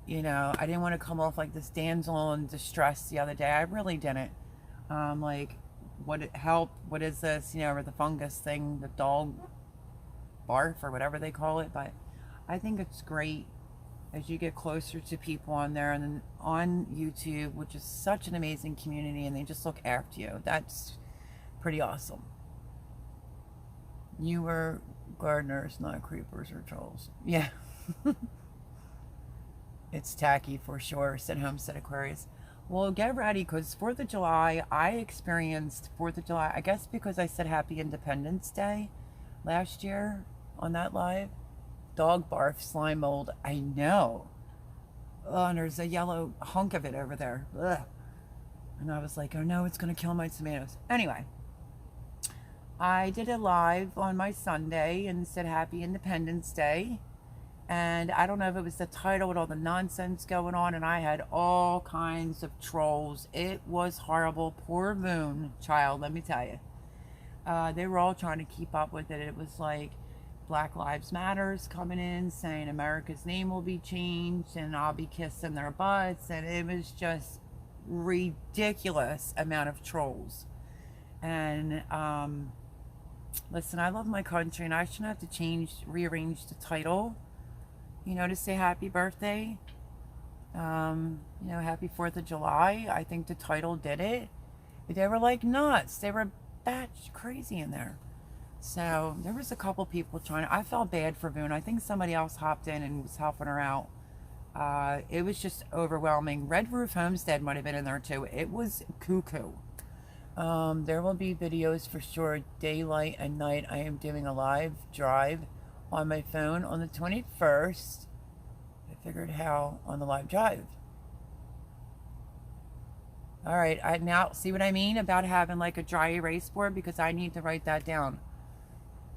didn't want to come off like this damsel in distress the other day. I really didn't. Like, what is this, or the fungus thing, the dog barf or whatever they call it. But I think it's great as you get closer to people on there, and then on YouTube, which is such an amazing community, and they just look after you. That's pretty awesome. You were gardeners, not creepers or trolls. Yeah. It's tacky for sure, said Homestead Aquarius. Well, get ready, because 4th of July, I experienced 4th of July, I guess because I said Happy Independence Day last year on that live. dog barf, slime mold. I know. Oh, and there's a yellow hunk of it over there. Ugh. And I was like, oh no, it's going to kill my tomatoes. Anyway, I did a live on my Sunday and said Happy Independence Day. And I don't know if it was the title with all the nonsense going on, and I had all kinds of trolls. It was horrible. Poor Moon, child, let me tell you. They were all trying to keep up with it. It was like Black Lives Matters coming in saying America's name will be changed and I'll be kissing their butts. And it was just ridiculous amount of trolls. And listen, I love my country and I shouldn't have to rearrange the title, you know, to say happy birthday. You know, happy 4th of July. I think the title did it. But they were like nuts. They were batch crazy in there. So there was a couple people trying. I felt bad for Boone. I think somebody else hopped in and was helping her out. It was just overwhelming. Red Roof Homestead might have been in there too. It was cuckoo. There will be videos for sure, daylight and night. I am doing a live drive on my phone on the 21st. I figured how on the live drive. All right, I now see what I mean about having like a dry erase board, because I need to write that down.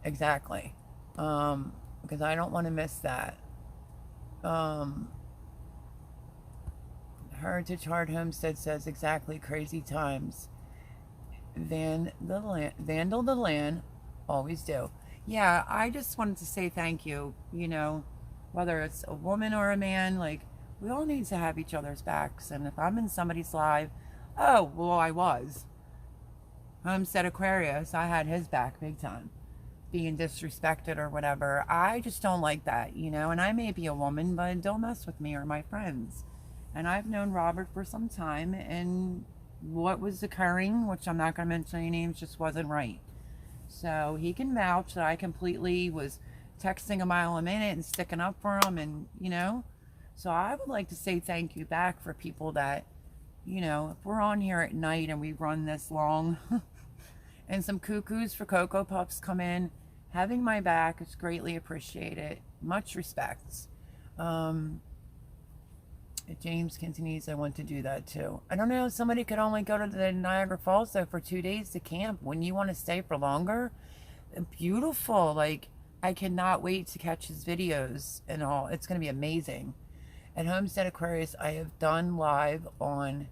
Exactly. Because I don't want to miss that. Heritage Hard Homestead says exactly crazy times. Vandal the land, always do. Yeah, I just wanted to say thank you. You know, whether it's a woman or a man, like we all need to have each other's backs. And if I'm in somebody's live, oh, well, I was. Homestead Aquarius, I had his back big time. Being disrespected or whatever. I just don't like that, you know. And I may be a woman, but don't mess with me or my friends. And I've known Robert for some time, and what was occurring, which I'm not going to mention any names, just wasn't right. So he can vouch that I completely was texting a mile a minute and sticking up for him, and, you know. So I would like to say thank you back for people that, you know, if we're on here at night and we run this long and some cuckoos for Cocoa Puffs come in, having my back is greatly appreciated. Much respect. James continues, I want to do that too. I don't know, somebody could only go to the Niagara Falls though for 2 days to camp. When you want to stay for longer, beautiful. Like, I cannot wait to catch his videos and all. It's going to be amazing. At Homestead Aquarius, I have done live on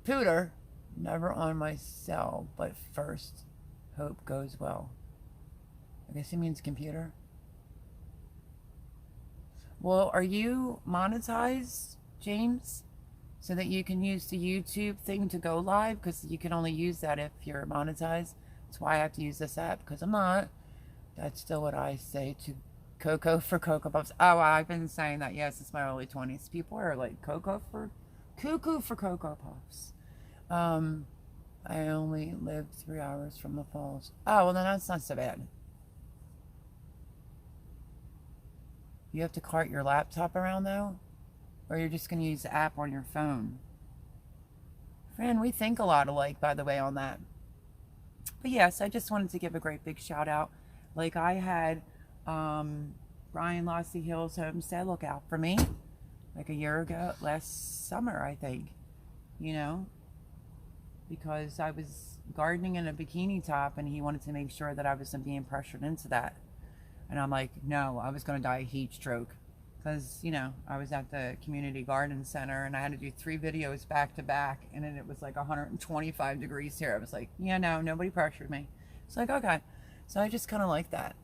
Pooter, never on my cell, but first, hope goes well. I guess he means computer. Well, are you monetized, James? So that you can use the YouTube thing to go live? Because you can only use that if you're monetized. That's why I have to use this app, because I'm not. That's still what I say to Cocoa for Cocoa Puffs. Oh, I've been saying that, yes, it's my early 20s. People are like, cuckoo for Cocoa Puffs. I only lived 3 hours from the falls. Oh, well, then that's not so bad. You have to cart your laptop around, though? Or you're just going to use the app on your phone? Friend, we think a lot alike, by the way, on that. But yes, I just wanted to give a great big shout out. Like I had Brian Lossy Hills Homestead look out for me like a year ago, last summer, I think, you know, because I was gardening in a bikini top and he wanted to make sure that I wasn't being pressured into that. And I'm like, no, I was going to die of heat stroke because, you know, I was at the community garden center and I had to do 3 videos back to back, and then it was like 125 degrees here. I was like, yeah, no, nobody pressured me. It's like, okay. So I just kind of like that.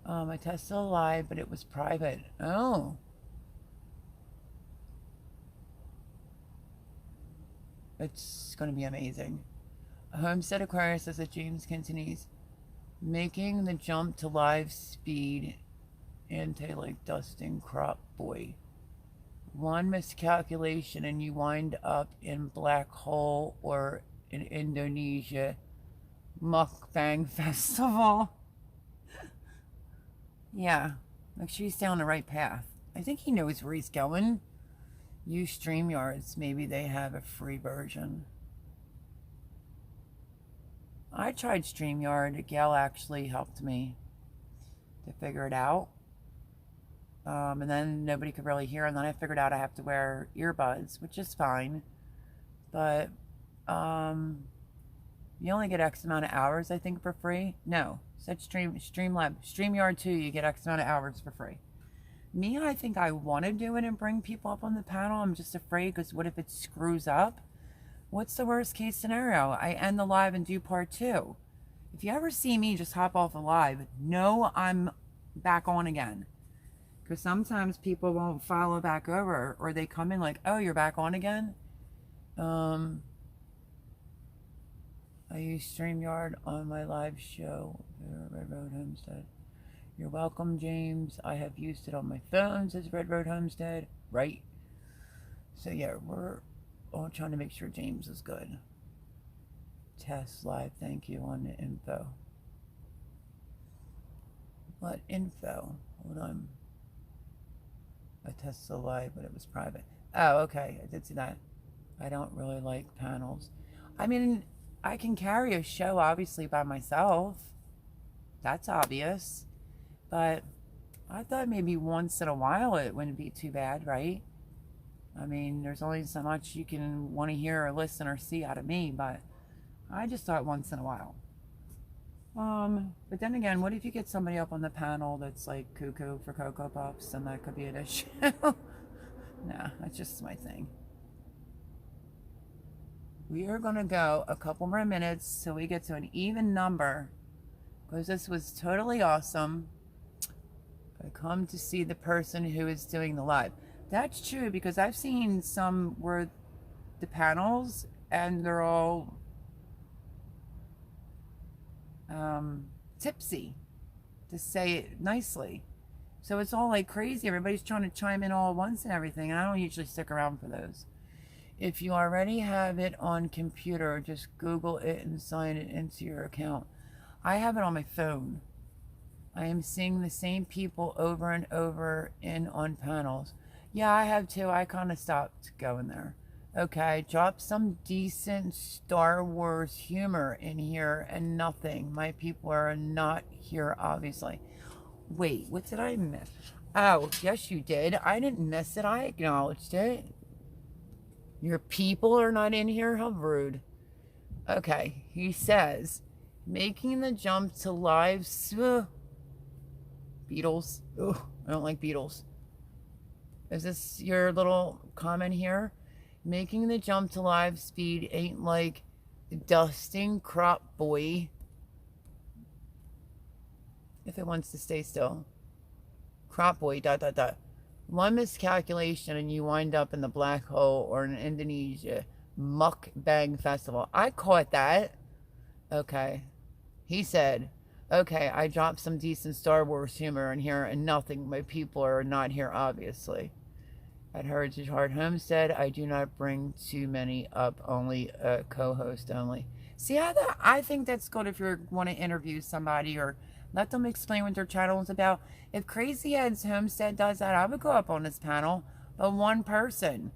I tested live, but it was private. Oh. It's going to be amazing. Homestead Aquarius says that James continues making the jump to live speed anti-like dusting crop boy. One miscalculation and you wind up in black hole or in Indonesia mukbang festival. Yeah, make sure you stay on the right path. I think he knows where he's going. Use StreamYards. Maybe they have a free version. I tried StreamYard. Gail actually helped me to figure it out. And then nobody could really hear. And then I figured out I have to wear earbuds, which is fine. But you only get X amount of hours, I think, for free. No, said StreamYard 2, you get X amount of hours for free. Me, I think I want to do it and bring people up on the panel. I'm just afraid because what if it screws up? What's the worst case scenario? I end the live and do part 2. If you ever see me just hop off a live, know I'm back on again. Because sometimes people won't follow back over, or they come in like, oh, you're back on again? I use StreamYard on my live show, Red Road Homestead. You're welcome, James. I have used it on my phone, says Red Road Homestead. Right? So yeah, we're all trying to make sure James is good. Test live, thank you on the info. What info? Hold on. I tested the live, but it was private. Oh, okay. I did see that. I don't really like panels. I mean, I can carry a show, obviously, by myself. That's obvious. But I thought maybe once in a while it wouldn't be too bad, right? I mean, there's only so much you can want to hear or listen or see out of me, but I just thought once in a while. But then again, what if you get somebody up on the panel that's like cuckoo for Cocoa Puffs, and that could be an issue? Nah, that's just my thing. We are going to go a couple more minutes till we get to an even number, because this was totally awesome. I come to see the person who is doing the live. That's true, because I've seen some where the panels and they're all tipsy, to say it nicely. So it's all like crazy. Everybody's trying to chime in all at once and everything, and I don't usually stick around for those. If you already have it on computer, just Google it and sign it into your account. I have it on my phone. I am seeing the same people over and over on panels. Yeah, I have too. I kind of stopped going there. Okay, drop some decent Star Wars humor in here and nothing. My people are not here, obviously. Wait, what did I miss? Oh, yes, you did. I didn't miss it. I acknowledged it. Your people are not in here? How rude. Okay, he says, making the jump to live... Beatles. Ugh, I don't like Beatles. Is this your little comment here? Making the jump to live speed ain't like dusting crop boy. If it wants to stay still. Crop boy, ... One miscalculation and you wind up in the black hole or in Indonesia mukbang festival. I caught that. Okay. He said, okay, I dropped some decent Star Wars humor in here and nothing. My people are not here, obviously. At Heritage Heart Homestead, I do not bring too many up, only a co-host only. See, I think that's good if you want to interview somebody or let them explain what their channel is about. If Crazy Ed's Homestead does that, I would go up on this panel, but one person.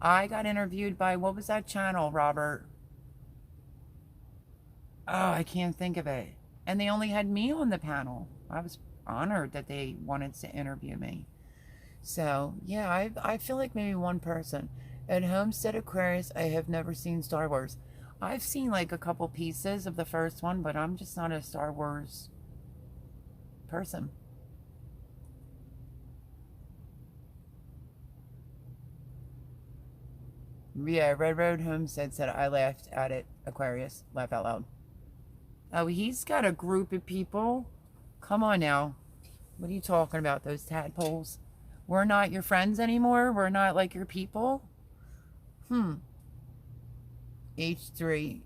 I got interviewed by, what was that channel, Robert? Oh, I can't think of it. And they only had me on the panel. I was honored that they wanted to interview me. So, yeah, I feel like maybe one person. At Homestead Aquarius, I have never seen Star Wars. I've seen like a couple pieces of the first one, but I'm just not a Star Wars person. Yeah, Red Road Homestead said, I laughed at it. Aquarius, laugh out loud. Oh, he's got a group of people. Come on now. What are you talking about, those tadpoles? We're not your friends anymore? We're not like your people? H3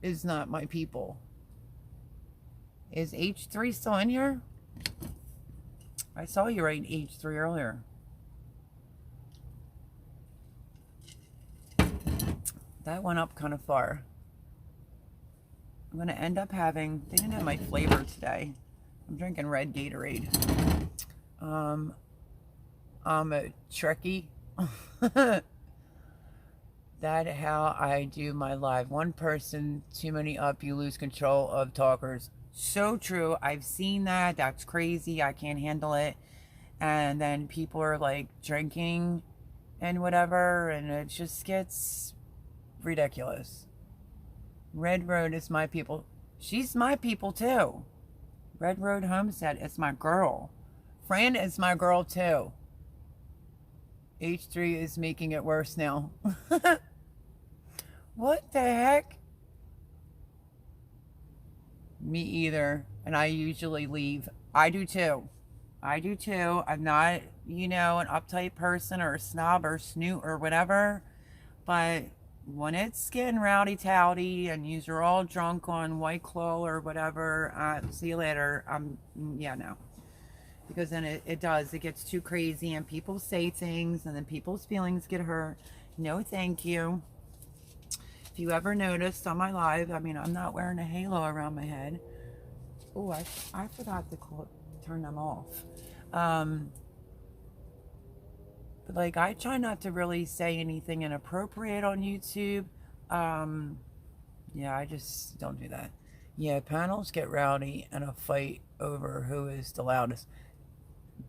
is not my people. Is H3 still in here? I saw you write H3 earlier. That went up kind of far. I'm going to end up having... They didn't have my flavor today. I'm drinking red Gatorade. I'm a Trekkie. That's how I do my live. One person, too many up, you lose control of talkers. So true. I've seen that. That's crazy. I can't handle it. and then people are like drinking and whatever, and it just gets ridiculous. Red Road is my people. She's my people too. Red Road Homestead is my girl. Fran is my girl too. H3 is making it worse now. What the heck? Me either. And I usually leave. I do too. I do too. I'm not, an uptight person or a snob or snoot or whatever. But when it's getting rowdy towdy and you're all drunk on White Claw or whatever, see you later. Yeah, no. Because then it does. It gets too crazy and people say things and then people's feelings get hurt. No, thank you. If you ever noticed on my live, I'm not wearing a halo around my head. Oh, I forgot to turn them off. But like, I try not to really say anything inappropriate on YouTube. Yeah, I just don't do that. Yeah, panels get rowdy and a fight over who is the loudest.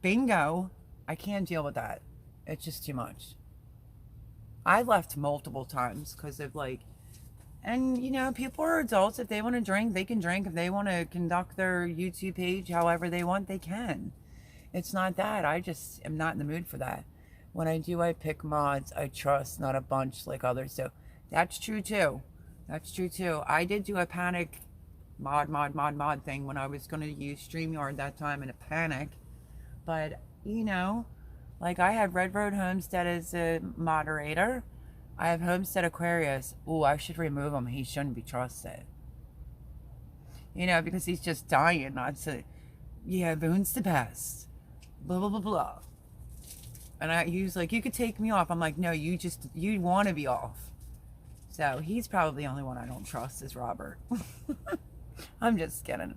Bingo. I can't deal with that. It's just too much. I left multiple times because of like, and people are adults. If they want to drink, they can drink. If they want to conduct their YouTube page however they want, they can. It's not that. I just am not in the mood for that. When I do, I pick mods I trust, not a bunch like others do. That's true too. That's true too. I did do a panic mod thing when I was going to use StreamYard that time in a panic. But, like I have Red Road Homestead as a moderator. I have Homestead Aquarius. Ooh, I should remove him. He shouldn't be trusted. Because he's just dying not to, yeah, Boone's the best. Blah, blah, blah, blah. And he was like, you could take me off. I'm like, no, you want to be off. So he's probably the only one I don't trust is Robert. I'm just kidding.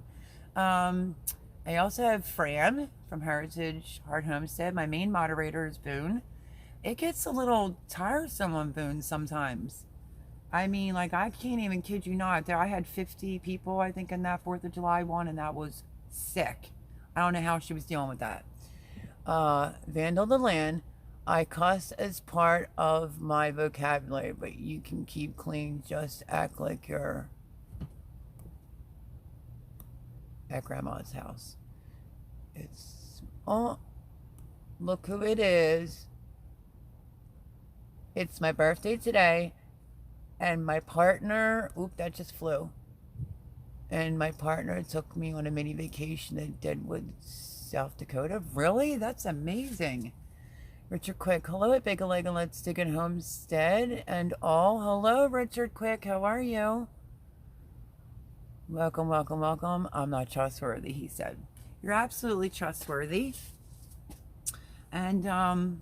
I also have Fran from Heritage Heart Homestead. My main moderator is Boone. It gets a little tiresome on Boone sometimes. Like, I can't even kid you not. I had 50 people, I think, in that 4th of July one, and that was sick. I don't know how she was dealing with that. Vandal the Land. I cuss as part of my vocabulary, but you can keep clean. Just act like you're at grandma's house. Oh, look who it is. It's my birthday today, and my partner, that just flew. And my partner took me on a mini vacation to Deadwood, South Dakota. Really? That's amazing. Richard Quick. Hello at Big Leg and Let's Dig It Homestead and all. Hello, Richard Quick. How are you? Welcome, welcome, welcome. I'm not trustworthy, he said. You're absolutely trustworthy. And,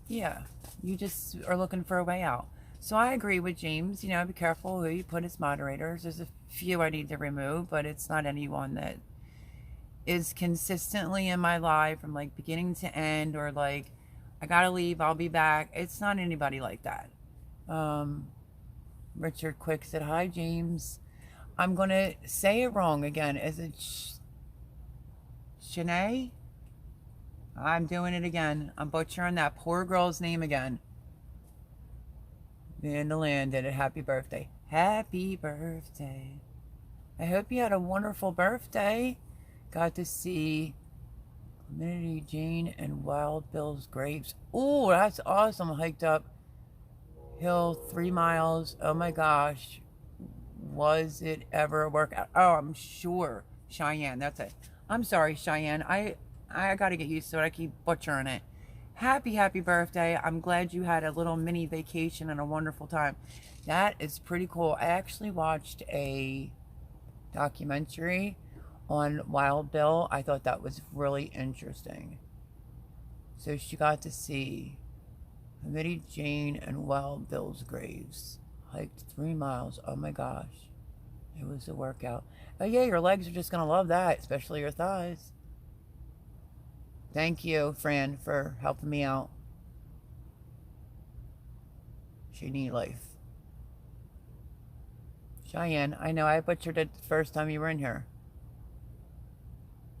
yeah, you just are looking for a way out. So I agree with James. Be careful who you put as moderators. There's a few I need to remove, but it's not anyone that is consistently in my life from like beginning to end, or like, I gotta leave, I'll be back. It's not anybody like that. Richard Quick said, hi, James. I'm going to say it wrong again. Is it Shanae? I'm doing it again. I'm butchering that poor girl's name again. In the land did it. Happy birthday. Happy birthday. I hope you had a wonderful birthday. Got to see Community Jane and Wild Bill's graves. Oh, that's awesome. Hiked up hill 3 miles. Oh my gosh. Was it ever a workout? Oh, I'm sure. Cheyenne, that's it. I'm sorry, Cheyenne. I got to get used to it. I keep butchering it. Happy birthday. I'm glad you had a little mini vacation and a wonderful time. That is pretty cool. I actually watched a documentary on Wild Bill. I thought that was really interesting. So she got to see Committee Jane and Wild Bill's graves. Hiked 3 miles. Oh my gosh. It was a workout. Oh yeah, your legs are just going to love that, especially your thighs. Thank you, Fran, for helping me out. She need life. Cheyenne, I know I butchered it the first time you were in here.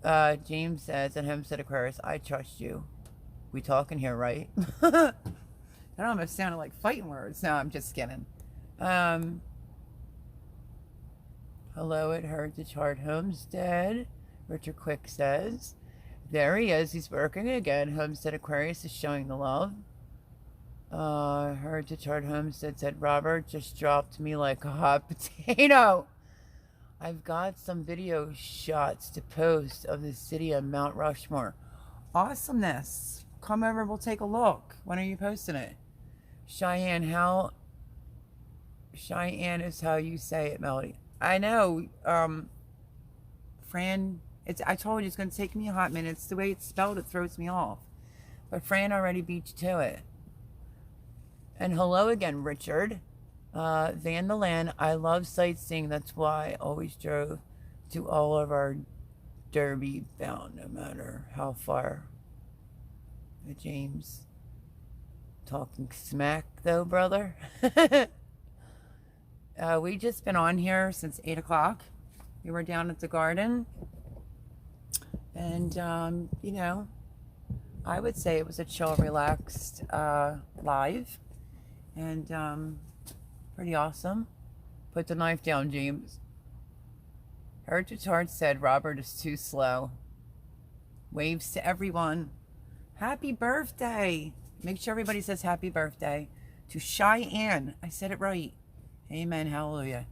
James says at Homestead Aquarius, I trust you. We talking here, right? That almost sounded like fighting words. No, I'm just kidding. Hello at Heritage Heart Homestead. Richard Quick says. There he is. He's working again. Homestead Aquarius is showing the love. Heritage Heart Homestead said, Robert just dropped me like a hot potato. I've got some video shots to post of the city of Mount Rushmore. Awesomeness. Come over, we'll take a look. When are you posting it? Cheyenne is how you say it, Melody. I know, Fran, I told you it's going to take me a hot minute. It's the way it's spelled, it throws me off. But Fran already beat you to it. And hello again, Richard. Van the Land, I love sightseeing. That's why I always drove to all of our Derby bound, no matter how far. James, talking smack though, brother. We just been on here since 8 o'clock. We were down at the garden. And, you know, I would say it was a chill, relaxed live. And pretty awesome. Put the knife down, James. Heritage Heart said Robert is too slow. Waves to everyone. Happy birthday. Make sure everybody says happy birthday to Cheyenne. I said it right. Amen. Hallelujah.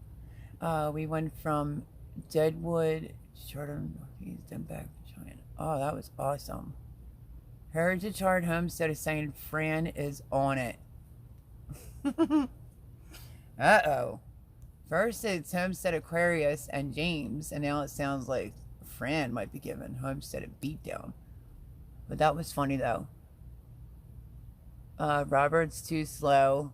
We went from Deadwood, Jordan, Northeast, then back to Cheyenne. Oh, that was awesome. Heritage Heart Homestead is saying Fran is on it. Uh-oh. First it's Homestead Aquarius and James, and now it sounds like Fran might be giving Homestead a beatdown. But that was funny, though. Robert's too slow.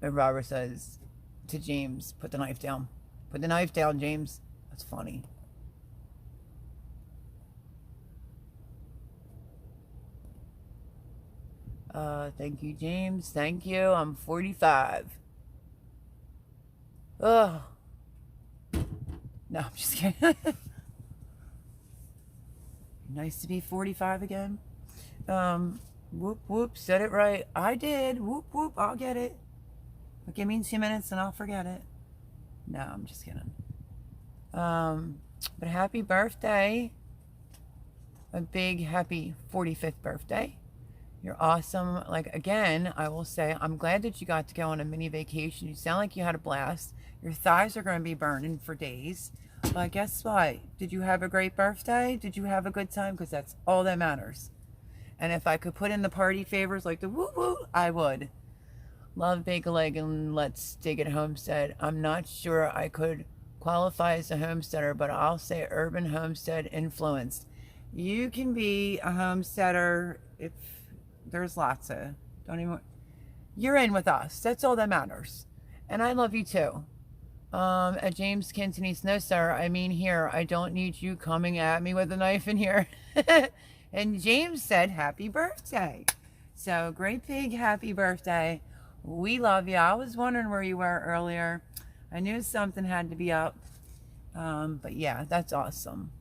And Robert says to James, put the knife down. Put the knife down, James. That's funny. Thank you, James. Thank you. I'm 45. Ugh. No, I'm just kidding. Nice to be 45 again. Whoop, whoop. Said it right. I did. Whoop, whoop. I'll get it. But give me 2 minutes and I'll forget it. No, I'm just kidding. But happy birthday. A big happy 45th birthday. You're awesome. Like, again, I will say, I'm glad that you got to go on a mini vacation. You sound like you had a blast. Your thighs are going to be burning for days. But guess what? Did you have a great birthday? Did you have a good time? Because that's all that matters. And if I could put in the party favors like the woo-woo, I would. Love Bagel Egg and Let's Dig It Homestead. I'm not sure I could qualify as a homesteader, but I'll say urban homestead influenced. You can be a homesteader if there's lots of, don't even, you're in with us. That's all that matters. And I love you too. At James Cantonese, no sir, I mean here, I don't need you coming at me with a knife in here. And James said, happy birthday. So great big happy birthday. We love you. I was wondering where you were earlier. I knew something had to be up. But yeah, that's awesome.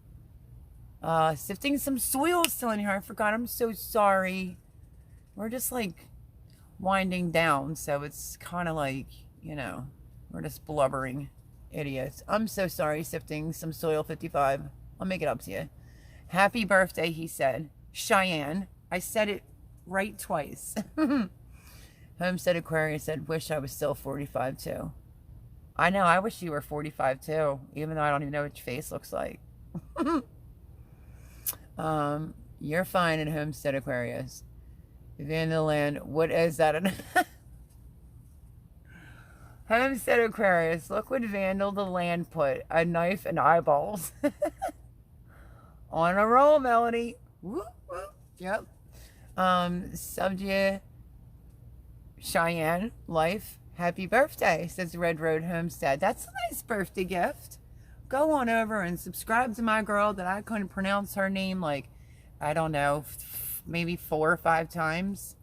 Sifting some soil still in here. I forgot. I'm so sorry. We're just like winding down. So it's kind of like, you know, we're just blubbering idiots. I'm so sorry, Sifting some soil 55. I'll make it up to you. Happy birthday, he said. Cheyenne. I said it right twice. Homestead Aquarius said, wish I was still 45 too. I know, I wish you were 45 too, even though I don't even know what your face looks like. You're fine in Homestead Aquarius. Vanderland, what is that? Homestead Aquarius, look what Vandal the Land put. A knife and eyeballs. On a roll, Melody. Whoop, whoop. Yep. Subject Cheyenne, life, happy birthday, says Red Road Homestead. That's a nice birthday gift. Go on over and subscribe to my girl that I couldn't pronounce her name like, I don't know, maybe 4 or 5 times.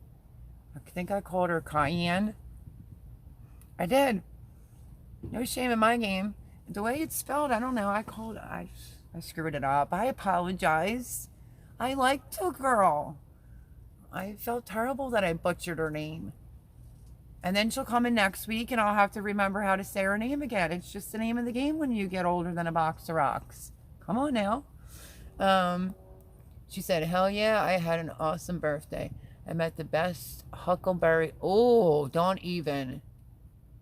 I think I called her Cayenne. I did. No shame in my game. The way it's spelled, I don't know. I screwed it up. I apologize. I liked the girl. I felt terrible that I butchered her name. And then she'll come in next week and I'll have to remember how to say her name again. It's just the name of the game when you get older than a box of rocks. Come on now. She said, hell yeah, I had an awesome birthday. I met the best Huckleberry. Oh, don't even.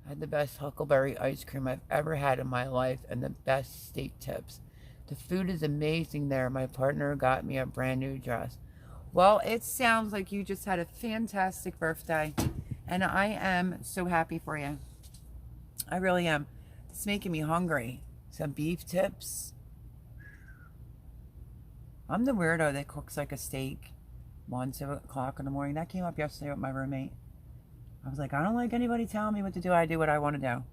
I had the best Huckleberry ice cream I've ever had in my life and the best steak tips. The food is amazing there. My partner got me a brand new dress. Well, it sounds like you just had a fantastic birthday. And I am so happy for you. I really am. It's making me hungry. Some beef tips. I'm the weirdo that cooks like a steak 1, 2 o'clock in the morning. That came up yesterday with my roommate. I was like, I don't like anybody telling me what to do. I do what I want to do.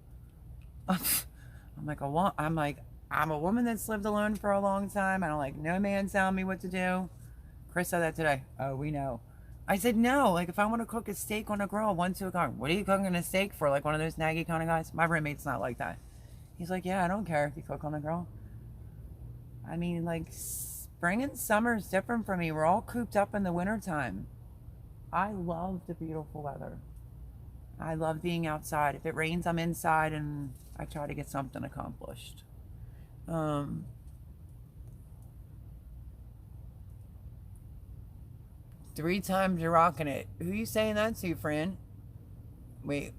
I'm a woman that's lived alone for a long time. I don't like no man telling me what to do. Chris said that today. Oh, we know. I said no. Like if I want to cook a steak on a grill 1, 2 o'clock, what are you cooking a steak for? Like one of those naggy kind of guys? My roommate's not like that. He's like, yeah, I don't care if you cook on a grill. I mean, like spring and summer is different for me. We're all cooped up in the wintertime. I love the beautiful weather. I love being outside. If it rains, I'm inside and I try to get something accomplished. 3 times you're rocking it. Who you saying that to, friend? Wait.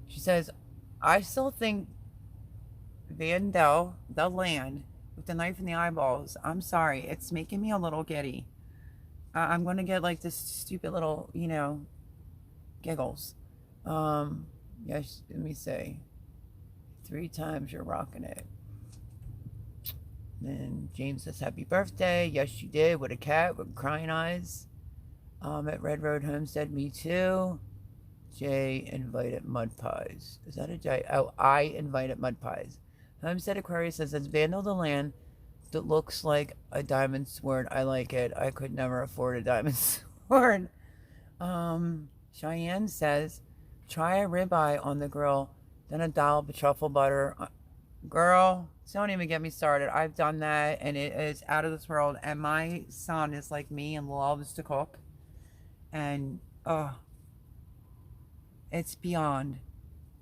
She says, I still think Vandel, the land, with the knife in the eyeballs. I'm sorry. It's making me a little giddy. I'm going to get like this stupid little, giggles. Yes, let me say. 3 times you're rocking it. Then James says, happy birthday. Yes, you did. With a cat with crying eyes. At Red Road Homestead, me too. Jay invited mud pies. Is that a Jay? Oh, I invited mud pies. Homestead Aquarius says, it's Vandal the land that looks like a diamond sword. I like it. I could never afford a diamond sword. Cheyenne says, try a ribeye on the grill, then a dollop of truffle butter. Girl, don't even get me started. I've done that and it is out of this world. And my son is like me and loves to cook. And, it's beyond.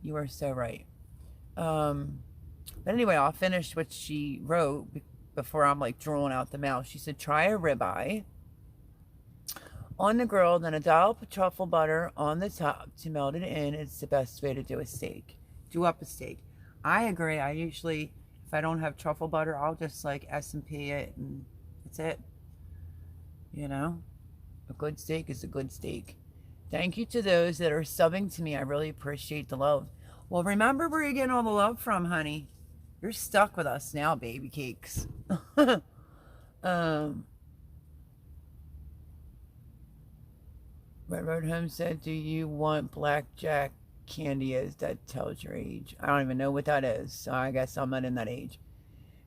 You are so right. But anyway, I'll finish what she wrote before I'm like drawing out the mouth. She said, try a ribeye on the grill, then a dollop of truffle butter on the top to melt it in. It's the best way to do a steak. Do up a steak. I agree. I usually, if I don't have truffle butter, I'll just like S&P it and that's it. A good steak is a good steak. Thank you to those that are subbing to me. I really appreciate the love. Well, remember where you're getting all the love from, honey. You're stuck with us now, baby cakes. Red Road Home said, do you want blackjack candy? Is that tells your age? I don't even know what that is, so I guess I'm not in that age.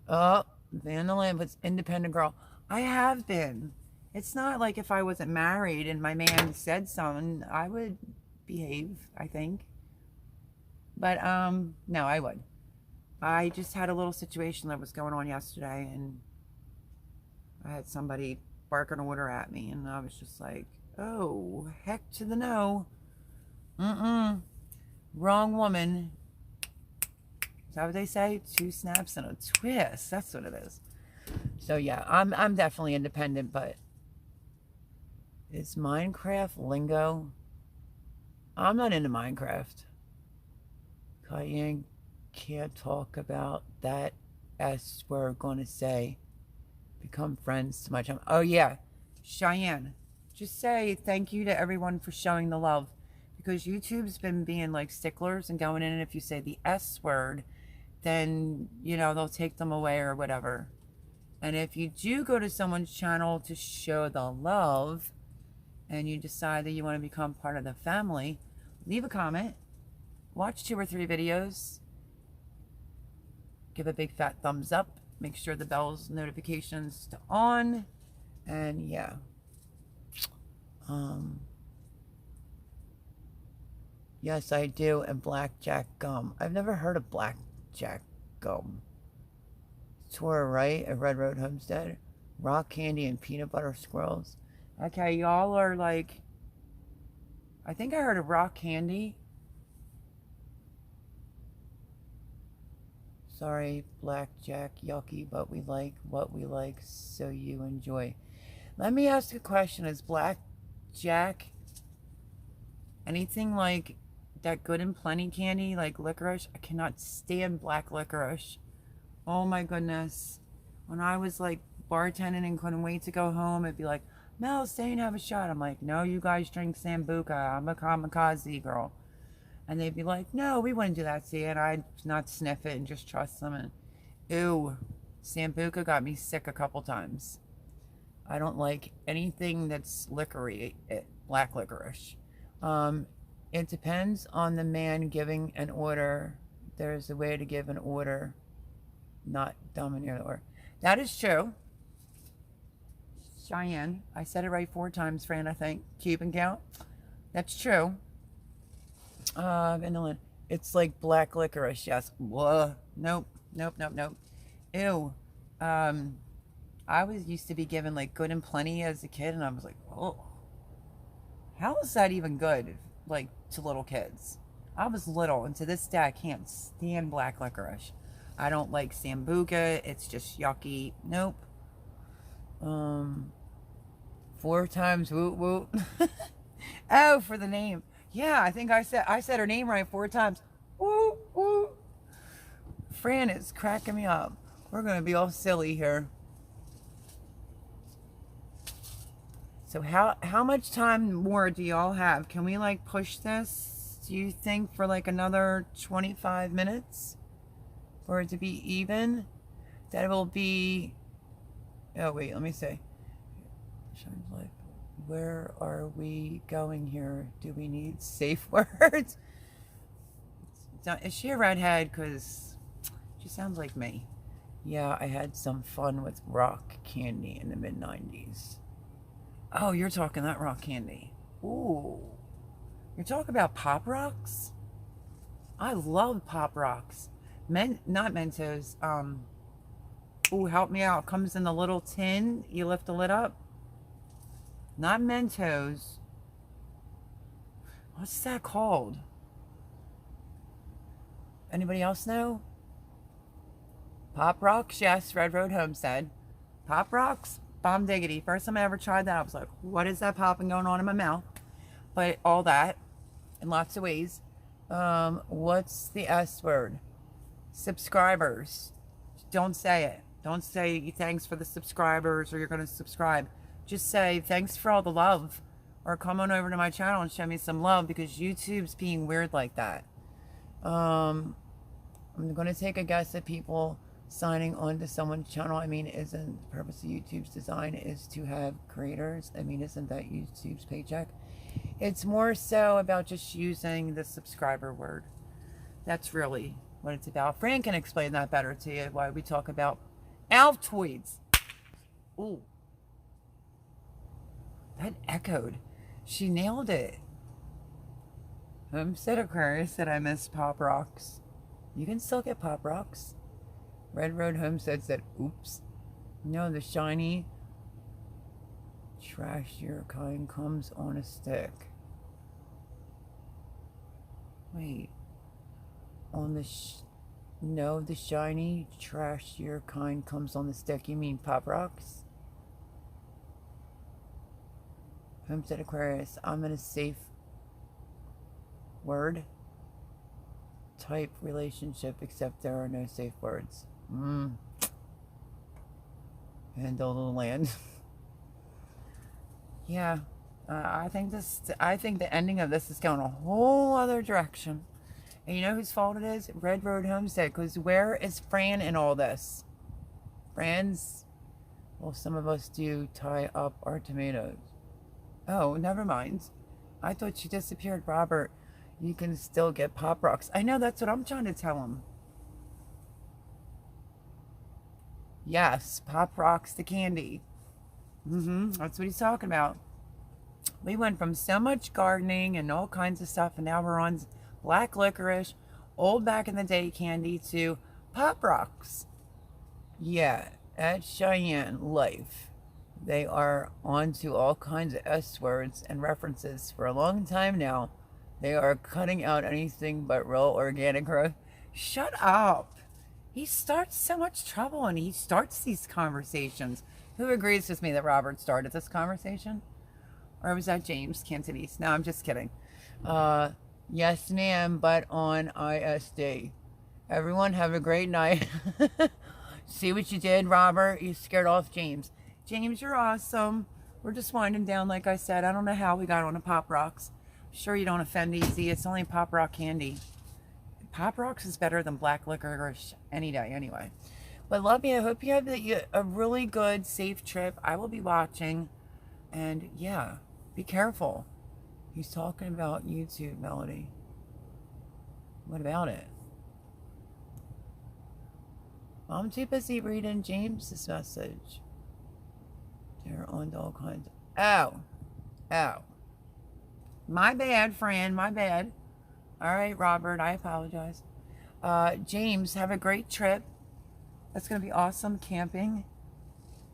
Van the Lamb was independent girl. I have been. It's not like if I wasn't married and my man said something, I would behave, I think. But, no, I would. I just had a little situation that was going on yesterday, and I had somebody bark an order at me, and I was just like, oh, heck to the no. Wrong woman. Is that what they say? 2 snaps and a twist. That's what it is. So, yeah, I'm definitely independent, but is Minecraft lingo? I'm not into Minecraft. Cayenne can't talk about that as we're going to say. Become friends too much. Oh, yeah. Cheyenne, just say thank you to everyone for showing the love. Because YouTube's been being like sticklers and going in, and if you say the S word, then, they'll take them away or whatever. And if you do go to someone's channel to show the love, and you decide that you want to become part of the family, leave a comment, watch 2 or 3 videos, give a big fat thumbs up, make sure the bell's notifications to on, and yeah. Yes, I do, and blackjack gum. I've never heard of blackjack gum. tour, right? At Red Road Homestead. Rock candy and peanut butter squirrels. Okay, y'all are like, I think I heard of rock candy. Sorry, blackjack, yucky, but we like what we like, so you enjoy. Let me ask a question. Is blackjack anything like that good and plenty candy, like licorice? I cannot stand black licorice. Oh my goodness. When I was like bartending and couldn't wait to go home, it'd be like, Mel, stay and have a shot. I'm like, no, you guys drink Sambuca. I'm a kamikaze girl. And they'd be like, no, we wouldn't do that, see? And I'd not sniff it and just trust them. And ew, Sambuca got me sick a couple times. I don't like anything that's liquory, black licorice. It depends on the man giving an order. There's a way to give an order, not domineer the order. That is true. Cheyenne. I said it right 4 times, Fran, I think. Cuban count. That's true. Vanilla. It's like black licorice, yes. Whoa. Nope. Nope, nope, nope. Ew. I used to be given like good and plenty as a kid, and I was like, oh. How is that even good, like, to little kids? I was little, and to this day, I can't stand black licorice. I don't like Sambuca. It's just yucky. Nope. 4 times woot woot. Oh, for the name. Yeah, I think I said her name right 4 times. Woo woo. Fran is cracking me up. We're gonna be all silly here. So how much time more do y'all have? Can we like push this, do you think, for like another 25 minutes? For it to be even? That will be, oh wait, let me see. Where are we going here? Do we need safe words? Is she a redhead? Because she sounds like me. Yeah, I had some fun with rock candy in the mid-90s. Oh, you're talking that rock candy. Ooh. You're talking about Pop Rocks? I love Pop Rocks. Not Mentos. Ooh, help me out. Comes in the little tin. You lift the lid up. Not Mentos. What's that called? Anybody else know? Pop Rocks, yes. Red Road Homestead. Pop Rocks, bomb diggity. First time I ever tried that, I was like, what is that popping going on in my mouth? But all that, in lots of ways. What's the S word? Subscribers. Don't say it. Don't say thanks for the subscribers or you're going to subscribe. Just say thanks for all the love, or come on over to my channel and show me some love, because YouTube's being weird like that. I'm going to take a guess at people signing on to someone's channel. I mean, isn't the purpose of YouTube's design is to have creators? I mean, isn't that YouTube's paycheck? It's more so about just using the subscriber word. That's really what it's about. Fran can explain that better to you, why we talk about Altoids. Ooh. That echoed. She nailed it. Homestead Aquarius said I miss Pop Rocks. You can still get Pop Rocks. Red Road Homestead said, oops. No, the shiny, trashier kind comes on a stick. Wait. On the no, the shiny, trashier kind comes on the stick. You mean Pop Rocks? Homestead Aquarius, I'm in a safe word type relationship, except there are no safe words. Handle the land. Yeah, I think the ending of this is going a whole other direction. And you know whose fault it is? Red Road Homestead. Because where is Fran in all this? Fran's, well, some of us do tie up our tomatoes. Oh, never mind. I thought she disappeared. Robert, you can still get Pop Rocks. I know, that's what I'm trying to tell him. Yes, Pop Rocks the candy. That's what he's talking about. We went from so much gardening and all kinds of stuff, and now we're on black licorice, old back in the day candy, to Pop Rocks. Yeah, at Cheyenne Life, they are onto all kinds of S words and references for a long time now. They are cutting out anything but real organic growth. Shut up. He starts so much trouble and he starts these conversations. Who agrees with me that Robert started this conversation? Or was that James Cantonese? No, I'm just kidding. Uh, yes, ma'am, but on ISD. Everyone have a great night. See what you did, Robert? You scared off James. James, you're awesome. We're just winding down, like I said. I don't know how we got on to Pop Rocks. I'm sure you don't offend easy. It's only Pop Rock candy. Pop Rocks is better than black licorice any day, anyway. But love you. I hope you have a really good, safe trip. I will be watching. And yeah, be careful. He's talking about YouTube, Melody. What about it? I'm too busy reading James's message. They're on all kinds of... Oh. Oh. My bad, friend. My bad. All right, Robert. I apologize. James, have a great trip. That's going to be awesome camping.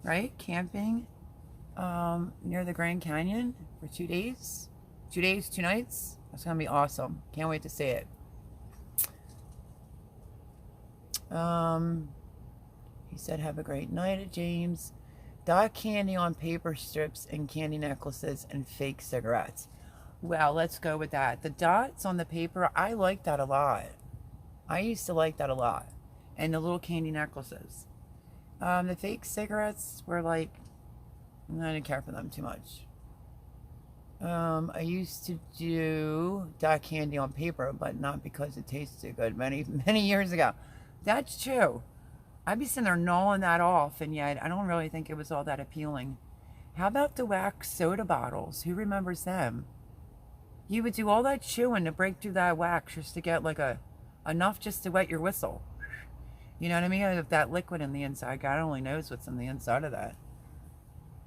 Right? Camping near the Grand Canyon for 2 days. 2 days, 2 nights. That's going to be awesome. Can't wait to see it. He said, have a great night, James. Dot candy on paper strips and candy necklaces and fake cigarettes. Well, let's go with that. The dots on the paper, I like that a lot. I used to like that a lot. And the little candy necklaces. The fake cigarettes were like, I didn't care for them too much. I used to do dot candy on paper, but not because it tasted good many, many years ago. That's true. I'd be sitting there gnawing that off, and yet I don't really think it was all that appealing. How about the wax soda bottles? Who remembers them? You would do all that chewing to break through that wax just to get like enough just to wet your whistle. You know what I mean? If that liquid in the inside, God only knows what's in the inside of that.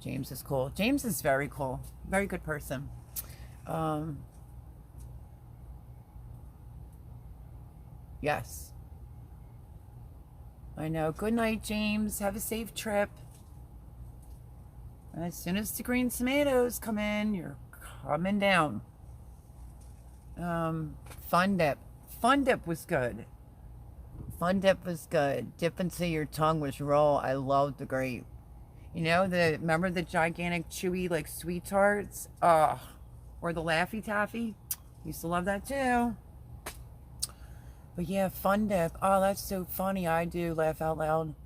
James is cool. James is very cool. Very good person. Yes. I know. Good night, James. Have a safe trip. As soon as the green tomatoes come in, you're coming down. Fun Dip. Fun Dip was good. Fun Dip was good. Dip until your tongue was raw. I loved the grape. You know, remember the gigantic chewy like sweet tarts? Or the Laffy Taffy? Used to love that too. But yeah, Fun Dip. Oh, that's so funny. I do laugh out loud.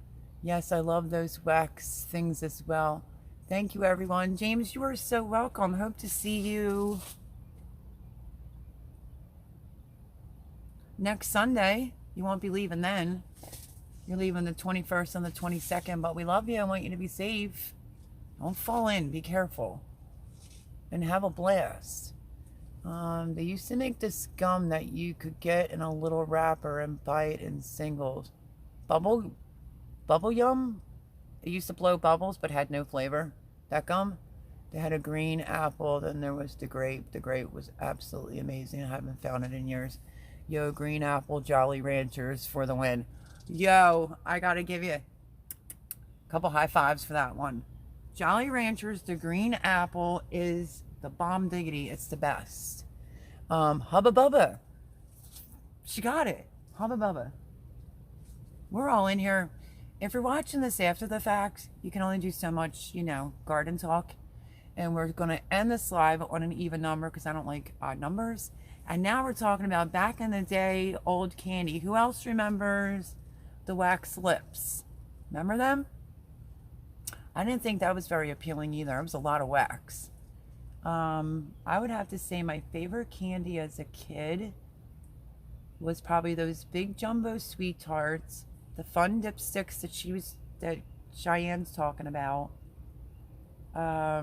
Yes, I love those wax things as well. Thank you, everyone. James, you are so welcome. Hope to see you next Sunday. You won't be leaving then. You're leaving the 21st and the 22nd, but we love you. I want you to be safe. Don't fall in. Be careful. And have a blast. They used to make this gum that you could get in a little wrapper and buy it in singles. Bubble Yum? It used to blow bubbles but had no flavor. That gum? They had a green apple, then there was the grape. The grape was absolutely amazing. I haven't found it in years. Yo, green apple, Jolly Ranchers for the win. Yo, I gotta give you a couple high fives for that one. Jolly Ranchers, the green apple is the bomb diggity. It's the best. Hubba Bubba. She got it. Hubba Bubba. We're all in here. If you're watching this after the fact, you can only do so much, you know, garden talk. And we're going to end this live on an even number because I don't like odd numbers. And now we're talking about back in the day, old candy. Who else remembers the wax lips? Remember them? I didn't think that was very appealing either. It was a lot of wax. I would have to say my favorite candy as a kid was probably those big jumbo sweet tarts, the Fun Dip sticks that Cheyenne's talking about. There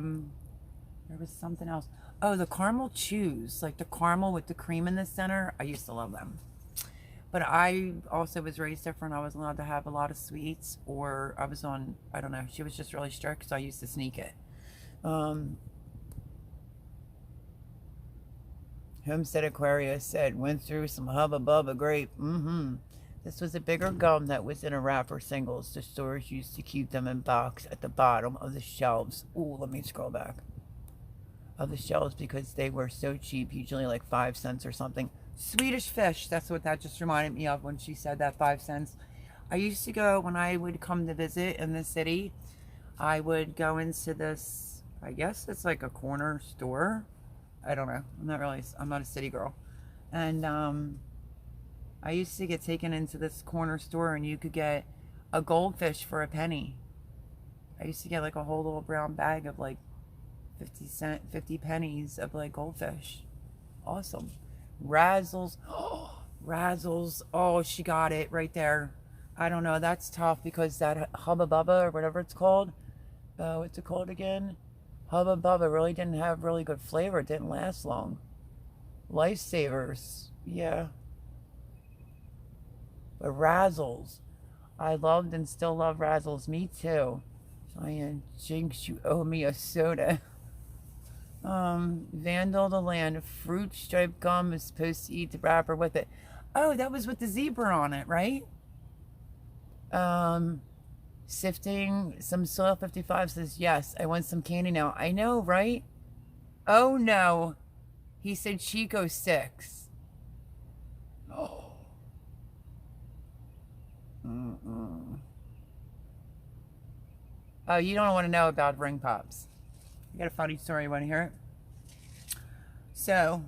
was something else. Oh, the caramel chews, like the caramel with the cream in the center. I used to love them. But I also was raised different. I wasn't allowed to have a lot of sweets, or I was on, I don't know, she was just really strict, so I used to sneak it. Homestead Aquarius said, went through some Hubba Bubba grape. This was a bigger gum that was in a wrapper singles. The stores used to keep them in box at the bottom of the shelves. Ooh, let me scroll back. Of the shelves because they were so cheap, usually like 5 cents or something. Swedish Fish, that's what that just reminded me of when she said that, 5 cents. I used to go, when I would come to visit in the city, I would go into this, I guess it's like a corner store. I don't know. I'm not a city girl. And I used to get taken into this corner store and you could get a goldfish for a penny. I used to get like a whole little brown bag of like 50 pennies of like goldfish. Awesome. Razzles. Oh, Razzles. Oh, she got it right there. I don't know. That's tough because that Hubba Bubba or whatever it's called. What's it called again? Hubba Bubba really didn't have really good flavor. It didn't last long. Lifesavers. Yeah. But Razzles. I loved and still love Razzles. Me too. Cheyenne Jinx, you owe me a soda. Vandal the Land. Fruit striped gum is supposed to eat the wrapper with it. Oh, that was with the zebra on it, right? Sifting some Soil 55 says, yes, I want some candy now. I know, right? Oh, no. He said Chico 6. Oh. Oh, you don't want to know about ring pops. I got a funny story. You want to hear it? So,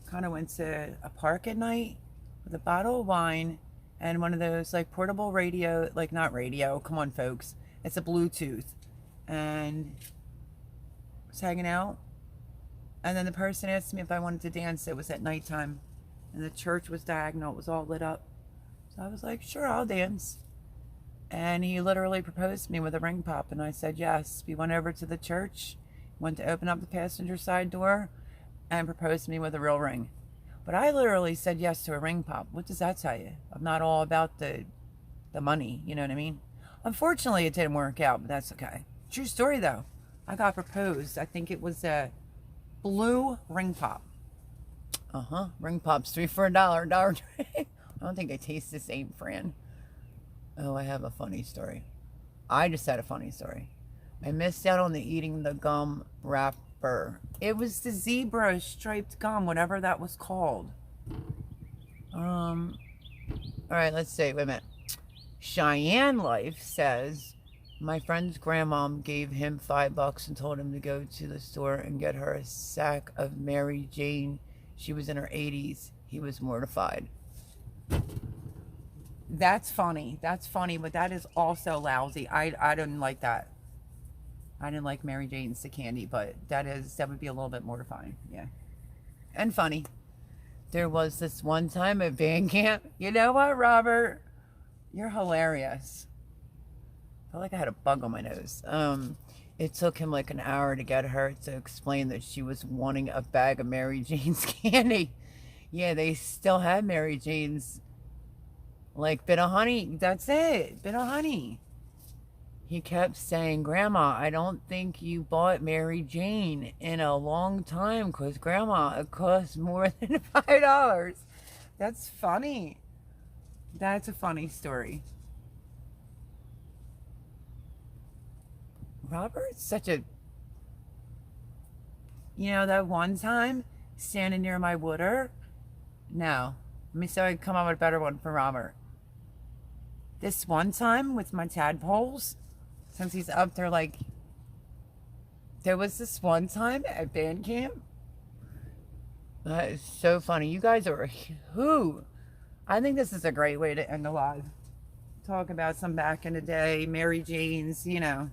kind of went to a park at night with a bottle of wine and one of those like portable radio, like not radio, come on folks, it's a Bluetooth, and was hanging out, and then the person asked me if I wanted to dance. It was at nighttime and the church was diagonal, it was all lit up, so I was like, sure, I'll dance. And he literally proposed to me with a ring pop, and I said yes. We went over to the church, went to open up the passenger side door, and proposed to me with a real ring. But I literally said yes to a ring pop. What does that tell you? I'm not all about the money, you know what I mean? Unfortunately, it didn't work out, but that's okay. True story, though. I got proposed. I think it was a blue ring pop. Ring pops, 3 for $1, dollar trade. I don't think they taste the same, Fran. Oh, I have a funny story. I just had a funny story. I missed out on the eating the gum wrapper. It was the zebra striped gum, whatever that was called. All right, let's see. Wait a minute. Cheyenne Life says, my friend's grandmom gave him $5 and told him to go to the store and get her a sack of Mary Jane. She was in her 80s. He was mortified. That's funny. That's funny, but that is also lousy. I didn't like that. I didn't like Mary Jane's the candy, but that would be a little bit mortifying. Yeah. And funny. There was this one time at band camp. You know what, Robert? You're hilarious. I felt like I had a bug on my nose. It took him like an hour to get her to explain that she was wanting a bag of Mary Jane's candy. Yeah, they still have Mary Jane's. Like, bit of honey. That's it. Bit of honey. He kept saying, Grandma, I don't think you bought Mary Jane in a long time because, Grandma, it costs more than $5. That's funny. That's a funny story. Robert's such a... You know, that one time, standing near my wooder? No. Let me see if I can come up with a better one for Robert. This one time with my tadpoles, since he's up there, like, there was this one time at band camp. That is so funny. You guys are who? I think this is a great way to end the live. Talk about some back in the day, Mary Jane's, you know.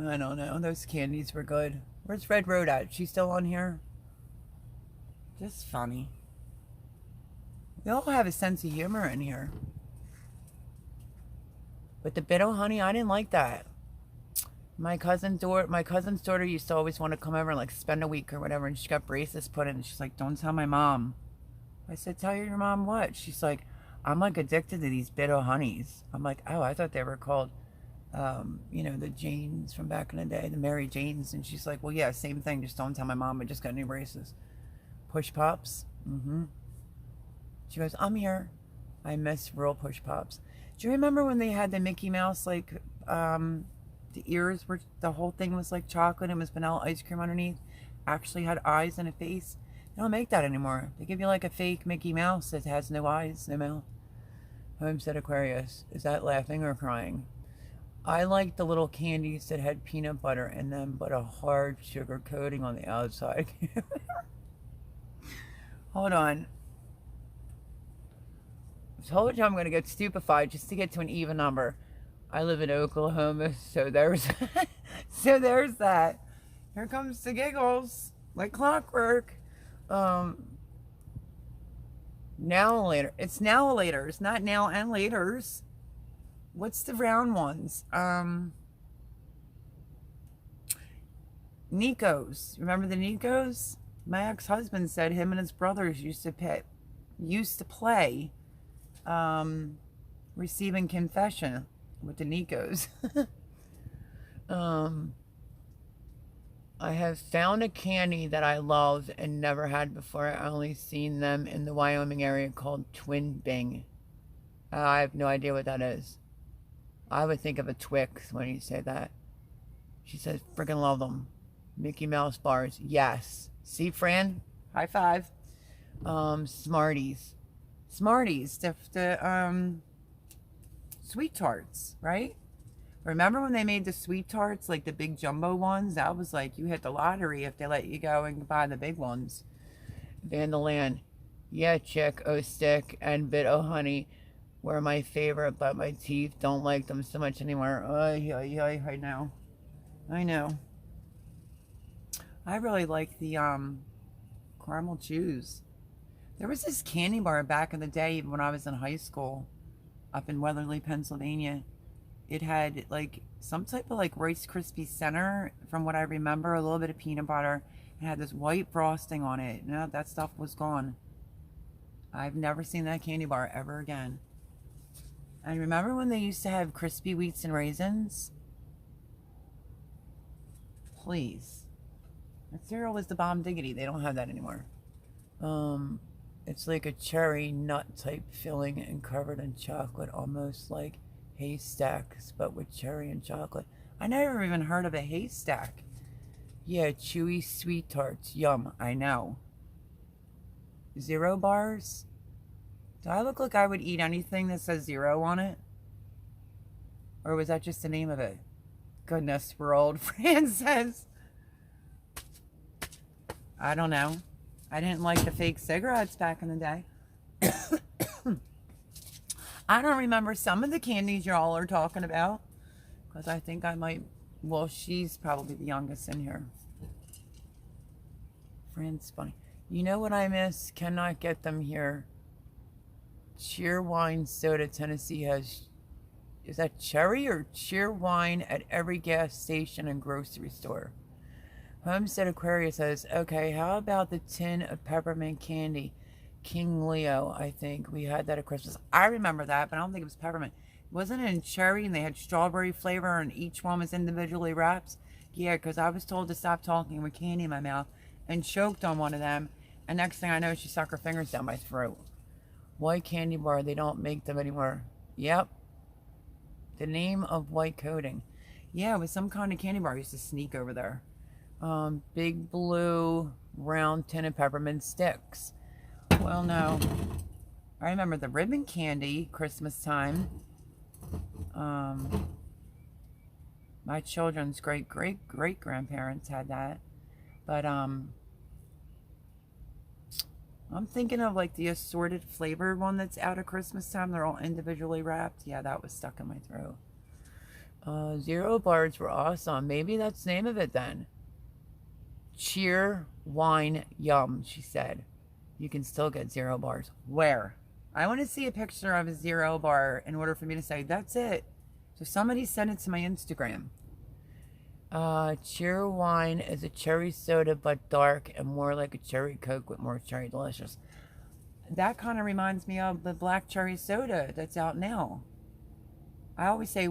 I don't know. Those candies were good. Where's Red Road at? She's still on here? Just funny. We all have a sense of humor in here. But the bit of honey, I didn't like that. My cousin's daughter used to always want to come over and like spend a week or whatever, and she got braces put in, and she's like, don't tell my mom. I said, tell your mom what? She's like, I'm like addicted to these bit of honeys. I'm like, oh, I thought they were called, you know, the Janes from back in the day, the Mary Janes. And she's like, well, yeah, same thing. Just don't tell my mom I just got new braces. Push pops. She goes, I'm here. I miss real push pops. Do you remember when they had the Mickey Mouse, like, the ears were, the whole thing was like chocolate and was vanilla ice cream underneath? Actually had eyes and a face. They don't make that anymore. They give you like a fake Mickey Mouse that has no eyes, no mouth. Homestead Aquarius. Is that laughing or crying? I like the little candies that had peanut butter in them, but a hard sugar coating on the outside. Hold on. I told you I'm going to get stupefied just to get to an even number. I live in Oklahoma, so there's there's that. Here comes the giggles, like clockwork. Now and later. It's now and later. It's not now and later's. What's the round ones? Nikos. Remember the Nikos? My ex-husband said him and his brothers used to play Receiving Confession with the Nikos. I have found a candy that I love and never had before. I only seen them in the Wyoming area called Twin Bing. I have no idea what that is. I would think of a Twix when you say that. She says, freaking love them. Mickey Mouse bars. Yes. See, Fran? High five. Smarties. Smarties. The Sweet Tarts, right? Remember when they made the Sweet Tarts, like the big jumbo ones? That was like, you hit the lottery if they let you go and buy the big ones. Vandaland. Yeah, chick, oh stick, and bit oh honey were my favorite, but my teeth don't like them so much anymore. I know. I know. I really like the caramel chews. There was this candy bar back in the day, even when I was in high school, up in Weatherly, Pennsylvania. It had like some type of like Rice Krispie center, from what I remember, a little bit of peanut butter. It had this white frosting on it. No, that stuff was gone. I've never seen that candy bar ever again. And remember when they used to have crispy wheats and raisins? Please. That cereal was the bomb diggity. They don't have that anymore. It's like a cherry nut type filling and covered in chocolate, almost like haystacks, but with cherry and chocolate. I never even heard of a haystack. Yeah, chewy Sweet Tarts. Yum, I know. Zero bars? Do I look like I would eat anything that says zero on it? Or was that just the name of it? Goodness, we're old. Fran says. I don't know. I didn't like the fake cigarettes back in the day. I don't remember some of the candies y'all are talking about. Because I think I might... Well, she's probably the youngest in here. Fran's funny. You know what I miss? Cannot get them here. Cheerwine Soda, Tennessee has... Is that cherry or Cheerwine at every gas station and grocery store? Homestead Aquarius says, okay, how about the tin of peppermint candy? King Leo, I think. We had that at Christmas. I remember that, but I don't think it was peppermint. Wasn't it in cherry and they had strawberry flavor and each one was individually wrapped? Yeah, because I was told to stop talking with candy in my mouth and choked on one of them. And next thing I know, she stuck her fingers down my throat. White candy bar, they don't make them anymore. Yep. The name of white coating. Yeah, it was some kind of candy bar. I used to sneak over there. Big blue round tin of peppermint sticks. Well, no. I remember the ribbon candy, Christmas time. My children's great-great-great-grandparents had that. But, I'm thinking of like the assorted flavored one that's out at Christmas time. They're all individually wrapped. Yeah, that was stuck in my throat. Zero bars were awesome. Maybe that's the name of it then. Cheer, wine, yum, she said. You can still get zero bars. Where? I want to see a picture of a zero bar in order for me to say, that's it. So somebody send it to my Instagram. Cheer wine is a cherry soda, but dark and more like a cherry Coke with more cherry delicious. That kind of reminds me of the black cherry soda that's out now. I always say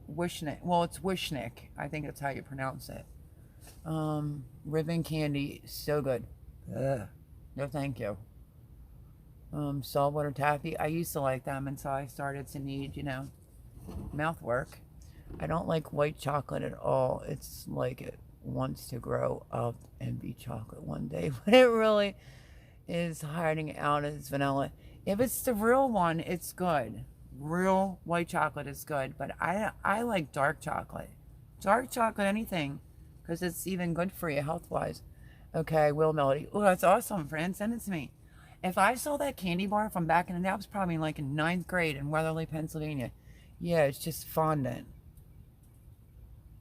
Wishnik. Well, it's Wishnik. I think that's how you pronounce it. Ribbon candy, so good. Ugh. No, thank you. Saltwater taffy. I used to like them until I started to need, mouth work. I don't like white chocolate at all. It's like it wants to grow up and be chocolate one day, but it really is hiding out as vanilla. If it's the real one, it's good. Real white chocolate is good, but I like dark chocolate. Dark chocolate, anything, because it's even good for you health wise. Okay, Will Melody. Oh, that's awesome, friend. Send it to me. If I saw that candy bar from back in the day, I was probably like in ninth grade in Weatherly, Pennsylvania. Yeah, it's just fondant.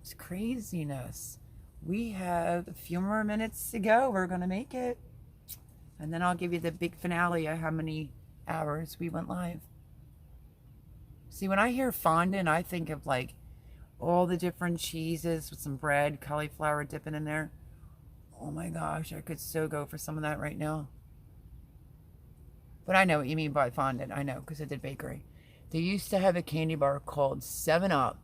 It's craziness. We have a few more minutes to go. We're going to make it. And then I'll give you the big finale of how many hours we went live. See, when I hear fondant, I think of like all the different cheeses with some bread, cauliflower dipping in there. Oh my gosh, I could so go for some of that right now. But I know what you mean by fondant. I know, because I did bakery. They used to have a candy bar called 7-Up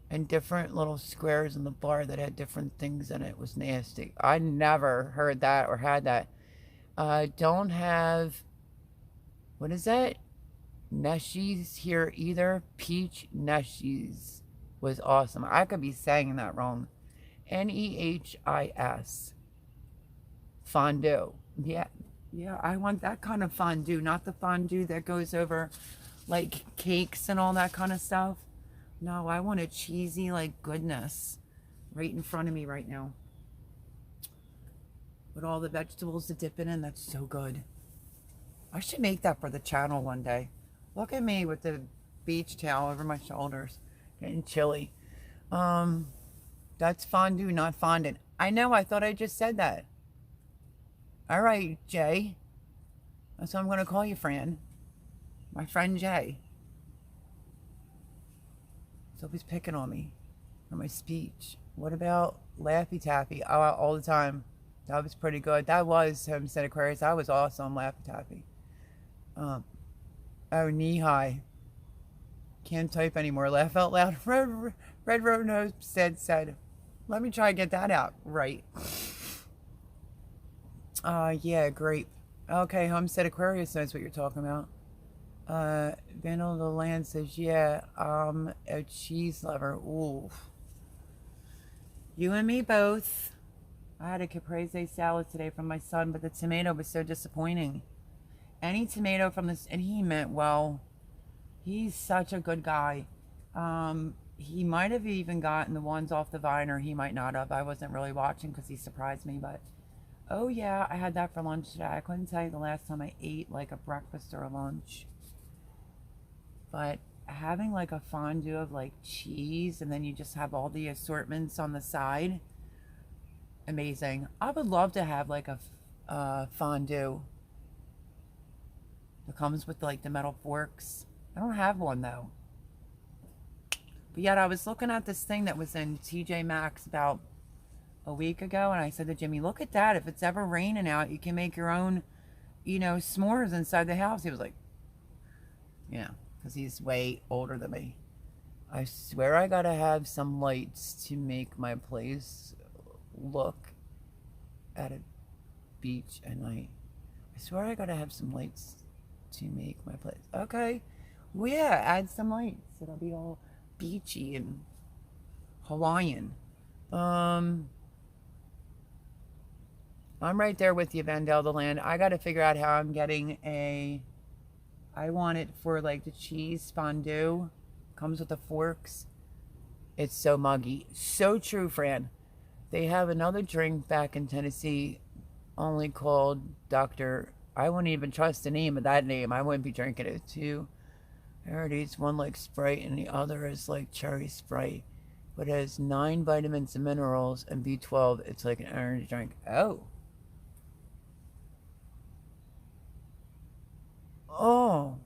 and different little squares in the bar that had different things in it. It was nasty. I never heard that or had that. Don't have, what is that? Neshies here either. Peach Neshies was awesome. I could be saying that wrong. Nehis. Fondue. Yeah, I want that kind of fondue, not the fondue that goes over like cakes and all that kind of stuff. No, I want a cheesy like goodness right in front of me right now. With all the vegetables to dip it in, that's so good. I should make that for the channel one day. Look at me with the beach towel over my shoulders. Getting chilly. That's fondue, not fondant. I know, I thought I just said that. All right, Jay. That's what I'm going to call you, Fran. My friend Jay. He's always picking on me for my speech. What about Laffy Taffy? Oh, all the time. That was pretty good. That was Homestead Aquarius. That was awesome, Laffy Taffy. Oh, knee high. Can't type anymore. Laugh out loud. Red Road Nose said. Let me try to get that out right. Yeah, grape. Okay, Homestead Aquarius knows what you're talking about. Vandal the Land says, yeah, a cheese lover. Ooh. You and me both. I had a caprese salad today from my son, but the tomato was so disappointing. Any tomato from this, and he meant well. He's such a good guy. He might have even gotten the ones off the vine, or he might not have. I wasn't really watching because he surprised me, but oh yeah, I had that for lunch today. I couldn't tell you the last time I ate like a breakfast or a lunch. But having like a fondue of like cheese and then you just have all the assortments on the side, amazing. I would love to have like a fondue that comes with like the metal forks. I don't have one though. But yet I was looking at this thing that was in TJ Maxx about a week ago, and I said to Jimmy, look at that. If it's ever raining out, you can make your own, s'mores inside the house. He was like, yeah, because he's way older than me. I swear I gotta have some lights to make my place look at a beach at night. I swear I gotta have some lights to make my place. Okay. Well, yeah, add some lights. It'll be all beachy and Hawaiian. I'm right there with you, Vandal the Land. I got to figure out how I'm getting I want it for like the cheese fondue. Comes with the forks. It's so muggy. So true, Fran. They have another drink back in Tennessee only called Dr. I wouldn't even trust the name of that name. I wouldn't be drinking it too. I heard it's one like Sprite and the other is like cherry Sprite. But it has 9 vitamins and minerals and B12. It's like an energy drink. Oh. Oh.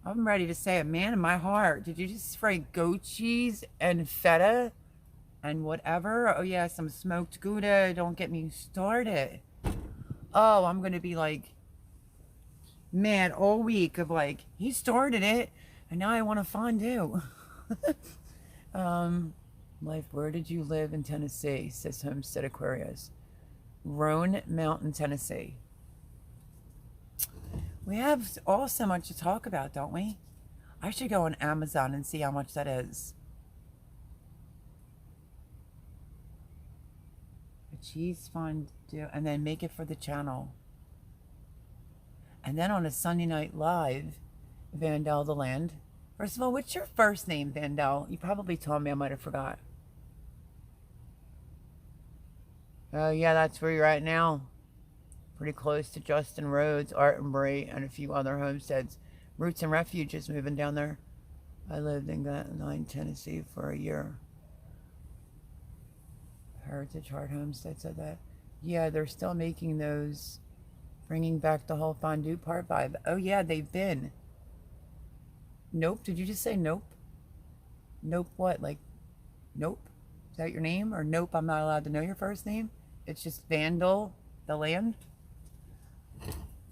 I'm ready to say it. Man in my heart. Did you just spray goat cheese and feta and whatever? Oh yeah, some smoked Gouda. Don't get me started. Oh, I'm going to be like mad all week of like, he started it and now I want a fondue. Life, where did you live in Tennessee? Says Homestead Aquarius. Roan Mountain, Tennessee. We have all so much to talk about, don't we? I should go on Amazon and see how much that is. A cheese fondue, and then make it for the channel. And then on a Sunday Night Live, Vandal the Land. First of all, what's your first name, Vandal? You probably told me, I might have forgot. Oh, yeah, that's where you're at now. Pretty close to Justin Rhodes, Art and Bray, and a few other homesteads. Roots and Refuge is moving down there. I lived in Glen, Tennessee for a year. Heritage Heart Homestead said that. Yeah, they're still making those, bringing back the whole fondue part vibe. Oh, yeah, they've been. Nope. Did you just say nope? Nope what? Like, nope? Is that your name? Or nope, I'm not allowed to know your first name? It's just Vandal the Land?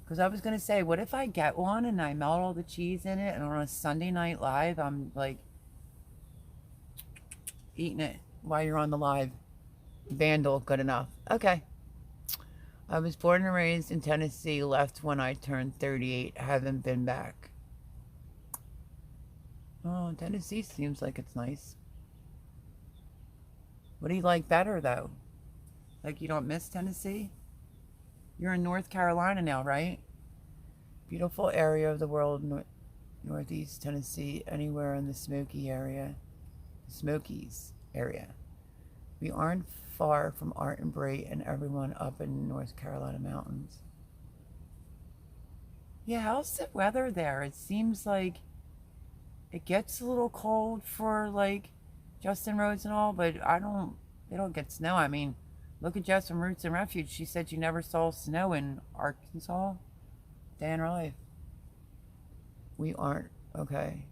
Because I was going to say, what if I get one and I melt all the cheese in it and on a Sunday Night Live, I'm like eating it while you're on the live? Vandal, good enough. Okay. I was born and raised in Tennessee, left when I turned 38, haven't been back. Oh, Tennessee seems like it's nice. What do you like better, though? Like, you don't miss Tennessee? You're in North Carolina now, right? Beautiful area of the world, Northeast Tennessee, anywhere in the Smoky area. Smokies area. We aren't far from Art and Bray and everyone up in North Carolina mountains. Yeah, how's the weather there? It seems like it gets a little cold for like Justin Rhodes and all, but they don't get snow. I mean, look at Jess from Roots and Refuge. She said you never saw snow in Arkansas. Day in her life. We aren't. Okay.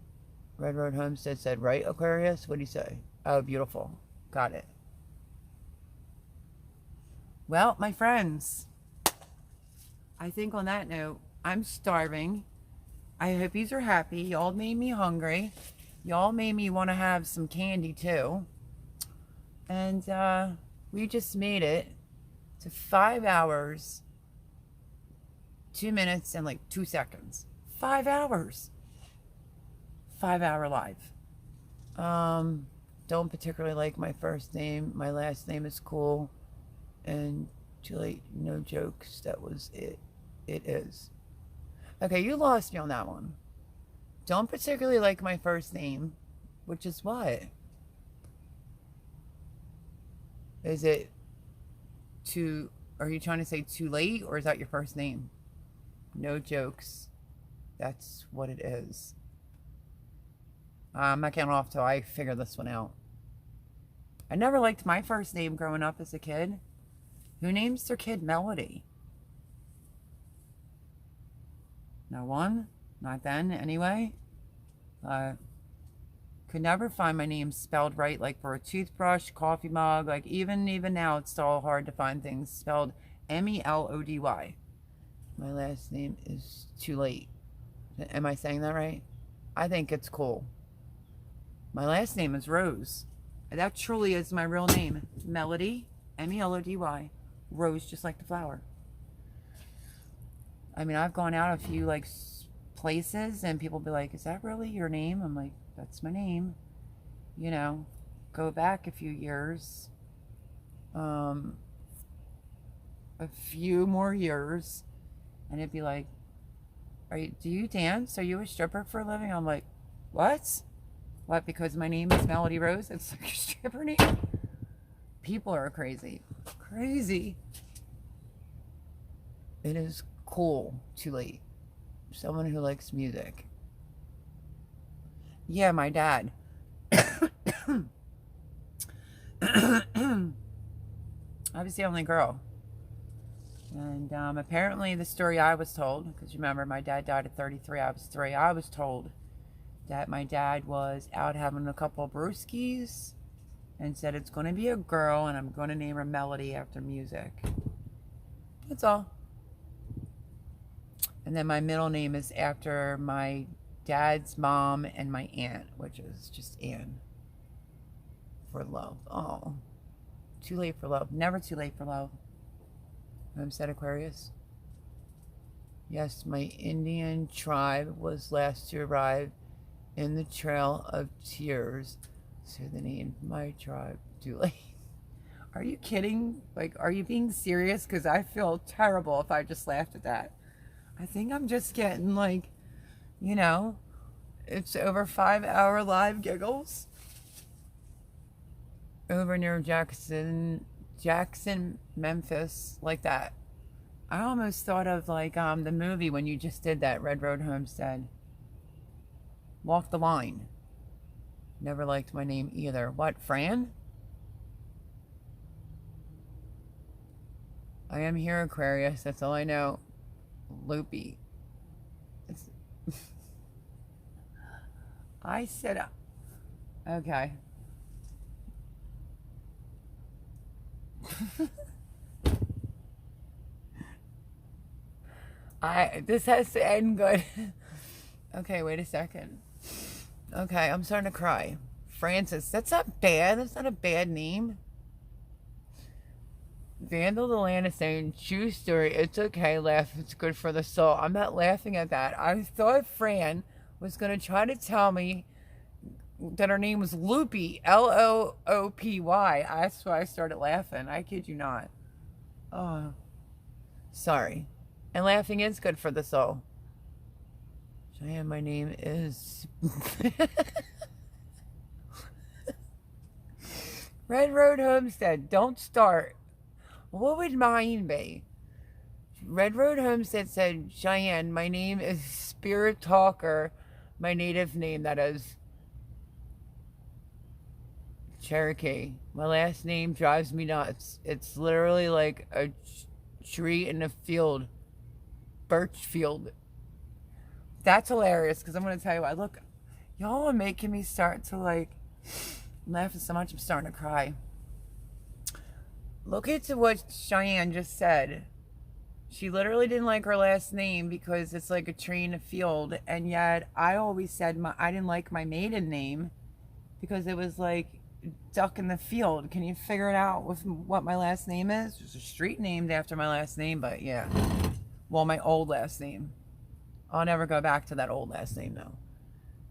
Red Road Homestead said, right, Aquarius? What do you say? Oh, beautiful. Got it. Well, my friends, I think on that note, I'm starving. I hope yous are happy. Y'all made me hungry. Y'all made me want to have some candy too. And we just made it to 5 hours, 2 minutes, and like 2 seconds. 5 hours. 5-hour live. Don't particularly like my first name. My last name is cool. And too late, no jokes. That was it. It is. Okay, you lost me on that one. Don't particularly like my first name, which is what? Is it too, are you trying to say too late, or is that your first name? No jokes. That's what it is. I'm not getting off till I figure this one out. I never liked my first name growing up as a kid. Who names their kid Melody? No one. Not then, anyway. Could never find my name spelled right, like for a toothbrush, coffee mug. Like even now, it's still hard to find things spelled Melody. My last name is Too Late. Am I saying that right? I think it's cool. My last name is Rose. That truly is my real name. Melody, Melody. Rose, just like the flower. I mean, I've gone out a few like places and people be like, is that really your name? I'm like, that's my name. You know, go back a few years. A few more years. And it'd be like, do you dance? Are you a stripper for a living? I'm like, what? What, because my name is Melody Rose? It's like a stripper name? People are crazy. Crazy. It is cool. Too late. Someone who likes music. Yeah, my dad. I was the only girl. And apparently the story I was told, because remember my dad died at 33, I was 3, I was told that my dad was out having a couple of brewskis and said it's going to be a girl and I'm going to name her Melody after music. That's all. And then my middle name is after my dad's mom and my aunt, which is just Ann. For love. Oh. Too late for love. Never too late for love. Homestead Aquarius. Yes, my Indian tribe was last to arrive in the Trail of Tears. So the name my tribe, Dooley. Are you kidding? Like, are you being serious? Because I feel terrible if I just laughed at that. I think I'm just getting like, you know, it's over 5 hour live giggles over near Jackson, Memphis, like that. I almost thought of like the movie when you just did that, Red Road Homestead. Walk the Line. Never liked my name either. What, Fran? I am here, Aquarius. That's all I know. Loopy. It's I said, okay. This has to end good. Okay, wait a second. Okay, I'm starting to cry. Francis, that's not bad. That's not a bad name. Vandal the Land is saying, true story, it's okay, laugh, it's good for the soul. I'm not laughing at that. I thought Fran was going to try to tell me that her name was Loopy, Loopy. That's why I started laughing. I kid you not. Oh, sorry. And laughing is good for the soul. Cheyenne, my name is... Red Road Homestead, don't start. What would mine be? Red Road Homestead said, Cheyenne, my name is Spirit Talker. My native name, that is. Cherokee. My last name drives me nuts. It's literally like a tree in a field. Birch field. That's hilarious, because I'm going to tell you what. Look, y'all are making me start to like laugh so much I'm starting to cry. Look at what Cheyenne just said. She literally didn't like her last name because it's like a tree in a field. And yet I always said I didn't like my maiden name because it was like duck in the field. Can you figure it out with what my last name is? There's a street named after my last name, but yeah. Well, my old last name. I'll never go back to that old last name though.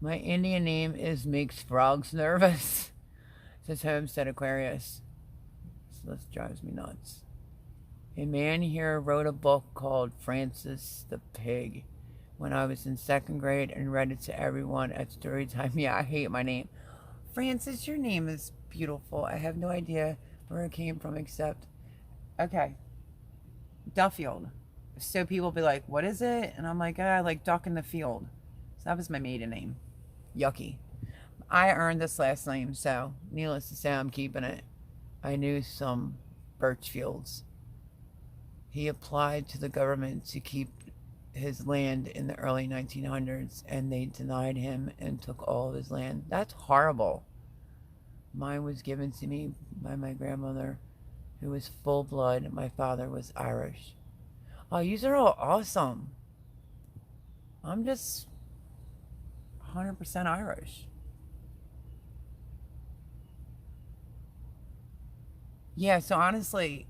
My Indian name is Makes Frogs Nervous. Says Homestead Aquarius. This drives me nuts. A man here wrote a book called Francis the Pig when I was in 2nd grade and read it to everyone at story time. Yeah, I hate my name. Francis, your name is beautiful. I have no idea where it came from except, okay, Duffield. So people be like, what is it? And I'm like, I like duck in the field. So that was my maiden name. Yucky. I earned this last name, so needless to say, I'm keeping it. I knew some birch fields. He applied to the government to keep his land in the early 1900s, and they denied him and took all of his land. That's horrible. Mine was given to me by my grandmother, who was full blood. My father was Irish. Oh, yous are all awesome. I'm just 100% Irish. Yeah, so honestly,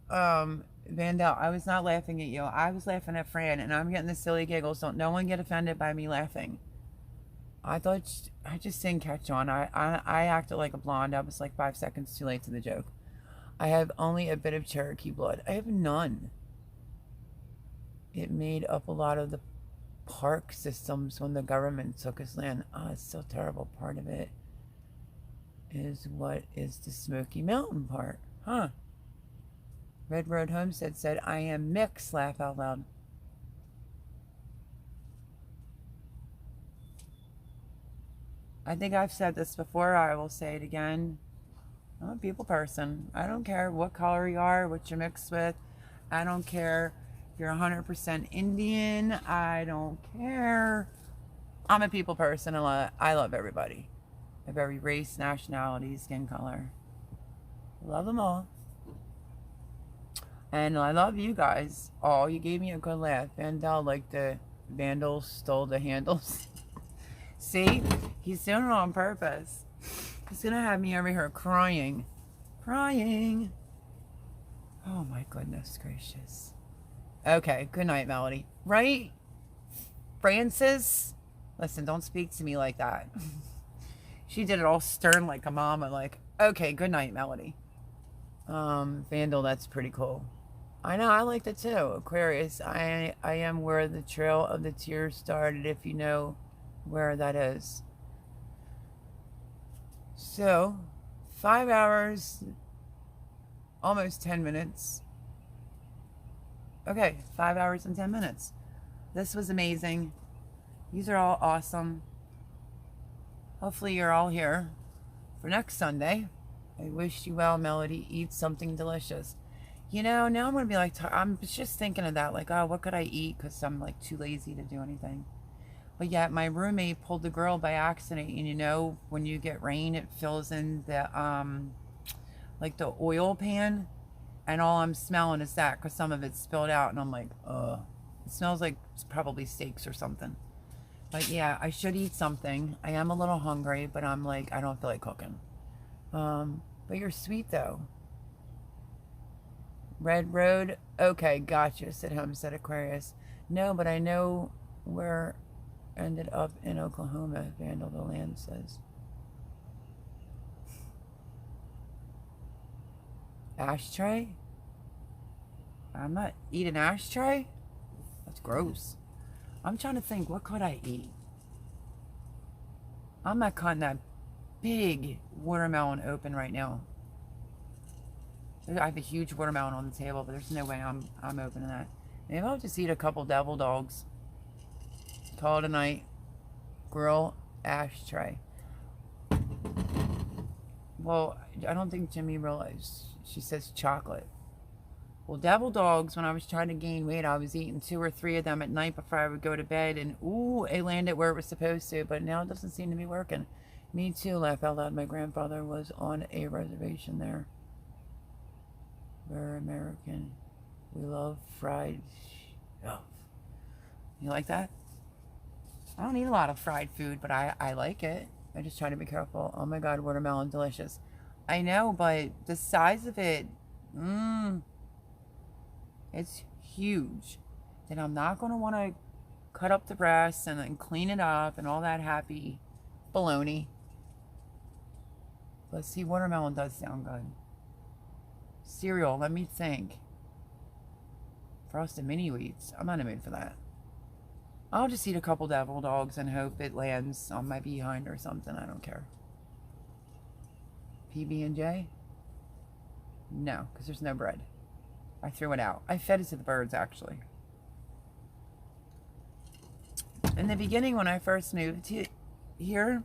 Vandal, I was not laughing at you. I was laughing at Fran, and I'm getting the silly giggles. Don't no one get offended by me laughing. I just didn't catch on. I acted like a blonde. I was like 5 seconds too late to the joke. I have only a bit of Cherokee blood. I have none. It made up a lot of the park systems when the government took his land. Oh, it's so terrible. Part of it is what is the Smoky Mountain part. Huh. Red Road Homestead said, I am mixed, laugh out loud. I think I've said this before. I will say it again. I'm a people person. I don't care what color you are, what you're mixed with. I don't care if you're 100% Indian. I don't care. I'm a people person. I love everybody. Of every race, nationality, skin color. Love them all. And I love you guys. Oh, you gave me a good laugh. Vandal, like the vandals stole the handles. See? He's doing it on purpose. He's going to have me over here crying. Crying. Oh my goodness gracious. Okay, good night, Melody. Right? Francis? Listen, don't speak to me like that. She did it all stern like a mama, like, okay, good night, Melody. Vandal, that's pretty cool. I know, I liked it too. Aquarius, I am where the Trail of the Tears started, if you know where that is. So, 5 hours, almost 10 minutes. Okay, 5 hours and 10 minutes. This was amazing. These are all awesome. Hopefully you're all here for next Sunday. I wish you well, Melody. Eat something delicious. You know, now I'm going to be like, I'm just thinking of that. Like, oh, what could I eat? Because I'm like too lazy to do anything. But yet my roommate pulled the grill by accident. And you know, when you get rain, it fills in the, like the oil pan. And all I'm smelling is that because some of it's spilled out. And I'm like, ugh. It smells like it's probably steaks or something. But yeah, I should eat something. I am a little hungry, but I'm like, I don't feel like cooking. But you're sweet though. Red Road? Okay, gotcha, said Homestead Aquarius. No, but I know where ended up in Oklahoma, Vandal the Land says. Ashtray? I'm not eating ashtray? That's gross. I'm trying to think, what could I eat? I'm not cutting that big watermelon open right now. I have a huge watermelon on the table, but there's no way I'm opening that. Maybe I'll just eat a couple devil dogs. Call it a night. Grill ashtray. Well, I don't think Jimmy realized. She says chocolate. Well, devil dogs, when I was trying to gain weight, I was eating 2 or 3 of them at night before I would go to bed. And, ooh, it landed where it was supposed to. But now it doesn't seem to be working. Me too, laugh out loud. My grandfather was on a reservation there. We're American. We love fried stuff. You like that? I don't eat a lot of fried food, but I like it. I just try to be careful. Oh my God, watermelon, delicious. I know, but the size of it, it's huge. Then I'm not going to want to cut up the breasts and then clean it up and all that happy baloney. Let's see, watermelon does sound good. Cereal, let me think. Frosted mini wheats. I'm not in the mood for that. I'll just eat a couple devil dogs and hope it lands on my behind or something. I don't care. PB&J? No, because there's no bread. I threw it out. I fed it to the birds, actually. In the beginning, when I first moved here,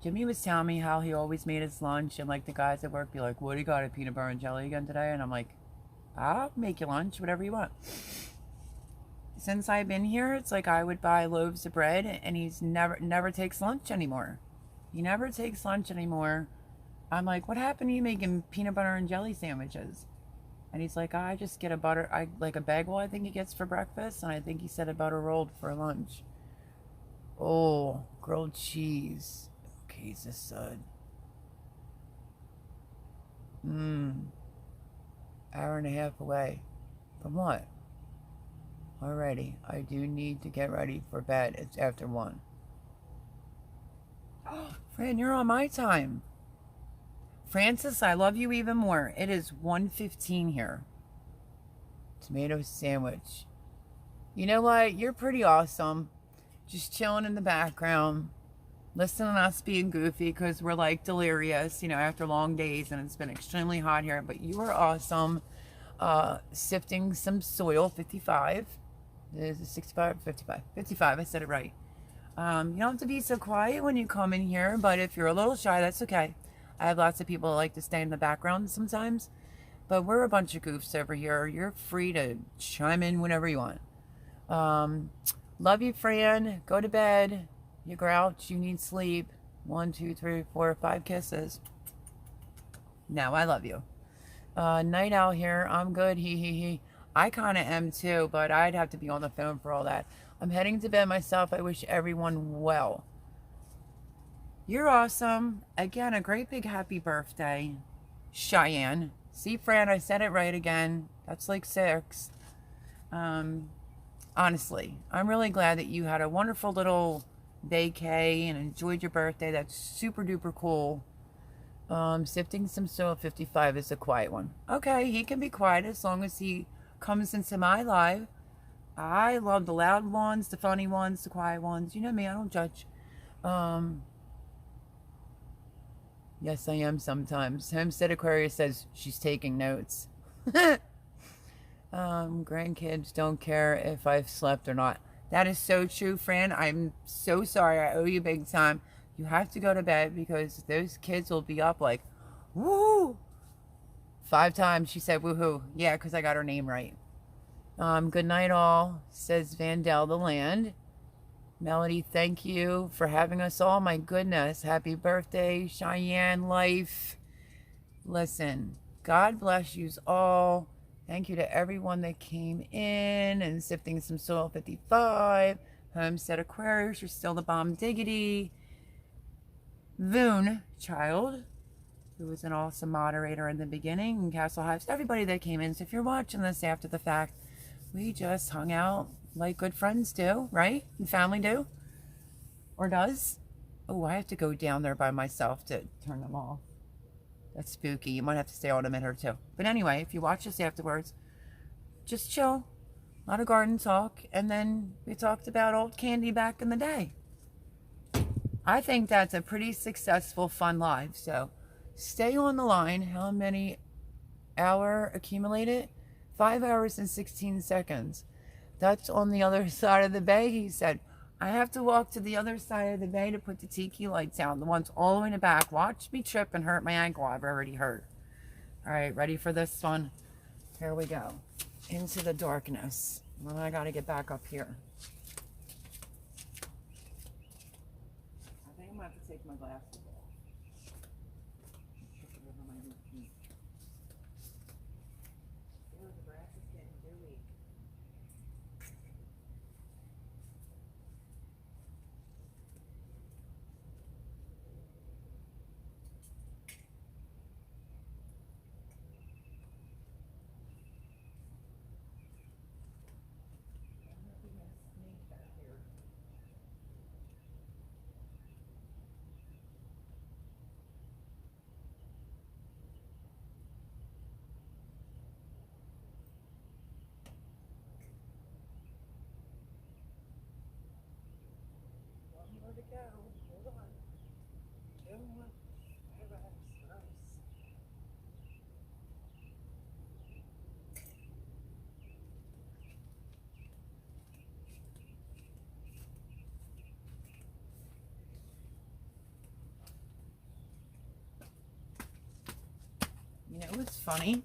Jimmy was telling me how he always made his lunch, and like the guys at work be like, what do you got, a peanut butter and jelly again today? And I'm like, I'll make you lunch, whatever you want. Since I've been here, it's like I would buy loaves of bread, and he's never takes lunch anymore. He never takes lunch anymore. I'm like, what happened to you making peanut butter and jelly sandwiches? And he's like, I just get like a bagel I think he gets for breakfast, and I think he said a butter rolled for lunch. Oh, grilled cheese. Okay, he's a sud. Hour and a half away. From what? Alrighty, I do need to get ready for bed. It's after 1. Fran, you're on my time. Francis, I love you even more. It is 1:15 here. Tomato sandwich. You know what? You're pretty awesome. Just chilling in the background. Listening to us being goofy because we're like delirious, you know, after long days, and it's been extremely hot here. But you are awesome. Sifting some soil, 55. Is it 65 or 55? 55, I said it right. You don't have to be so quiet when you come in here, but if you're a little shy, that's okay. I have lots of people that like to stay in the background sometimes, but we're a bunch of goofs over here. You're free to chime in whenever you want. Love you, Fran. Go to bed. You grouch. You need sleep. 1, 2, 3, 4, 5 kisses. Now I love you. Night owl here. I'm good. He. I kind of am too, but I'd have to be on the phone for all that. I'm heading to bed myself. I wish everyone well. You're awesome. Again, a great big happy birthday, Cheyenne. See, Fran, I said it right again. That's like 6. Um, Honestly, I'm really glad that you had a wonderful little vacay and enjoyed your birthday. That's super duper cool. Sifting some soil 55 is a quiet one. Okay, he can be quiet as long as he comes into my life. I love the loud ones, the funny ones, the quiet ones. You know me, I don't judge. Um, yes, I am sometimes. Homestead Aquarius says she's taking notes. Grandkids don't care if I've slept or not. That is so true, Fran. I'm so sorry. I owe you big time. You have to go to bed because those kids will be up like, woo! 5 times she said woohoo. Yeah, because I got her name right. Good night, all, says Vandell the Land. Melody, thank you for having us all. My goodness. Happy birthday, Cheyenne Life. Listen, God bless yous all. Thank you to everyone that came in and sifting some soil 55. Homestead Aquarius, you're still the bomb diggity. Voon Child, who was an awesome moderator in the beginning, and Castle Hives, everybody that came in. So if you're watching this after the fact, we just hung out like good friends do, right? And family do. Or does. Oh, I have to go down there by myself to turn them off. That's spooky. You might have to stay on a minute or two. But anyway, if you watch this afterwards, just chill. A lot of garden talk. And then we talked about old candy back in the day. I think that's a pretty successful, fun live. So stay on the line. How many hour accumulated? 5 hours and 16 seconds. That's on the other side of the bay, he said. I have to walk to the other side of the bay to put the tiki lights out. The ones all the way in the back. Watch me trip and hurt my ankle. I've already hurt. All right, ready for this one? Here we go. Into the darkness. Well, I got to get back up here. I think I'm going to have to take my glasses off. The grass is getting dewy. Where to go? Hold on. Hold on. You know what's funny?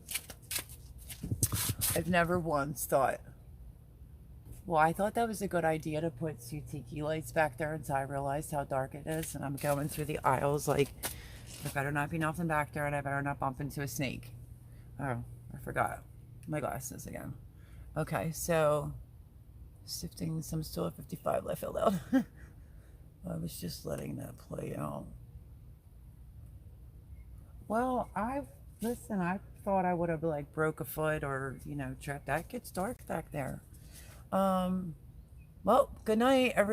I've never once thought, well, I thought that was a good idea to put two tiki lights back there until I realized how dark it is. And I'm going through the aisles like, there better not be nothing back there and I better not bump into a snake. Oh, I forgot my glasses again. Okay, so sifting some soil 55 I filled out. I was just letting that play out. Well, I thought I would have like broke a foot or, tripped. That gets dark back there. Well, good night, everyone.